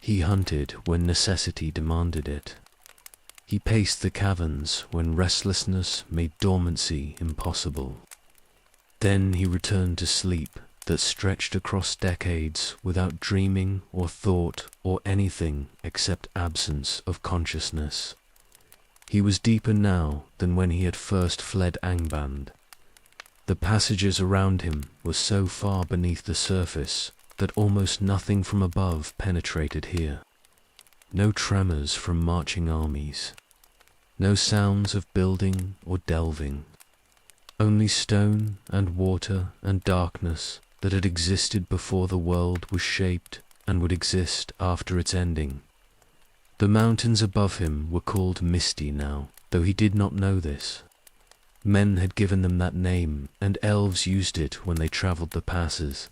He hunted when necessity demanded it. He paced the caverns when restlessness made dormancy impossible. Then he returned to sleep that stretched across decades without dreaming or thought or anything except absence of consciousness. He was deeper now than when he had first fled Angband. The passages around him were so far beneath the surface that almost nothing from above penetrated here. No tremors from marching armies. No sounds of building or delving. Only stone and water and darkness that had existed before the world was shaped and would exist after its ending. The mountains above him were called Misty now, though he did not know this. Men had given them that name, and elves used it when they travelled the passes.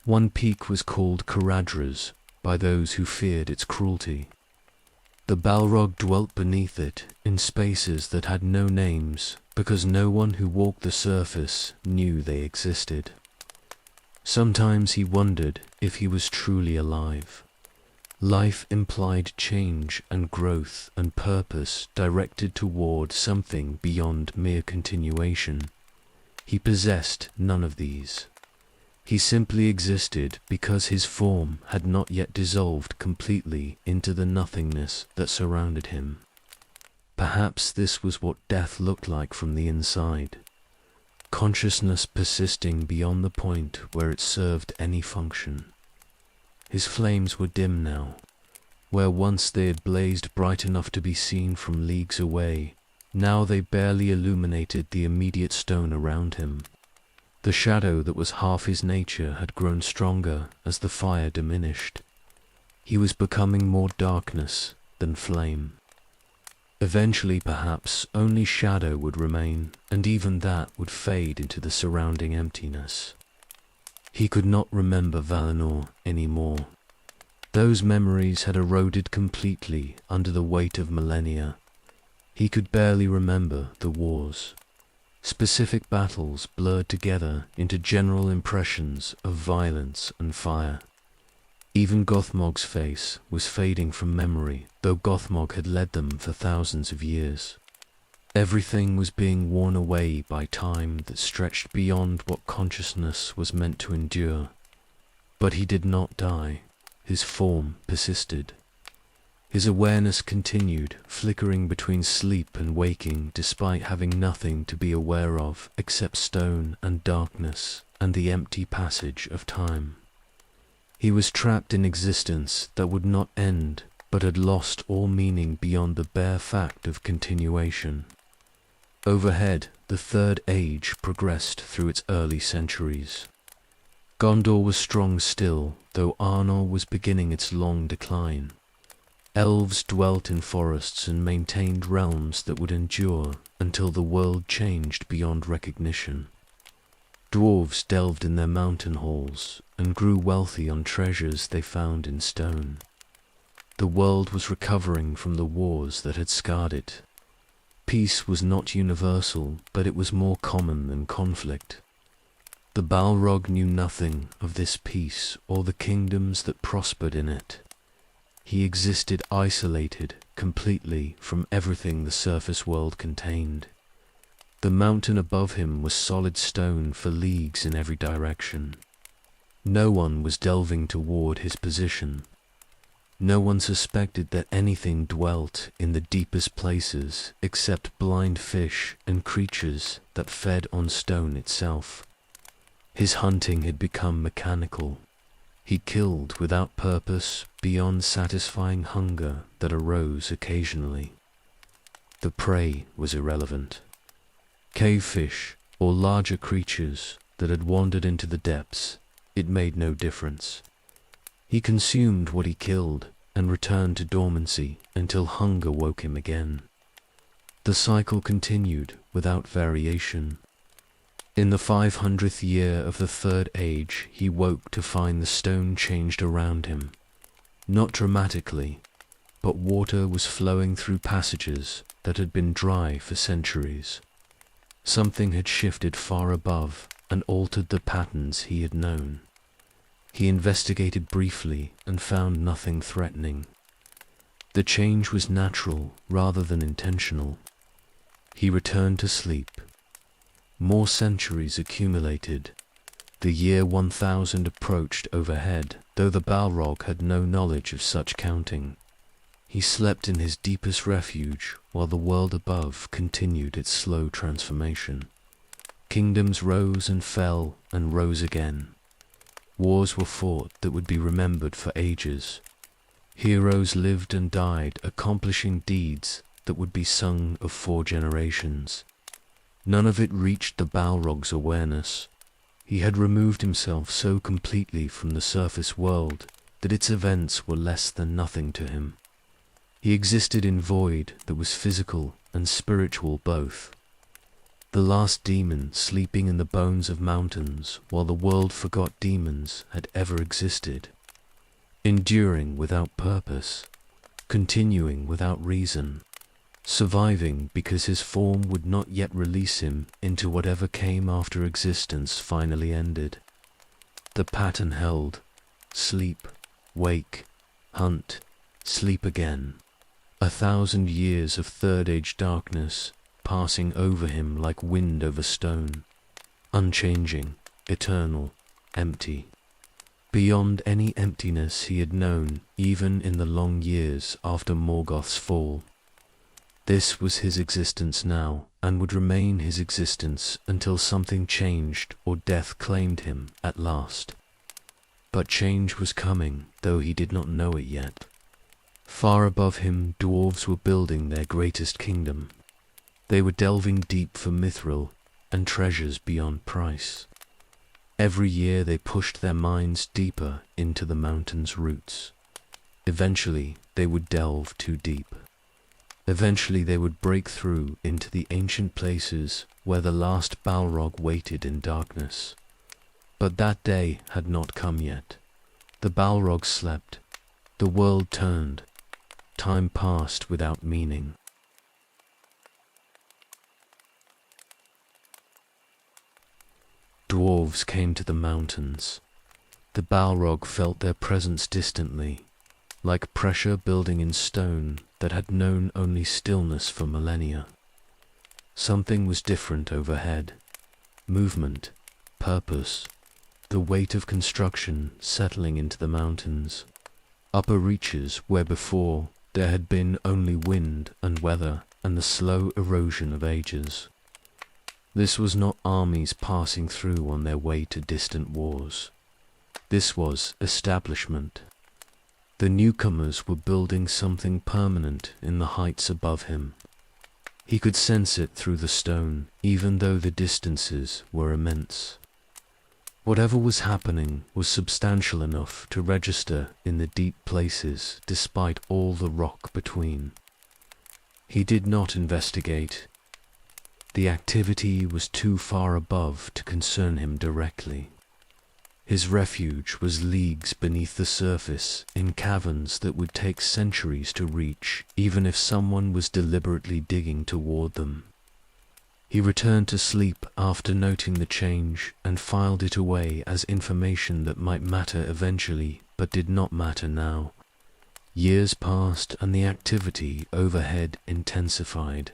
One peak was called Caradhras by those who feared its cruelty. The Balrog dwelt beneath it in spaces that had no names, because no one who walked the surface knew they existed. Sometimes he wondered if he was truly alive. Life implied change and growth and purpose directed toward something beyond mere continuation. He possessed none of these. He simply existed because his form had not yet dissolved completely into the nothingness that surrounded him. Perhaps this was what death looked like from the inside. Consciousness persisting beyond the point where it served any function. His flames were dim now. Where once they had blazed bright enough to be seen from leagues away, now they barely illuminated the immediate stone around him. The shadow that was half his nature had grown stronger as the fire diminished. He was becoming more darkness than flame. Eventually, perhaps, only shadow would remain, and even that would fade into the surrounding emptiness. He could not remember Valinor anymore. Those memories had eroded completely under the weight of millennia. He could barely remember the wars. Specific battles blurred together into general impressions of violence and fire. Even Gothmog's face was fading from memory, though Gothmog had led them for thousands of years. Everything was being worn away by time that stretched beyond what consciousness was meant to endure. But he did not die. His form persisted. His awareness continued, flickering between sleep and waking despite having nothing to be aware of except stone and darkness and the empty passage of time. He was trapped in existence that would not end but had lost all meaning beyond the bare fact of continuation. Overhead, the Third Age progressed through its early centuries. Gondor was strong still, though Arnor was beginning its long decline. Elves dwelt in forests and maintained realms that would endure until the world changed beyond recognition. Dwarves delved in their mountain halls and grew wealthy on treasures they found in stone. The world was recovering from the wars that had scarred it. Peace was not universal, but it was more common than conflict. The Balrog knew nothing of this peace or the kingdoms that prospered in it. He existed isolated completely from everything the surface world contained. The mountain above him was solid stone for leagues in every direction. No one was delving toward his position. No one suspected that anything dwelt in the deepest places except blind fish and creatures that fed on stone itself. His hunting had become mechanical. He killed without purpose beyond satisfying hunger that arose occasionally. The prey was irrelevant. Cave fish or larger creatures that had wandered into the depths, it made no difference. He consumed what he killed and returned to dormancy until hunger woke him again. The cycle continued without variation. In the 500th year of the Third Age, he woke to find the stone changed around him. Not dramatically, but water was flowing through passages that had been dry for centuries. Something had shifted far above and altered the patterns he had known. He investigated briefly and found nothing threatening. The change was natural rather than intentional. He returned to sleep. More centuries accumulated. The year 1000 approached overhead, though the Balrog had no knowledge of such counting. He slept in his deepest refuge while the world above continued its slow transformation. Kingdoms rose and fell and rose again. Wars were fought that would be remembered for ages. Heroes lived and died, accomplishing deeds that would be sung of 4 generations. None of it reached the Balrog's awareness. He had removed himself so completely from the surface world that its events were less than nothing to him. He existed in void that was physical and spiritual both. The last demon sleeping in the bones of mountains while the world forgot demons had ever existed. Enduring without purpose, continuing without reason, surviving because his form would not yet release him into whatever came after existence finally ended. The pattern held: sleep, wake, hunt, sleep again. 1,000 years of Third Age darkness passing over him like wind over stone, unchanging, eternal, empty. Beyond any emptiness he had known even in the long years after Morgoth's fall. This was his existence now, and would remain his existence until something changed or death claimed him at last. But change was coming, though he did not know it yet. Far above him, dwarves were building their greatest kingdom. They were delving deep for mithril and treasures beyond price. Every year they pushed their minds deeper into the mountain's roots. Eventually they would delve too deep. Eventually they would break through into the ancient places where the last Balrog waited in darkness. But that day had not come yet. The Balrog slept. The world turned. Time passed without meaning. Dwarves came to the mountains. The Balrog felt their presence distantly, like pressure building in stone that had known only stillness for millennia. Something was different overhead. Movement, purpose, the weight of construction settling into the mountains. Upper reaches where before there had been only wind and weather and the slow erosion of ages. This was not armies passing through on their way to distant wars. This was establishment. The newcomers were building something permanent in the heights above him. He could sense it through the stone, even though the distances were immense. Whatever was happening was substantial enough to register in the deep places despite all the rock between. He did not investigate. The activity was too far above to concern him directly. His refuge was leagues beneath the surface in caverns that would take centuries to reach, even if someone was deliberately digging toward them. He returned to sleep after noting the change and filed it away as information that might matter eventually, but did not matter now. Years passed and the activity overhead intensified.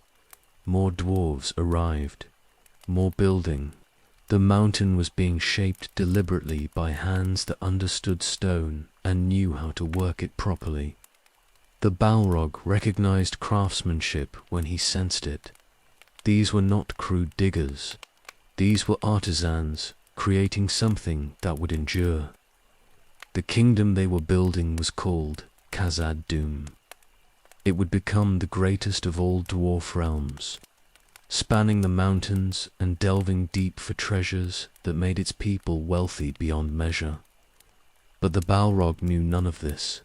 More dwarves arrived. More building. The mountain was being shaped deliberately by hands that understood stone and knew how to work it properly. The Balrog recognized craftsmanship when he sensed it. These were not crude diggers. These were artisans creating something that would endure. The kingdom they were building was called Khazad-dûm. It would become the greatest of all dwarf realms, spanning the mountains and delving deep for treasures that made its people wealthy beyond measure. But the Balrog knew none of this.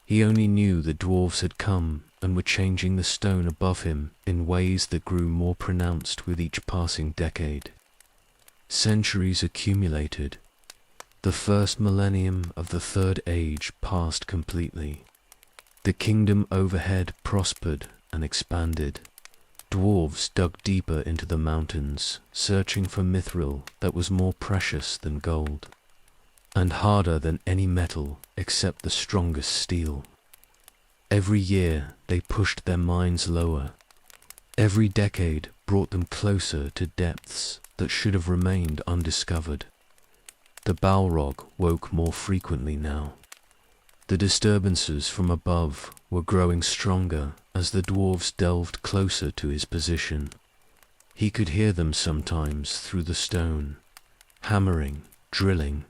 He only knew the dwarves had come and were changing the stone above him in ways that grew more pronounced with each passing decade. Centuries accumulated. The first millennium of the Third Age passed completely. The kingdom overhead prospered and expanded. Dwarves dug deeper into the mountains, searching for mithril that was more precious than gold, and harder than any metal except the strongest steel. Every year they pushed their mines lower. Every decade brought them closer to depths that should have remained undiscovered. The Balrog woke more frequently now. The disturbances from above were growing stronger as the dwarves delved closer to his position. He could hear them sometimes through the stone, hammering, drilling,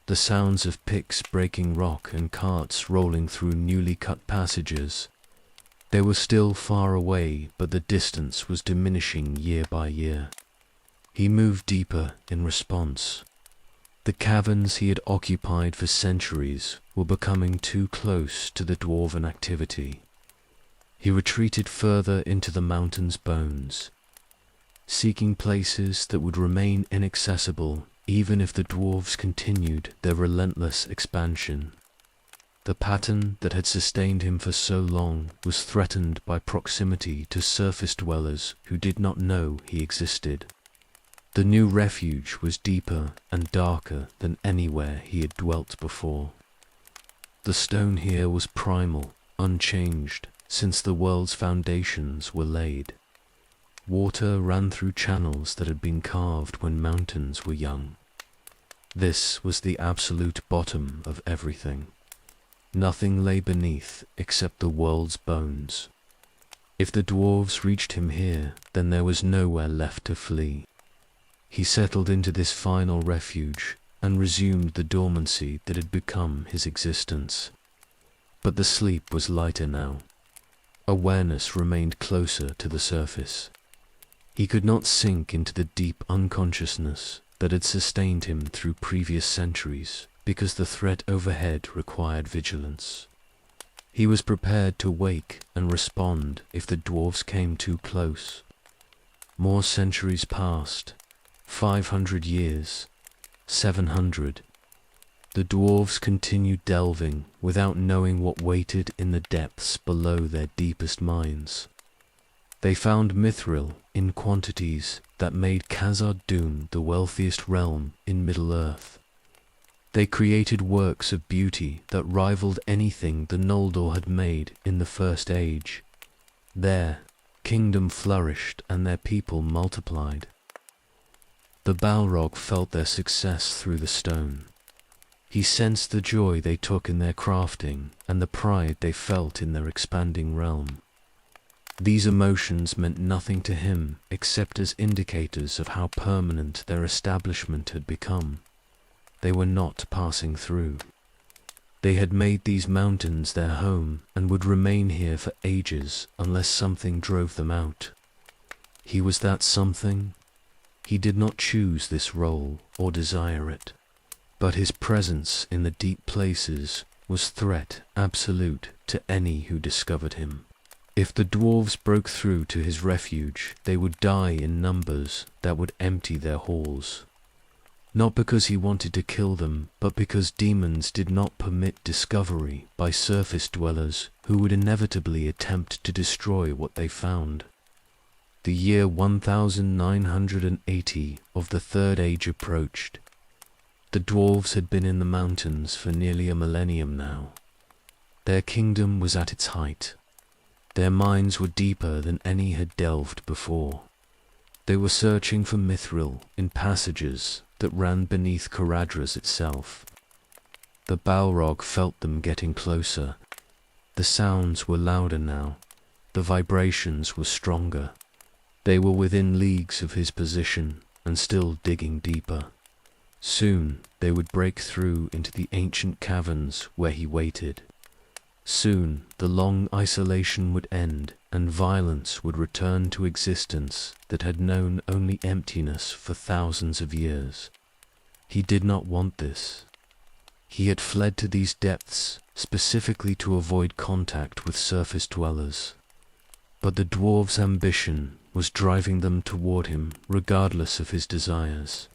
the sounds of picks breaking rock and carts rolling through newly cut passages. They were still far away, but the distance was diminishing year by year. He moved deeper in response. The caverns he had occupied for centuries were becoming too close to the dwarven activity. He retreated further into the mountain's bones, seeking places that would remain inaccessible even if the dwarves continued their relentless expansion. The pattern that had sustained him for so long was threatened by proximity to surface dwellers who did not know he existed. The new refuge was deeper and darker than anywhere he had dwelt before. The stone here was primal, unchanged, since the world's foundations were laid. Water ran through channels that had been carved when mountains were young. This was the absolute bottom of everything. Nothing lay beneath except the world's bones. If the dwarves reached him here, then there was nowhere left to flee. He settled into this final refuge and resumed the dormancy that had become his existence. But the sleep was lighter now. Awareness remained closer to the surface. He could not sink into the deep unconsciousness that had sustained him through previous centuries because the threat overhead required vigilance. He was prepared to wake and respond if the dwarves came too close. More centuries passed. 500 years, 700. The dwarves continued delving without knowing what waited in the depths below their deepest mines. They found mithril in quantities that made Khazad-dûm the wealthiest realm in Middle-earth. They created works of beauty that rivaled anything the Noldor had made in the First Age. Their kingdom flourished and their people multiplied. The Balrog felt their success through the stone. He sensed the joy they took in their crafting and the pride they felt in their expanding realm. These emotions meant nothing to him except as indicators of how permanent their establishment had become. They were not passing through. They had made these mountains their home and would remain here for ages unless something drove them out. He was that something. He did not choose this role or desire it, but his presence in the deep places was threat absolute to any who discovered him. If the dwarves broke through to his refuge, they would die in numbers that would empty their halls. Not because he wanted to kill them, but because demons did not permit discovery by surface dwellers who would inevitably attempt to destroy what they found. The year 1980 of the Third Age approached. The dwarves had been in the mountains for nearly a millennium now. Their kingdom was at its height. Their minds were deeper than any had delved before. They were searching for mithril in passages that ran beneath Caradhras itself. The Balrog felt them getting closer. The sounds were louder now. The vibrations were stronger. They were within leagues of his position and still digging deeper. Soon they would break through into the ancient caverns where he waited. Soon the long isolation would end and violence would return to existence that had known only emptiness for thousands of years. He did not want this. He had fled to these depths specifically to avoid contact with surface dwellers. But the dwarves' ambition was driving them toward him regardless of his desires.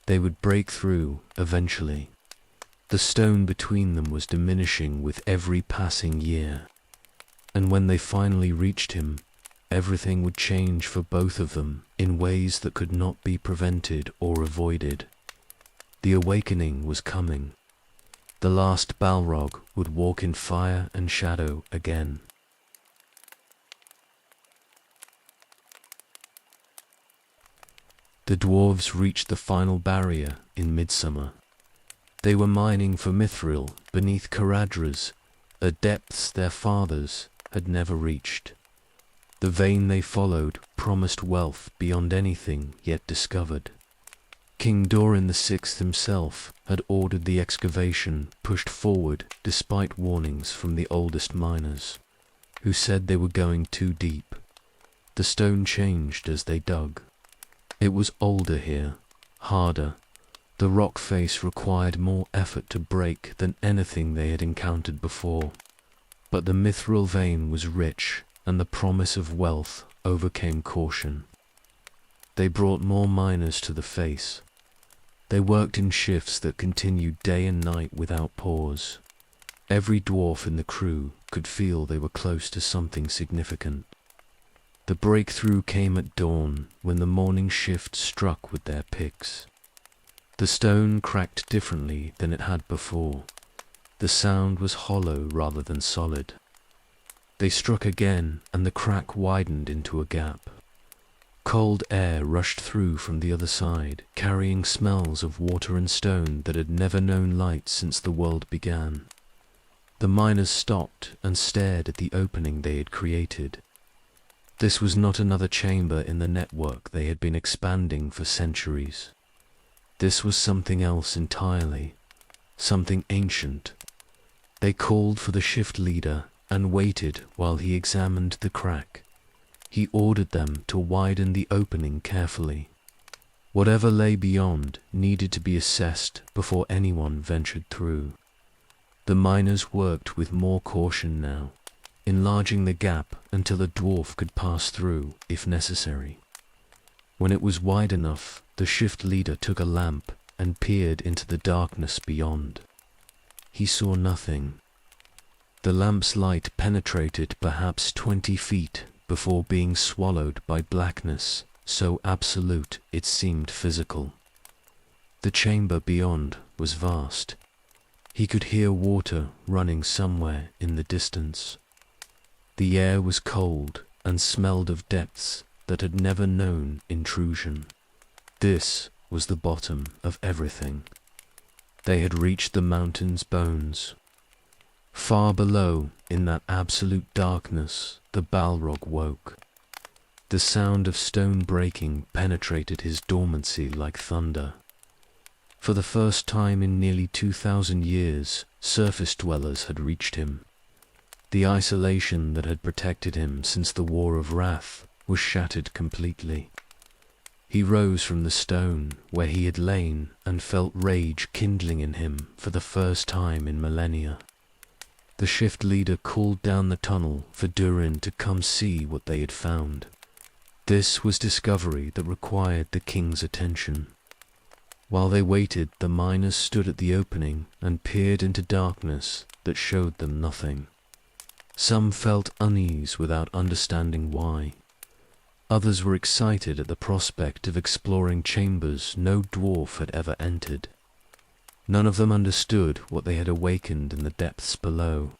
They would break through eventually. The stone between them was diminishing with every passing year. And when they finally reached him, everything would change for both of them in ways that could not be prevented or avoided. The awakening was coming. The last Balrog would walk in fire and shadow again. The dwarves reached the final barrier in midsummer. They were mining for mithril beneath Caradhras, at depths their fathers had never reached. The vein they followed promised wealth beyond anything yet discovered. King Doran VI himself had ordered the excavation pushed forward despite warnings from the oldest miners, who said they were going too deep. The stone changed as they dug. It was older here, harder. The rock face required more effort to break than anything they had encountered before. But the mithril vein was rich, and the promise of wealth overcame caution. They brought more miners to the face. They worked in shifts that continued day and night without pause. Every dwarf in the crew could feel they were close to something significant. The breakthrough came at dawn when the morning shift struck with their picks. The stone cracked differently than it had before. The sound was hollow rather than solid. They struck again, and the crack widened into a gap. Cold air rushed through from the other side, carrying smells of water and stone that had never known light since the world began. The miners stopped and stared at the opening they had created. This was not another chamber in the network they had been expanding for centuries. This was something else entirely, something ancient. They called for the shift leader and waited while he examined the crack. He ordered them to widen the opening carefully. Whatever lay beyond needed to be assessed before anyone ventured through. The miners worked with more caution now, enlarging the gap until a dwarf could pass through if necessary. When it was wide enough, the shift leader took a lamp and peered into the darkness beyond. He saw nothing. The lamp's light penetrated perhaps 20 feet before being swallowed by blackness, so absolute it seemed physical. The chamber beyond was vast. He could hear water running somewhere in the distance. The air was cold and smelled of depths that had never known intrusion. This was the bottom of everything. They had reached the mountain's bones. Far below, in that absolute darkness, the Balrog woke. The sound of stone breaking penetrated his dormancy like thunder. For the first time in nearly 2,000 years, surface dwellers had reached him. The isolation that had protected him since the War of Wrath was shattered completely. He rose from the stone where he had lain and felt rage kindling in him for the first time in millennia. The shift leader called down the tunnel for Durin to come see what they had found. This was discovery that required the king's attention. While they waited, the miners stood at the opening and peered into darkness that showed them nothing. Some felt unease without understanding why. Others were excited at the prospect of exploring chambers no dwarf had ever entered. None of them understood what they had awakened in the depths below.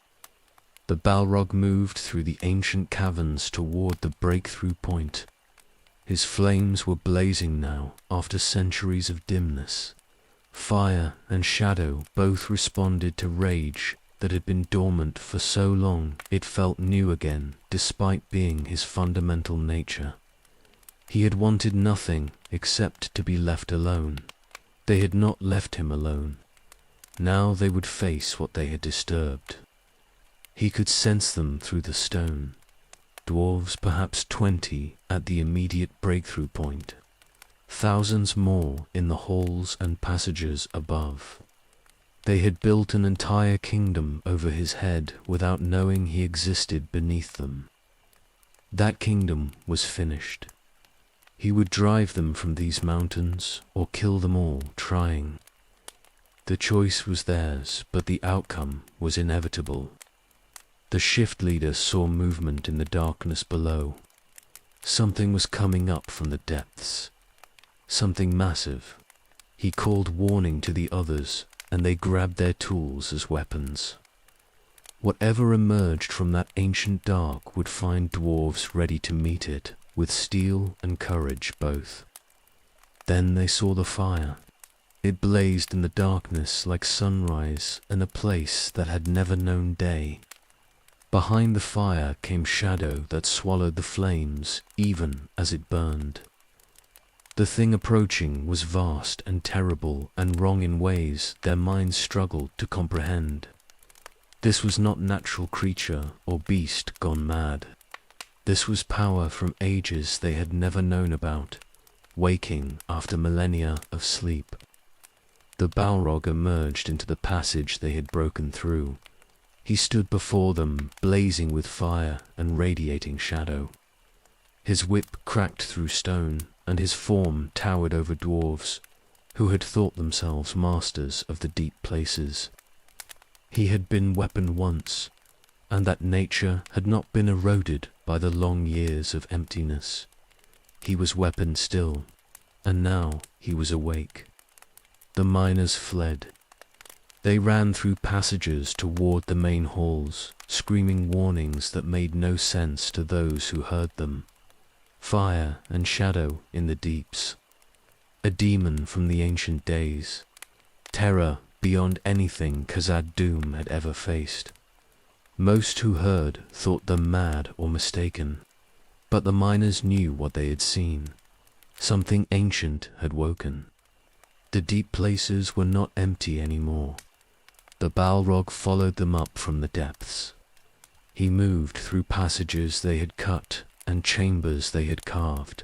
The Balrog moved through the ancient caverns toward the breakthrough point. His flames were blazing now after centuries of dimness. Fire and shadow both responded to rage that had been dormant for so long it felt new again despite being his fundamental nature. He had wanted nothing except to be left alone. They had not left him alone. Now they would face what they had disturbed. He could sense them through the stone. Dwarves perhaps 20 at the immediate breakthrough point. Thousands more in the halls and passages above. They had built an entire kingdom over his head without knowing he existed beneath them. That kingdom was finished. He would drive them from these mountains or kill them all trying. The choice was theirs, but the outcome was inevitable. The shift leader saw movement in the darkness below. Something was coming up from the depths. Something massive. He called warning to the others, and they grabbed their tools as weapons. Whatever emerged from that ancient dark would find dwarves ready to meet it, with steel and courage both. Then they saw the fire. It blazed in the darkness like sunrise in a place that had never known day. Behind the fire came shadow that swallowed the flames even as it burned. The thing approaching was vast and terrible and wrong in ways their minds struggled to comprehend. This was not natural creature or beast gone mad. This was power from ages they had never known about, waking after millennia of sleep. The Balrog emerged into the passage they had broken through. He stood before them, blazing with fire and radiating shadow. His whip cracked through stone, and his form towered over dwarves, who had thought themselves masters of the deep places. He had been weapon once, and that nature had not been eroded by the long years of emptiness. He was weapon still, and now he was awake. The miners fled. They ran through passages toward the main halls, screaming warnings that made no sense to those who heard them. Fire and shadow in the deeps. A demon from the ancient days. Terror beyond anything Khazad-dûm had ever faced. Most who heard thought them mad or mistaken, but the miners knew what they had seen. Something ancient had woken. The deep places were not empty anymore. The Balrog followed them up from the depths. He moved through passages they had cut and chambers they had carved.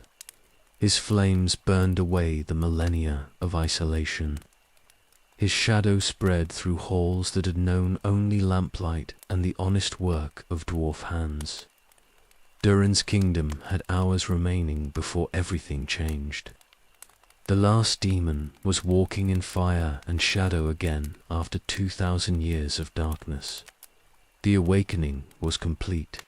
His flames burned away the millennia of isolation. His shadow spread through halls that had known only lamplight and the honest work of dwarf hands. Durin's kingdom had hours remaining before everything changed. The last demon was walking in fire and shadow again after 2,000 years of darkness. The awakening was complete.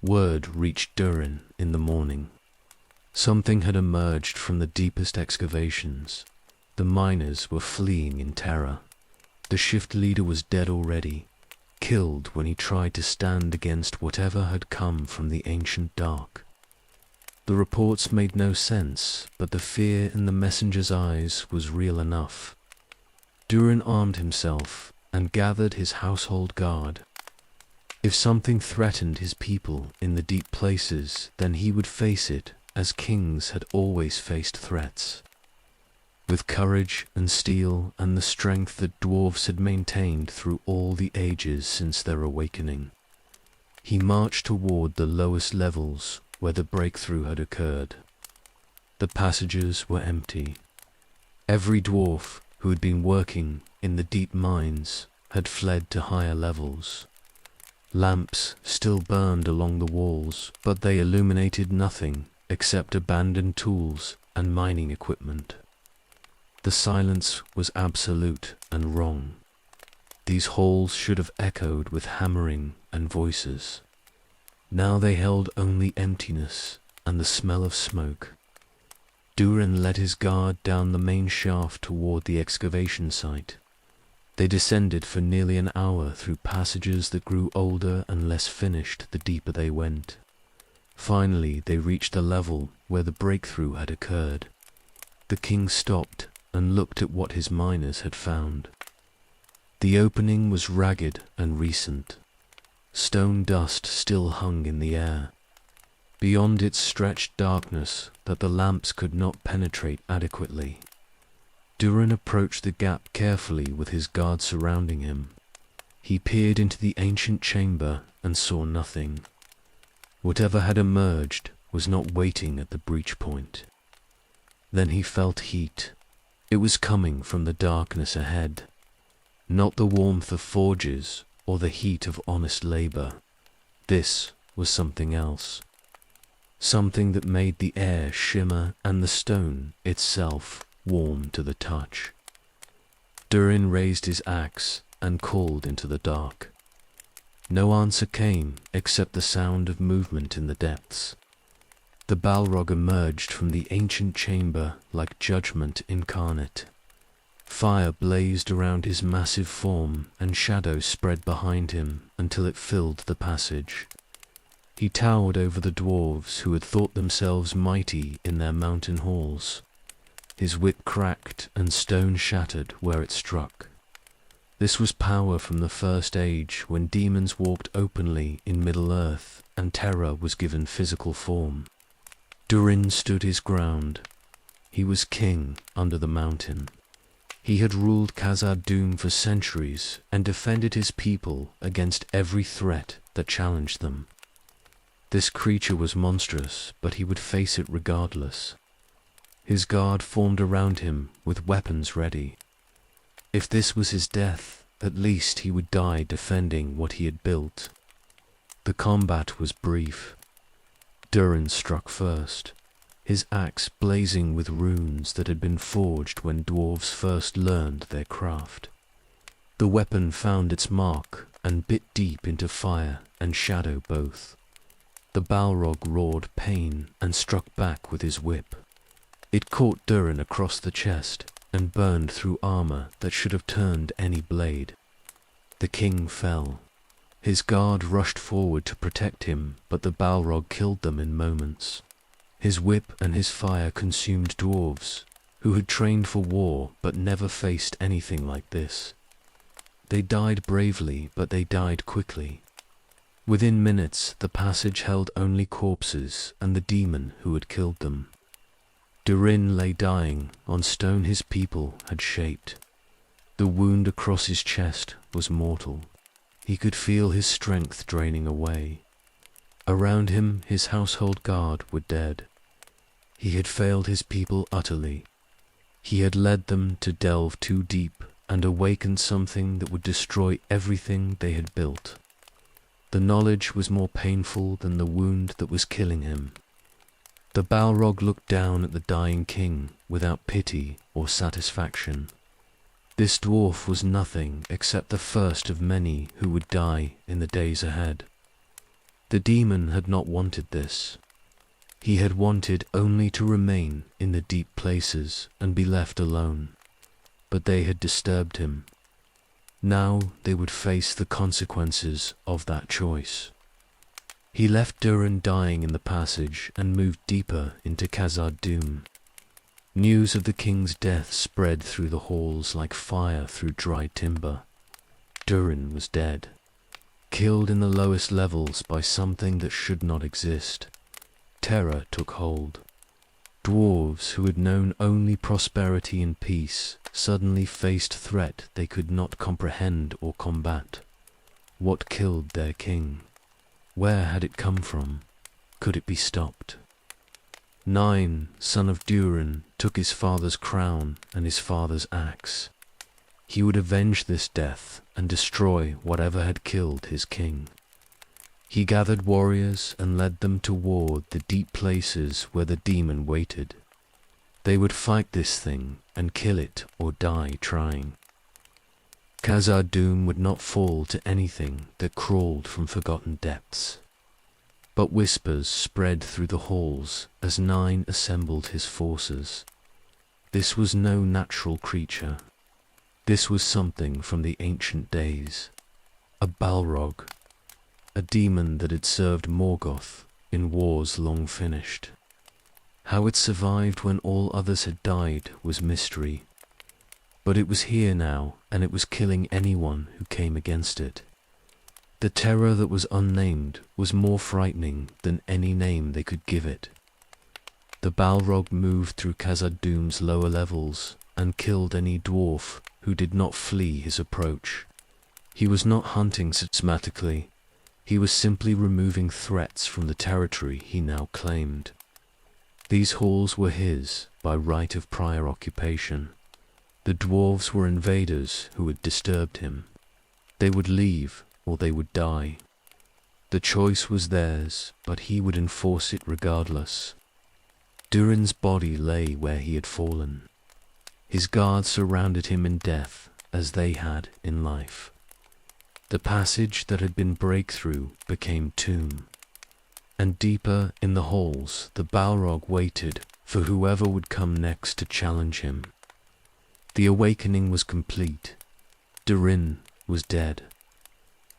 Word reached Durin in the morning. Something had emerged from the deepest excavations. The miners were fleeing in terror. The shift leader was dead already, killed when he tried to stand against whatever had come from the ancient dark. The reports made no sense, but the fear in the messenger's eyes was real enough. Durin armed himself and gathered his household guard. If something threatened his people in the deep places, then he would face it as kings had always faced threats. With courage and steel and the strength that dwarves had maintained through all the ages since their awakening, he marched toward the lowest levels where the breakthrough had occurred. The passages were empty. Every dwarf who had been working in the deep mines had fled to higher levels. Lamps still burned along the walls, but they illuminated nothing except abandoned tools and mining equipment. The silence was absolute and wrong. These halls should have echoed with hammering and voices. Now they held only emptiness and the smell of smoke. Durin led his guard down the main shaft toward the excavation site. They descended for nearly an hour through passages that grew older and less finished the deeper they went. Finally, they reached the level where the breakthrough had occurred. The king stopped and looked at what his miners had found. The opening was ragged and recent. Stone dust still hung in the air. Beyond it stretched darkness that the lamps could not penetrate adequately. Durin approached the gap carefully with his guard surrounding him. He peered into the ancient chamber and saw nothing. Whatever had emerged was not waiting at the breach point. Then he felt heat. It was coming from the darkness ahead. Not the warmth of forges or the heat of honest labor. This was something else. Something that made the air shimmer and the stone itself warm to the touch. Durin raised his axe and called into the dark. No answer came except the sound of movement in the depths. The Balrog emerged from the ancient chamber like judgment incarnate. Fire blazed around his massive form, and shadows spread behind him until it filled the passage. He towered over the dwarves who had thought themselves mighty in their mountain halls. His whip cracked and stone shattered where it struck. This was power from the First Age, when demons walked openly in Middle-earth and terror was given physical form. Durin stood his ground. He was king under the mountain. He had ruled Khazad-dûm for centuries and defended his people against every threat that challenged them. This creature was monstrous, but he would face it regardless. His guard formed around him with weapons ready. If this was his death, at least he would die defending what he had built. The combat was brief. Durin struck first, his axe blazing with runes that had been forged when dwarves first learned their craft. The weapon found its mark and bit deep into fire and shadow both. The Balrog roared pain and struck back with his whip. It caught Durin across the chest and burned through armor that should have turned any blade. The king fell. His guard rushed forward to protect him, but the Balrog killed them in moments. His whip and his fire consumed dwarves, who had trained for war but never faced anything like this. They died bravely, but they died quickly. Within minutes, the passage held only corpses and the demon who had killed them. Durin lay dying on stone his people had shaped. The wound across his chest was mortal. He could feel his strength draining away. Around him, his household guard were dead. He had failed his people utterly. He had led them to delve too deep and awakened something that would destroy everything they had built. The knowledge was more painful than the wound that was killing him. The Balrog looked down at the dying king without pity or satisfaction. This dwarf was nothing except the first of many who would die in the days ahead. The demon had not wanted this. He had wanted only to remain in the deep places and be left alone. But they had disturbed him. Now they would face the consequences of that choice. He left Durin dying in the passage and moved deeper into Khazad-dûm. News of the king's death spread through the halls like fire through dry timber. Durin was dead, killed in the lowest levels by something that should not exist. Terror took hold. Dwarves who had known only prosperity and peace suddenly faced threat they could not comprehend or combat. What killed their king? Where had it come from? Could it be stopped? Nine, son of Durin, took his father's crown and his father's axe. He would avenge this death and destroy whatever had killed his king. He gathered warriors and led them toward the deep places where the demon waited. They would fight this thing and kill it or die trying. Khazad-dûm would not fall to anything that crawled from forgotten depths. But whispers spread through the halls as Nine assembled his forces. This was no natural creature. This was something from the ancient days. A Balrog. A demon that had served Morgoth in wars long finished. How it survived when all others had died was mystery. But it was here now, and it was killing anyone who came against it. The terror that was unnamed was more frightening than any name they could give it. The Balrog moved through Khazad-dûm's lower levels and killed any dwarf who did not flee his approach. He was not hunting systematically. He was simply removing threats from the territory he now claimed. These halls were his by right of prior occupation. The dwarves were invaders who had disturbed him. They would leave or they would die. The choice was theirs, but he would enforce it regardless. Durin's body lay where he had fallen. His guards surrounded him in death, as they had in life. The passage that had been breakthrough became tomb, and deeper in the halls the Balrog waited for whoever would come next to challenge him. The awakening was complete. Durin was dead.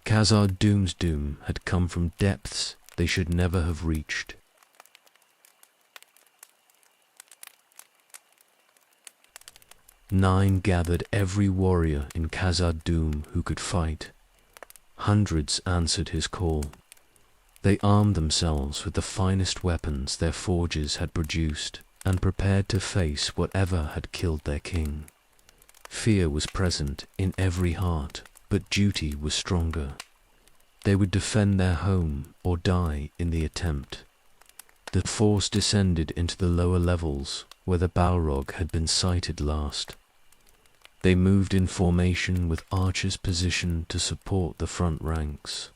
Khazad-dûm's doom had come from depths they should never have reached. Nine gathered every warrior in Khazad-dûm who could fight. Hundreds answered his call. They armed themselves with the finest weapons their forges had produced and prepared to face whatever had killed their king. Fear was present in every heart, but duty was stronger. They would defend their home or die in the attempt. The force descended into the lower levels where the Balrog had been sighted last. They moved in formation with archers positioned to support the front ranks.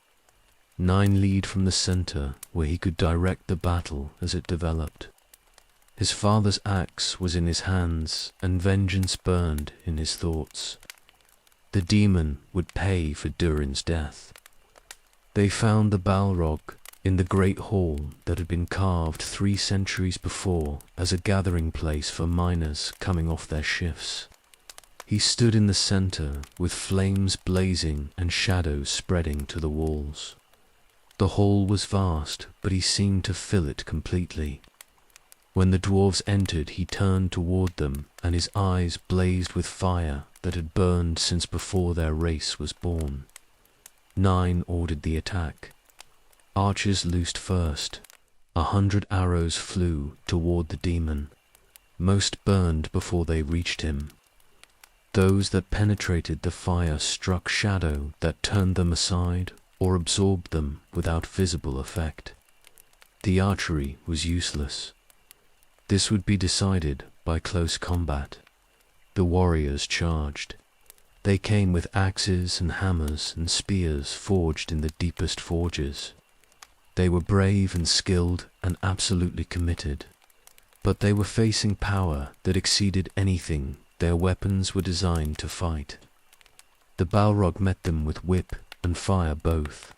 Nine lead from the center where he could direct the battle as it developed. His father's axe was in his hands and vengeance burned in his thoughts. The demon would pay for Durin's death. They found the Balrog in the great hall that had been carved 3 centuries before as a gathering place for miners coming off their shifts. He stood in the center with flames blazing and shadows spreading to the walls. The hall was vast, but he seemed to fill it completely. When the dwarves entered, he turned toward them, and his eyes blazed with fire that had burned since before their race was born. 9 ordered the attack. Archers loosed first. 100 arrows flew toward the demon. Most burned before they reached him. Those that penetrated the fire struck shadow that turned them aside or absorbed them without visible effect. The archery was useless. This would be decided by close combat. The warriors charged. They came with axes and hammers and spears forged in the deepest forges. They were brave and skilled and absolutely committed, but they were facing power that exceeded anything their weapons were designed to fight. The Balrog met them with whip and fire both.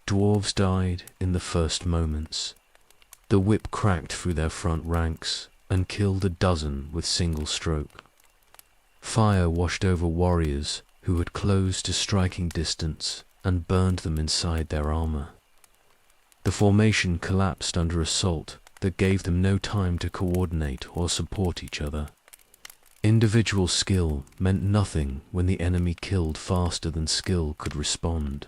Dwarves died in the first moments. The whip cracked through their front ranks and killed a dozen with single stroke. Fire washed over warriors who had closed to striking distance and burned them inside their armor. The formation collapsed under assault that gave them no time to coordinate or support each other. Individual skill meant nothing when the enemy killed faster than skill could respond.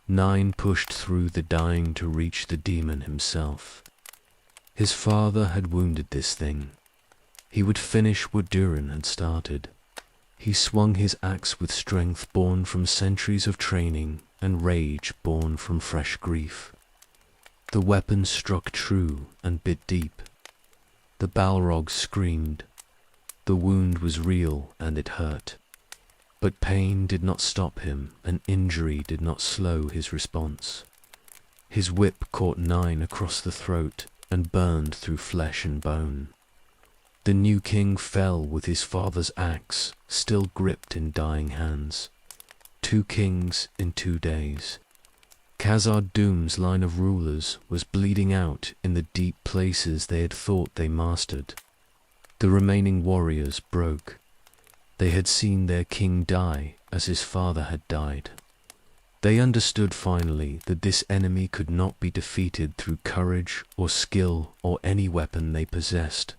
9 pushed through the dying to reach the demon himself. His father had wounded this thing. He would finish what Durin had started. He swung his axe with strength born from centuries of training and rage born from fresh grief. The weapon struck true and bit deep. The Balrog screamed. The wound was real and it hurt. But pain did not stop him, and injury did not slow his response. His whip caught 9 across the throat and burned through flesh and bone. The new king fell with his father's axe still gripped in dying hands. 2 kings in 2 days. Khazad-dûm's line of rulers was bleeding out in the deep places they had thought they mastered. The remaining warriors broke. They had seen their king die as his father had died. They understood finally that this enemy could not be defeated through courage or skill or any weapon they possessed.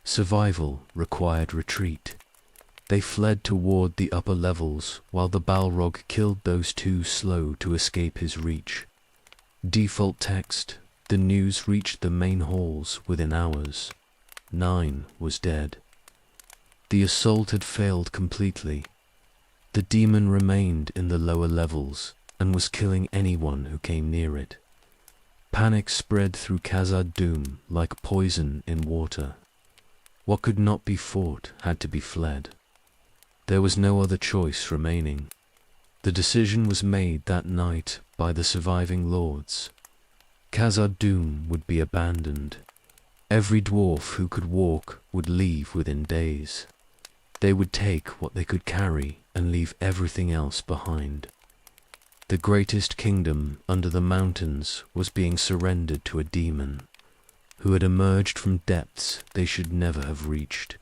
Survival required retreat. They fled toward the upper levels while the Balrog killed those too slow to escape his reach. Default text: the news reached the main halls within hours. 9 was dead. The assault had failed completely. The demon remained in the lower levels and was killing anyone who came near it. Panic spread through Khazad-dûm like poison in water. What could not be fought had to be fled. There was no other choice remaining. The decision was made that night by the surviving lords. Khazad-dûm would be abandoned. Every dwarf who could walk would leave within days. They would take what they could carry and leave everything else behind. The greatest kingdom under the mountains was being surrendered to a demon who had emerged from depths they should never have reached.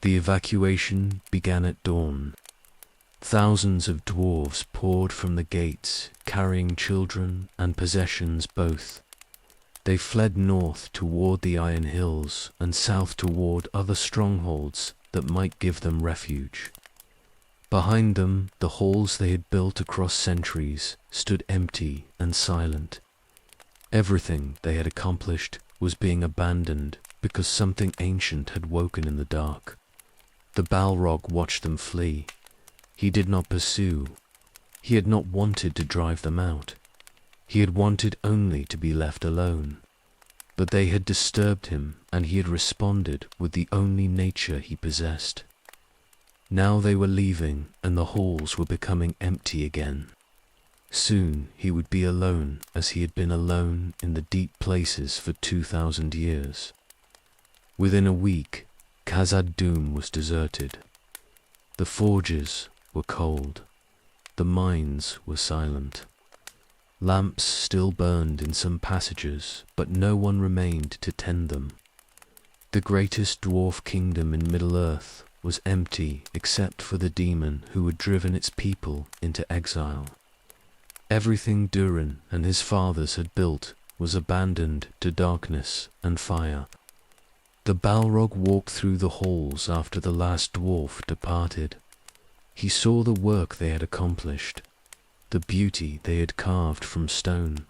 The evacuation began at dawn. Thousands of dwarves poured from the gates, carrying children and possessions both. They fled north toward the Iron Hills and south toward other strongholds that might give them refuge. Behind them, the halls they had built across centuries stood empty and silent. Everything they had accomplished was being abandoned because something ancient had woken in the dark. The Balrog watched them flee. He did not pursue. He had not wanted to drive them out. He had wanted only to be left alone. But they had disturbed him, and he had responded with the only nature he possessed. Now they were leaving, and the halls were becoming empty again. Soon he would be alone as he had been alone in the deep places for 2,000 years. Within a week, Khazad-dûm was deserted. The forges were cold. The mines were silent. Lamps still burned in some passages, but no one remained to tend them. The greatest dwarf kingdom in Middle-earth was empty except for the demon who had driven its people into exile. Everything Durin and his fathers had built was abandoned to darkness and fire. The Balrog walked through the halls after the last dwarf departed. He saw the work they had accomplished, the beauty they had carved from stone,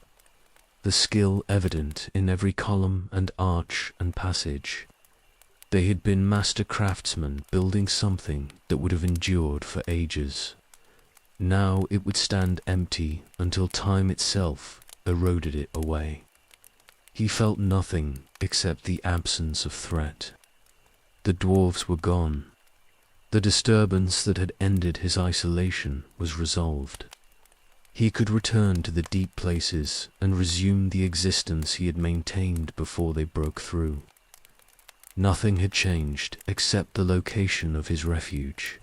the skill evident in every column and arch and passage. They had been master craftsmen building something that would have endured for ages. Now it would stand empty until time itself eroded it away. He felt nothing except the absence of threat. The dwarves were gone. The disturbance that had ended his isolation was resolved. He could return to the deep places and resume the existence he had maintained before they broke through. Nothing had changed except the location of his refuge.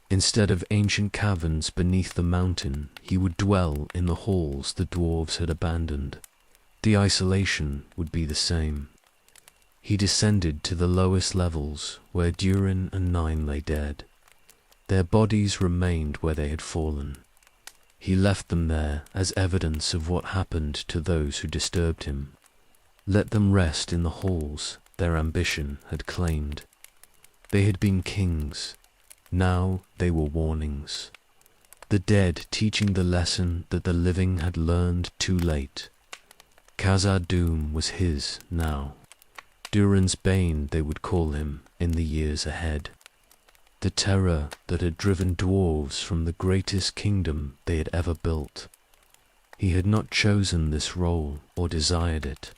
Instead of ancient caverns beneath the mountain, he would dwell in the halls the dwarves had abandoned. The isolation would be the same. He descended to the lowest levels where Durin and Nine lay dead. Their bodies remained where they had fallen. He left them there as evidence of what happened to those who disturbed him. Let them rest in the halls their ambition had claimed. They had been kings. Now they were warnings. The dead teaching the lesson that the living had learned too late. Khazad-dûm was his now. Durin's bane they would call him in the years ahead. The terror that had driven dwarves from the greatest kingdom they had ever built. He had not chosen this role or desired it,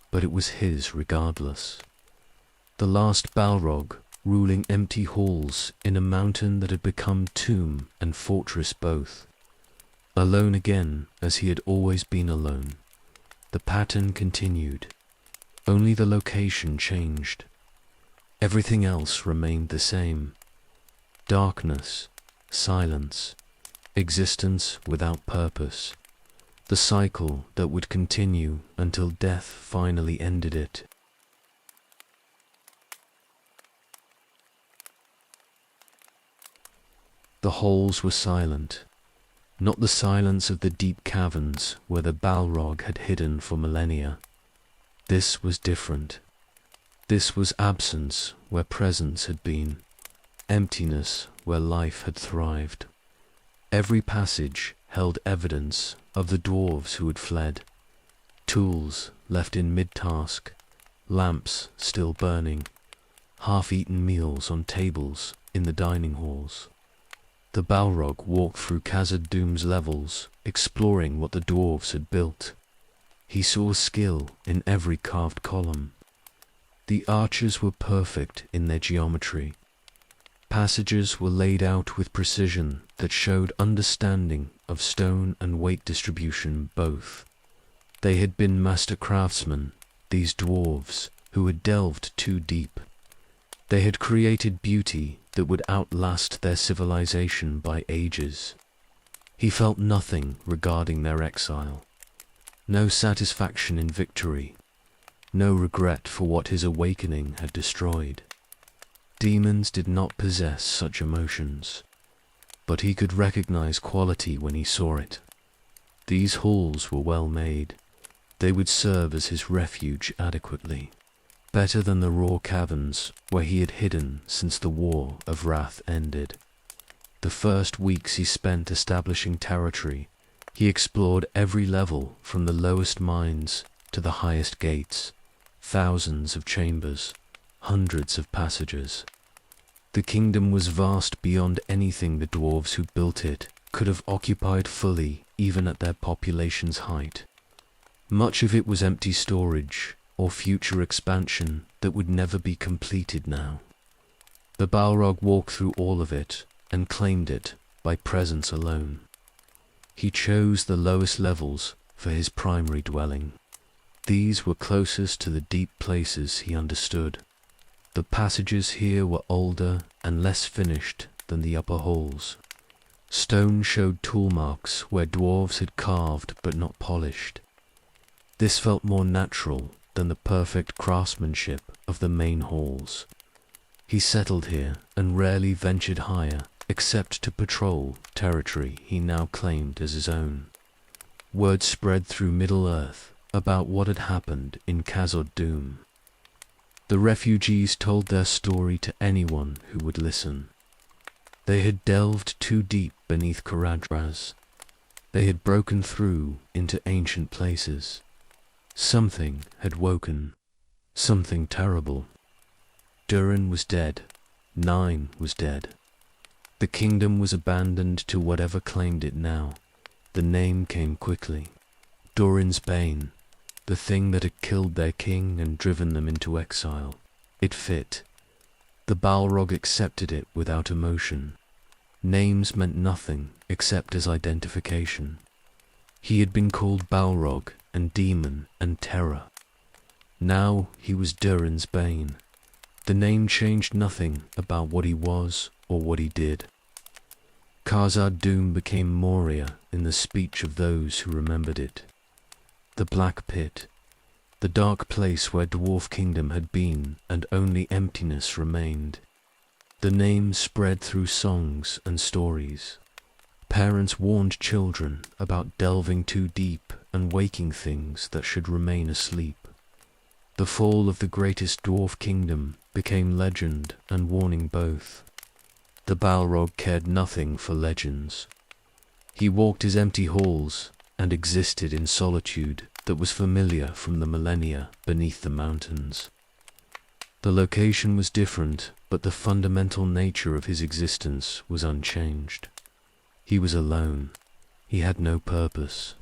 but it was his regardless. The last Balrog, ruling empty halls in a mountain that had become tomb and fortress both. Alone again as he had always been alone. The pattern continued. Only the location changed. Everything else remained the same. Darkness, silence, existence without purpose. The cycle that would continue until death finally ended it. The halls were silent, not the silence of the deep caverns where the Balrog had hidden for millennia. This was different. This was absence where presence had been, emptiness where life had thrived. Every passage held evidence of the dwarves who had fled, tools left in mid-task, lamps still burning, half-eaten meals on tables in the dining halls. The Balrog walked through Khazad-dûm's levels, exploring what the dwarves had built. He saw skill in every carved column. The arches were perfect in their geometry. Passages were laid out with precision that showed understanding of stone and weight distribution both. They had been master craftsmen, these dwarves, who had delved too deep. They had created beauty that would outlast their civilization by ages. He felt nothing regarding their exile. No satisfaction in victory. No regret for what his awakening had destroyed. Demons did not possess such emotions, but he could recognize quality when he saw it. These halls were well made. They would serve as his refuge adequately, better than the raw caverns where he had hidden since the War of Wrath ended. The first weeks he spent establishing territory, he explored every level from the lowest mines to the highest gates, thousands of chambers, hundreds of passages. The kingdom was vast beyond anything the dwarves who built it could have occupied fully, even at their population's height. Much of it was empty storage or future expansion that would never be completed now. The Balrog walked through all of it and claimed it by presence alone. He chose the lowest levels for his primary dwelling. These were closest to the deep places he understood. The passages here were older and less finished than the upper halls. Stone showed tool marks where dwarves had carved but not polished. This felt more natural than the perfect craftsmanship of the main halls. He settled here and rarely ventured higher, except to patrol territory he now claimed as his own. Word spread through Middle-earth about what had happened in Khazad-dûm. The refugees told their story to anyone who would listen. They had delved too deep beneath Caradhras. They had broken through into ancient places. Something had woken, something terrible. Durin was dead. Nine was dead. The kingdom was abandoned to whatever claimed it now. The name came quickly. Durin's Bane, the thing that had killed their king and driven them into exile. It fit. The Balrog accepted it without emotion. Names meant nothing except as identification. He had been called Balrog and Demon and Terror. Now he was Durin's Bane. The name changed nothing about what he was or what he did. Khazad-dûm became Moria in the speech of those who remembered it. The Black Pit, the dark place where Dwarf Kingdom had been and only emptiness remained. The name spread through songs and stories. Parents warned children about delving too deep and waking things that should remain asleep. The fall of the greatest Dwarf Kingdom became legend and warning both. The Balrog cared nothing for legends. He walked his empty halls and existed in solitude that was familiar from the millennia beneath the mountains. The location was different, but the fundamental nature of his existence was unchanged. He was alone. He had no purpose.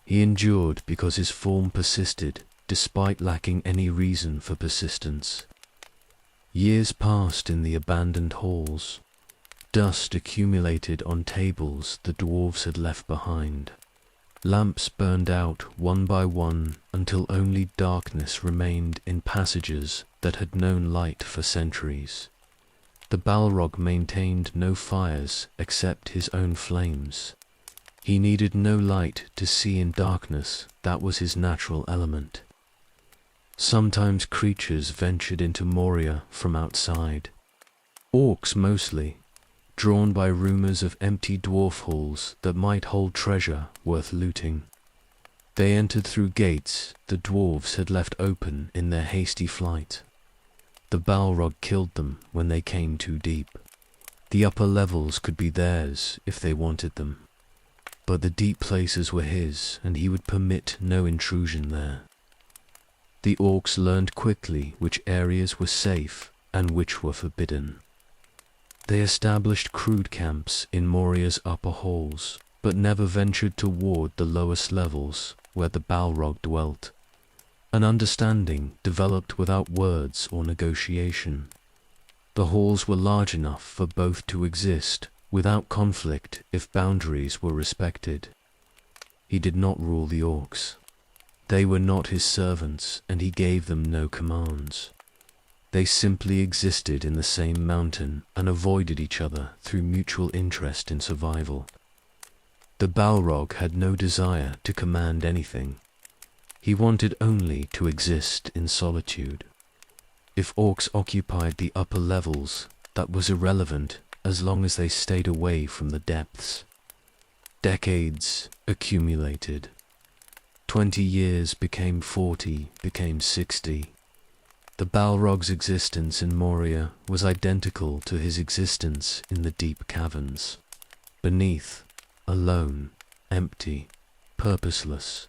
He endured because his form persisted, despite lacking any reason for persistence. Years passed in the abandoned halls. Dust accumulated on tables the dwarves had left behind. Lamps burned out one by one until only darkness remained in passages that had known light for centuries. The Balrog maintained no fires except his own flames. He needed no light to see in darkness. That was his natural element. Sometimes creatures ventured into Moria from outside. Orcs mostly, drawn by rumors of empty dwarf halls that might hold treasure worth looting. They entered through gates the dwarves had left open in their hasty flight. The Balrog killed them when they came too deep. The upper levels could be theirs if they wanted them. But the deep places were his, and he would permit no intrusion there. The orcs learned quickly which areas were safe and which were forbidden. They established crude camps in Moria's upper halls, but never ventured toward the lowest levels where the Balrog dwelt. An understanding developed without words or negotiation. The halls were large enough for both to exist without conflict if boundaries were respected. He did not rule the orcs. They were not his servants, and he gave them no commands. They simply existed in the same mountain and avoided each other through mutual interest in survival. The Balrog had no desire to command anything. He wanted only to exist in solitude. If orcs occupied the upper levels, that was irrelevant as long as they stayed away from the depths. Decades accumulated. 20 years became 40, became 60. The Balrog's existence in Moria was identical to his existence in the deep caverns. Beneath, alone, empty, purposeless.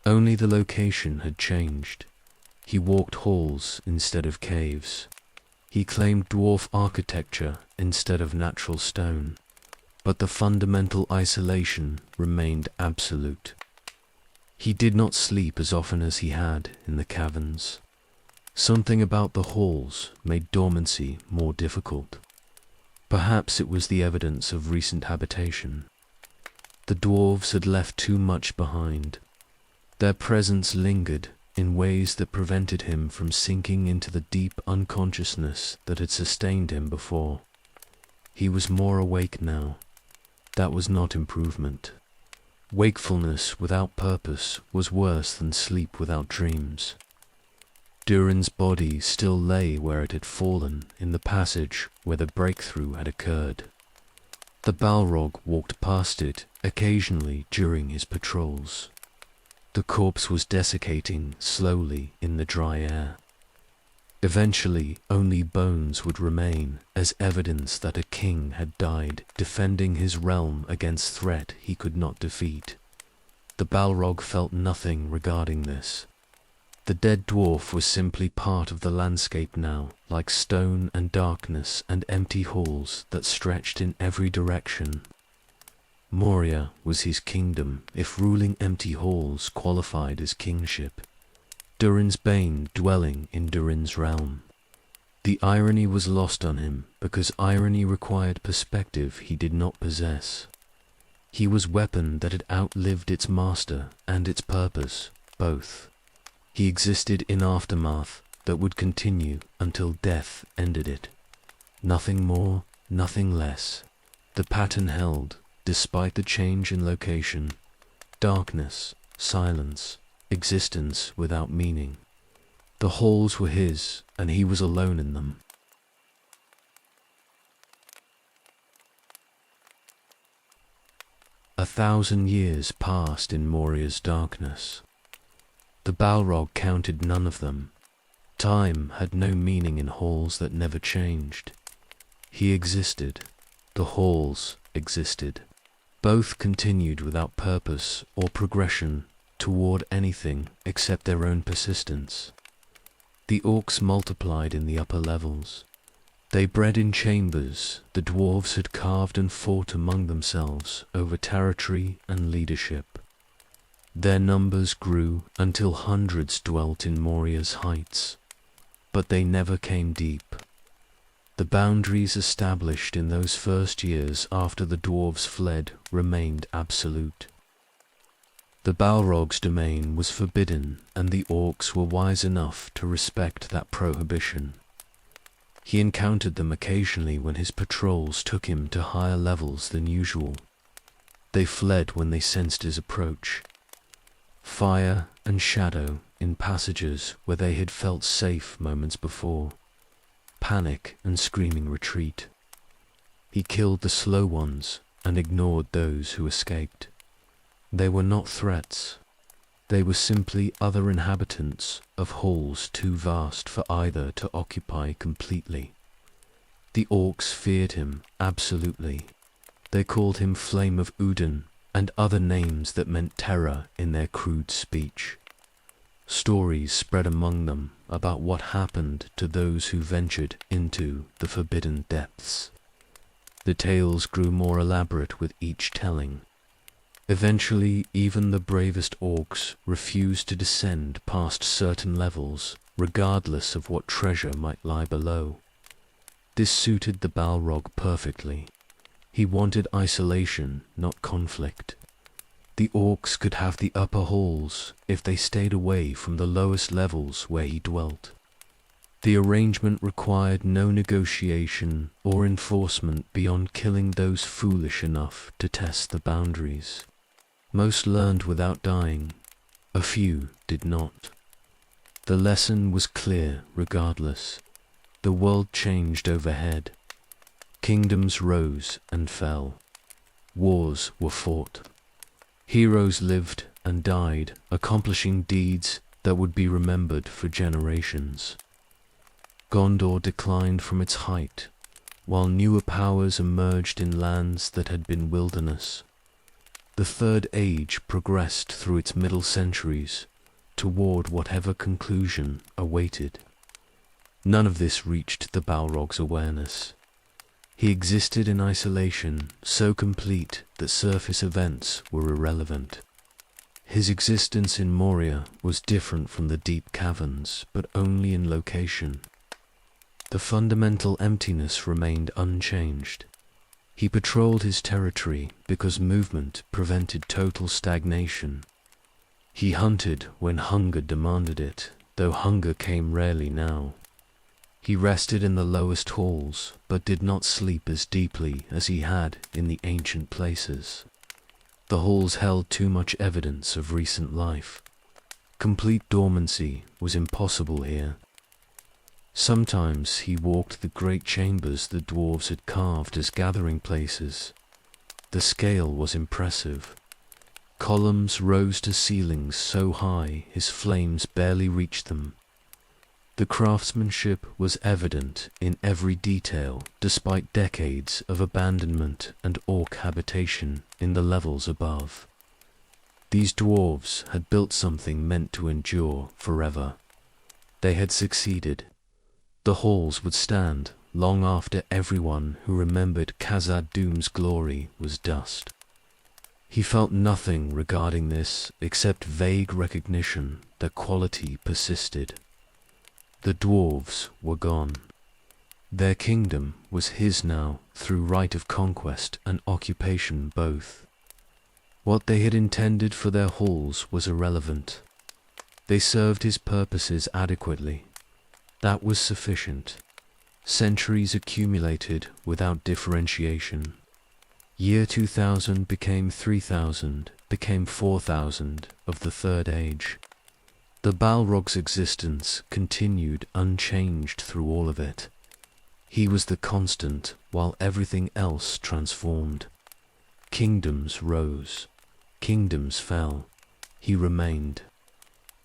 Only the location had changed. He walked halls instead of caves. He claimed dwarf architecture instead of natural stone. But the fundamental isolation remained absolute. He did not sleep as often as he had in the caverns. Something about the halls made dormancy more difficult. Perhaps it was the evidence of recent habitation. The dwarves had left too much behind. Their presence lingered in ways that prevented him from sinking into the deep unconsciousness that had sustained him before. He was more awake now. That was not improvement. Wakefulness without purpose was worse than sleep without dreams. Durin's body still lay where it had fallen in the passage where the breakthrough had occurred. The Balrog walked past it occasionally during his patrols. The corpse was desiccating slowly in the dry air. Eventually, only bones would remain as evidence that a king had died defending his realm against threat he could not defeat. The Balrog felt nothing regarding this. The dead dwarf was simply part of the landscape now, like stone and darkness and empty halls that stretched in every direction. Moria was his kingdom if ruling empty halls qualified as kingship. Durin's bane dwelling in Durin's realm. The irony was lost on him because irony required perspective he did not possess. He was weapon that had outlived its master and its purpose, both. He existed in aftermath that would continue until death ended it. Nothing more, nothing less. The pattern held, despite the change in location. Darkness, silence, existence without meaning. The halls were his, and he was alone in them. A 1,000 years passed in Moria's darkness. The Balrog counted none of them. Time had no meaning in halls that never changed. He existed. The halls existed. Both continued without purpose or progression toward anything except their own persistence. The orcs multiplied in the upper levels. They bred in chambers. The dwarves had carved and fought among themselves over territory and leadership. Their numbers grew until hundreds dwelt in Moria's heights, but they never came deep. The boundaries established in those first years after the dwarves fled remained absolute. The Balrog's domain was forbidden, and the orcs were wise enough to respect that prohibition. He encountered them occasionally when his patrols took him to higher levels than usual. They fled when they sensed his approach. Fire and shadow in passages where they had felt safe moments before. Panic and screaming retreat. He killed the slow ones and ignored those who escaped. They were not threats. They were simply other inhabitants of halls too vast for either to occupy completely. The orcs feared him absolutely. They called him Flame of Udin and other names that meant terror in their crude speech. Stories spread among them about what happened to those who ventured into the forbidden depths. The tales grew more elaborate with each telling. Eventually, even the bravest orcs refused to descend past certain levels, regardless of what treasure might lie below. This suited the Balrog perfectly. He wanted isolation, not conflict. The orcs could have the upper halls if they stayed away from the lowest levels where he dwelt. The arrangement required no negotiation or enforcement beyond killing those foolish enough to test the boundaries. Most learned without dying, a few did not. The lesson was clear regardless. The world changed overhead. Kingdoms rose and fell. Wars were fought. Heroes lived and died, accomplishing deeds that would be remembered for generations. Gondor declined from its height, while newer powers emerged in lands that had been wilderness. The Third Age progressed through its middle centuries, toward whatever conclusion awaited. None of this reached the Balrog's awareness. He existed in isolation, so complete that surface events were irrelevant. His existence in Moria was different from the deep caverns, but only in location. The fundamental emptiness remained unchanged. He patrolled his territory because movement prevented total stagnation. He hunted when hunger demanded it, though hunger came rarely now. He rested in the lowest halls, but did not sleep as deeply as he had in the ancient places. The halls held too much evidence of recent life. Complete dormancy was impossible here. Sometimes he walked the great chambers the dwarves had carved as gathering places. The scale was impressive. Columns rose to ceilings so high his flames barely reached them. The craftsmanship was evident in every detail, despite decades of abandonment and orc habitation in the levels above. These dwarves had built something meant to endure forever. They had succeeded. The halls would stand long after everyone who remembered Khazad-dûm's glory was dust. He felt nothing regarding this except vague recognition that quality persisted. The dwarves were gone. Their kingdom was his now through right of conquest and occupation both. What they had intended for their halls was irrelevant. They served his purposes adequately. That was sufficient. Centuries accumulated without differentiation. Year 2000 became 3000, became 4000 of the Third Age. The Balrog's existence continued unchanged through all of it. He was the constant while everything else transformed. Kingdoms rose. Kingdoms fell. He remained.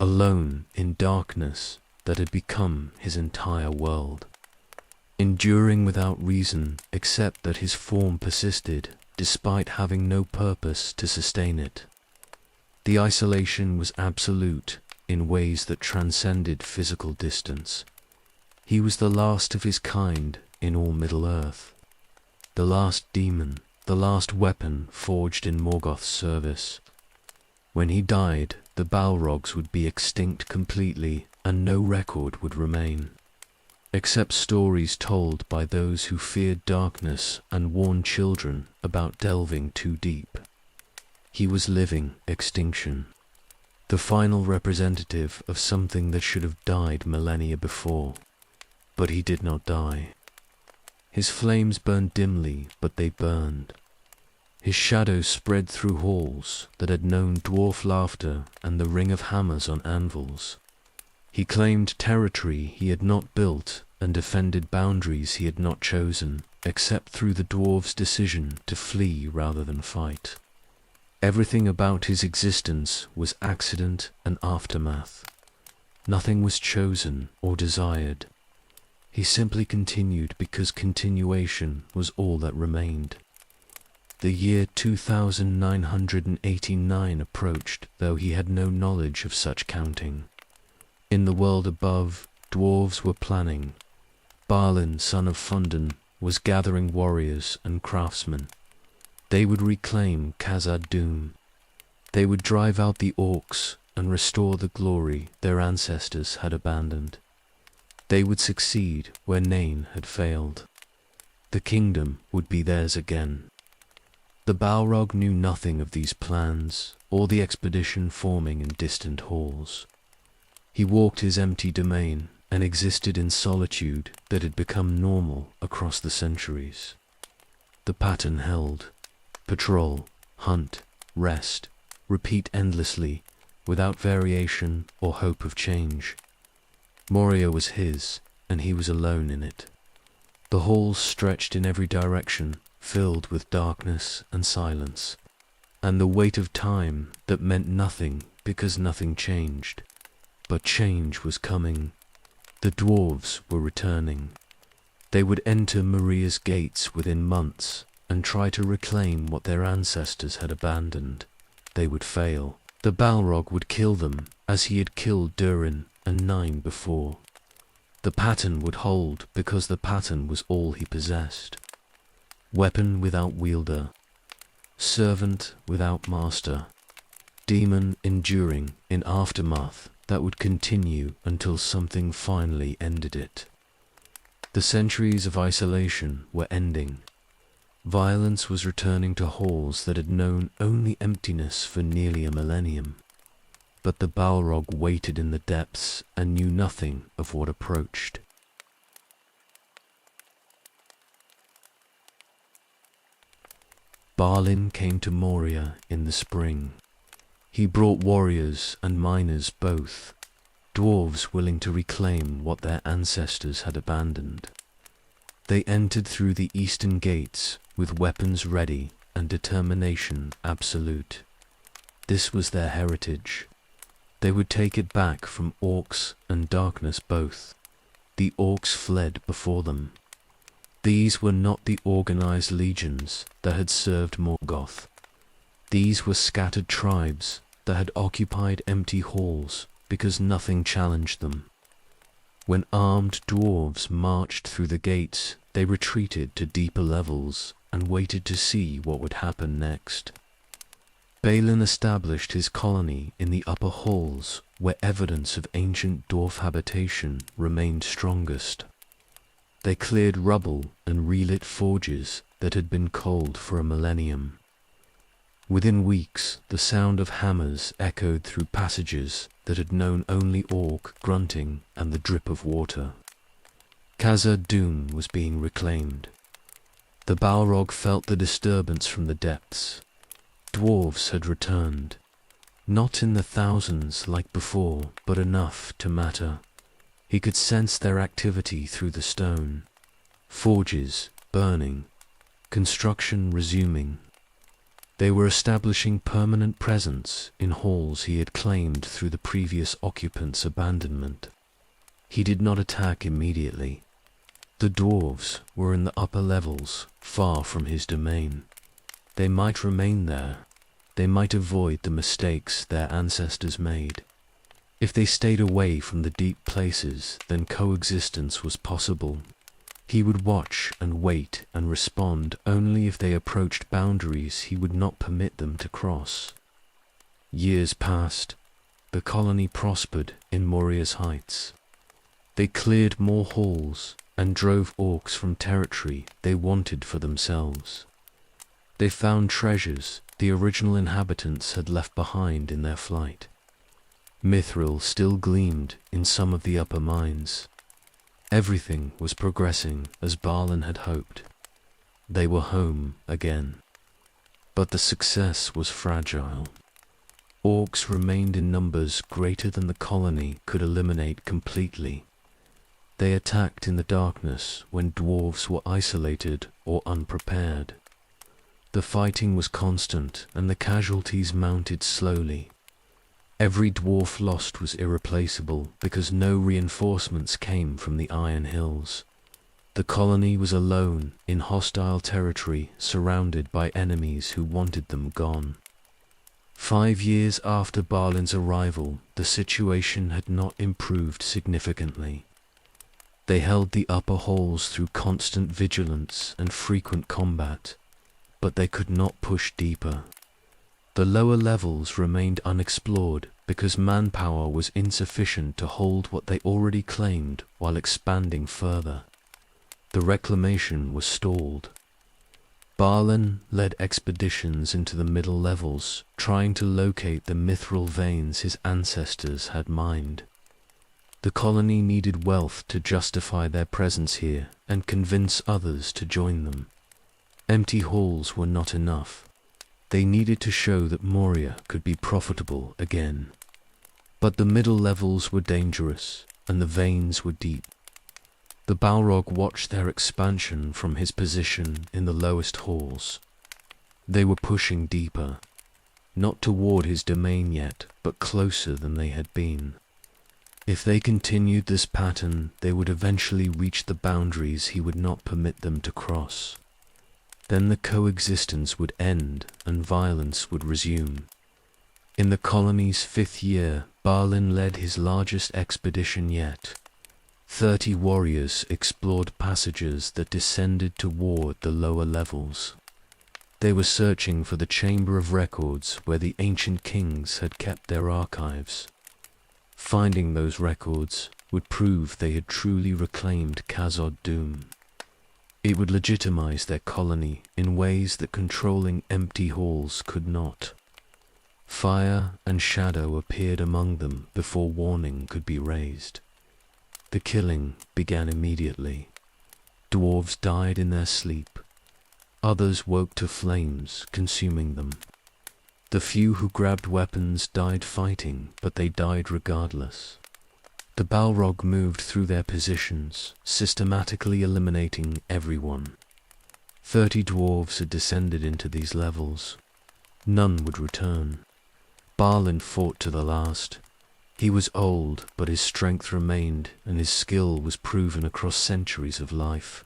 Alone in darkness that had become his entire world. Enduring without reason except that his form persisted despite having no purpose to sustain it. The isolation was absolute in ways that transcended physical distance. He was the last of his kind in all Middle-earth. The last demon, the last weapon forged in Morgoth's service. When he died, the Balrogs would be extinct completely and no record would remain, except stories told by those who feared darkness and warned children about delving too deep. He was living extinction, the final representative of something that should have died millennia before, but he did not die. His flames burned dimly, but they burned. His shadow spread through halls that had known dwarf laughter and the ring of hammers on anvils. He claimed territory he had not built and defended boundaries he had not chosen, except through the dwarves' decision to flee rather than fight. Everything about his existence was accident and aftermath. Nothing was chosen or desired. He simply continued because continuation was all that remained. The year 2989 approached, though he had no knowledge of such counting. In the world above, dwarves were planning. Balin, son of Fundin, was gathering warriors and craftsmen. They would reclaim Khazad-dûm. They would drive out the orcs and restore the glory their ancestors had abandoned. They would succeed where Nain had failed. The kingdom would be theirs again. The Balrog knew nothing of these plans or the expedition forming in distant halls. He walked his empty domain and existed in solitude that had become normal across the centuries. The pattern held: patrol, hunt, rest, repeat endlessly, without variation or hope of change. Moria was his, and he was alone in it. The halls stretched in every direction, filled with darkness and silence, and the weight of time that meant nothing because nothing changed. But change was coming. The dwarves were returning. They would enter Maria's gates within months and try to reclaim what their ancestors had abandoned. They would fail. The Balrog would kill them as he had killed Durin and 9 before. The pattern would hold because the pattern was all he possessed. Weapon without wielder, servant without master, demon enduring in aftermath that would continue until something finally ended it. The centuries of isolation were ending. Violence was returning to halls that had known only emptiness for nearly a millennium. But the Balrog waited in the depths and knew nothing of what approached. Balin came to Moria in the spring. He brought warriors and miners both, dwarves willing to reclaim what their ancestors had abandoned. They entered through the eastern gates with weapons ready and determination absolute. This was their heritage. They would take it back from orcs and darkness both. The orcs fled before them. These were not the organized legions that had served Morgoth. These were scattered tribes that had occupied empty halls because nothing challenged them. When armed dwarves marched through the gates, they retreated to deeper levels and waited to see what would happen next. Balin established his colony in the upper halls where evidence of ancient dwarf habitation remained strongest. They cleared rubble and relit forges that had been cold for a millennium. Within weeks, the sound of hammers echoed through passages that had known only orc grunting and the drip of water. Khazad-dûm was being reclaimed. The Balrog felt the disturbance from the depths. Dwarves had returned, not in the thousands like before, but enough to matter. He could sense their activity through the stone. Forges burning, construction resuming. They were establishing permanent presence in halls he had claimed through the previous occupants' abandonment. He did not attack immediately. The dwarves were in the upper levels, far from his domain. They might remain there. They might avoid the mistakes their ancestors made. If they stayed away from the deep places, then coexistence was possible. He would watch and wait and respond only if they approached boundaries he would not permit them to cross. Years passed. The colony prospered in Moria's heights. They cleared more halls and drove orcs from territory they wanted for themselves. They found treasures the original inhabitants had left behind in their flight. Mithril still gleamed in some of the upper mines. Everything was progressing as Balin had hoped. They were home again. But the success was fragile. Orcs remained in numbers greater than the colony could eliminate completely. They attacked in the darkness when dwarves were isolated or unprepared. The fighting was constant and the casualties mounted slowly. Every dwarf lost was irreplaceable because no reinforcements came from the Iron Hills. The colony was alone in hostile territory, surrounded by enemies who wanted them gone. 5 years after Balin's arrival, the situation had not improved significantly. They held the upper halls through constant vigilance and frequent combat, but they could not push deeper. The lower levels remained unexplored because manpower was insufficient to hold what they already claimed while expanding further. The reclamation was stalled. Balin led expeditions into the middle levels, trying to locate the mithril veins his ancestors had mined. The colony needed wealth to justify their presence here and convince others to join them. Empty halls were not enough. They needed to show that Moria could be profitable again. But the middle levels were dangerous, and the veins were deep. The Balrog watched their expansion from his position in the lowest halls. They were pushing deeper, not toward his domain yet, but closer than they had been. If they continued this pattern, they would eventually reach the boundaries he would not permit them to cross. Then the coexistence would end and violence would resume. In the colony's 5th year, Balin led his largest expedition yet. 30 warriors explored passages that descended toward the lower levels. They were searching for the Chamber of Records where the ancient kings had kept their archives. Finding those records would prove they had truly reclaimed Khazad Dûm. It would legitimize their colony in ways that controlling empty halls could not. Fire and shadow appeared among them before warning could be raised. The killing began immediately. Dwarves died in their sleep. Others woke to flames, consuming them. The few who grabbed weapons died fighting, but they died regardless. The Balrog moved through their positions, systematically eliminating everyone. 30 dwarves had descended into these levels. None would return. Balin fought to the last. He was old, but his strength remained, and his skill was proven across centuries of life.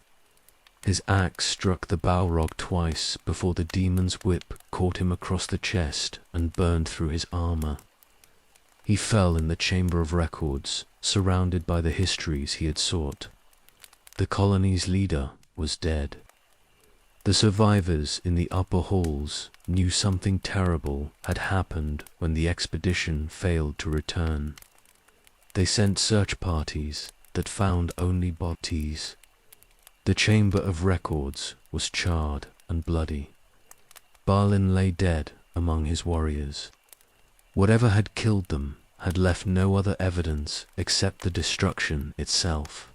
His axe struck the Balrog twice before the demon's whip caught him across the chest and burned through his armor. He fell in the Chamber of Records, surrounded by the histories he had sought. The colony's leader was dead. The survivors in the upper halls knew something terrible had happened when the expedition failed to return. They sent search parties that found only bodies. The Chamber of Records was charred and bloody. Balin lay dead among his warriors. Whatever had killed them had left no other evidence except the destruction itself.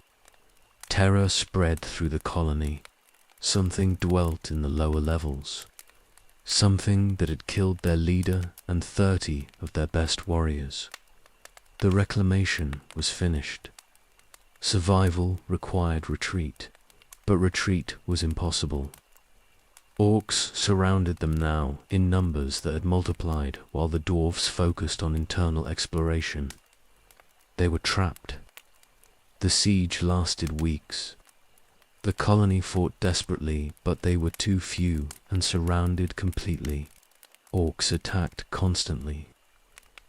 Terror spread through the colony. Something dwelt in the lower levels. Something that had killed their leader and 30 of their best warriors. The reclamation was finished. Survival required retreat, but retreat was impossible. Orcs surrounded them now in numbers that had multiplied while the dwarves focused on internal exploration. They were trapped. The siege lasted weeks. The colony fought desperately, but they were too few and surrounded completely. Orcs attacked constantly.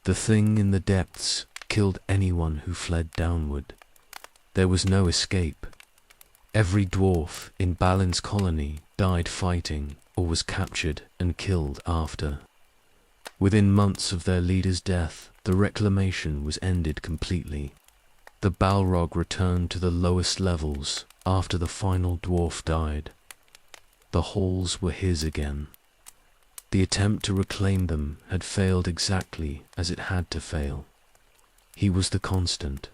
The thing in the depths killed anyone who fled downward. There was no escape. Every dwarf in Balin's colony died fighting or was captured and killed after. Within months of their leader's death, the reclamation was ended completely. The Balrog returned to the lowest levels after the final dwarf died. The halls were his again. The attempt to reclaim them had failed exactly as it had to fail. He was the constant.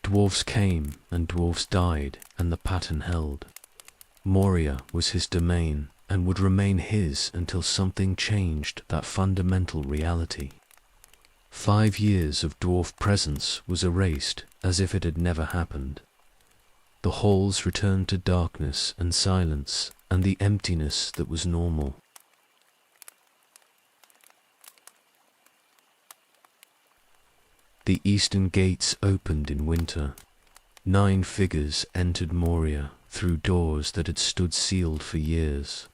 Dwarves came and dwarves died, and the pattern held. Moria was his domain and would remain his until something changed that fundamental reality. 5 years of dwarf presence was erased as if it had never happened. The halls returned to darkness and silence and the emptiness that was normal. The eastern gates opened in winter. 9 figures entered Moria through doors that had stood sealed for years.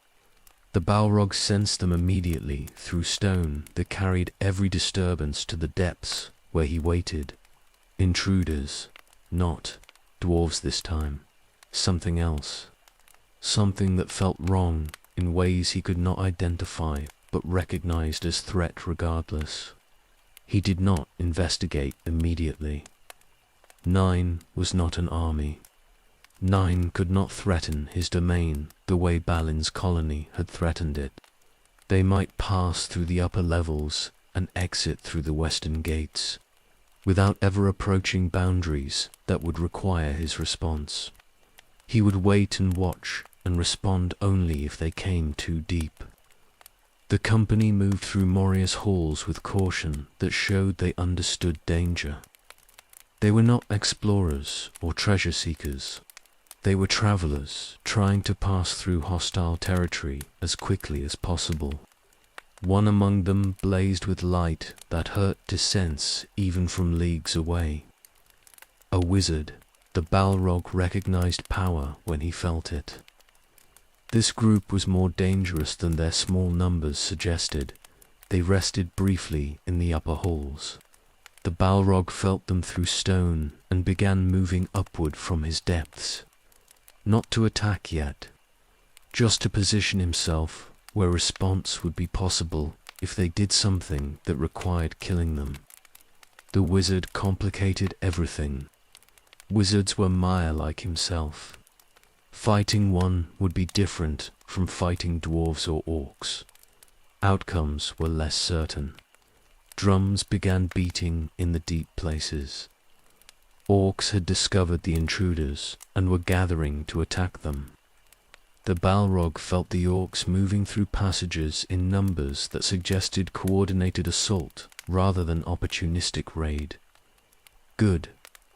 The Balrog sensed them immediately through stone that carried every disturbance to the depths where he waited. Intruders, not dwarves this time. Something else. Something that felt wrong in ways he could not identify but recognized as threat regardless. He did not investigate immediately. 9 was not an army. 9 could not threaten his domain the way Balin's colony had threatened it. They might pass through the upper levels and exit through the western gates. without ever approaching boundaries that would require his response. He would wait and watch and respond only if they came too deep. The company moved through Moria's halls with caution that showed they understood danger. They were not explorers or treasure seekers. They were travelers trying to pass through hostile territory as quickly as possible. One among them blazed with light that hurt to sense even from leagues away. A wizard, the Balrog recognized power when he felt it. This group was more dangerous than their small numbers suggested. They rested briefly in the upper halls. The Balrog felt them through stone and began moving upward from his depths. Not to attack yet, just to position himself where response would be possible if they did something that required killing them. The wizard complicated everything. Wizards were Maya like himself. Fighting one would be different from fighting dwarves or orcs. Outcomes were less certain. Drums began beating in the deep places. Orcs had discovered the intruders and were gathering to attack them. The Balrog felt the orcs moving through passages in numbers that suggested coordinated assault rather than opportunistic raid. Good.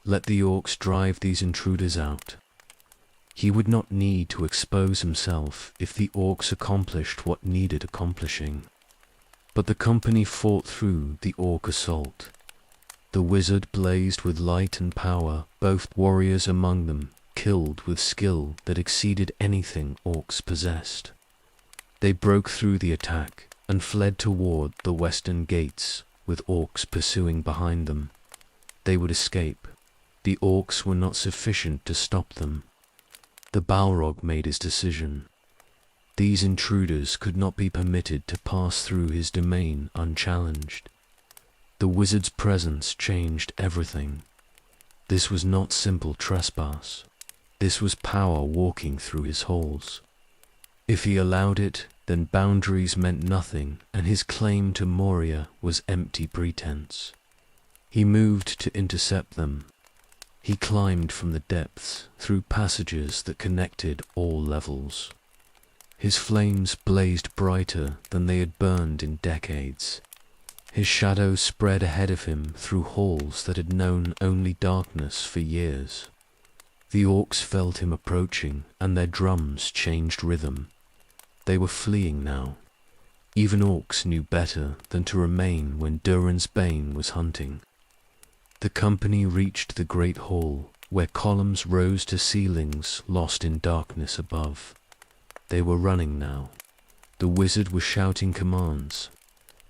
Let the orcs drive these intruders out. He would not need to expose himself if the orcs accomplished what needed accomplishing. But the company fought through the orc assault. The wizard blazed with light and power, both warriors among them, killed with skill that exceeded anything orcs possessed. They broke through the attack and fled toward the western gates, with orcs pursuing behind them. They would escape. The orcs were not sufficient to stop them. The Balrog made his decision. These intruders could not be permitted to pass through his domain unchallenged. The wizard's presence changed everything. This was not simple trespass. This was power walking through his halls. If he allowed it, then boundaries meant nothing, and his claim to Moria was empty pretense. He moved to intercept them. He climbed from the depths, through passages that connected all levels. His flames blazed brighter than they had burned in decades. His shadow spread ahead of him through halls that had known only darkness for years. The orcs felt him approaching, and their drums changed rhythm. They were fleeing now. Even orcs knew better than to remain when Durin's Bane was hunting. The company reached the great hall, where columns rose to ceilings lost in darkness above. They were running now. The wizard was shouting commands.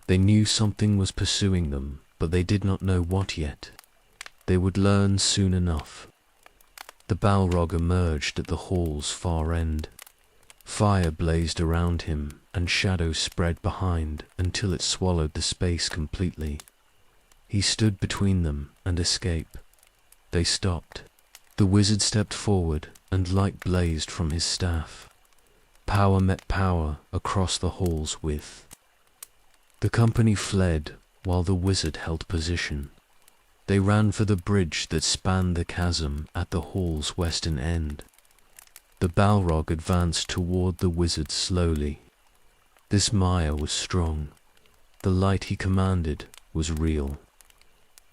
They knew something was pursuing them, but they did not know what yet. They would learn soon enough. The Balrog emerged at the hall's far end. Fire blazed around him, and shadow spread behind until it swallowed the space completely. He stood between them and escape. They stopped. The wizard stepped forward, and light blazed from his staff. Power met power across the hall's width. The company fled while the wizard held position. They ran for the bridge that spanned the chasm at the hall's western end. The Balrog advanced toward the wizard slowly. This Maya was strong. The light he commanded was real.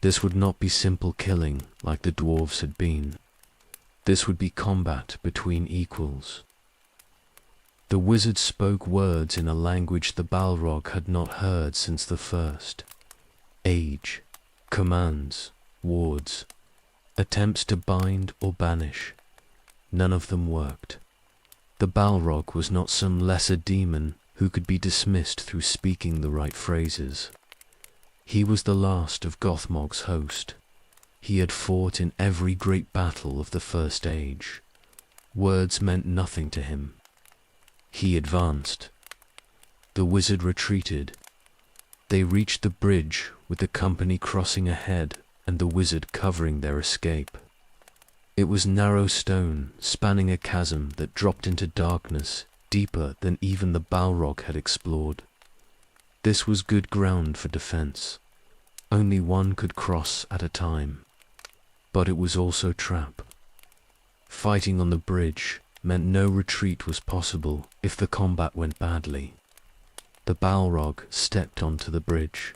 This would not be simple killing like the dwarves had been. This would be combat between equals. The wizard spoke words in a language the Balrog had not heard since the first. Age, commands, wards, attempts to bind or banish. None of them worked. The Balrog was not some lesser demon who could be dismissed through speaking the right phrases. He was the last of Gothmog's host. He had fought in every great battle of the First Age. Words meant nothing to him. He advanced. The wizard retreated. They reached the bridge with the company crossing ahead and the wizard covering their escape. It was narrow stone spanning a chasm that dropped into darkness deeper than even the Balrog had explored. This was good ground for defense. Only one could cross at a time. But it was also trap. Fighting on the bridge meant no retreat was possible if the combat went badly. The Balrog stepped onto the bridge.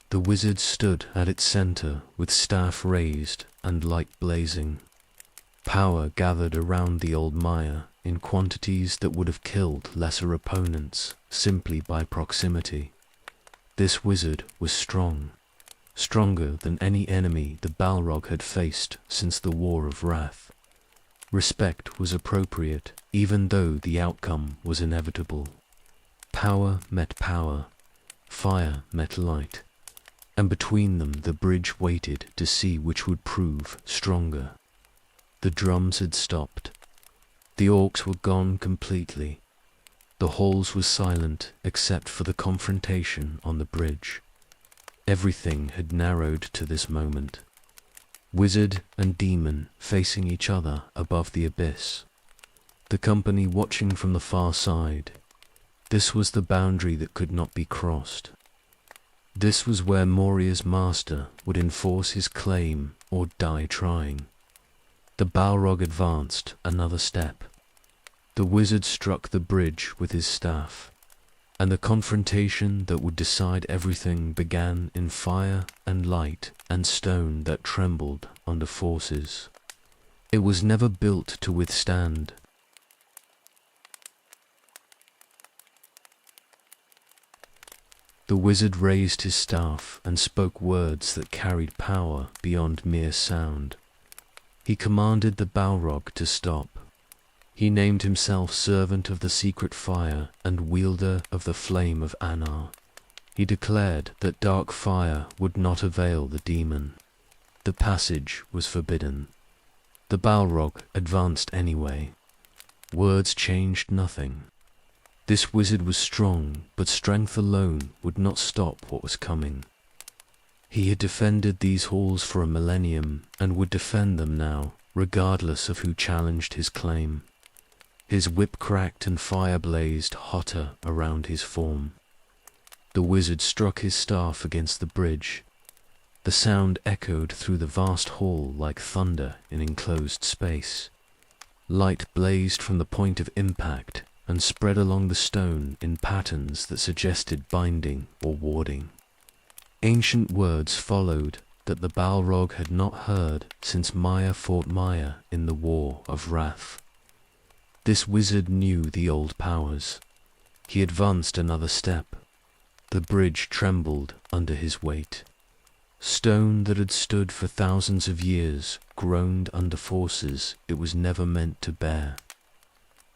The wizard stood at its center with staff raised and light blazing. Power gathered around the old Maya in quantities that would have killed lesser opponents simply by proximity. This wizard was strong, stronger than any enemy the Balrog had faced since the War of Wrath. Respect was appropriate, even though the outcome was inevitable. Power met power, fire met light, and between them the bridge waited to see which would prove stronger. The drums had stopped. The orcs were gone completely. The halls were silent except for the confrontation on the bridge. Everything had narrowed to this moment. Wizard and demon facing each other above the abyss. The company watching from the far side. This was the boundary that could not be crossed. This was where Moria's master would enforce his claim or die trying. The Balrog advanced another step. The wizard struck the bridge with his staff, and the confrontation that would decide everything began in fire and light and stone that trembled under forces. It was never built to withstand. The wizard raised his staff and spoke words that carried power beyond mere sound. He commanded the Balrog to stop. He named himself servant of the secret fire and wielder of the flame of Anar. He declared that dark fire would not avail the demon. The passage was forbidden. The Balrog advanced anyway. Words changed nothing. This wizard was strong, but strength alone would not stop what was coming. He had defended these halls for a millennium and would defend them now, regardless of who challenged his claim. His whip cracked and fire blazed hotter around his form. The wizard struck his staff against the bridge. The sound echoed through the vast hall like thunder in enclosed space. Light blazed from the point of impact and spread along the stone in patterns that suggested binding or warding. Ancient words followed that the Balrog had not heard since Maya fought Maya in the War of Wrath. This wizard knew the old powers. He advanced another step. The bridge trembled under his weight. Stone that had stood for thousands of years groaned under forces it was never meant to bear.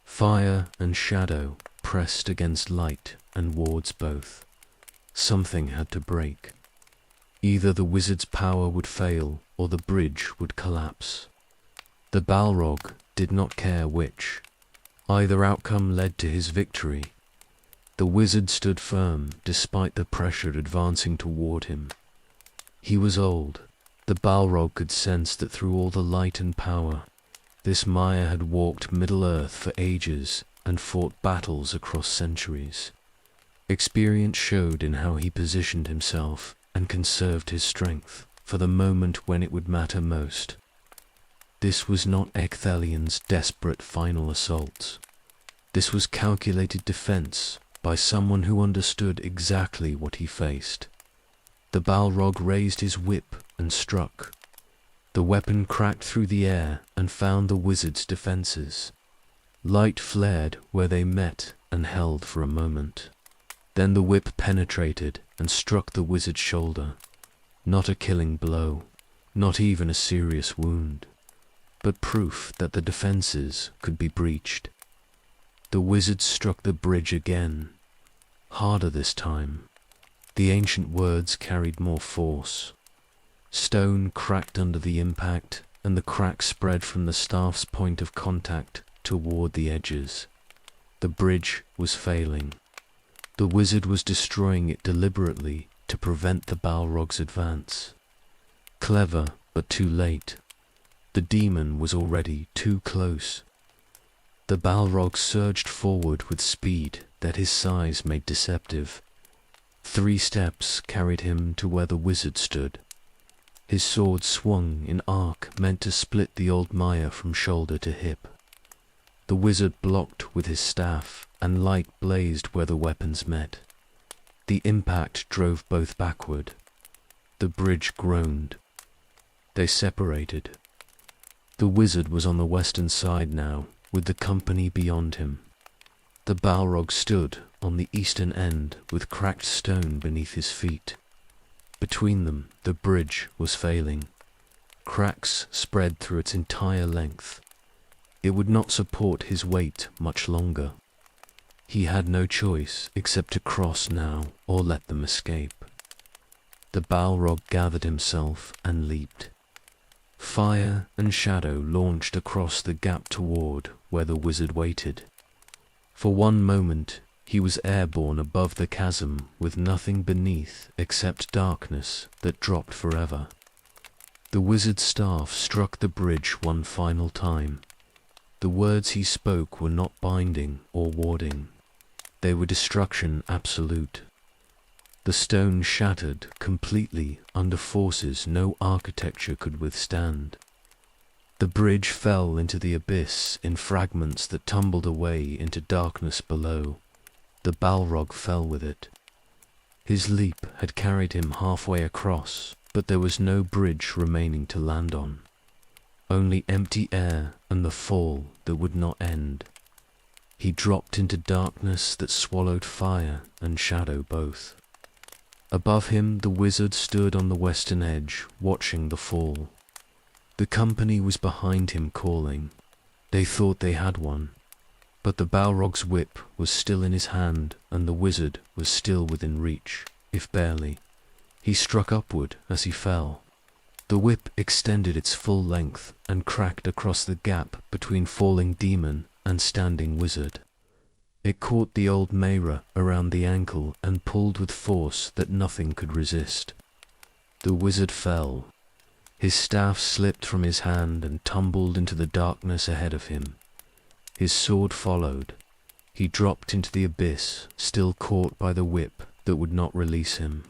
Fire and shadow pressed against light and wards both. Something had to break. Either the wizard's power would fail or the bridge would collapse. The Balrog did not care which. Either outcome led to his victory. The wizard stood firm despite the pressure advancing toward him. He was old. The Balrog could sense that through all the light and power, this Maya had walked Middle-earth for ages and fought battles across centuries. Experience showed in how he positioned himself and conserved his strength for the moment when it would matter most. This was not Ecthelion's desperate final assaults. This was calculated defense by someone who understood exactly what he faced. The Balrog raised his whip and struck. The weapon cracked through the air and found the wizard's defenses. Light flared where they met and held for a moment. Then the whip penetrated and struck the wizard's shoulder. Not a killing blow, not even a serious wound, but proof that the defenses could be breached. The wizard struck the bridge again, harder this time. The ancient words carried more force. Stone cracked under the impact, and the crack spread from the staff's point of contact toward the edges. The bridge was failing. The wizard was destroying it deliberately to prevent the Balrog's advance. Clever, but too late. The demon was already too close. The Balrog surged forward with speed that his size made deceptive. 3 steps carried him to where the wizard stood. His sword swung in arc meant to split the old Maya from shoulder to hip. The wizard blocked with his staff, and light blazed where the weapons met. The impact drove both backward. The bridge groaned. They separated. The wizard was on the western side now, with the company beyond him. The Balrog stood on the eastern end with cracked stone beneath his feet. Between them, the bridge was failing. Cracks spread through its entire length. It would not support his weight much longer. He had no choice except to cross now or let them escape. The Balrog gathered himself and leaped. Fire and shadow launched across the gap toward where the wizard waited. For one moment, he was airborne above the chasm with nothing beneath except darkness that dropped forever. The wizard's staff struck the bridge one final time. The words he spoke were not binding or warding. They were destruction absolute. The stone shattered completely under forces no architecture could withstand. The bridge fell into the abyss in fragments that tumbled away into darkness below. The Balrog fell with it. His leap had carried him halfway across, but there was no bridge remaining to land on. Only empty air and the fall that would not end. He dropped into darkness that swallowed fire and shadow both. Above him the wizard stood on the western edge, watching the fall. The company was behind him calling. They thought they had one. But the Balrog's whip was still in his hand, and the wizard was still within reach, if barely. He struck upward as he fell. The whip extended its full length and cracked across the gap between falling demon and standing wizard. It caught the old Mayra around the ankle and pulled with force that nothing could resist. The wizard fell. His staff slipped from his hand and tumbled into the darkness ahead of him. His sword followed. He dropped into the abyss, still caught by the whip that would not release him.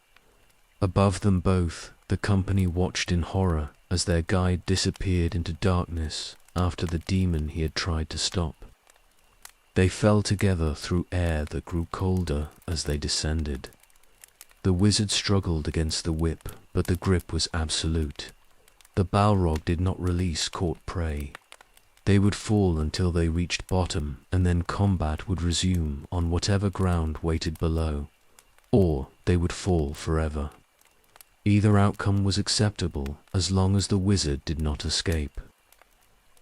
Above them both, the company watched in horror as their guide disappeared into darkness after the demon he had tried to stop. They fell together through air that grew colder as they descended. The wizard struggled against the whip, but the grip was absolute. The Balrog did not release caught prey. They would fall until they reached bottom, and then combat would resume on whatever ground waited below, or they would fall forever. Either outcome was acceptable as long as the wizard did not escape.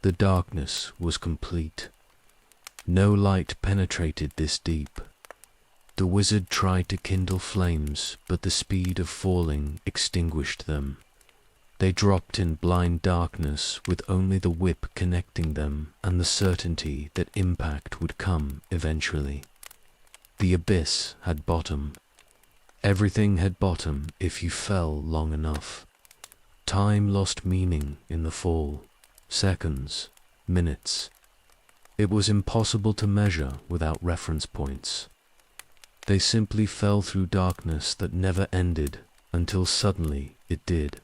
The darkness was complete. No light penetrated this deep. The wizard tried to kindle flames, but the speed of falling extinguished them. They dropped in blind darkness with only the whip connecting them and the certainty that impact would come eventually. The abyss had bottom. Everything had bottom if you fell long enough. Time lost meaning in the fall. Seconds, minutes. It was impossible to measure without reference points. They simply fell through darkness that never ended until suddenly it did.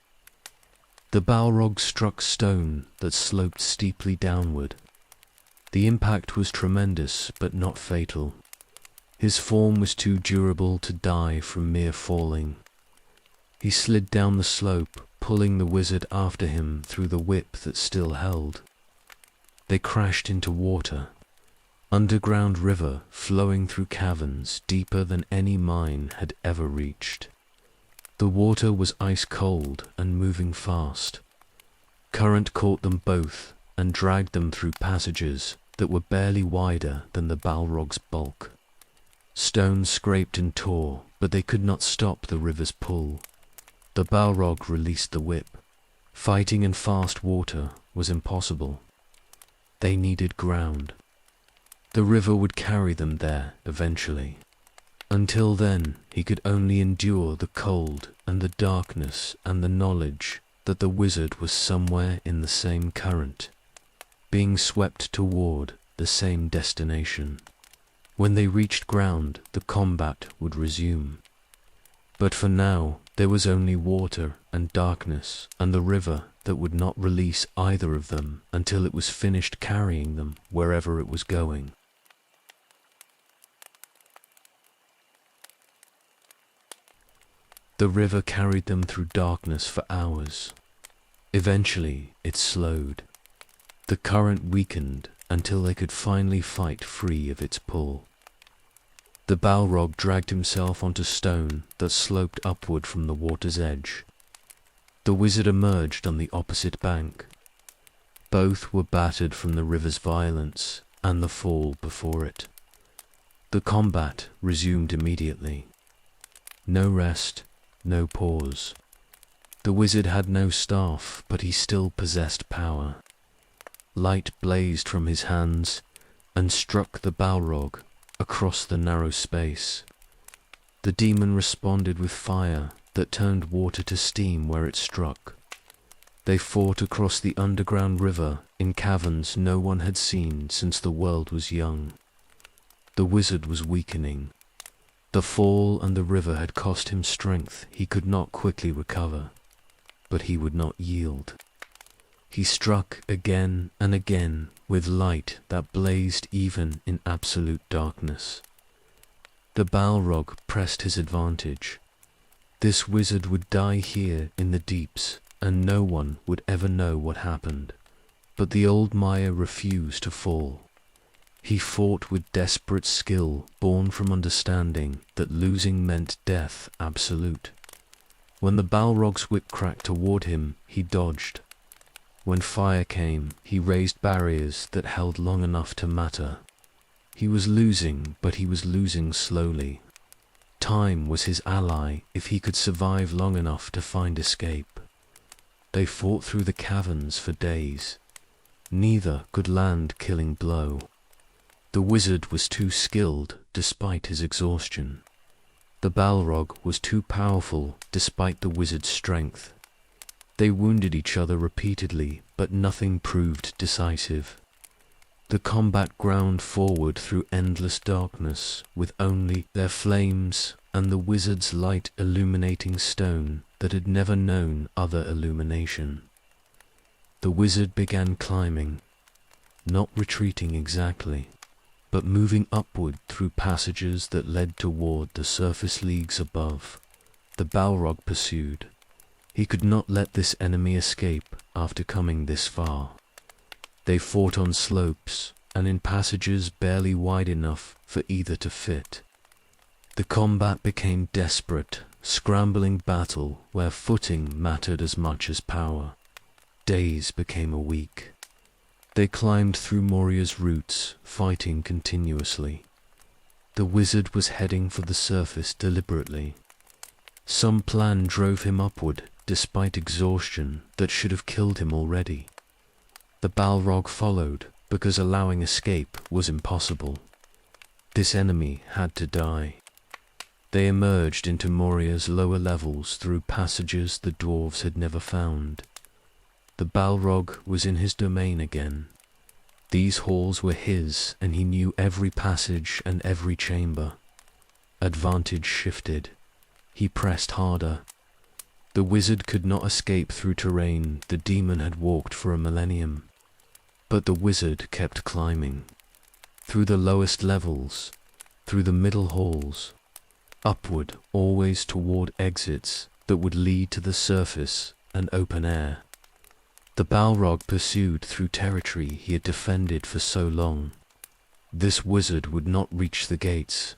The Balrog struck stone that sloped steeply downward. The impact was tremendous but not fatal. His form was too durable to die from mere falling. He slid down the slope, pulling the wizard after him through the whip that still held. They crashed into water. Underground river flowing through caverns deeper than any mine had ever reached. The water was ice cold and moving fast. Current caught them both and dragged them through passages that were barely wider than the Balrog's bulk. Stones scraped and tore, but they could not stop the river's pull. The Balrog released the whip. Fighting in fast water was impossible. They needed ground. The river would carry them there eventually. Until then, he could only endure the cold and the darkness and the knowledge that the wizard was somewhere in the same current, being swept toward the same destination. When they reached ground, the combat would resume. But for now, there was only water and darkness and the river that would not release either of them until it was finished carrying them wherever it was going. The river carried them through darkness for hours. Eventually, it slowed. The current weakened until they could finally fight free of its pull. The Balrog dragged himself onto stone that sloped upward from the water's edge. The wizard emerged on the opposite bank. Both were battered from the river's violence and the fall before it. The combat resumed immediately. No rest, no pause. The wizard had no staff, but he still possessed power. Light blazed from his hands and struck the Balrog across the narrow space. The demon responded with fire that turned water to steam where it struck. They fought across the underground river in caverns no one had seen since the world was young. The wizard was weakening. The fall and the river had cost him strength he could not quickly recover, but he would not yield. He struck again and again with light that blazed even in absolute darkness. The Balrog pressed his advantage. This wizard would die here in the deeps, and no one would ever know what happened. But the old Maya refused to fall. He fought with desperate skill born from understanding that losing meant death absolute. When the Balrog's whip cracked toward him, he dodged. When fire came, he raised barriers that held long enough to matter. He was losing, but he was losing slowly. Time was his ally if he could survive long enough to find escape. They fought through the caverns for days. Neither could land killing blow. The wizard was too skilled despite his exhaustion. The Balrog was too powerful despite the wizard's strength. They wounded each other repeatedly, but nothing proved decisive. The combat ground forward through endless darkness, with only their flames and the wizard's light illuminating stone that had never known other illumination. The wizard began climbing, not retreating exactly, but moving upward through passages that led toward the surface leagues above. The Balrog pursued. He could not let this enemy escape after coming this far. They fought on slopes and in passages barely wide enough for either to fit. The combat became desperate, scrambling battle where footing mattered as much as power. Days became a week. They climbed through Moria's roots, fighting continuously. The wizard was heading for the surface deliberately. Some plan drove him upward, despite exhaustion that should have killed him already. The Balrog followed, because allowing escape was impossible. This enemy had to die. They emerged into Moria's lower levels through passages the dwarves had never found. The Balrog was in his domain again. These halls were his, and he knew every passage and every chamber. Advantage shifted. He pressed harder. The wizard could not escape through terrain the demon had walked for a millennium. But the wizard kept climbing. Through the lowest levels, through the middle halls, upward always toward exits that would lead to the surface and open air. The Balrog pursued through territory he had defended for so long. This wizard would not reach the gates.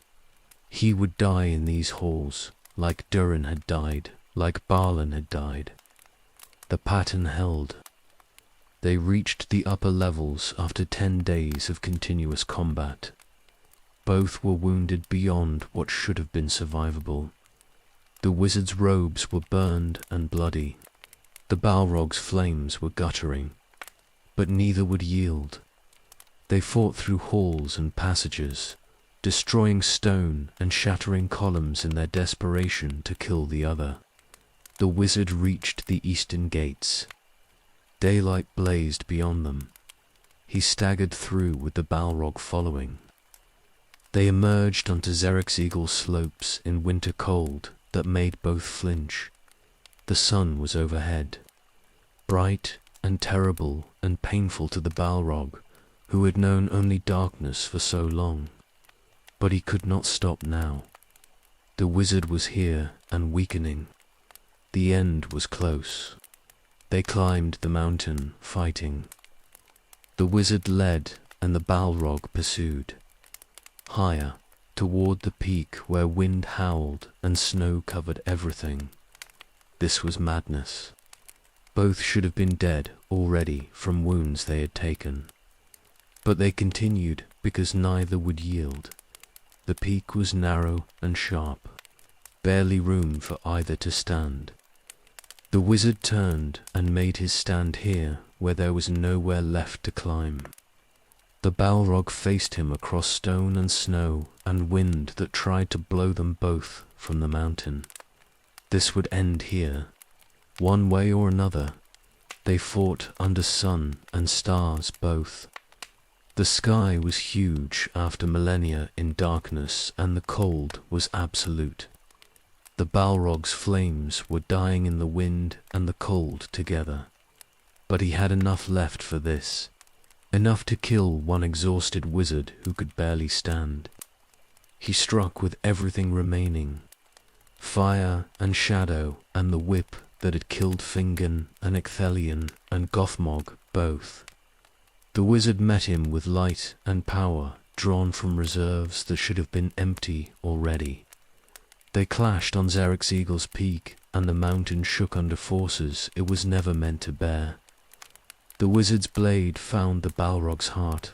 He would die in these halls, like Durin had died, like Balin had died. The pattern held. They reached the upper levels after 10 days of continuous combat. Both were wounded beyond what should have been survivable. The wizard's robes were burned and bloody. The Balrog's flames were guttering, but neither would yield. They fought through halls and passages, destroying stone and shattering columns in their desperation to kill the other. The wizard reached the eastern gates. Daylight blazed beyond them. He staggered through with the Balrog following. They emerged onto Xerxegel slopes in winter cold, that made both flinch. The sun was overhead, bright and terrible and painful to the Balrog, who had known only darkness for so long. But he could not stop now. The wizard was here and weakening. The end was close. They climbed the mountain, fighting. The wizard led, and the Balrog pursued. Higher, toward the peak where wind howled and snow covered everything. This was madness. Both should have been dead already from wounds they had taken. But they continued because neither would yield. The peak was narrow and sharp, barely room for either to stand. The wizard turned and made his stand here where there was nowhere left to climb. The Balrog faced him across stone and snow and wind that tried to blow them both from the mountain. This would end here. One way or another, they fought under sun and stars both. The sky was huge after millennia in darkness, and the cold was absolute. The Balrog's flames were dying in the wind and the cold together. But he had enough left for this, enough to kill one exhausted wizard who could barely stand. He struck with everything remaining, fire and shadow and the whip that had killed Fingon and Ecthelion and Gothmog both. The wizard met him with light and power drawn from reserves that should have been empty already. They clashed on Xerxeagle's peak, and the mountain shook under forces it was never meant to bear. The wizard's blade found the Balrog's heart,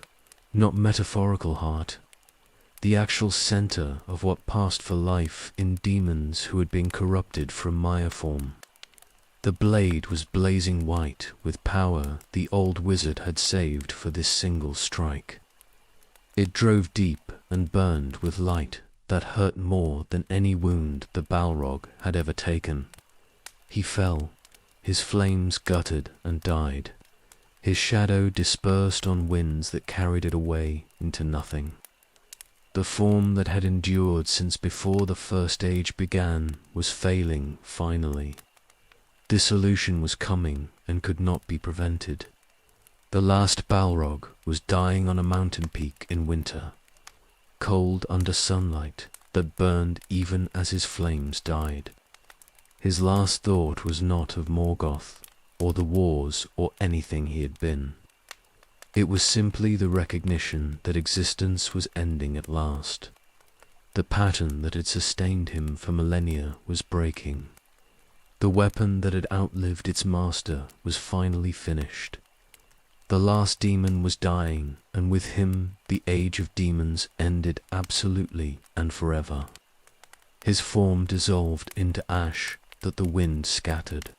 not metaphorical heart, the actual center of what passed for life in demons who had been corrupted from Maya form. The blade was blazing white with power the old wizard had saved for this single strike. It drove deep and burned with light that hurt more than any wound the Balrog had ever taken. He fell, his flames guttered and died, his shadow dispersed on winds that carried it away into nothing. The form that had endured since before the First Age began was failing finally. Dissolution was coming and could not be prevented. The last Balrog was dying on a mountain peak in winter, cold under sunlight that burned even as his flames died. His last thought was not of Morgoth, or the wars, or anything he had been. It was simply the recognition that existence was ending at last. The pattern that had sustained him for millennia was breaking. The weapon that had outlived its master was finally finished. The last demon was dying, and with him the age of demons ended absolutely and forever. His form dissolved into ash that the wind scattered.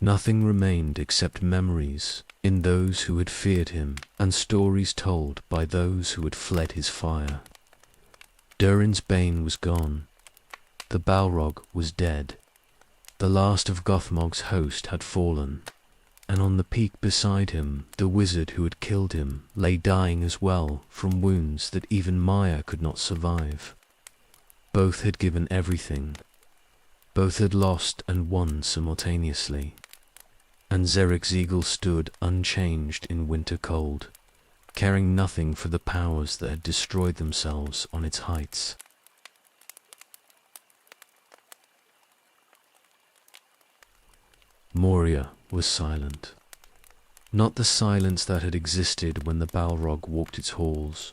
Nothing remained except memories in those who had feared him and stories told by those who had fled his fire. Durin's bane was gone. The Balrog was dead. The last of Gothmog's host had fallen, and on the peak beside him the wizard who had killed him lay dying as well from wounds that even Maya could not survive. Both had given everything. Both had lost and won simultaneously. And Xerxeagle stood unchanged in winter cold, caring nothing for the powers that had destroyed themselves on its heights. Moria was silent. Not the silence that had existed when the Balrog walked its halls,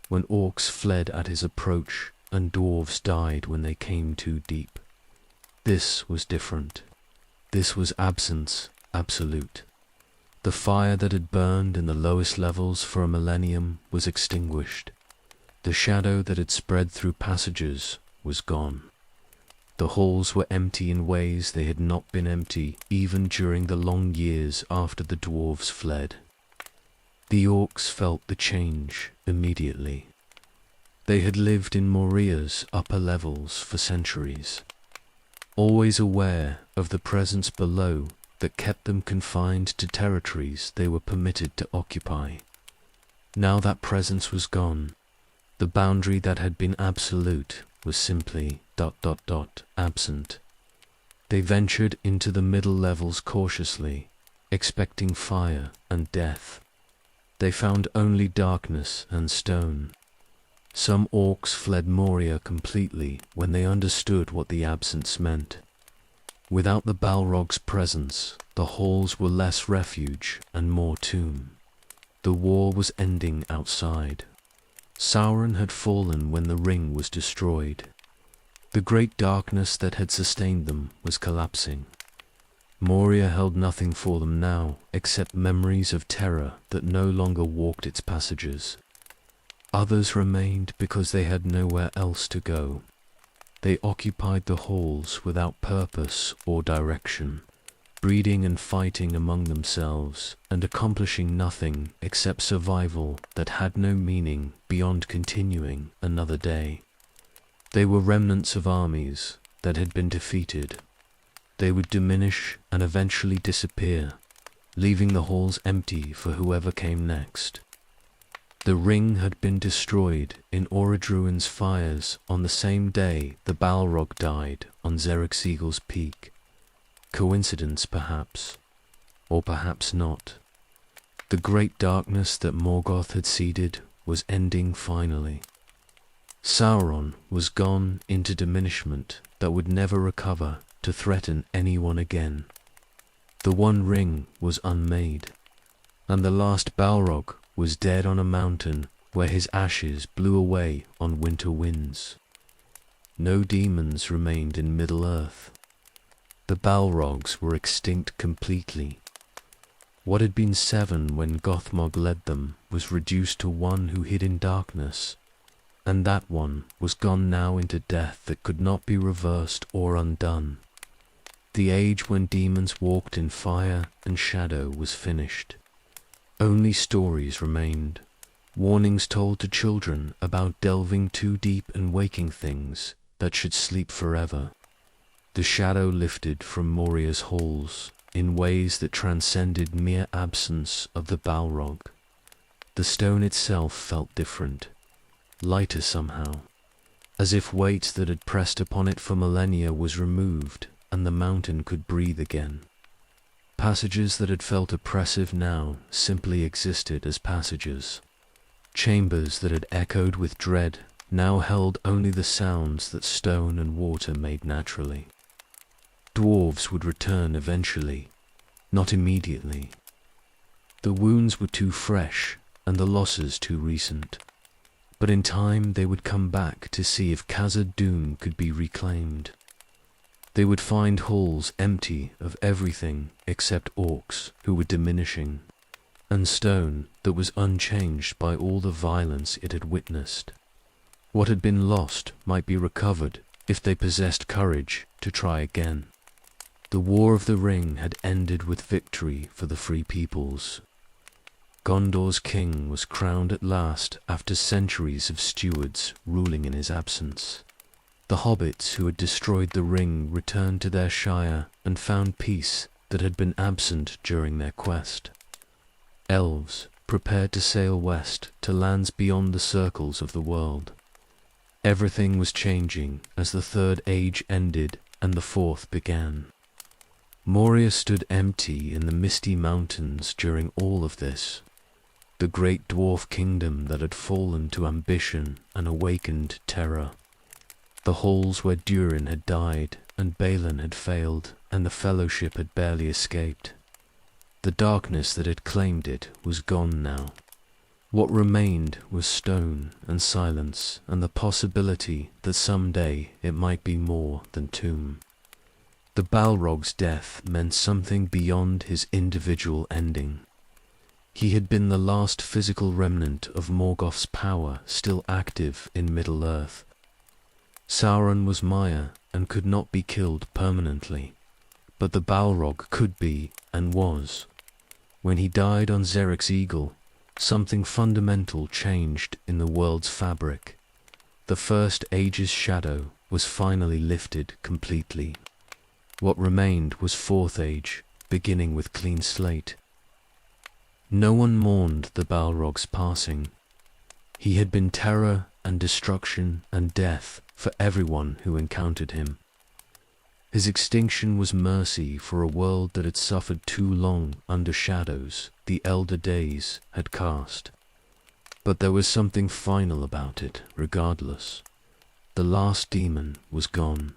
when orcs fled at his approach and dwarves died when they came too deep. This was different. This was absence absolute. The fire that had burned in the lowest levels for a millennium was extinguished. The shadow that had spread through passages was gone. The halls were empty in ways they had not been empty even during the long years after the dwarves fled. The orcs felt the change immediately. They had lived in Moria's upper levels for centuries, always aware of the presence below that kept them confined to territories they were permitted to occupy. Now that presence was gone. The boundary that had been absolute was simply absent. They ventured into the middle levels cautiously, expecting fire and death. They found only darkness and stone. Some orcs fled Moria completely when they understood what the absence meant. Without the Balrogs' presence, the halls were less refuge and more tomb. The war was ending outside. Sauron had fallen when the ring was destroyed. The great darkness that had sustained them was collapsing. Moria held nothing for them now except memories of terror that no longer walked its passages. Others remained because they had nowhere else to go. They occupied the halls without purpose or direction, breeding and fighting among themselves and accomplishing nothing except survival that had no meaning beyond continuing another day. They were remnants of armies that had been defeated. They would diminish and eventually disappear, leaving the halls empty for whoever came next. The ring had been destroyed in Orodruin's fires on the same day the Balrog died on Xerxegal's peak. Coincidence, perhaps, or perhaps not. The great darkness that Morgoth had seeded was ending finally. Sauron was gone into diminishment that would never recover to threaten anyone again. The One Ring was unmade, and the last Balrog was dead on a mountain where his ashes blew away on winter winds. No demons remained in Middle-earth. The Balrogs were extinct completely. What had been 7 when Gothmog led them was reduced to 1 who hid in darkness, and that one was gone now into death that could not be reversed or undone. The age when demons walked in fire and shadow was finished. Only stories remained, warnings told to children about delving too deep and waking things that should sleep forever. The shadow lifted from Moria's halls in ways that transcended mere absence of the Balrog. The stone itself felt different, lighter somehow, as if weight that had pressed upon it for millennia was removed and the mountain could breathe again. Passages that had felt oppressive now simply existed as passages. Chambers that had echoed with dread now held only the sounds that stone and water made naturally. Dwarves would return eventually, not immediately. The wounds were too fresh and the losses too recent. But in time they would come back to see if Khazad-dûm could be reclaimed. They would find halls empty of everything except orcs who were diminishing, and stone that was unchanged by all the violence it had witnessed. What had been lost might be recovered if they possessed courage to try again. The War of the Ring had ended with victory for the Free Peoples. Gondor's king was crowned at last after centuries of stewards ruling in his absence. The hobbits who had destroyed the ring returned to their shire and found peace that had been absent during their quest. Elves prepared to sail west to lands beyond the circles of the world. Everything was changing as the Third Age ended and the Fourth began. Moria stood empty in the misty mountains during all of this. The great dwarf kingdom that had fallen to ambition and awakened terror. The halls where Durin had died and Balin had failed and the Fellowship had barely escaped. The darkness that had claimed it was gone now. What remained was stone and silence and the possibility that someday it might be more than tomb. The Balrog's death meant something beyond his individual ending. He had been the last physical remnant of Morgoth's power still active in Middle-earth. Sauron was Maya and could not be killed permanently, but the Balrog could be and was. When he died on Xerxegal, something fundamental changed in the world's fabric. The First Age's shadow was finally lifted completely. What remained was Fourth Age, beginning with clean slate. No one mourned the Balrog's passing. He had been terror and destruction and death for everyone who encountered him. His extinction was mercy for a world that had suffered too long under shadows the elder days had cast. But there was something final about it, regardless. The last demon was gone.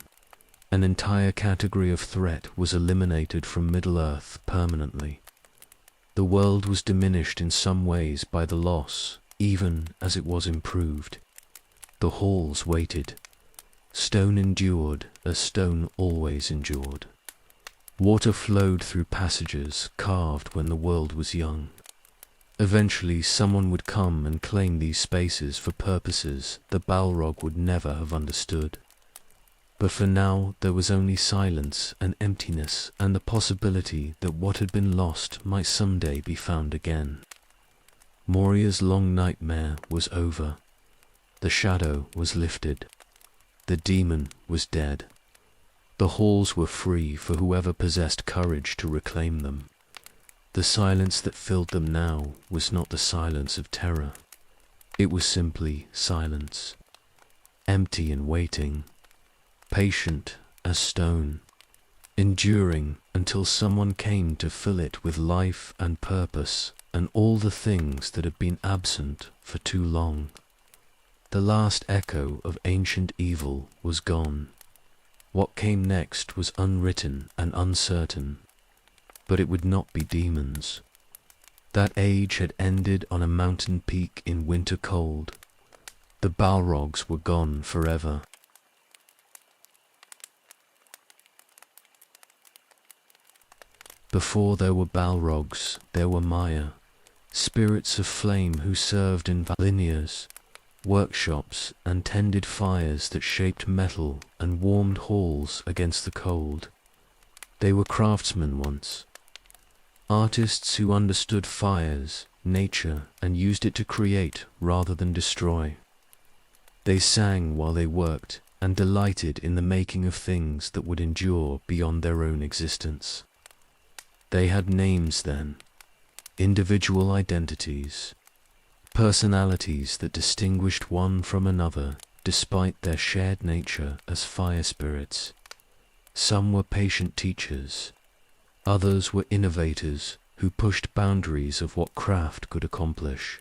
An entire category of threat was eliminated from Middle-earth permanently. The world was diminished in some ways by the loss, even as it was improved. The halls waited. Stone endured as stone always endured. Water flowed through passages carved when the world was young. Eventually someone would come and claim these spaces for purposes the Balrog would never have understood. But for now there was only silence and emptiness and the possibility that what had been lost might someday be found again. Moria's long nightmare was over. The shadow was lifted. The demon was dead. The halls were free for whoever possessed courage to reclaim them. The silence that filled them now was not the silence of terror. It was simply silence, empty and waiting, patient as stone, enduring until someone came to fill it with life and purpose and all the things that had been absent for too long. The last echo of ancient evil was gone. What came next was unwritten and uncertain, but it would not be demons. That age had ended on a mountain peak in winter cold. The Balrogs were gone forever. Before there were Balrogs, there were Maya, spirits of flame who served in linears, workshops and tended fires that shaped metal and warmed halls against the cold. They were craftsmen once, artists who understood fires, nature, and used it to create rather than destroy. They sang while they worked and delighted in the making of things that would endure beyond their own existence. They had names then, individual identities, personalities that distinguished one from another despite their shared nature as fire spirits. Some were patient teachers, others were innovators who pushed boundaries of what craft could accomplish.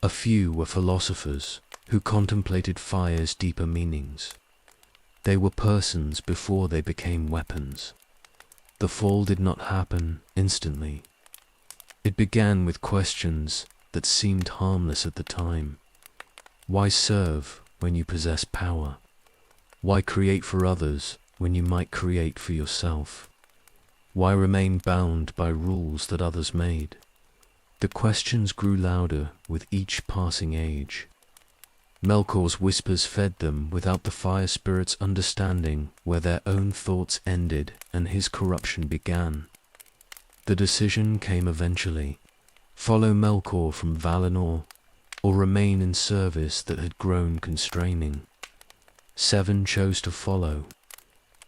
A few were philosophers who contemplated fire's deeper meanings. They were persons before they became weapons. The fall did not happen instantly. It began with questions that seemed harmless at the time. Why serve when you possess power? Why create for others when you might create for yourself? Why remain bound by rules that others made? The questions grew louder with each passing age. Melkor's whispers fed them without the fire spirits understanding where their own thoughts ended and his corruption began. The decision came eventually. Follow Melkor from Valinor, or remain in service that had grown constraining. 7 chose to follow.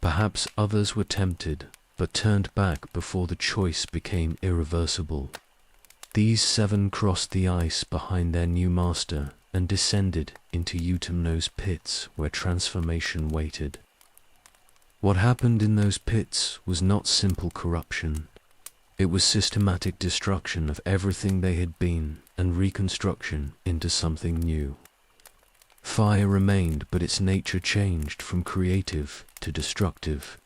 Perhaps others were tempted, but turned back before the choice became irreversible. These 7 crossed the ice behind their new master and descended into Utumno's pits where transformation waited. What happened in those pits was not simple corruption. It was systematic destruction of everything they had been and reconstruction into something new. Fire remained, but its nature changed from creative to destructive.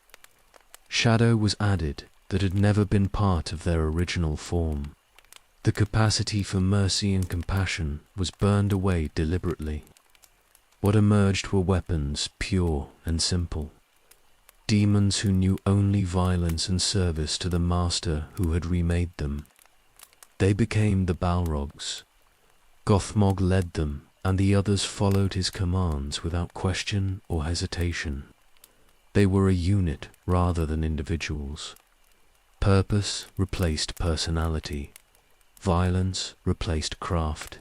Shadow was added that had never been part of their original form. The capacity for mercy and compassion was burned away deliberately. What emerged were weapons, pure and simple. Demons who knew only violence and service to the master who had remade them. They became the Balrogs. Gothmog led them, and the others followed his commands without question or hesitation. They were a unit rather than individuals. Purpose replaced personality. Violence replaced craft.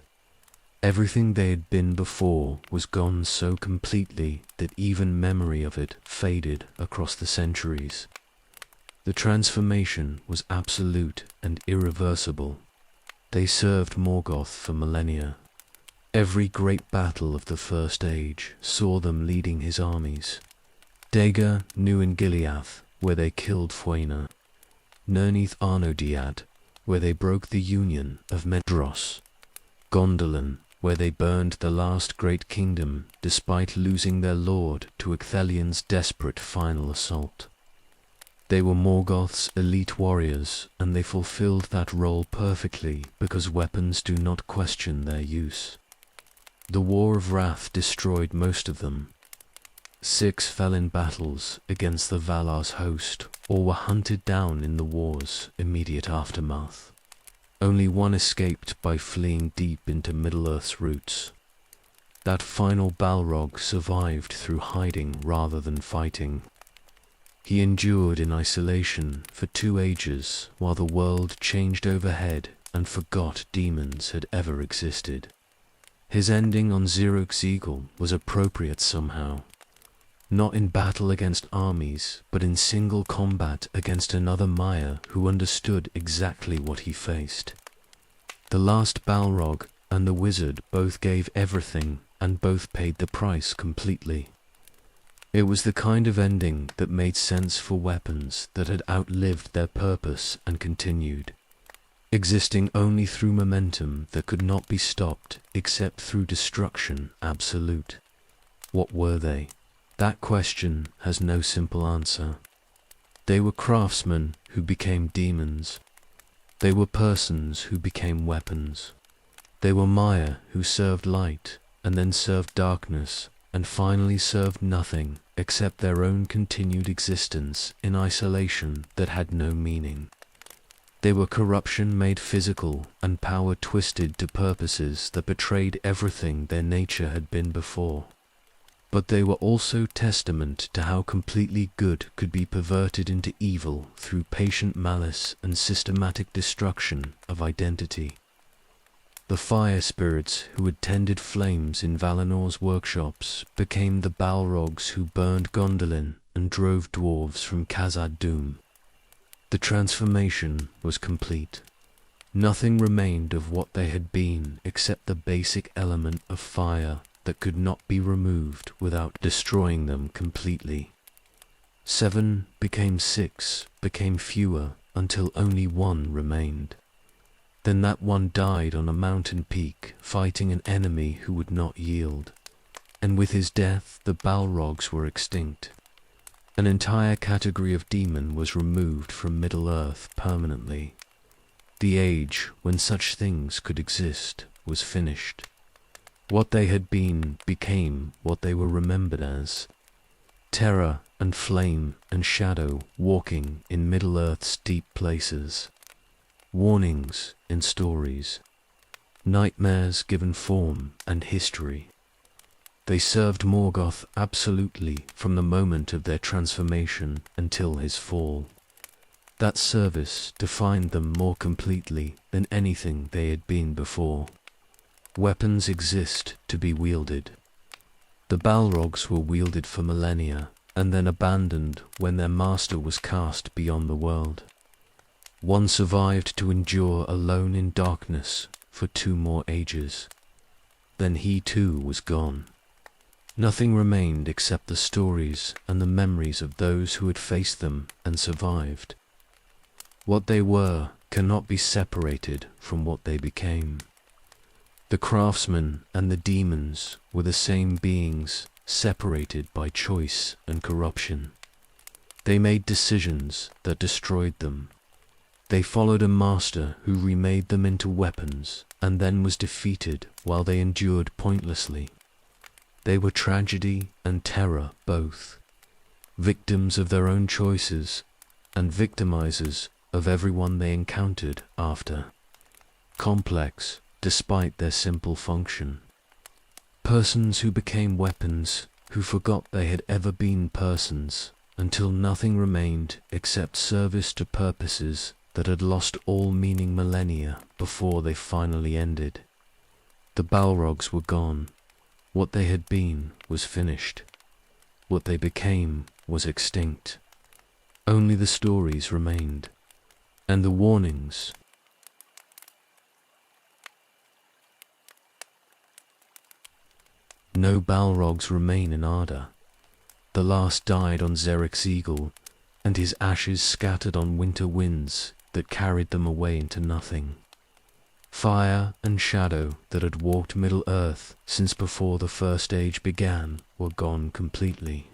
Everything they had been before was gone so completely that even memory of it faded across the centuries. The transformation was absolute and irreversible. They served Morgoth for millennia. Every great battle of the First Age saw them leading his armies. Dagor knew in Gileath, where they killed Fuena, Nerneath Arnodiad, where they broke the union of Medros, Gondolin, where they burned the last great kingdom despite losing their lord to Ecthelian's desperate final assault. They were Morgoth's elite warriors, and they fulfilled that role perfectly because weapons do not question their use. The War of Wrath destroyed most of them. 6 fell in battles against the Valar's host, or were hunted down in the war's immediate aftermath. Only 1 escaped by fleeing deep into Middle-earth's roots. That final Balrog survived through hiding rather than fighting. He endured in isolation for 2 ages while the world changed overhead and forgot demons had ever existed. His ending on Xeroc's Eagle was appropriate somehow. Not in battle against armies, but in single combat against another Maya who understood exactly what he faced. The last Balrog and the wizard both gave everything, and both paid the price completely. It was the kind of ending that made sense for weapons that had outlived their purpose and continued, existing only through momentum that could not be stopped except through destruction absolute. What were they? That question has no simple answer. They were craftsmen who became demons. They were persons who became weapons. They were Maya who served light, and then served darkness, and finally served nothing except their own continued existence in isolation that had no meaning. They were corruption made physical and power twisted to purposes that betrayed everything their nature had been before. But they were also testament to how completely good could be perverted into evil through patient malice and systematic destruction of identity. The fire spirits who had tended flames in Valinor's workshops became the Balrogs who burned Gondolin and drove dwarves from Khazad-dûm. The transformation was complete. Nothing remained of what they had been except the basic element of fire that could not be removed without destroying them completely. 7 became 6, became fewer, until only 1 remained. Then that 1 died on a mountain peak, fighting an enemy who would not yield. And with his death, the Balrogs were extinct. An entire category of demon was removed from Middle-earth permanently. The age when such things could exist was finished. What they had been became what they were remembered as. Terror and flame and shadow walking in Middle-earth's deep places. Warnings in stories. Nightmares given form and history. They served Morgoth absolutely from the moment of their transformation until his fall. That service defined them more completely than anything they had been before. Weapons exist to be wielded. The Balrogs were wielded for millennia, and then abandoned when their master was cast beyond the world. 1 survived to endure alone in darkness for 2 more ages. Then he too was gone. Nothing remained except the stories and the memories of those who had faced them and survived. What they were cannot be separated from what they became. The craftsmen and the demons were the same beings, separated by choice and corruption. They made decisions that destroyed them. They followed a master who remade them into weapons and then was defeated while they endured pointlessly. They were tragedy and terror both, victims of their own choices and victimizers of everyone they encountered after. Complex, despite their simple function. Persons who became weapons, who forgot they had ever been persons, until nothing remained except service to purposes that had lost all meaning millennia before they finally ended. The Balrogs were gone. What they had been was finished. What they became was extinct. Only the stories remained, and the warnings. no Balrogs remain in Arda. The last died on Xeric's eagle, and his ashes scattered on winter winds that carried them away into nothing. Fire and shadow that had walked Middle-earth since before the First Age began were gone completely.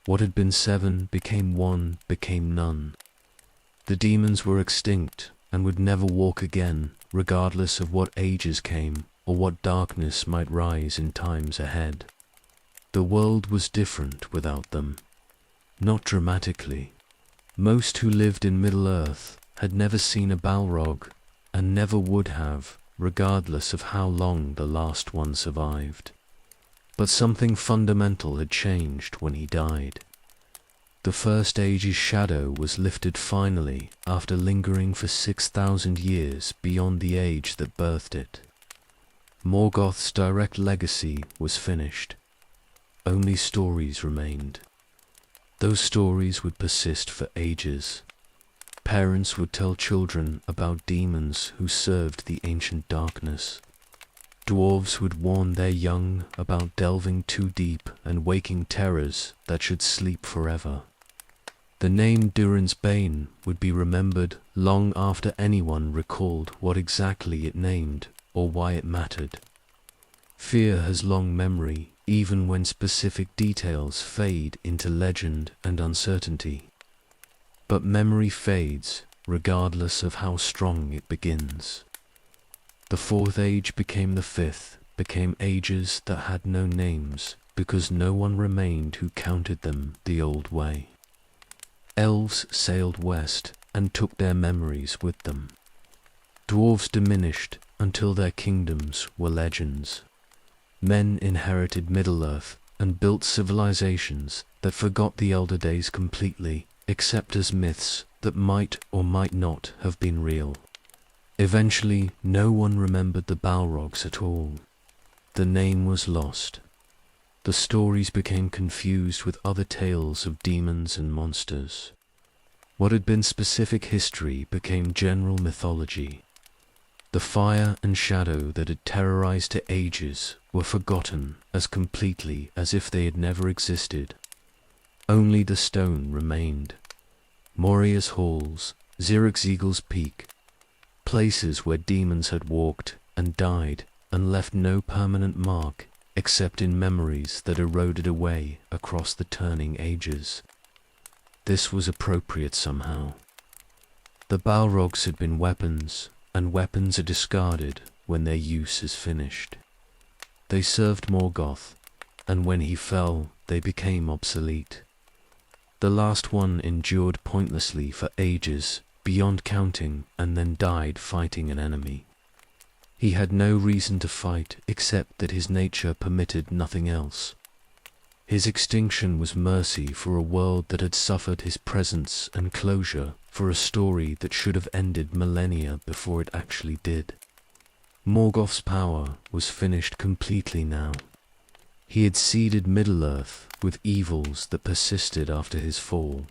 What had been 7 became 1, became none. The demons were extinct and would never walk again, regardless of what ages came or what darkness might rise in times ahead. The world was different without them. Not dramatically. Most who lived in Middle-earth had never seen a Balrog, and never would have, regardless of how long the last one survived. But something fundamental had changed when he died. The First Age's shadow was lifted finally after lingering for 6,000 years beyond the age that birthed it. Morgoth's direct legacy was finished. Only stories remained. Those stories would persist for ages. Parents would tell children about demons who served the ancient darkness. Dwarves would warn their young about delving too deep and waking terrors that should sleep forever. The name Durin's Bane would be remembered long after anyone recalled what exactly it named or why it mattered. Fear has long memory, even when specific details fade into legend and uncertainty. But memory fades, regardless of how strong it begins. The Fourth Age became the Fifth, became ages that had no names, because no one remained who counted them the old way. Elves sailed west and took their memories with them. Dwarves diminished until their kingdoms were legends. Men inherited Middle-earth and built civilizations that forgot the elder days completely, except as myths that might or might not have been real. Eventually, no one remembered the Balrogs at all. The name was lost. The stories became confused with other tales of demons and monsters. What had been specific history became general mythology. The fire and shadow that had terrorized to ages were forgotten as completely as if they had never existed. Only the stone remained. Moria's halls, Xeric's Eagle's Peak, places where demons had walked and died and left no permanent mark except in memories that eroded away across the turning ages. This was appropriate somehow. The Balrogs had been weapons, and weapons are discarded when their use is finished. They served Morgoth, and when he fell, they became obsolete. The last one endured pointlessly for ages, beyond counting, and then died fighting an enemy. He had no reason to fight except that his nature permitted nothing else. His extinction was mercy for a world that had suffered his presence and closure for a story that should have ended millennia before it actually did. Morgoth's power was finished completely now. He had seeded Middle-earth with evils that persisted after his fall.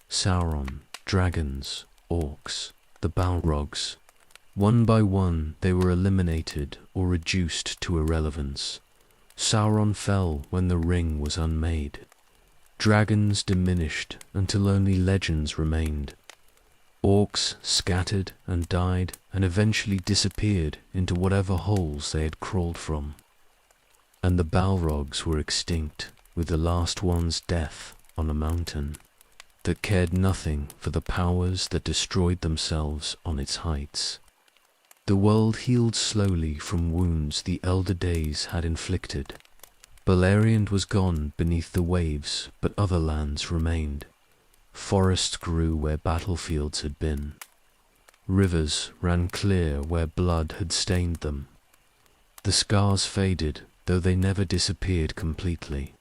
Sauron, dragons, orcs, the Balrogs. One by one they were eliminated or reduced to irrelevance. Sauron fell when the ring was unmade. Dragons diminished until only legends remained. Orcs scattered and died and eventually disappeared into whatever holes they had crawled from. And the Balrogs were extinct with the last one's death on a mountain that cared nothing for the powers that destroyed themselves on its heights. The world healed slowly from wounds the elder days had inflicted. Beleriand was gone beneath the waves, but other lands remained. Forests grew where battlefields had been. Rivers ran clear where blood had stained them. The scars faded, though they never disappeared completely.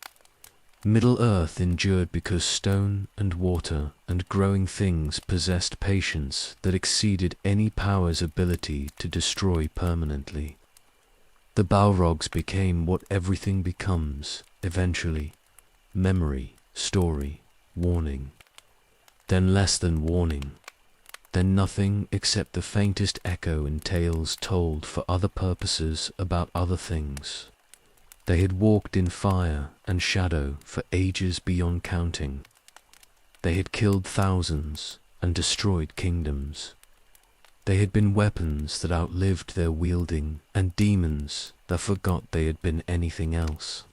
Middle-earth endured because stone and water and growing things possessed patience that exceeded any power's ability to destroy permanently. The Balrogs became what everything becomes, eventually. Memory, story, warning. Then less than warning. Then nothing except the faintest echo in tales told for other purposes about other things. They had walked in fire and shadow for ages beyond counting. They had killed thousands and destroyed kingdoms. They had been weapons that outlived their wielding and demons that forgot they had been anything else.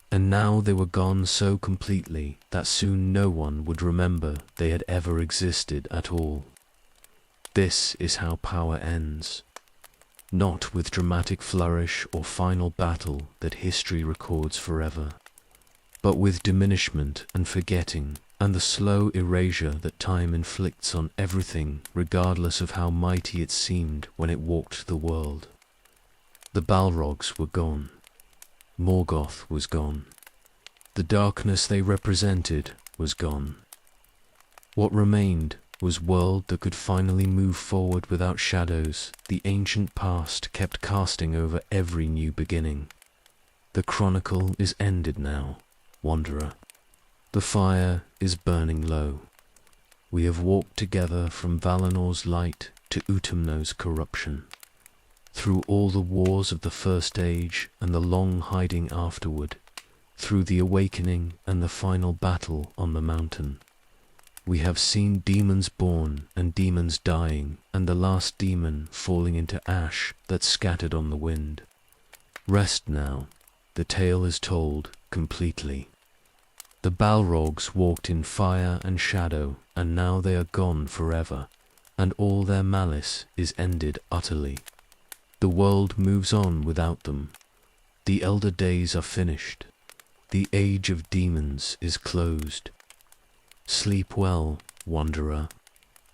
And now they were gone so completely that soon no one would remember they had ever existed at all. This is how power ends. Not with dramatic flourish or final battle that history records forever, but with diminishment and forgetting and the slow erasure that time inflicts on everything regardless of how mighty it seemed when it walked the world. The Balrogs were gone. Morgoth was gone. The darkness they represented was gone. What remained was world that could finally move forward without shadows the ancient past kept casting over every new beginning. The chronicle is ended now, wanderer. The fire is burning low. We have walked together from Valinor's light to Utumno's corruption, through all the wars of the First Age and the long hiding afterward, through the awakening and the final battle on the mountain. We have seen demons born and demons dying, and the last demon falling into ash that scattered on the wind. Rest now, the tale is told completely. The Balrogs walked in fire and shadow, and now they are gone forever, and all their malice is ended utterly. The world moves on without them. The elder days are finished. The age of demons is closed. Sleep well, wanderer.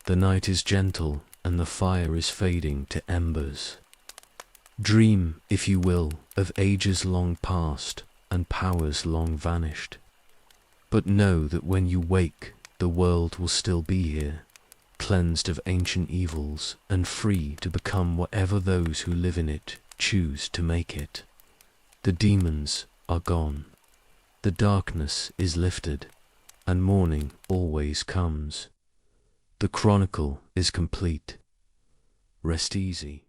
The night is gentle, and the fire is fading to embers. Dream, if you will, of ages long past and powers long vanished. But know that when you wake, the world will still be here, cleansed of ancient evils and free to become whatever those who live in it choose to make it. The demons are gone. The darkness is lifted, and morning always comes. The chronicle is complete. Rest easy.